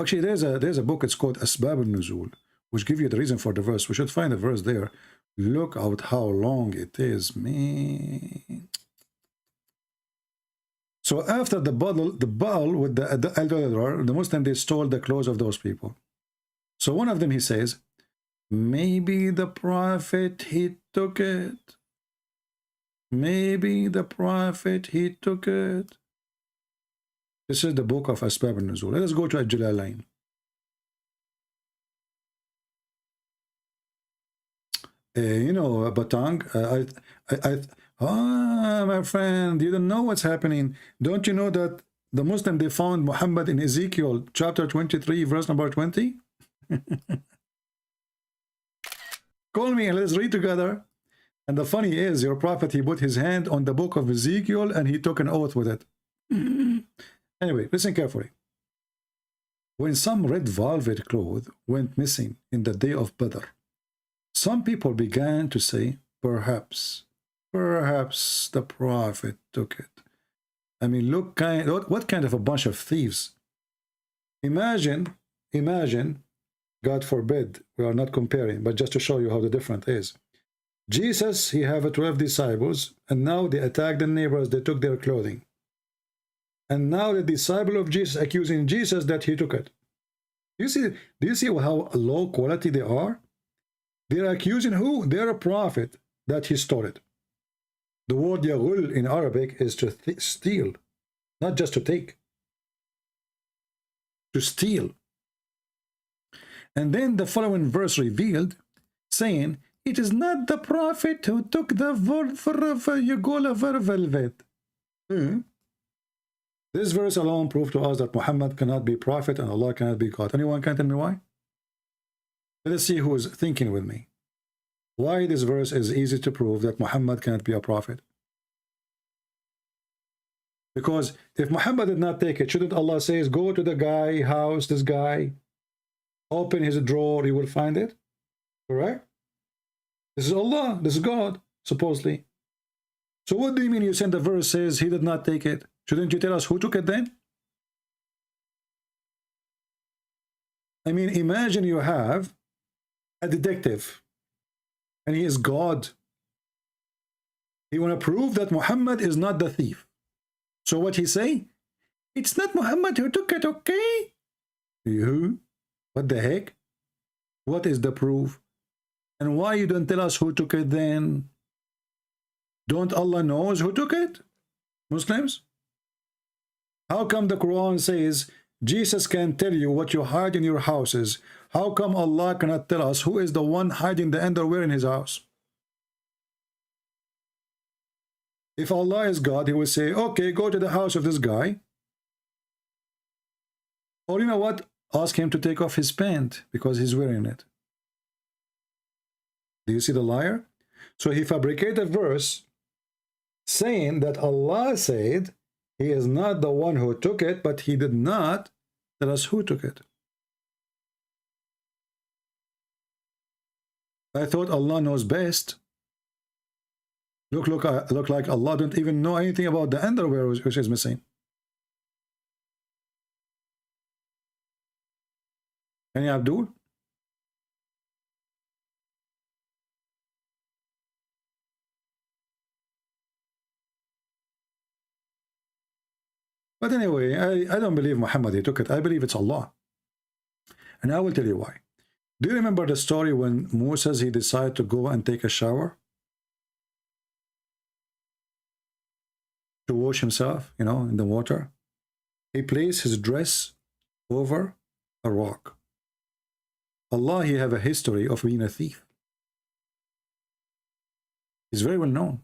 Actually, there's a book, it's called Asbab al-Nuzul, which give you the reason for the verse. We should find the verse there. Look out how long it is, man. So after the Baal with the idolater, the Muslim, they stole the clothes of those people. So one of them, he says, maybe the Prophet, he took it. Maybe the Prophet, he took it. This is the book of Asbab al-Nuzul. Let us go to Al-Jalalain. You know, Batang, my friend, you don't know what's happening. Don't you know that the Muslim, they found Muhammad in Ezekiel chapter 23, verse number 20? Call me and let's read together. And the funny is, your prophet, he put his hand on the book of Ezekiel and he took an oath with it. Anyway, listen carefully. When some red velvet cloth went missing in the day of Badr, some people began to say, perhaps the prophet took it. I mean, look, what kind of a bunch of thieves. Imagine, God forbid, we are not comparing, but just to show you how the difference is. Jesus, he have 12 disciples, and now they attacked the neighbors, they took their clothing. And now the disciple of Jesus accusing Jesus that he took it. Do you see how low quality they are? They're accusing who? They're a prophet that he stole it. The word yaghul in Arabic is to steal, not just to take. To steal. And then the following verse revealed, saying, it is not the prophet who took the velvet. This verse alone proved to us that Muhammad cannot be prophet and Allah cannot be God. Anyone can tell me why? Let us see who is thinking with me. Why this verse is easy to prove that Muhammad cannot be a prophet. Because if Muhammad did not take it, shouldn't Allah say, go to the guy house, this guy, open his drawer, you will find it? Correct? This is Allah, this is God, supposedly. So what do you mean you send the verse says he did not take it? Shouldn't you tell us who took it then? I mean, imagine you have a detective and he is God. He want to prove that Muhammad is not the thief. So what he say? It's not Muhammad who took it, okay? You? What the heck? What is the proof? And why you don't tell us who took it then? Don't Allah knows who took it? Muslims? How come the Quran says Jesus can tell you what you hide in your houses? How come Allah cannot tell us who is the one hiding the underwear in his house? If Allah is God, he will say, okay, go to the house of this guy. Or you know what? Ask him to take off his pant because he's wearing it. Do you see the liar? So he fabricated a verse saying that Allah said he is not the one who took it, but he did not tell us who took it. I thought Allah knows best. Look like Allah don't even know anything about the underwear which is missing. Any Abdul? But anyway, I don't believe Muhammad, he took it. I believe it's Allah. And I will tell you why. Do you remember the story when Moses, he decided to go and take a shower? To wash himself, you know, in the water. He placed his dress over a rock. Allah, he have a history of being a thief. He's very well known.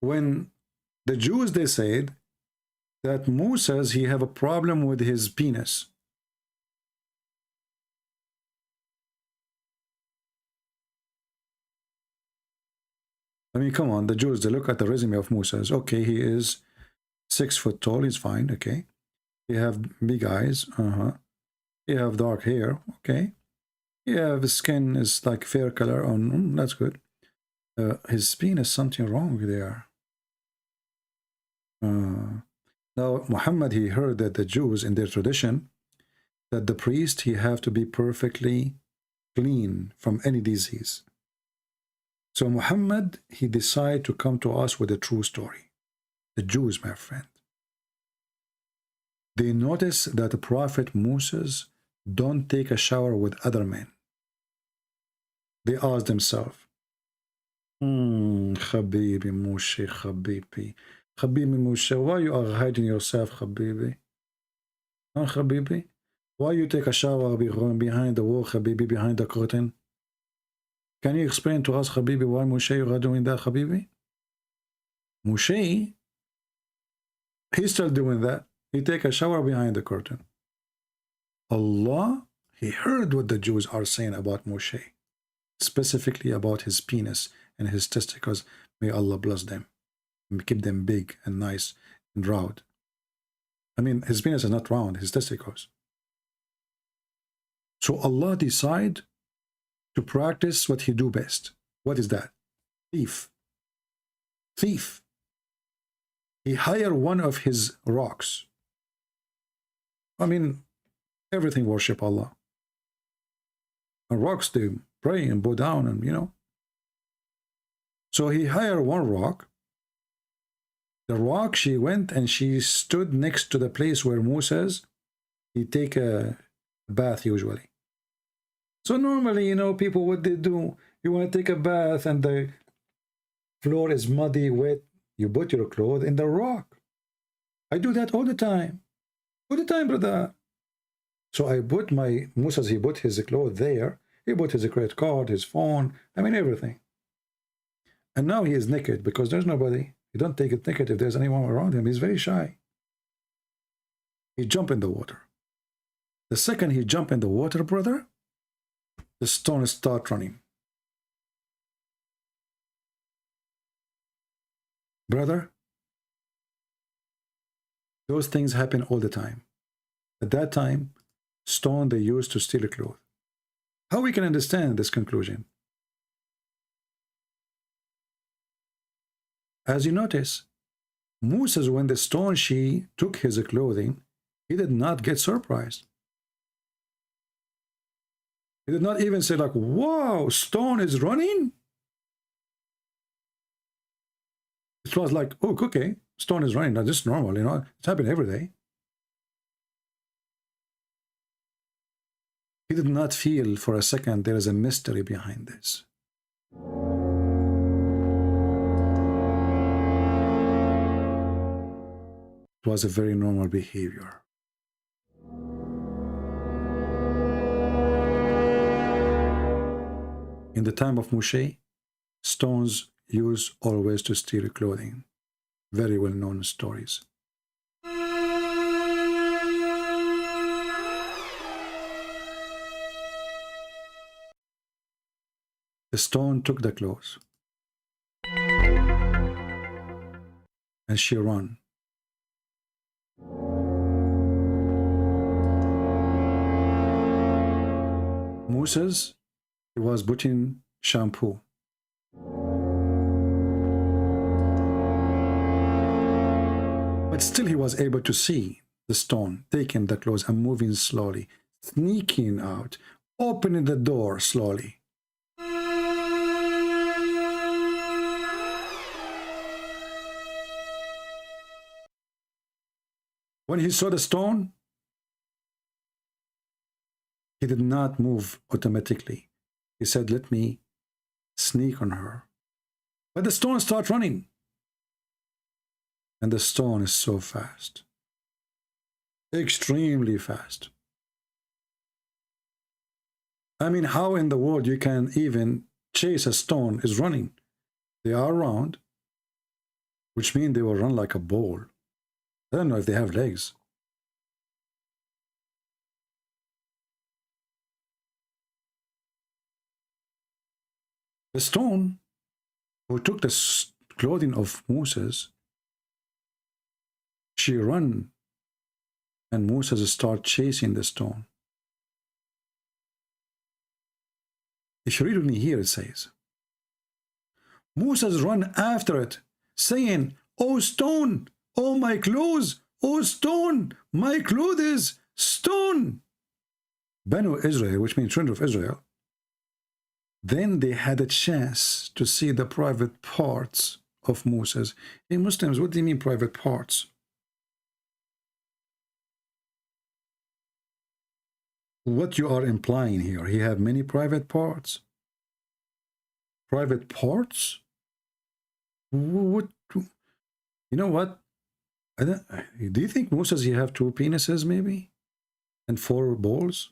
When the Jews, they said that Moses, he have a problem with his penis. I mean, come on, the Jews, they look at the resume of Moses. Okay, he is 6 foot tall, he's fine, okay. He have big eyes, He have dark hair, okay. He have his skin is like fair color on, that's good. His penis, something wrong there. Now, Muhammad, he heard that the Jews, in their tradition, that the priest, he have to be perfectly clean from any disease. So Muhammad, he decided to come to us with a true story. The Jews, my friend. They notice that the Prophet Moses don't take a shower with other men. They ask themselves, Habibi Moshe, Habibi. Habibi Moshe, why you are hiding yourself, Habibi? Huh, Habibi? Why you take a shower behind the wall, Habibi, behind the curtain? Can you explain to us, Habibi, why Moshe you are doing that, Habibi? Moshe, he's still doing that. He take a shower behind the curtain. Allah, he heard what the Jews are saying about Moshe, specifically about his penis and his testicles. May Allah bless them and keep them big and nice and round. I mean, his penis is not round, his testicles. So Allah decide to practice what he do best. What is that? Thief. Thief. He hired one of his rocks. I mean, everything worship Allah. And rocks, they pray and bow down and, you know. So he hired one rock. The rock, she went and she stood next to the place where Moses, he take a bath usually. So normally, you know, people, what they do, you want to take a bath and the floor is muddy, wet, you put your clothes in the rock. I do that all the time. All the time, brother. So I put my, Moses, he put his clothes there. He put his credit card, his phone, I mean everything. And now he is naked because there's nobody. He don't take it naked if there's anyone around him. He's very shy. He jump in the water. The second he jump in the water, brother, the stone start running. Brother, those things happen all the time. At that time, stone they used to steal clothes. How we can understand this conclusion? As you notice, Moses, when the stone she took his clothing, he did not get surprised. He did not even say like, wow, stone is running. It was like, oh, okay, stone is running. Now, this is normal, you know, it's happening every day. He did not feel for a second there is a mystery behind this. It was a very normal behavior. In the time of Moshe, stones used always to steal clothing. Very well-known stories. The stone took the clothes. And she ran. Moses, He was putting shampoo. But still he was able to see the stone, taking the clothes and moving slowly, sneaking out, opening the door slowly. When he saw the stone, he did not move automatically. He said, let me sneak on her. But the stone started running. And the stone is so fast. Extremely fast. I mean, how in the world you can even chase a stone is running? They are round, which means they will run like a ball. I don't know if they have legs. The stone who took the clothing of Moses, she ran, and Moses start chasing the stone. If you read with me here, it says, Moses run after it, saying, "Oh stone, oh my clothes, oh stone, my clothes, stone." Banu Israel, which means children of Israel, then they had a chance to see the private parts of Moses. In Muslims, what do you mean private parts? What you are implying here, he have many private parts. Private parts? What? You know what? Do you think Moses he have 2 penises maybe? And 4 balls?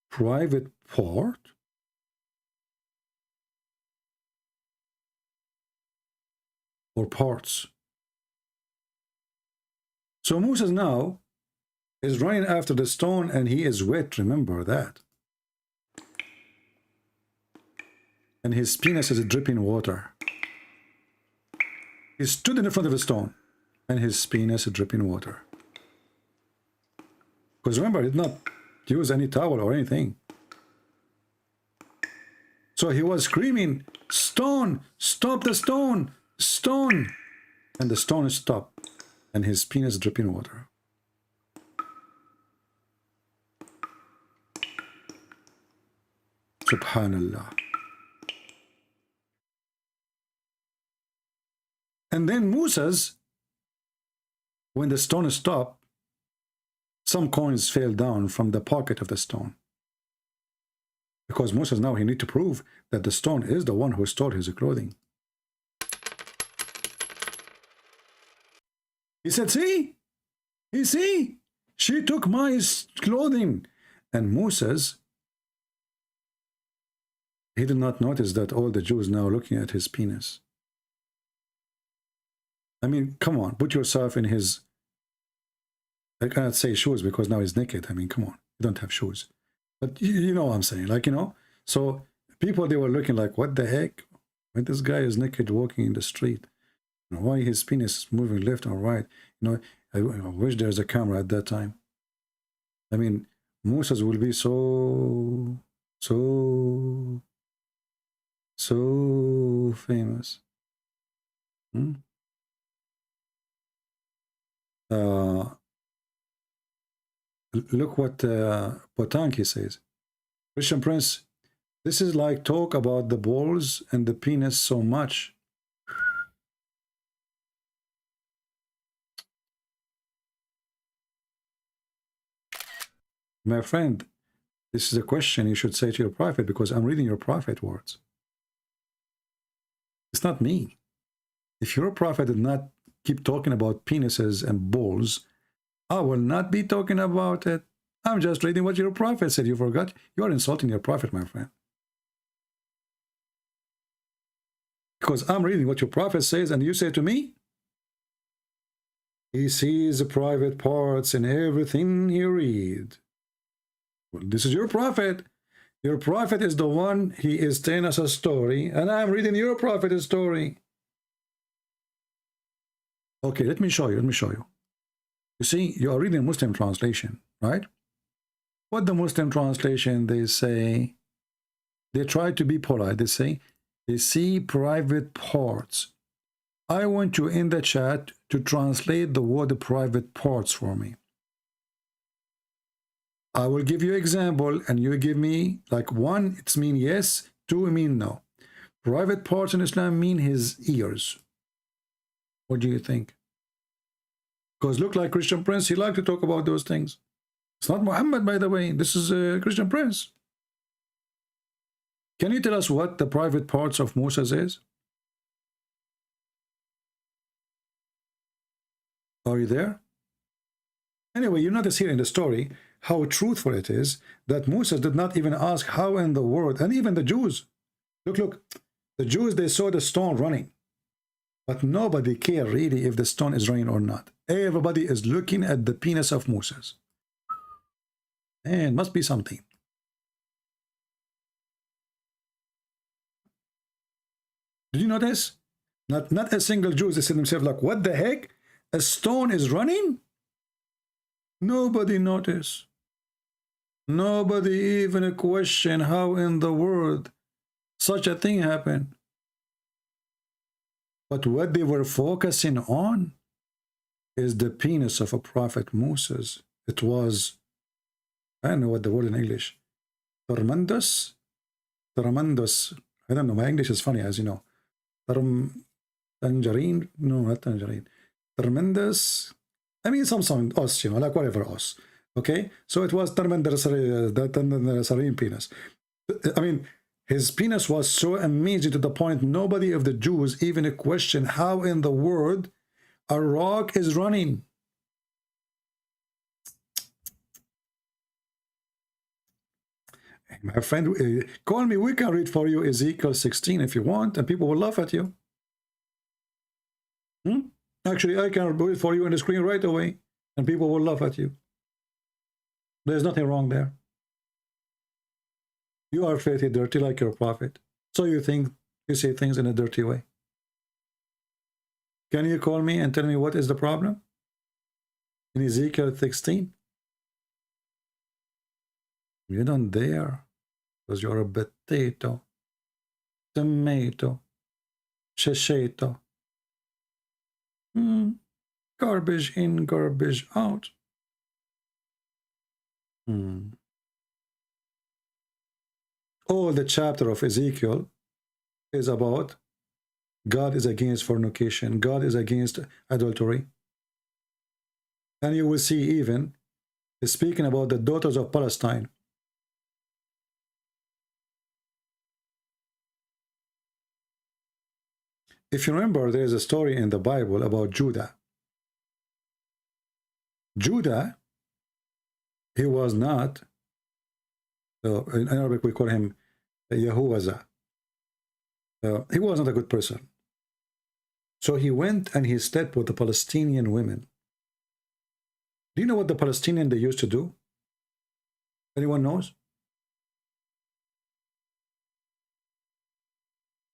Private part? Or parts? So Moses now is running after the stone and he is wet, remember that. And his penis is dripping water. He stood in front of the stone and his penis is dripping water. Because remember, he did not use any towel or anything. So he was screaming, "Stone, stop the stone, stone." And the stone stopped. And his penis dripping water. Subhanallah. And then Moses, when the stone stopped, some coins fell down from the pocket of the stone. Because Moses now he need to prove that the stone is the one who stole his clothing. He said, see, you see, she took my clothing. And Moses, he did not notice that all the Jews now looking at his penis. I mean, come on, put yourself in his, I cannot say shoes because now he's naked. I mean, come on, you don't have shoes. But you know what I'm saying, like, you know. So people, they were looking like, what the heck? When this guy is naked walking in the street. Why his penis is moving left or right? You know, I wish there's a camera at that time. I mean, Moses will be so famous. Look what Potanki says. Christian Prince, this is like talk about the balls and the penis so much. My friend, this is a question you should say to your prophet, because I'm reading your prophet words. It's not me. If your prophet did not keep talking about penises and balls, I will not be talking about it. I'm just reading what your prophet said. You forgot? You are insulting your prophet, my friend. Because I'm reading what your prophet says, and you say to me, he sees the private parts in everything he reads. Well, this is your prophet. Your prophet is the one, he is telling us a story, and I'm reading your prophet's story. Okay, let me show you. You see, you are reading Muslim translation, right? What the Muslim translation, they say, they try to be polite. They say, they see private parts. I want you in the chat to translate the word private parts for me. I will give you example, and you give me like 1, it's mean yes, 2, it mean no. Private parts in Islam mean his ears. What do you think? Because look like Christian Prince, he like to talk about those things. It's not Muhammad, by the way. This is a Christian Prince. Can you tell us what the private parts of Moses is? Are you there? Anyway, you notice here in the story how truthful it is that Moses did not even ask how in the world, and even the Jews. Look, the Jews, they saw the stone running. But nobody cared really if the stone is running or not. Everybody is looking at the penis of Moses. And must be something. Did you notice? Not a single Jew, they said themselves like, what the heck? A stone is running? Nobody noticed. Nobody even questioned how in the world such a thing happened. But what they were focusing on is the penis of a prophet Moses. It was, I don't know what the word in English, tremendous. I don't know, my English is funny, as you know. Tangerine? No, not tangerine. Tremendous. I mean, some os, you know, like whatever os. Okay, so it was tremendous penis. I mean, his penis was so amazing to the point nobody of the Jews even questioned how in the world a rock is running. My friend, call me, we can read for you Ezekiel 16 if you want, and people will laugh at you. Actually, I can read it for you on the screen right away, and people will laugh at you. There's nothing wrong there. You are filthy, dirty like your prophet. So you think you say things in a dirty way. Can you call me and tell me what is the problem? In Ezekiel 16? You don't dare, because you're a potato, tomato, shishato. Garbage in, garbage out. All the chapter of Ezekiel is about God is against fornication, God is against adultery. And you will see even speaking about the daughters of Palestine. If you remember, there is a story in the Bible about Judah. Judah, he was not, in Arabic we call him Yahuwah. He was not a good person. So he went and he slept with the Palestinian women. Do you know what the Palestinian they used to do? Anyone knows?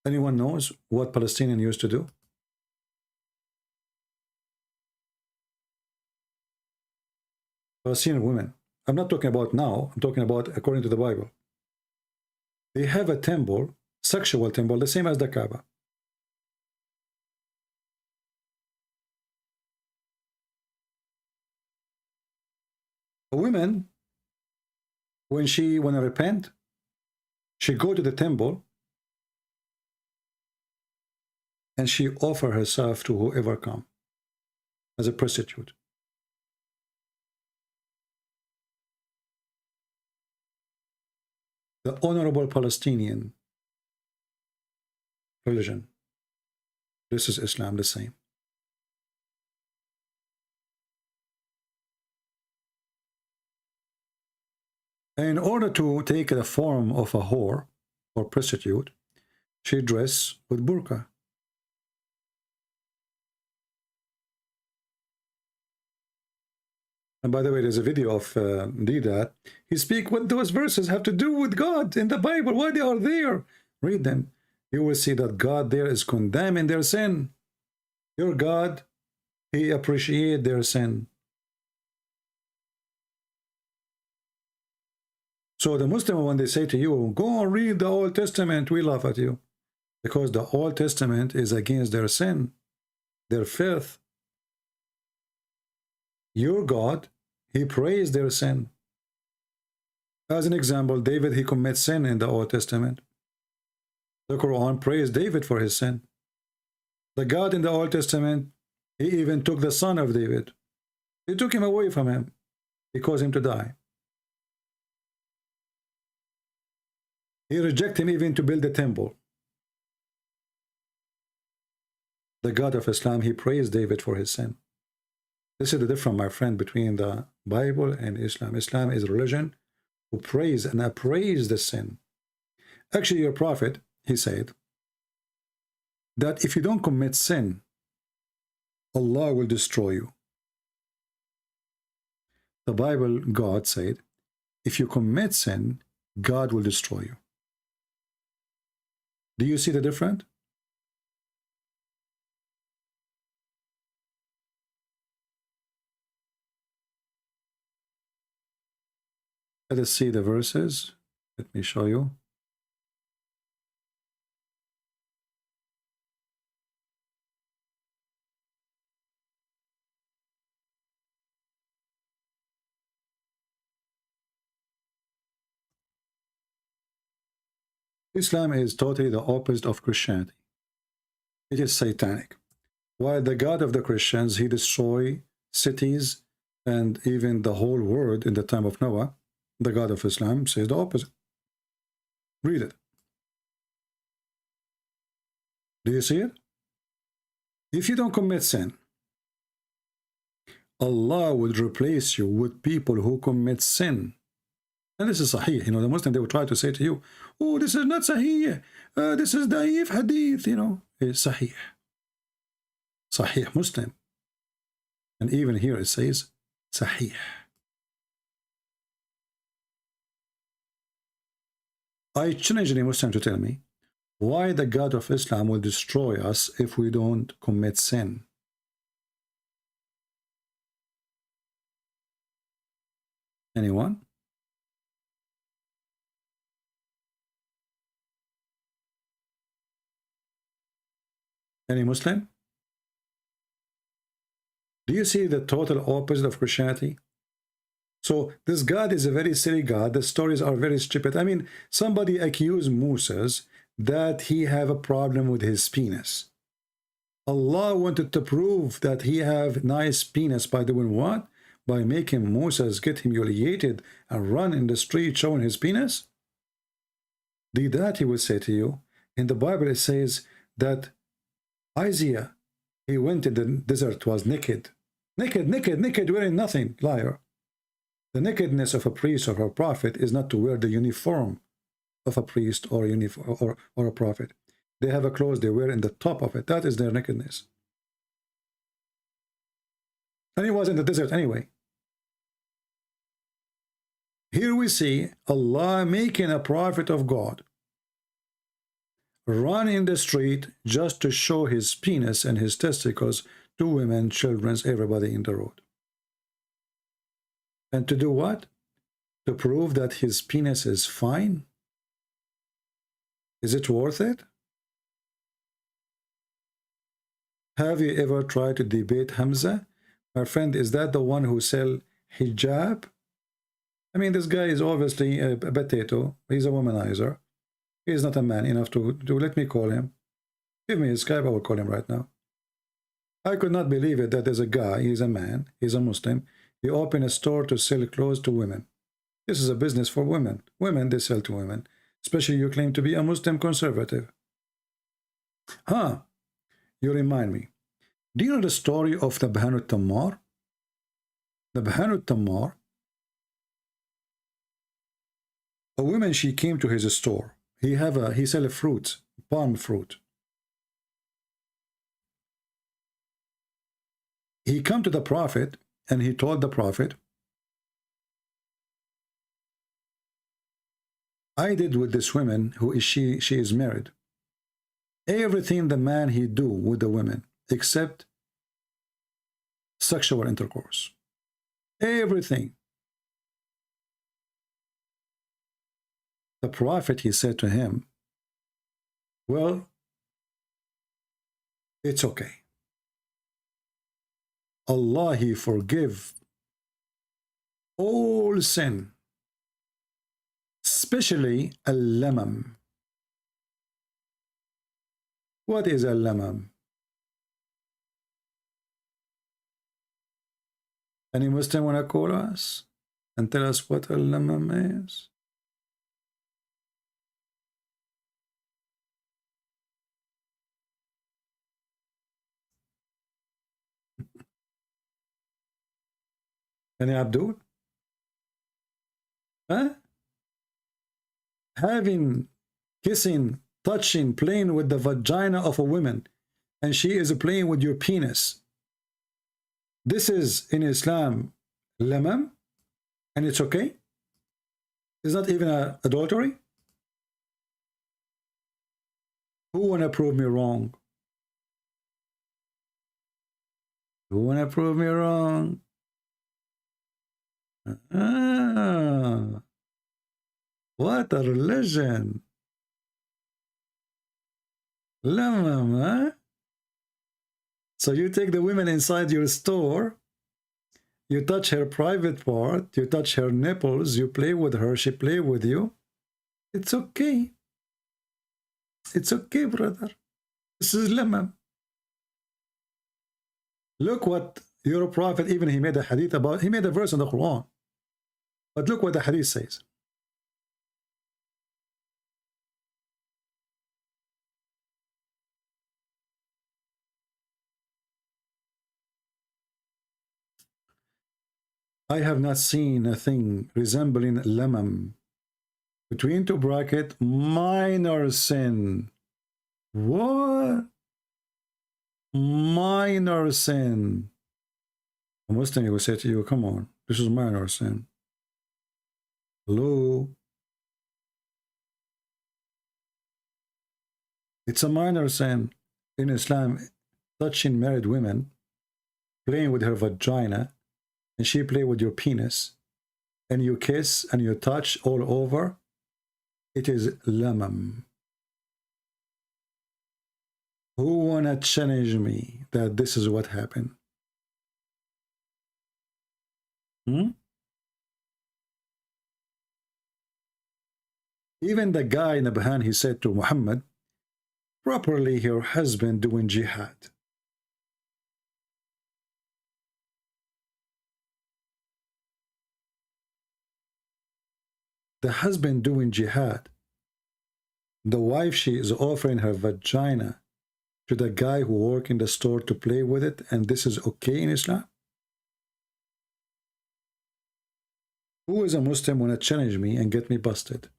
Anyone knows what Palestinian used to do? Palestinian women. I'm not talking about now. I'm talking about according to the Bible. They have a temple, sexual temple, the same as the Kaaba. A woman, when she want to repent, she go to the temple and she offer herself to whoever come as a prostitute. The honorable Palestinian religion. This is Islam, the same. And in order to take the form of a whore or prostitute, she dressed with burqa. And by the way, there's a video of Debates. He speaks what those verses have to do with God in the Bible, why they are there. Read them. You will see that God there is condemning their sin. Your God, he appreciates their sin. So the Muslim, when they say to you, go and read the Old Testament, we laugh at you. Because the Old Testament is against their sin, their filth. Your God, he praised their sin. As an example, David, he commits sin in the Old Testament. The Quran praised David for his sin. The God in the Old Testament, he even took the son of David. He took him away from him. He caused him to die. He rejected him even to build the temple. The God of Islam, he praised David for his sin. This is the difference, my friend, between the Bible and Islam. Islam is a religion who praise and appraise the sin. Actually, your prophet, he said that if you don't commit sin, Allah will destroy you. The Bible, God said, if you commit sin, God will destroy you. Do you see the difference? Let us see the verses. Let me show you. Islam is totally the opposite of Christianity. It is satanic. While the God of the Christians, he destroyed cities and even the whole world in the time of Noah, the God of Islam says the opposite. Read it. Do you see it? If you don't commit sin, Allah will replace you with people who commit sin. And this is sahih. You know, the Muslim, they will try to say to you, oh, this is not sahih. This is da'if hadith, you know. It's sahih. Sahih Muslim. And even here it says sahih. I challenge any Muslim to tell me why the God of Islam will destroy us if we don't commit sin. Anyone? Any Muslim? Do you see the total opposite of Christianity? So this God is a very silly God. The stories are very stupid. I mean, somebody accused Moses that he have a problem with his penis. Allah wanted to prove that he have nice penis by doing what? By making Moses get humiliated and run in the street showing his penis? Did that, he will say to you. In the Bible it says that Isaiah, he went in the desert, was naked. Naked, wearing nothing. Liar. The nakedness of a priest or a prophet is not to wear the uniform of a priest or a prophet. They have a clothes they wear in the top of it. That is their nakedness. And he was in the desert anyway. Here we see Allah making a prophet of God run in the street just to show his penis and his testicles to women, children, everybody in the road. And to do what? To prove that his penis is fine? Is it worth it? Have you ever tried to debate Hamza? My friend, is that the one who sell hijab? I mean, this guy is obviously a potato. He's a womanizer. He's not a man enough to let me call him. Give me his Skype, I will call him right now. I could not believe it that there's a guy, he's a man, he's a Muslim. He opened a store to sell clothes to women. This is a business for women. Women, they sell to women. Especially you claim to be a Muslim conservative. Huh, you remind me. Do you know the story of the Bahanut Tammar? The Bahanut Tammar, a woman, she came to his store. He sell a fruit, palm fruit. He come to the Prophet and he told the Prophet, I did with this woman who is she is married. Everything the man he do with the women except sexual intercourse. Everything. The Prophet, he said to him, well, it's okay. Allah, he forgive all sin, especially al-lamam. What is al-lamam? Any Muslim want to call us and tell us what al-lamam is? Any Abdul? Huh? Having, kissing, touching, playing with the vagina of a woman, and she is playing with your penis. This is in Islam lamam, and it's okay. It's not even adultery. Who wanna prove me wrong? Who wanna prove me wrong? What a religion. Lamam, huh? So you take the women inside your store, you touch her private part, you touch her nipples, you play with her, she play with you. It's okay. It's okay, brother. This is lamam. Look what your prophet, even he made a hadith about, he made a verse in the Quran. But look what the hadith says. I have not seen a thing resembling lamam. Between two bracket, minor sin. What? Minor sin. A Muslim will say to you, come on, this is minor sin. Hello? It's a minor sin in Islam, touching married women, playing with her vagina, and she play with your penis, and you kiss and you touch all over. It is lamam. Who wanna challenge me that this is what happened? Even the guy in the Bahan, he said to Muhammad, properly her husband doing jihad. The husband doing jihad. The wife, she is offering her vagina to the guy who work in the store to play with it, and this is okay in Islam? Who is a Muslim want to challenge me and get me busted?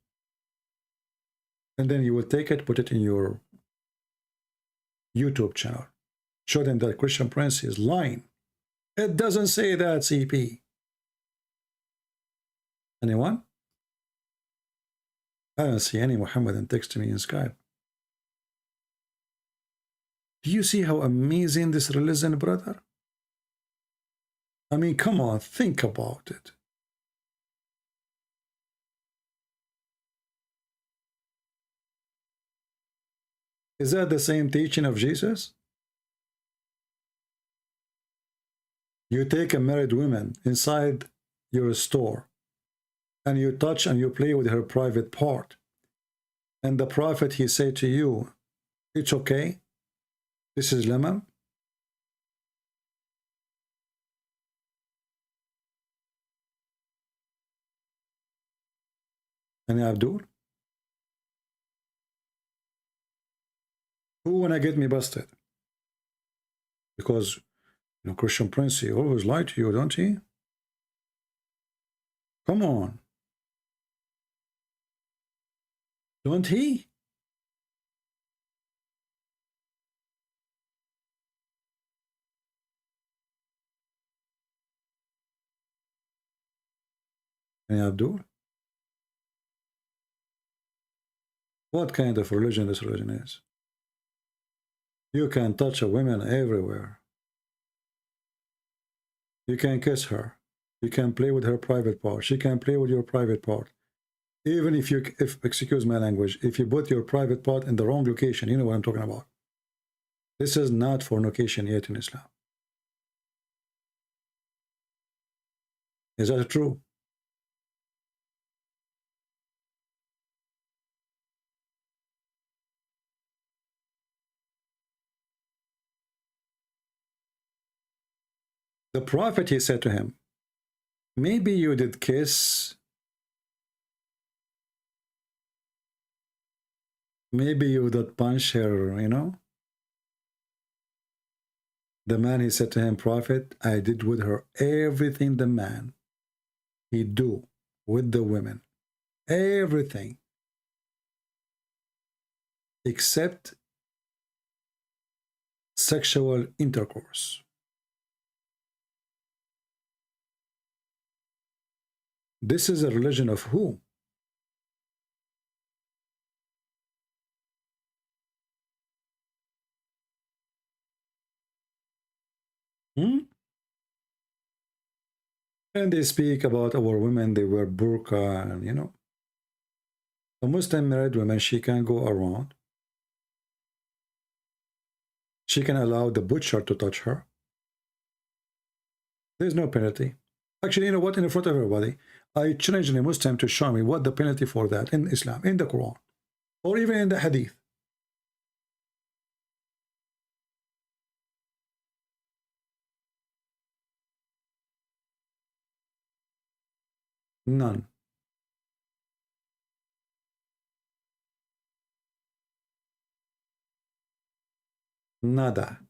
And then you will take it, put it in your YouTube channel. Show them that Christian Prince is lying. It doesn't say that, CP. Anyone? I don't see any Muhammadan text me in Skype. Do you see how amazing this religion, brother? I mean, come on, think about it. Is that the same teaching of Jesus? You take a married woman inside your store, and you touch and you play with her private part. And the Prophet, he said to you, it's okay. This is lamam. And Abdul? Who wanna get me busted? Because, you know, Christian Prince, he always lied to you, don't he? Come on. Don't he? And Abdul? What kind of religion this religion is? You can touch a woman everywhere. You can kiss her. You can play with her private part. She can play with your private part. Even if you, excuse my language, if you put your private part in the wrong location, you know what I'm talking about. This is not fornication yet in Islam. Is that true? The Prophet, he said to him, maybe you did kiss, maybe you did punch her, you know. The man, he said to him, Prophet, I did with her everything the man he do with the women, everything except sexual intercourse. This is a religion of who? And they speak about our women, they wear burqa, and you know. A Muslim married woman, she can go around. She can allow the butcher to touch her. There's no penalty. Actually, you know what? In front of everybody, I challenge a Muslim to show me what the penalty for that in Islam, in the Quran, or even in the Hadith. None. Nada.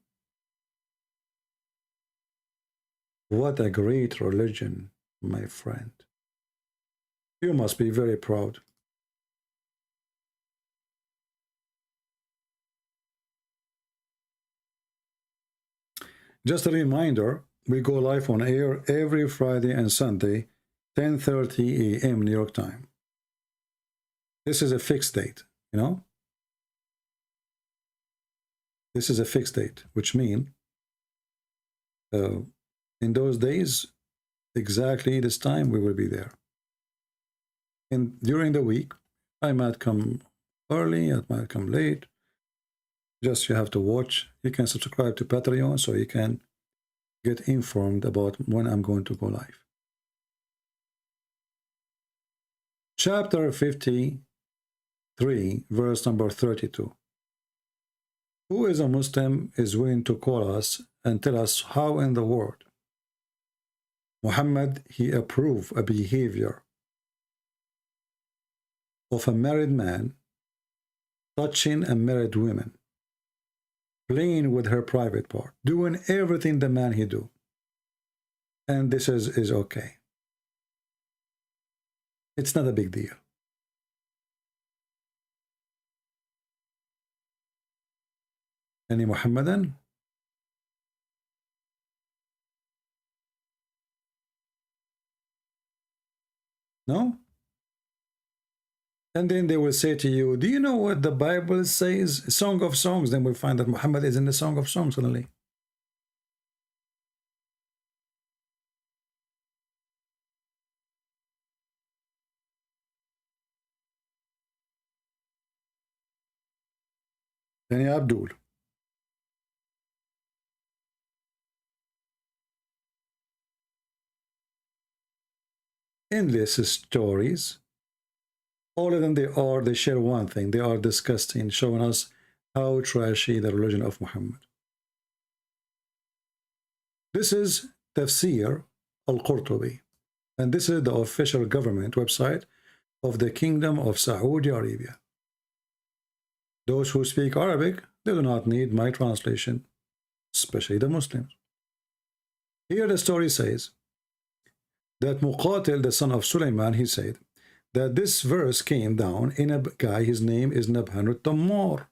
What a great religion, my friend. You must be very proud. Just a reminder, we go live on air every Friday and Sunday, 10:30 a.m. New York time. This is a fixed date, you know? This is a fixed date, which means in those days, exactly this time, we will be there. And during the week, I might come early, I might come late. Just you have to watch. You can subscribe to Patreon so you can get informed about when I'm going to go live. Chapter 53, verse number 32. Who is a Muslim is willing to call us and tell us how in the world Muhammad, he approved a behavior of a married man touching a married woman, playing with her private part, doing everything the man he do. And this is okay. It's not a big deal. Any Muhammadan? No? And then they will say to you, do you know what the Bible says? Song of Songs. Then we'll find that Muhammad is in the Song of Songs suddenly. Then Abdul. Endless stories. All of them, they share one thing. They are disgusting, showing us how trashy the religion of Muhammad. This is Tafsir al-Qurtubi, and this is the official government website of the Kingdom of Saudi Arabia. Those who speak Arabic, they do not need my translation, especially the Muslims. Here the story says that Muqatil, the son of Sulaiman, he said that this verse came down in a guy, his name is Nabhan al-Tammar.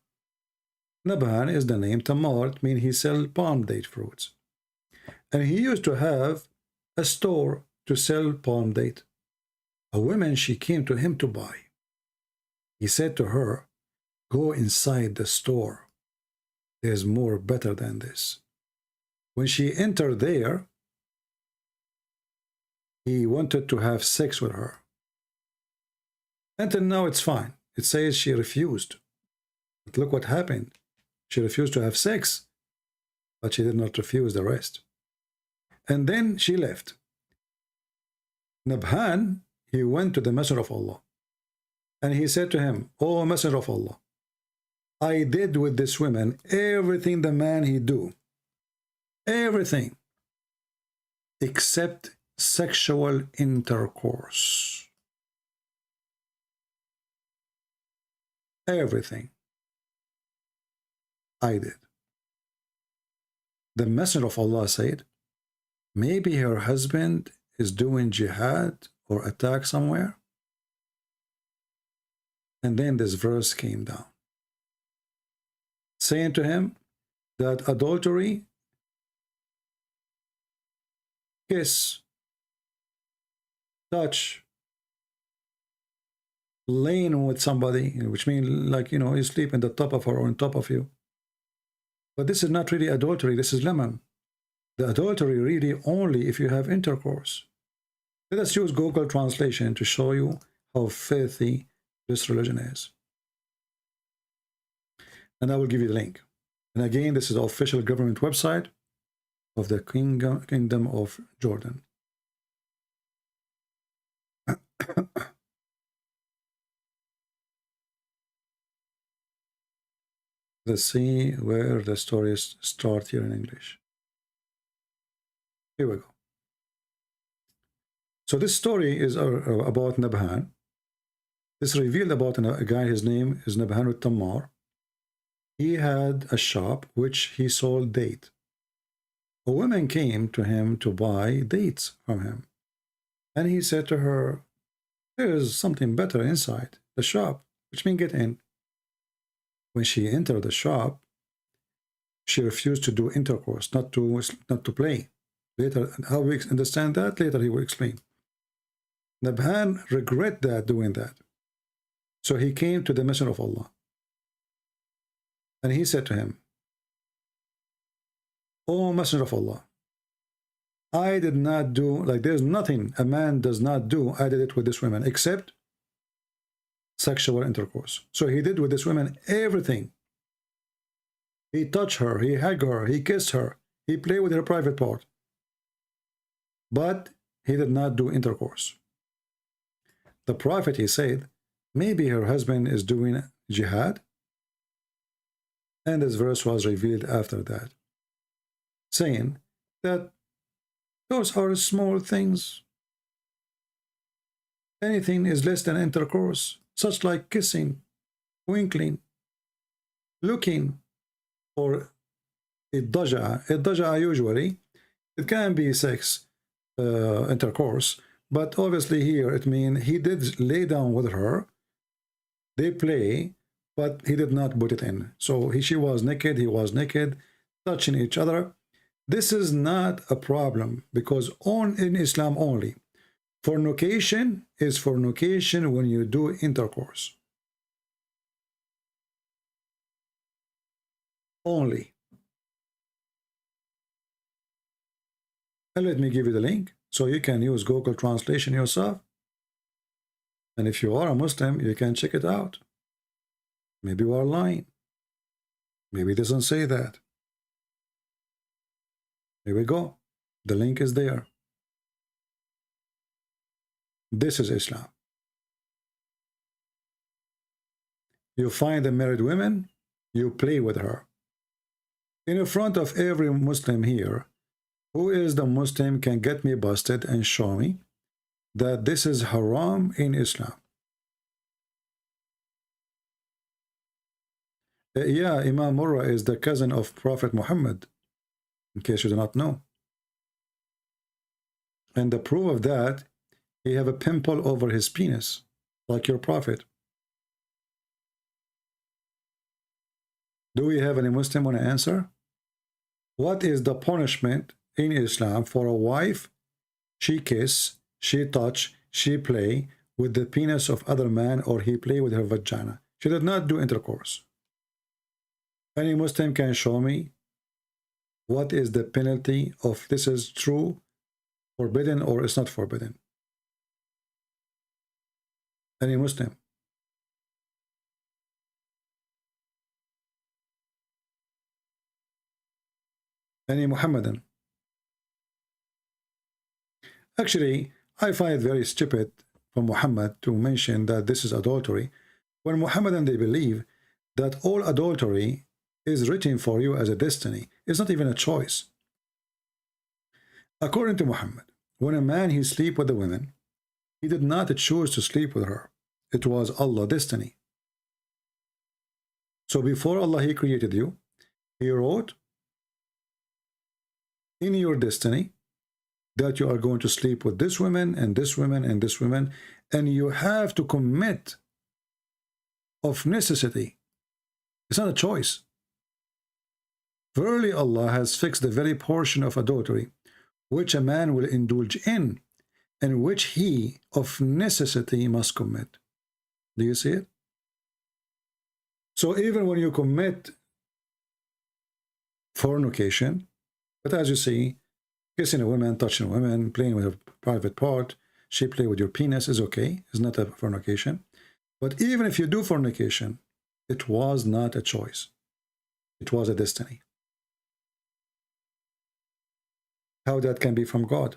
Nabhan is the name Tammar, it means he sells palm date fruits. And he used to have a store to sell palm date. A woman, she came to him to buy. He said to her, go inside the store. There's more better than this. When she entered there, he wanted to have sex with her. Until now, it's fine. It says she refused. But look what happened. She refused to have sex, but she did not refuse the rest. And then she left. Nabhan, he went to the Messenger of Allah. And he said to him, "O Messenger of Allah, I did with this woman everything the man he do. Everything. Except sexual intercourse. Everything. I did." The Messenger of Allah said, maybe her husband is doing jihad or attack somewhere. And then this verse came down, saying to him that adultery, kiss, touch, laying with somebody, which means like, you sleep on the top of her or on top of you. But this is not really adultery, this is lemon. The adultery really only if you have intercourse. Let us use Google translation to show you how filthy this religion is. And I will give you the link. And again, this is the official government website of the Kingdom of Jordan. Let's see where the stories start here in English. Here we go. So this story is about Nabhan. This revealed about a guy, his name is Nabhan al-Tammar. He had a shop which he sold date. A woman came to him to buy dates from him. And he said to her, "There's something better inside the shop," which means get in. When she entered the shop, she refused to do intercourse, not to play. Later, how we understand that, later he will explain. Nabhan regret doing that. So he came to the Messenger of Allah. And he said to him, "O Messenger of Allah, I did not do, like there's nothing a man does not do, I did it with this woman, except sexual intercourse." So he did with this woman everything. He touched her, he hugged her, he kissed her, he played with her private part. But he did not do intercourse. The Prophet, he said, maybe her husband is doing jihad. And this verse was revealed after that, saying that those are small things. Anything is less than intercourse, such like kissing, winkling, looking, or iddaja. Iddaja usually, it can be sex, intercourse, but obviously here it means he did lay down with her, they play, but he did not put it in. So she was naked, he was naked, touching each other. This is not a problem, because in Islam only, fornication is fornication when you do intercourse. Only. And let me give you the link so you can use Google translation yourself. And if you are a Muslim, you can check it out. Maybe you are lying. Maybe it doesn't say that. Here we go. The link is there. This is Islam. You find a married woman, you play with her. In front of every Muslim here, who is the Muslim can get me busted and show me that this is haram in Islam. Yeah, Imam Murrah is the cousin of Prophet Muhammad, in case you do not know. And the proof of that, he have a pimple over his penis, like your Prophet. Do we have any Muslim want to answer? What is the punishment in Islam for a wife? She kiss, she touch, she play with the penis of other man, or he play with her vagina. She did not do intercourse. Any Muslim can show me what is the penalty of this is true, forbidden, or it's not forbidden? Any Muslim? any Muhammadan. Actually, I find it very stupid for Muhammad to mention that this is adultery, when Muhammadan, they believe that all adultery is written for you as a destiny. It's not even a choice. According to Muhammad, when a man he sleep with a woman, he did not choose to sleep with her. It was Allah's destiny. So before Allah he created you, he wrote in your destiny that you are going to sleep with this woman and this woman and this woman, and you have to commit of necessity. It's not a choice. Verily Allah has fixed the very portion of adultery which a man will indulge in, and which he of necessity must commit. Do you see it? So even when you commit fornication, but as you see, kissing a woman, touching a woman, playing with a private part, she play with your penis is okay. It's not a fornication. But even if you do fornication, it was not a choice. It was a destiny. How that can be from God?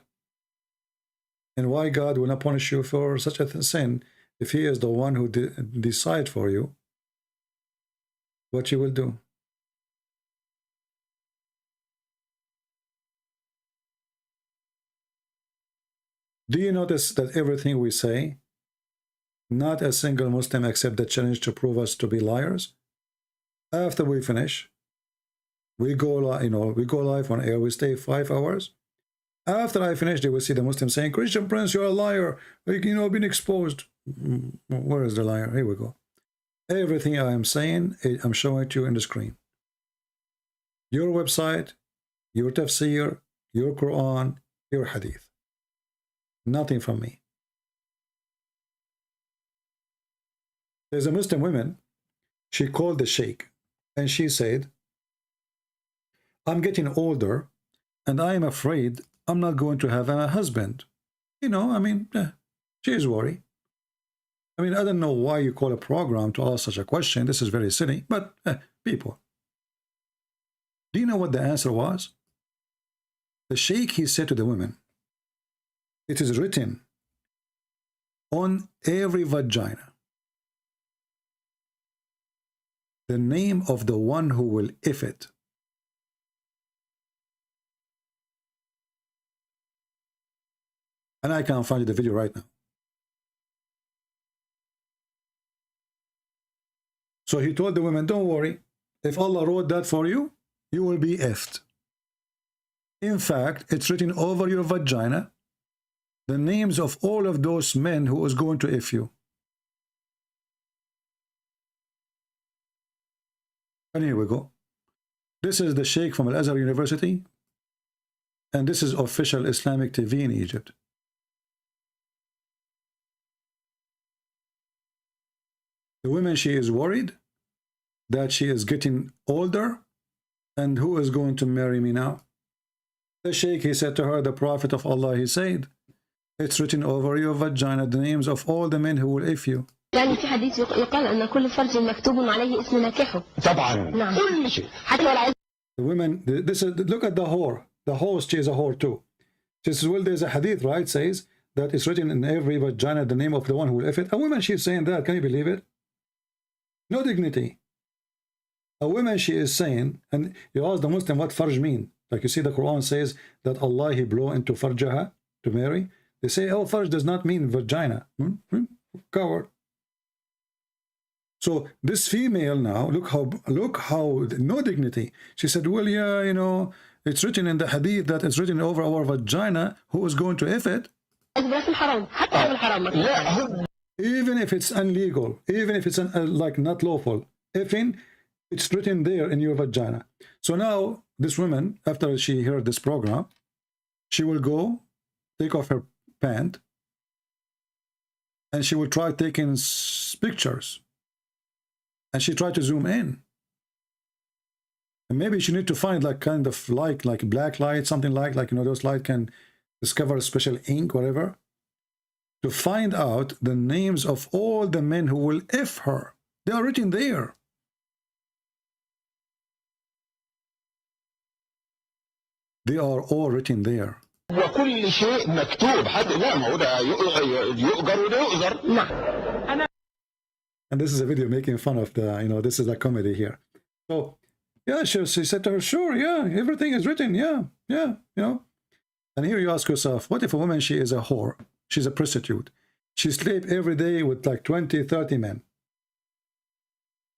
And why God will not punish you for such a sin if he is the one who decide for you what you will do? Do you notice that everything we say, not a single Muslim accept the challenge to prove us to be liars? After we finish, we go live on air, we stay 5 hours. After I finish, they will see the Muslim saying, Christian Prince, you're a liar, been exposed. Where is the liar? Here we go. Everything I am saying, I'm showing it to you in the screen. Your website, your tafsir, your Quran, your hadith. Nothing from me. There's a Muslim woman, she called the Sheikh, and she said, I'm getting older, and I am afraid I'm not going to have a husband. She is worried. I don't know why you call a program to ask such a question. This is very silly, but people. Do you know what the answer was? The Sheikh, he said to the women, it is written on every vagina the name of the one who will if it. And I can't find the video right now. So he told the women, don't worry. If Allah wrote that for you, you will be effed. In fact, it's written over your vagina, the names of all of those men who was going to if you. And here we go. This is the Sheikh from Al-Azhar University. And this is official Islamic TV in Egypt. The woman, she is worried that she is getting older, and who is going to marry me now? The Sheikh, he said to her, the Prophet of Allah, he said, it's written over your vagina, the names of all the men who will if you. يعني في حديث يقال أن كل فرج مكتوب عليه اسم ناكحه. طبعا. نعم. كل شيء. حتى the women, look at the whore. The host, she is a whore too. She says, well, there's a hadith, right, says that it's written in every vagina the name of the one who will if it. A woman, she's saying that. Can you believe it? No dignity. A woman, she is saying, and you ask the Muslim what farj mean. Like you see the Quran says that Allah, he blow into farjaha to marry. They say, oh, farj does not mean vagina. Coward. So this female now, look how no dignity. She said, well, yeah, it's written in the hadith that it's written over our vagina. Who is going to if it? Even if it's illegal, even if it's like not lawful, ifing, it's written there in your vagina. So now this woman, after she heard this program, she will go take off her pant and she will try taking pictures, and she tried to zoom in, and maybe she need to find like kind of like black light, something like those light can discover special ink, whatever, to find out the names of all the men who will if her. They are written there. They are all written there. وكل شيء مكتوب حتى لا ما هو ده يؤجر وده يؤجر. نعم. And this is a video making fun of the, you know, this is a comedy here. So, yeah, she said to her, sure, yeah, everything is written, yeah, you know. And here you ask yourself, what if a woman, she is a whore, she's a prostitute, she sleeps every day with like 20, 30 men.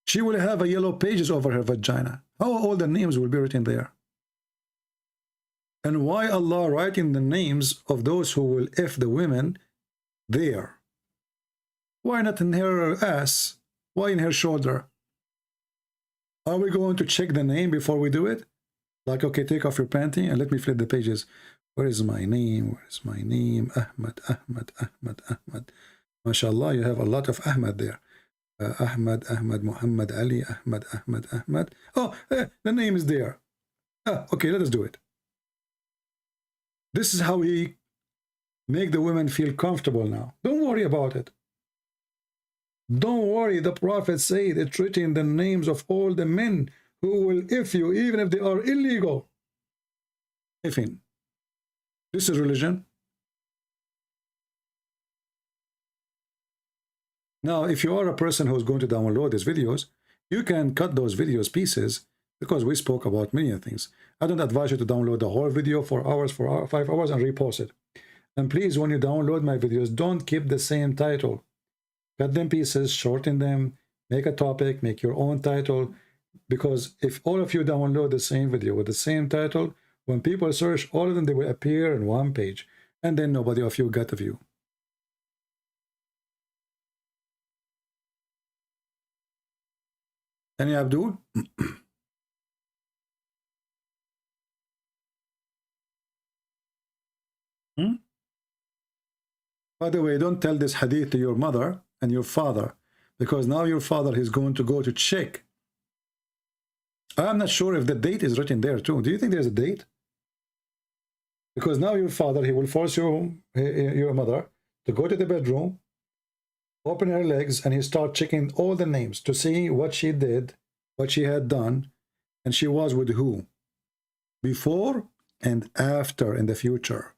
She will have a yellow pages over her vagina. How all the names will be written there? And why Allah writing the names of those who will F the women there? Why not in her ass? Why in her shoulder? Are we going to check the name before we do it? Like, okay, take off your panty and let me flip the pages. Where is my name? Where is my name? Ahmad, Ahmad, Ahmad, Ahmad. MashaAllah, you have a lot of Ahmad there. Ahmad, Ahmad, Muhammad, Ali, Ahmad, Ahmad, Ahmad. Oh, the name is there. Okay, let us do it. This is how he make the women feel comfortable now. Don't worry about it. Don't worry, the Prophet said it's written the names of all the men who will if you, even if they are illegal. Ifin. This is religion. Now, if you are a person who's going to download these videos, you can cut those videos pieces because we spoke about many things. I don't advise you to download the whole video for 5 hours and repost it. And please, when you download my videos, don't keep the same title. Cut them pieces, shorten them, make a topic, make your own title. Because if all of you download the same video with the same title, when people search all of them, they will appear in one page. And then nobody of you got a view. Any Abdul? By the way, don't tell this hadith to your mother and your father, because now your father is going to go to check. I'm not sure if the date is written there too. Do you think there's a date? Because now your father, he will force your mother to go to the bedroom, open her legs, and he start checking all the names to see what she did, what she had done, and she was with who, before and after in the future.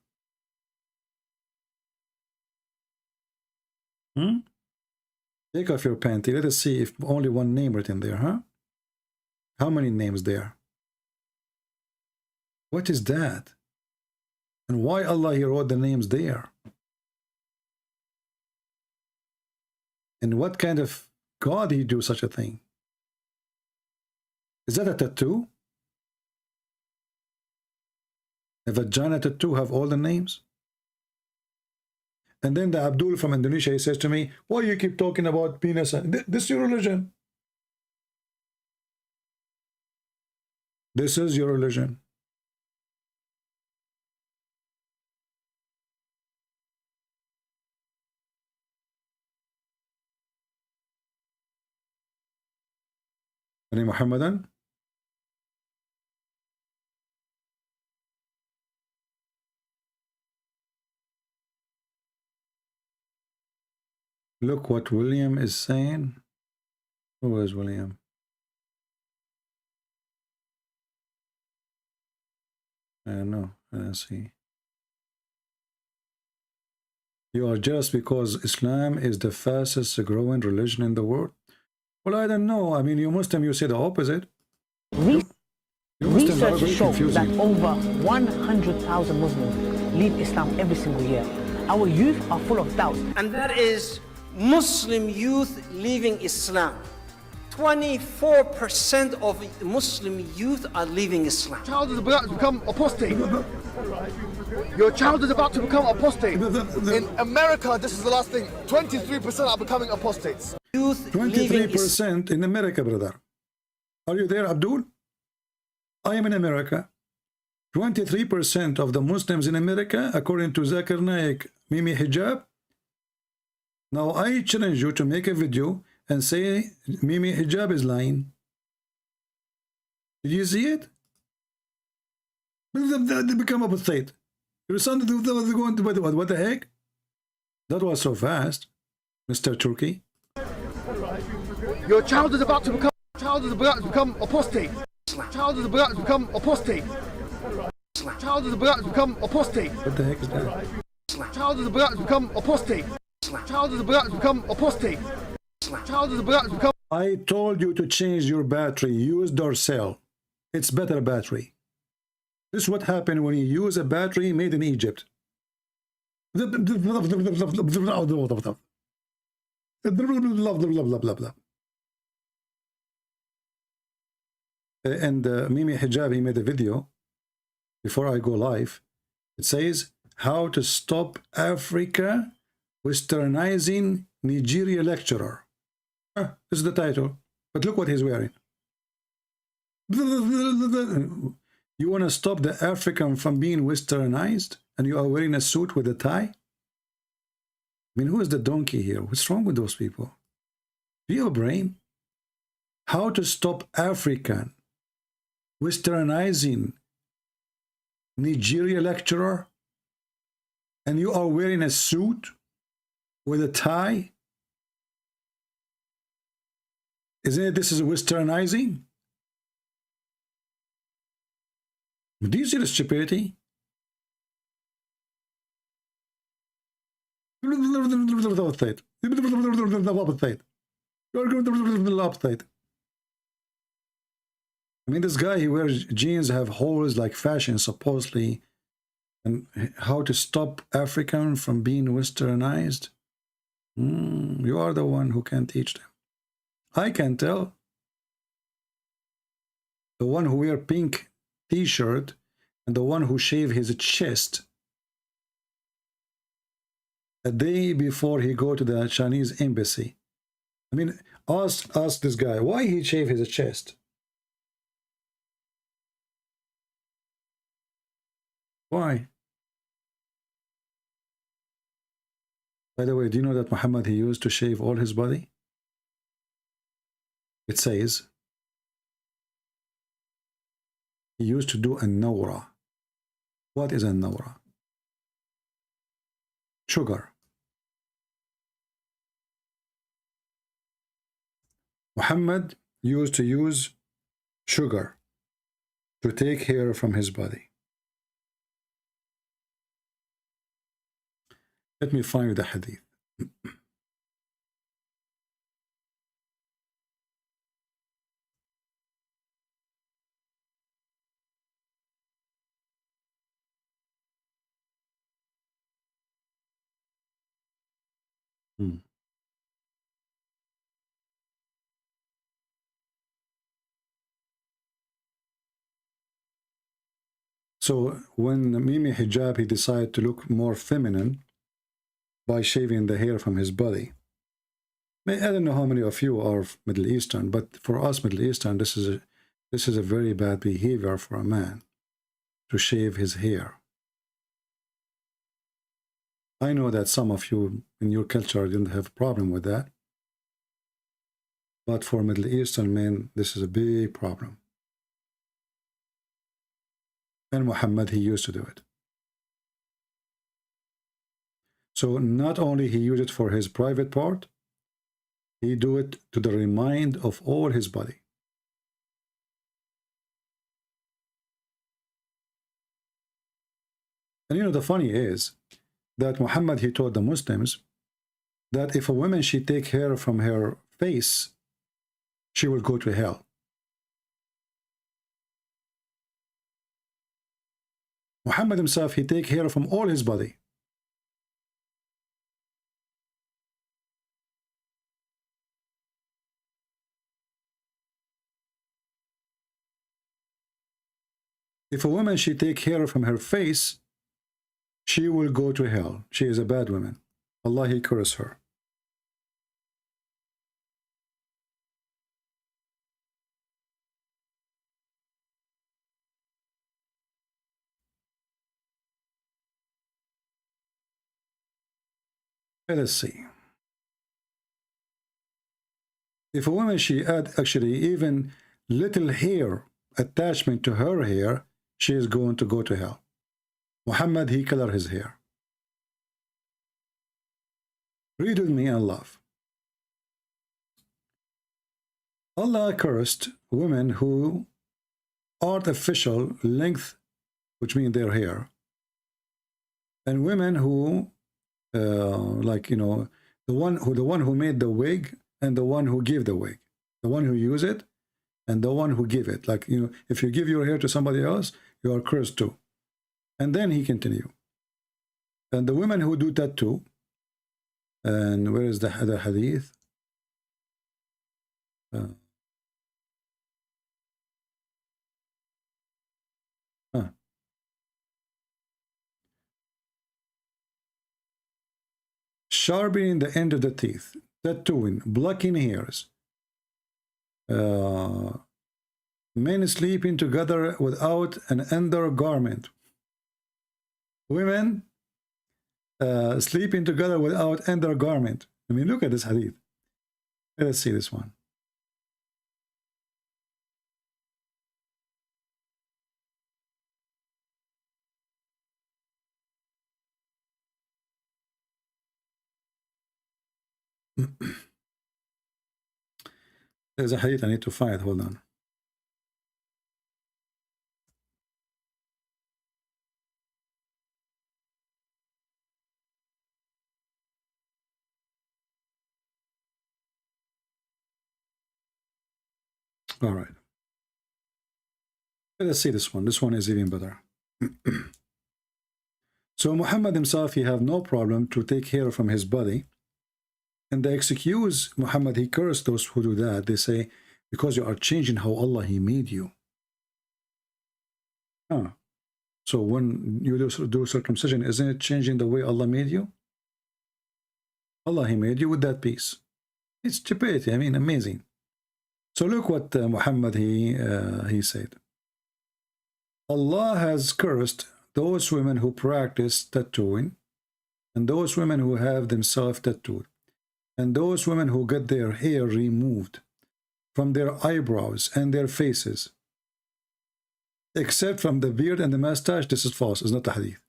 Take off your panty. Let us see if only one name written there, huh? How many names there? What is that? And why Allah he wrote the names there? And what kind of God he do such a thing? Is that a tattoo? A vagina tattoo have all the names? And then the Abdul from Indonesia, he says to me, why you keep talking about penis? This is your religion. This is your religion. Any Muhammadan? Look what William is saying. Who is William? I don't know. Let's see. You are jealous because Islam is the fastest growing religion in the world? Well, I don't know. I mean, you Muslim, you say the opposite. Research shows that over 100,000 Muslims leave Islam every single year. Our youth are full of doubts. And that is Muslim youth leaving Islam. 24% of Muslim youth are leaving Islam. Child is about to become apostate. Your child is about to become apostate. In America, this is the last thing. 23% are becoming apostates. Youth 23% in America, brother. Are you there, Abdul? I am in America. 23% of the Muslims in America, according to Zakir Naik, Mimi Hijab. Now I challenge you to make a video and say Mimi Hijab is lying. Did you see it? They become apostate. Your son going to what the heck? That was so fast, Mr. Turkey. Your child is about to become apostate. Child is about to become apostate. Child is about to become apostate. What the heck is that? Child is about to become apostate. Child is about to become apostate. Child is about to become. I told you to change your battery. Use their cell. It's better battery. This is what happened when you use a battery made in Egypt. And Mimi Hijab, he made a video before I go live. It says how to stop Africa westernizing Nigeria lecturer. This is the title, but look what he's wearing. You want to stop the African from being westernized, and you are wearing a suit with a tie? I mean, who is the donkey here? What's wrong with those people? Do you have a brain? How to stop African westernizing Nigeria lecturer, and you are wearing a suit with a tie? Isn't it this is westernizing? Do you see the stupidity? I mean, this guy, he wears jeans have holes like fashion, supposedly. And how to stop African from being westernized? You are the one who can teach them. I can tell. The one who wear pink t-shirt and the one who shave his chest a day before he go to the Chinese embassy. I mean, ask this guy why he shave his chest. Why? By the way, do you know that Muhammad, he used to shave all his body? It says he used to do a nawra. What is a nawra? Sugar. Muhammad used to use sugar to take hair from his body. Let me find the hadith. So when Mimi Hijab, he decided to look more feminine by shaving the hair from his body. I don't know how many of you are Middle Eastern, but for us Middle Eastern, this is a very bad behavior for a man to shave his hair. I know that some of you in your culture didn't have a problem with that, but for Middle Eastern men, this is a big problem. And Muhammad, he used to do it. So not only he used it for his private part, he do it to the remind of all his body. And you know, the funny is that Muhammad, he told the Muslims that if a woman, she take hair from her face, she will go to hell. Muhammad himself, he take hair from all his body. If a woman, she take hair from her face, she will go to hell. She is a bad woman. Allah, he curse her. Let us see. If a woman, she add actually even little hair attachment to her hair, she is going to go to hell. Muhammad, he color his hair. Read with me and laugh. Allah cursed women who artificial length which means their hair, and women who, like, you know, the one who made the wig and the one who gave the wig, the one who use it and the one who give it. Like, you know, if you give your hair to somebody else, you are cursed too. And then he continue. And the women who do tattoo, and where is the hadith? Sharpening the end of the teeth, tattooing, blocking hairs, men sleeping together without an undergarment, women sleeping together without undergarment. I mean, look at this hadith. Let's see this one. There's a hadith I need to find. Hold on. All right. Let's see this one. This one is even better. So Muhammad himself, he have no problem to take hair from his body. And they excuse Muhammad, he cursed those who do that. They say, because you are changing how Allah, he made you. So when you do circumcision, isn't it changing the way Allah made you? Allah, he made you with that piece. It's stupidity. I mean, amazing. So look what Muhammad, he said. Allah has cursed those women who practice tattooing, and those women who have themselves tattooed, and those women who get their hair removed from their eyebrows and their faces, except from the beard and the mustache. This is false. It's not a hadith.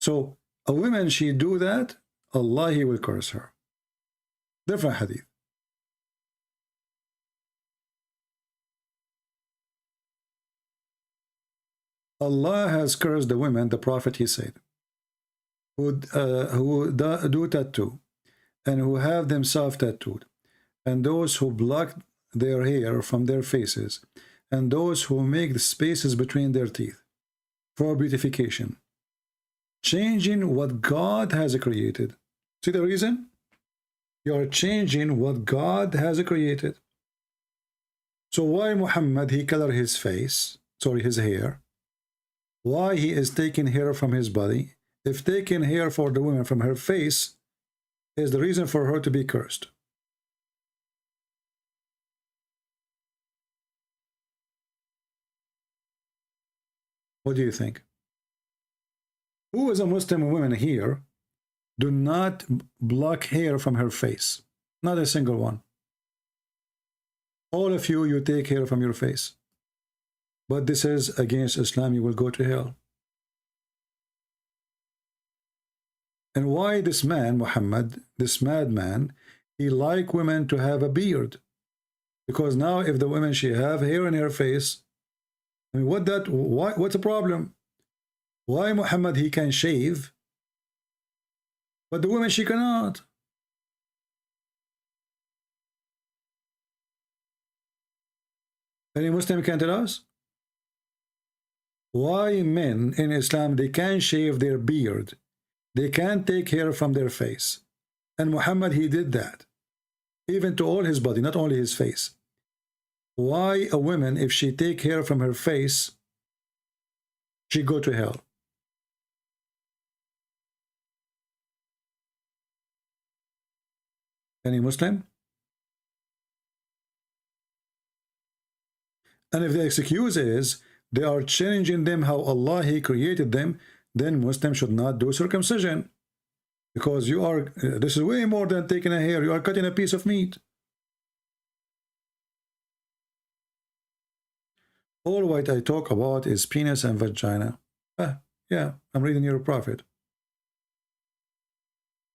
So a woman, she do that, Allah, he will curse her. Different hadith. Allah has cursed the women, the Prophet, he said, who do tattoo, and who have themselves tattooed, and those who block their hair from their faces, and those who make the spaces between their teeth for beautification, changing what God has created. See the reason? You are changing what God has created. So why Muhammad, he color his face, sorry, his hair? Why he is taking hair from his body? If taking hair for the woman from her face is the reason for her to be cursed. What do you think? Who is a Muslim woman here do not block hair from her face? Not a single one. All of you, you take hair from your face. But this is against Islam, you will go to hell. And why this man, Muhammad, this madman, he like women to have a beard? Because now if the women, she have hair in her face, I mean, what's the problem? Why Muhammad, he can shave, but the woman, she cannot? Any Muslim can tell us? Why men in Islam, they can shave their beard, they can't take hair from their face, and Muhammad, he did that, even to all his body, not only his face. Why a woman, if she take hair from her face, she go to hell? Any Muslim? And if the excuse is they are changing them how Allah, he created them, then Muslims should not do circumcision, because you are, this is way more than taking a hair. You are cutting a piece of meat. All what I talk about is penis and vagina. Yeah, I'm reading your prophet.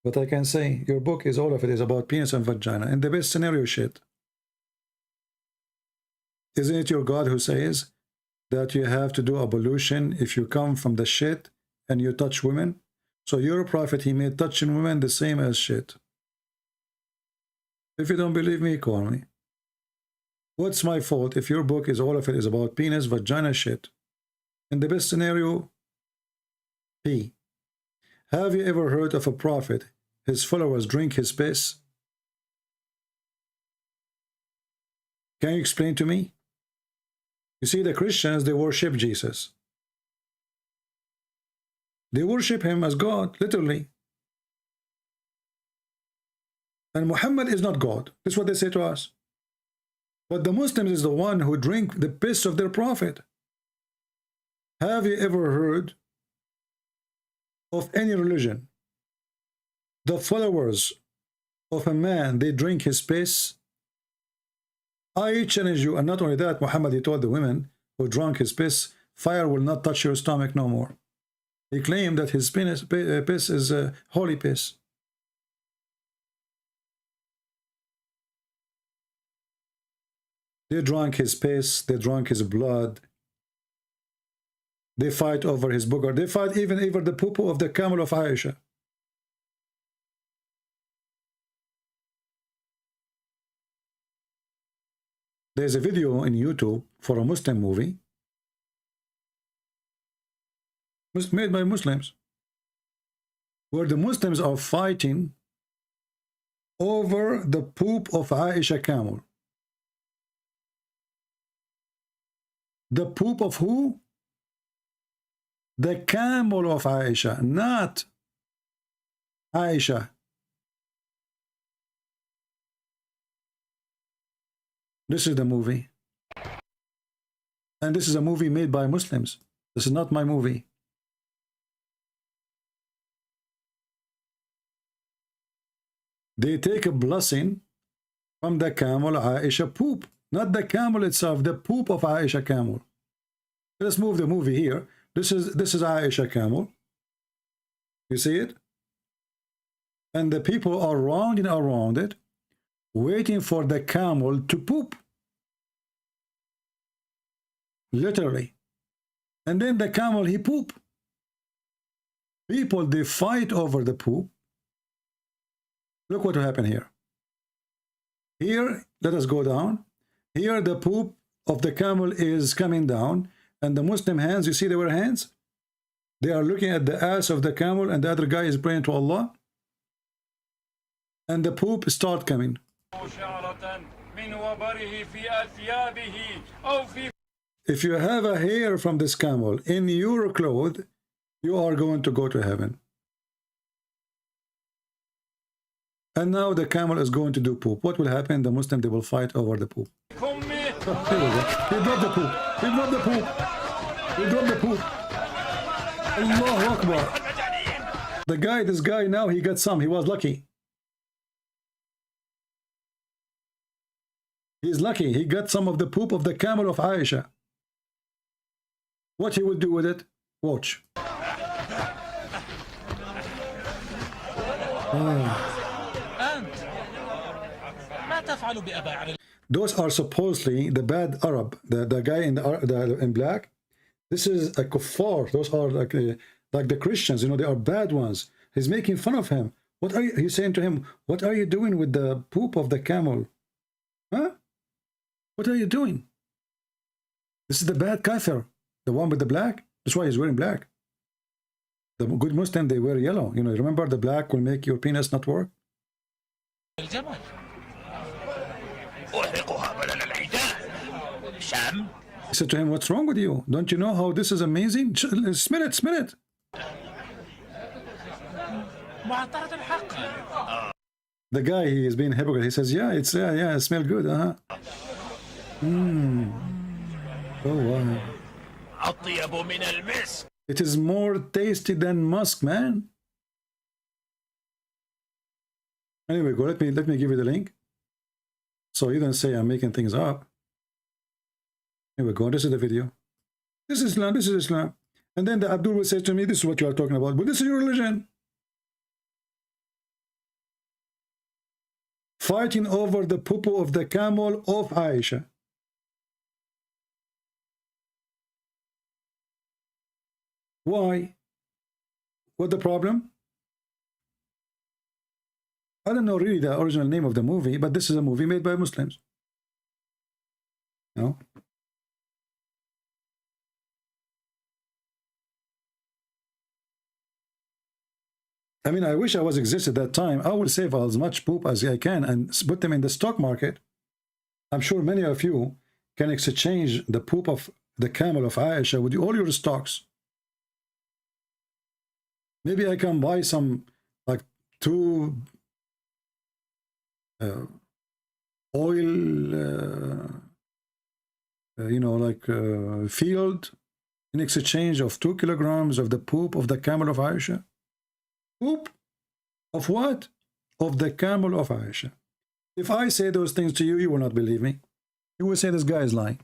But I can say your book is, all of it is about penis and vagina, and the best scenario shit. Isn't it your God who says that you have to do ablution if you come from the shit and you touch women? So your prophet, he made touching women the same as shit. If you don't believe me, call me. What's my fault if your book is all of it is about penis, vagina, shit? In the best scenario, P. Have you ever heard of a prophet, his followers drink his piss? Can you explain to me? You see, the Christians, they worship Jesus. They worship him as God, literally. And Muhammad is not God. That's what they say to us. But the Muslims is the one who drink the piss of their prophet. Have you ever heard of any religion, the followers of a man, they drink his piss? I challenge you, and not only that, Muhammad, he told the women who drank his piss, fire will not touch your stomach no more. He claimed that his piss is holy piss. They drank his piss, they drank his blood. They fight over his booger. They fight even over the poo-poo of the camel of Aisha. There's a video in YouTube for a Muslim movie made by Muslims, where the Muslims are fighting over the poop of Aisha camel. The poop of who? The camel of Aisha, not Aisha. This is the movie. And this is a movie made by Muslims. This is not my movie. They take a blessing from the camel Aisha poop. Not the camel itself, the poop of Aisha camel. Let's move the movie here. This is Aisha camel. You see it? And the people are rounding around it, waiting for the camel to poop. Literally. And then the camel, he poop. People, they fight over the poop. Look what will happen here. Here, let us go down. Here, the poop of the camel is coming down. And the Muslim hands, you see their hands? They are looking at the ass of the camel, and the other guy is praying to Allah. And the poop start coming. If you have a hair from this camel in your clothes, you are going to go to heaven. And now the camel is going to do poop. What will happen? The Muslim, they will fight over the poop. Oh, here we go. He dropped the poop. He dropped the poop. He dropped the poop. Allahu Akbar. The guy, this guy now, he got some. He was lucky. He's lucky. He got some of the poop of the camel of Aisha. What he will do with it? Watch. Those are supposedly the bad Arab, the guy in black. This is a kuffar. Those are like the Christians, you know, they are bad ones. He's making fun of him. What are you? He's saying to him, what are you doing with the poop of the camel? Huh? What are you doing? This is the bad kafir, the one with the black. That's why he's wearing black. The good Muslim, they wear yellow. You know, remember the black will make your penis not work. He said to him, what's wrong with you? Don't you know how this is amazing? Smell it, smell it. The guy, he is being hypocrite. He says, yeah, it's it smells good. Oh, wow. It is more tasty than musk, man. Anyway, go. Let me give you the link. So you don't say I'm making things up. Here we go. This is the video. This is Islam. This is Islam. And then the Abdul will say to me, this is what you are talking about. But this is your religion. Fighting over the poo-poo of the camel of Aisha. Why? What the problem? I don't know really the original name of the movie, but this is a movie made by Muslims. No? I mean, I wish I was existed that time. I will save as much poop as I can and put them in the stock market. I'm sure many of you can exchange the poop of the camel of Aisha with all your stocks. Maybe I can buy some, like, 2 oil, you know, like field in exchange of 2 kilograms of the poop of the camel of Aisha. Poop of what? Of the camel of Aisha. If I say those things to you, you will not believe me. You will say this guy is lying.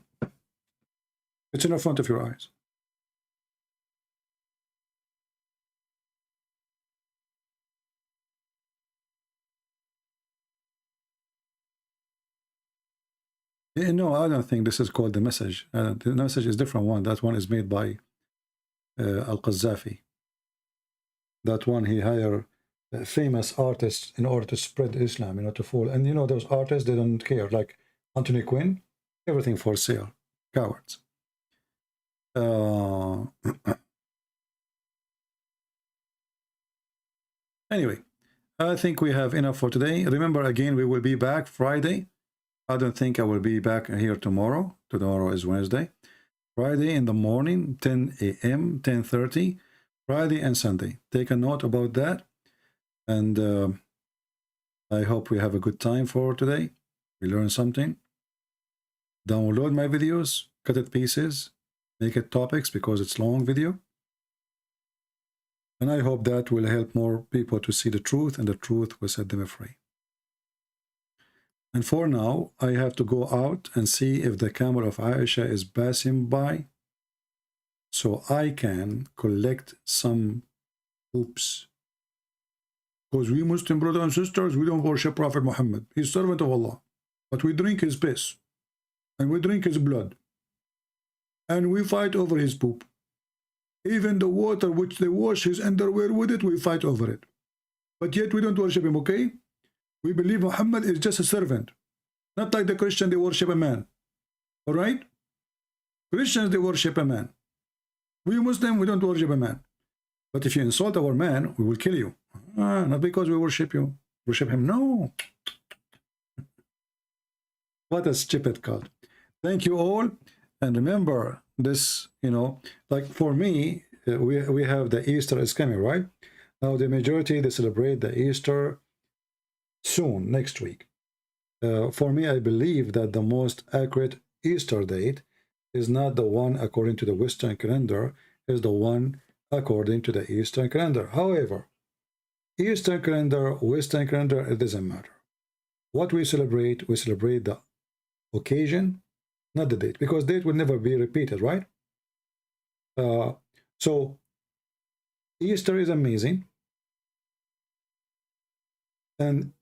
It's in the front of your eyes. No, I don't think this is called the message. The message is a different one. That one is made by Al-Qaddafi. That one, he hired famous artists in order to spread Islam, you know, to fall. And you know, those artists, they don't care. Like Anthony Quinn, everything for sale. Cowards. Anyway, I think we have enough for today. Remember, again, we will be back Friday. I don't think I will be back here tomorrow. Tomorrow is Wednesday. Friday in the morning, 10 a.m., 10:30, Friday and Sunday. Take a note about that. And I hope we have a good time for today. We learned something. Download my videos, cut it pieces, make it topics because it's long video. And I hope that will help more people to see the truth, and the truth will set them free. And for now, I have to go out and see if the camel of Aisha is passing by, so I can collect some oops. Because we Muslim brothers and sisters, we don't worship Prophet Muhammad. He's servant of Allah. But we drink his piss. And we drink his blood. And we fight over his poop. Even the water which they wash his underwear with it, we fight over it. But yet we don't worship him, okay? We believe Muhammad is just a servant. Not like the Christian, they worship a man. Alright? Christians, they worship a man. We Muslim, we don't worship a man. But if you insult our man, we will kill you. Not because we worship you. Worship him. No. What a stupid cult. Thank you all. And remember this, you know, like for me, we have the Easter is coming, right? Now the majority, they celebrate the Easter soon, next week. For me, I believe that the most accurate Easter date is not the one according to the Western calendar, is the one according to the Eastern calendar. However, Eastern calendar, Western calendar, it doesn't matter. What we celebrate the occasion, not the date, because date will never be repeated, right? So Easter is amazing. And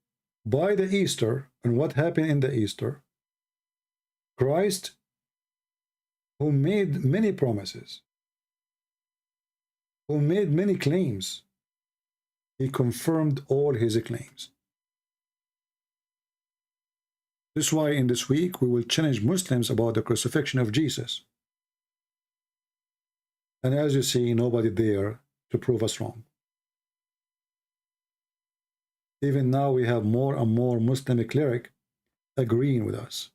by the Easter, and what happened in the Easter, Christ, who made many promises, who made many claims, he confirmed all his claims. This is why in this week we will challenge Muslims about the crucifixion of Jesus. And as you see, nobody there to prove us wrong. Even now we have more and more Muslim clerics agreeing with us.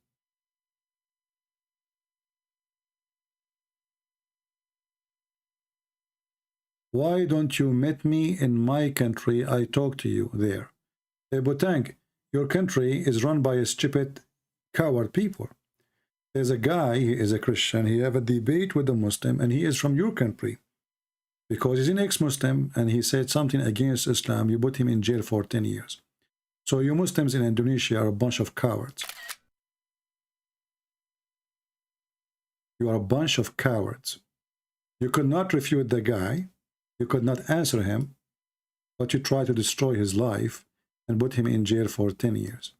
Why don't you meet me in my country? I talk to you there. Hey, Botang, your country is run by a stupid, coward people. There's a guy, he is a Christian, he have a debate with a Muslim, and he is from your country. Because he's an ex-Muslim, and he said something against Islam, you put him in jail for 10 years. So you Muslims in Indonesia are a bunch of cowards. You are a bunch of cowards. You could not refute the guy, you could not answer him, but you try to destroy his life and put him in jail for 10 years.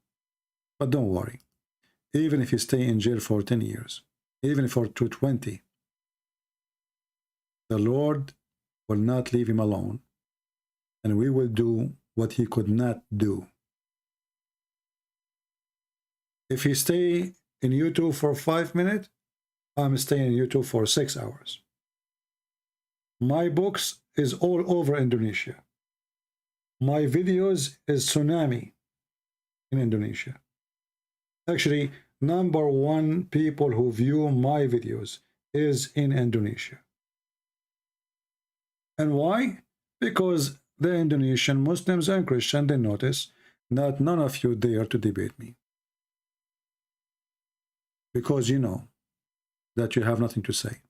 But don't worry. Even if you stay in jail for 10 years, even for 220, the Lord will not leave him alone, and we will do what he could not do. If he stay in YouTube for 5 minutes, I'm staying in YouTube for 6 hours. My books is all over Indonesia. My videos is tsunami in Indonesia. Actually, #1 people who view my videos is in Indonesia. And why? Because the Indonesian Muslims and Christians, they notice that none of you dare to debate me. Because you know that you have nothing to say.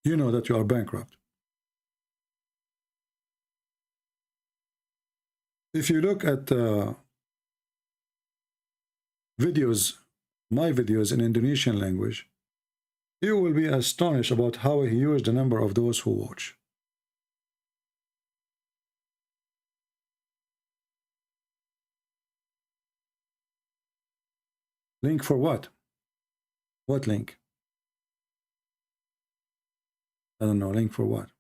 You know that you are bankrupt. If you look at videos, my videos in Indonesian language, you will be astonished about how huge the number of those who watch. Link for what? What link? I don't know. Link for what?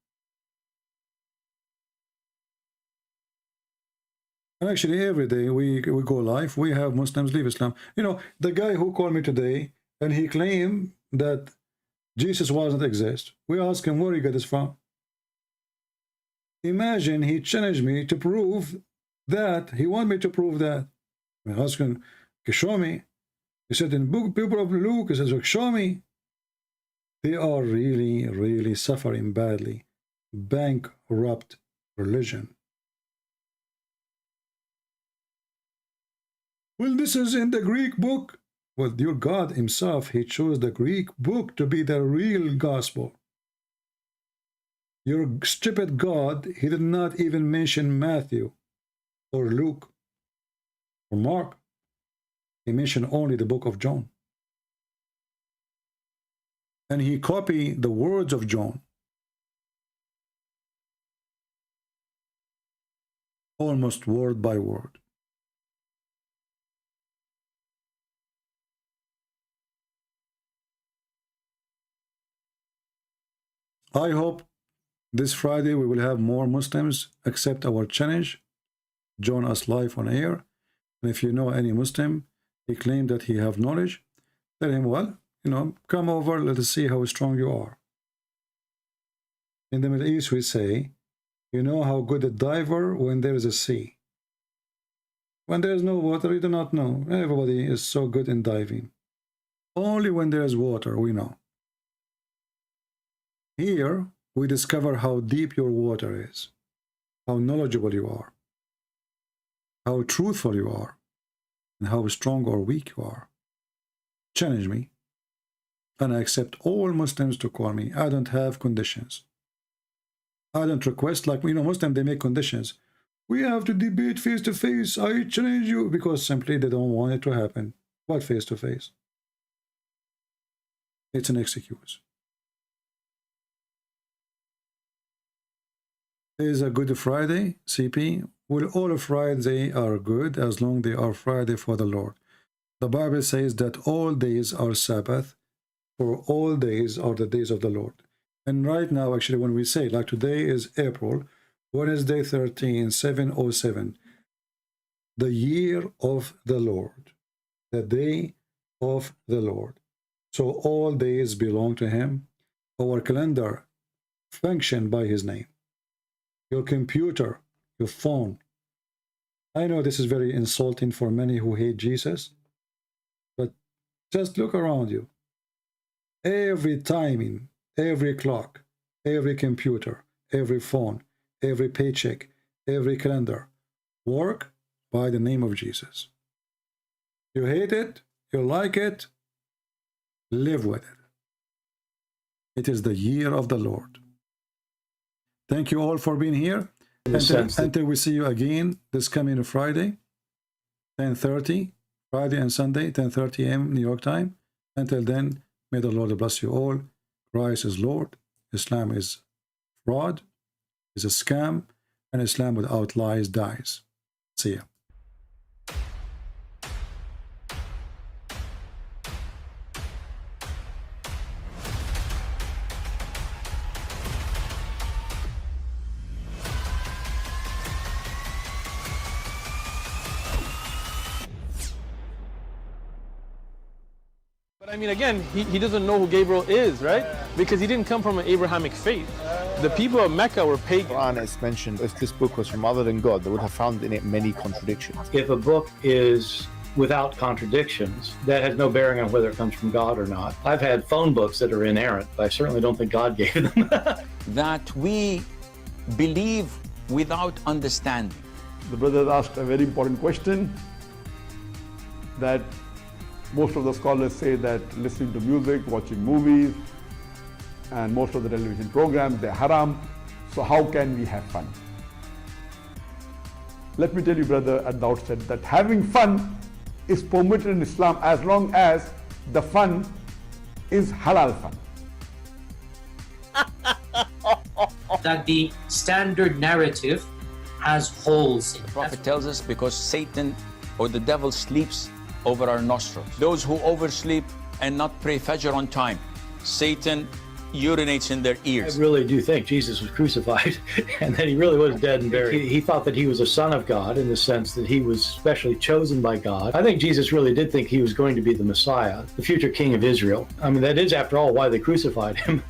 And actually, every day we go live, we have Muslims leave Islam. You know, the guy who called me today, and he claimed that Jesus wasn't exist. We asked him where he got this from. Imagine he challenged me to prove that. He wanted me to prove that. I asked him, show me. He said, in book, people of Luke, he says, show me. They are really, really suffering badly. Bankrupt religion. Well, this is in the Greek book. Well, your God himself, he chose the Greek book to be the real gospel. Your stupid God, he did not even mention Matthew or Luke or Mark. He mentioned only the book of John. And he copied the words of John. Almost word by word. I hope this Friday we will have more Muslims accept our challenge, join us live on air. And if you know any Muslim, he claimed that he have knowledge, tell him, well, you know, come over, let us see how strong you are. In the Middle East we say, you know how good a diver when there is a sea. When there is no water, you do not know. Everybody is so good in diving. Only when there is water, we know. Here, we discover how deep your water is, how knowledgeable you are, how truthful you are, and how strong or weak you are. Challenge me, and I accept all Muslims to call me. I don't have conditions. I don't request, like, you know, Muslims, they make conditions. We have to debate face to face. I challenge you, because simply they don't want it to happen. What face to face? It's an excuse. Is a Good Friday, CP? Well, all of Friday are good as long as they are Friday for the Lord. The Bible says that all days are Sabbath, for all days are the days of the Lord. And right now, actually, when we say, like today is April, Wednesday 13, 707, the year of the Lord, the day of the Lord. So all days belong to him. Our calendar function by his name. Your computer, your phone. I know this is very insulting for many who hate Jesus, but just look around you. Every timing, every clock, every computer, every phone, every paycheck, every calendar, work by the name of Jesus. You hate it, you like it, live with it. It is the year of the Lord. Thank you all for being here. Until we see you again this coming Friday, 10:30, Friday and Sunday, 10:30 a.m. New York time. Until then, may the Lord bless you all. Christ is Lord. Islam is fraud, is a scam, and Islam without lies dies. See ya. I mean, again, he doesn't know who Gabriel is, right? Because he didn't come from an Abrahamic faith. The people of Mecca were pagan. Quran is mentioned, if this book was from other than God, they would have found in it many contradictions. If a book is without contradictions, that has no bearing on whether it comes from God or not. I've had phone books that are inerrant, but I certainly don't think God gave them. That we believe without understanding. The brother asked a very important question, that most of the scholars say that listening to music, watching movies, and most of the television programs, they're haram. So how can we have fun? Let me tell you, brother, at the outset, that having fun is permitted in Islam as long as the fun is halal fun. That the standard narrative has holes in it. The Prophet tells us because Satan or the devil sleeps over our nostrils. Those who oversleep and not pray Fajr on time, Satan urinates in their ears. I really do think Jesus was crucified and that he really was dead and buried. He thought that he was a son of God in the sense that he was specially chosen by God. I think Jesus really did think he was going to be the Messiah, the future king of Israel. I mean, that is, after all, why they crucified him.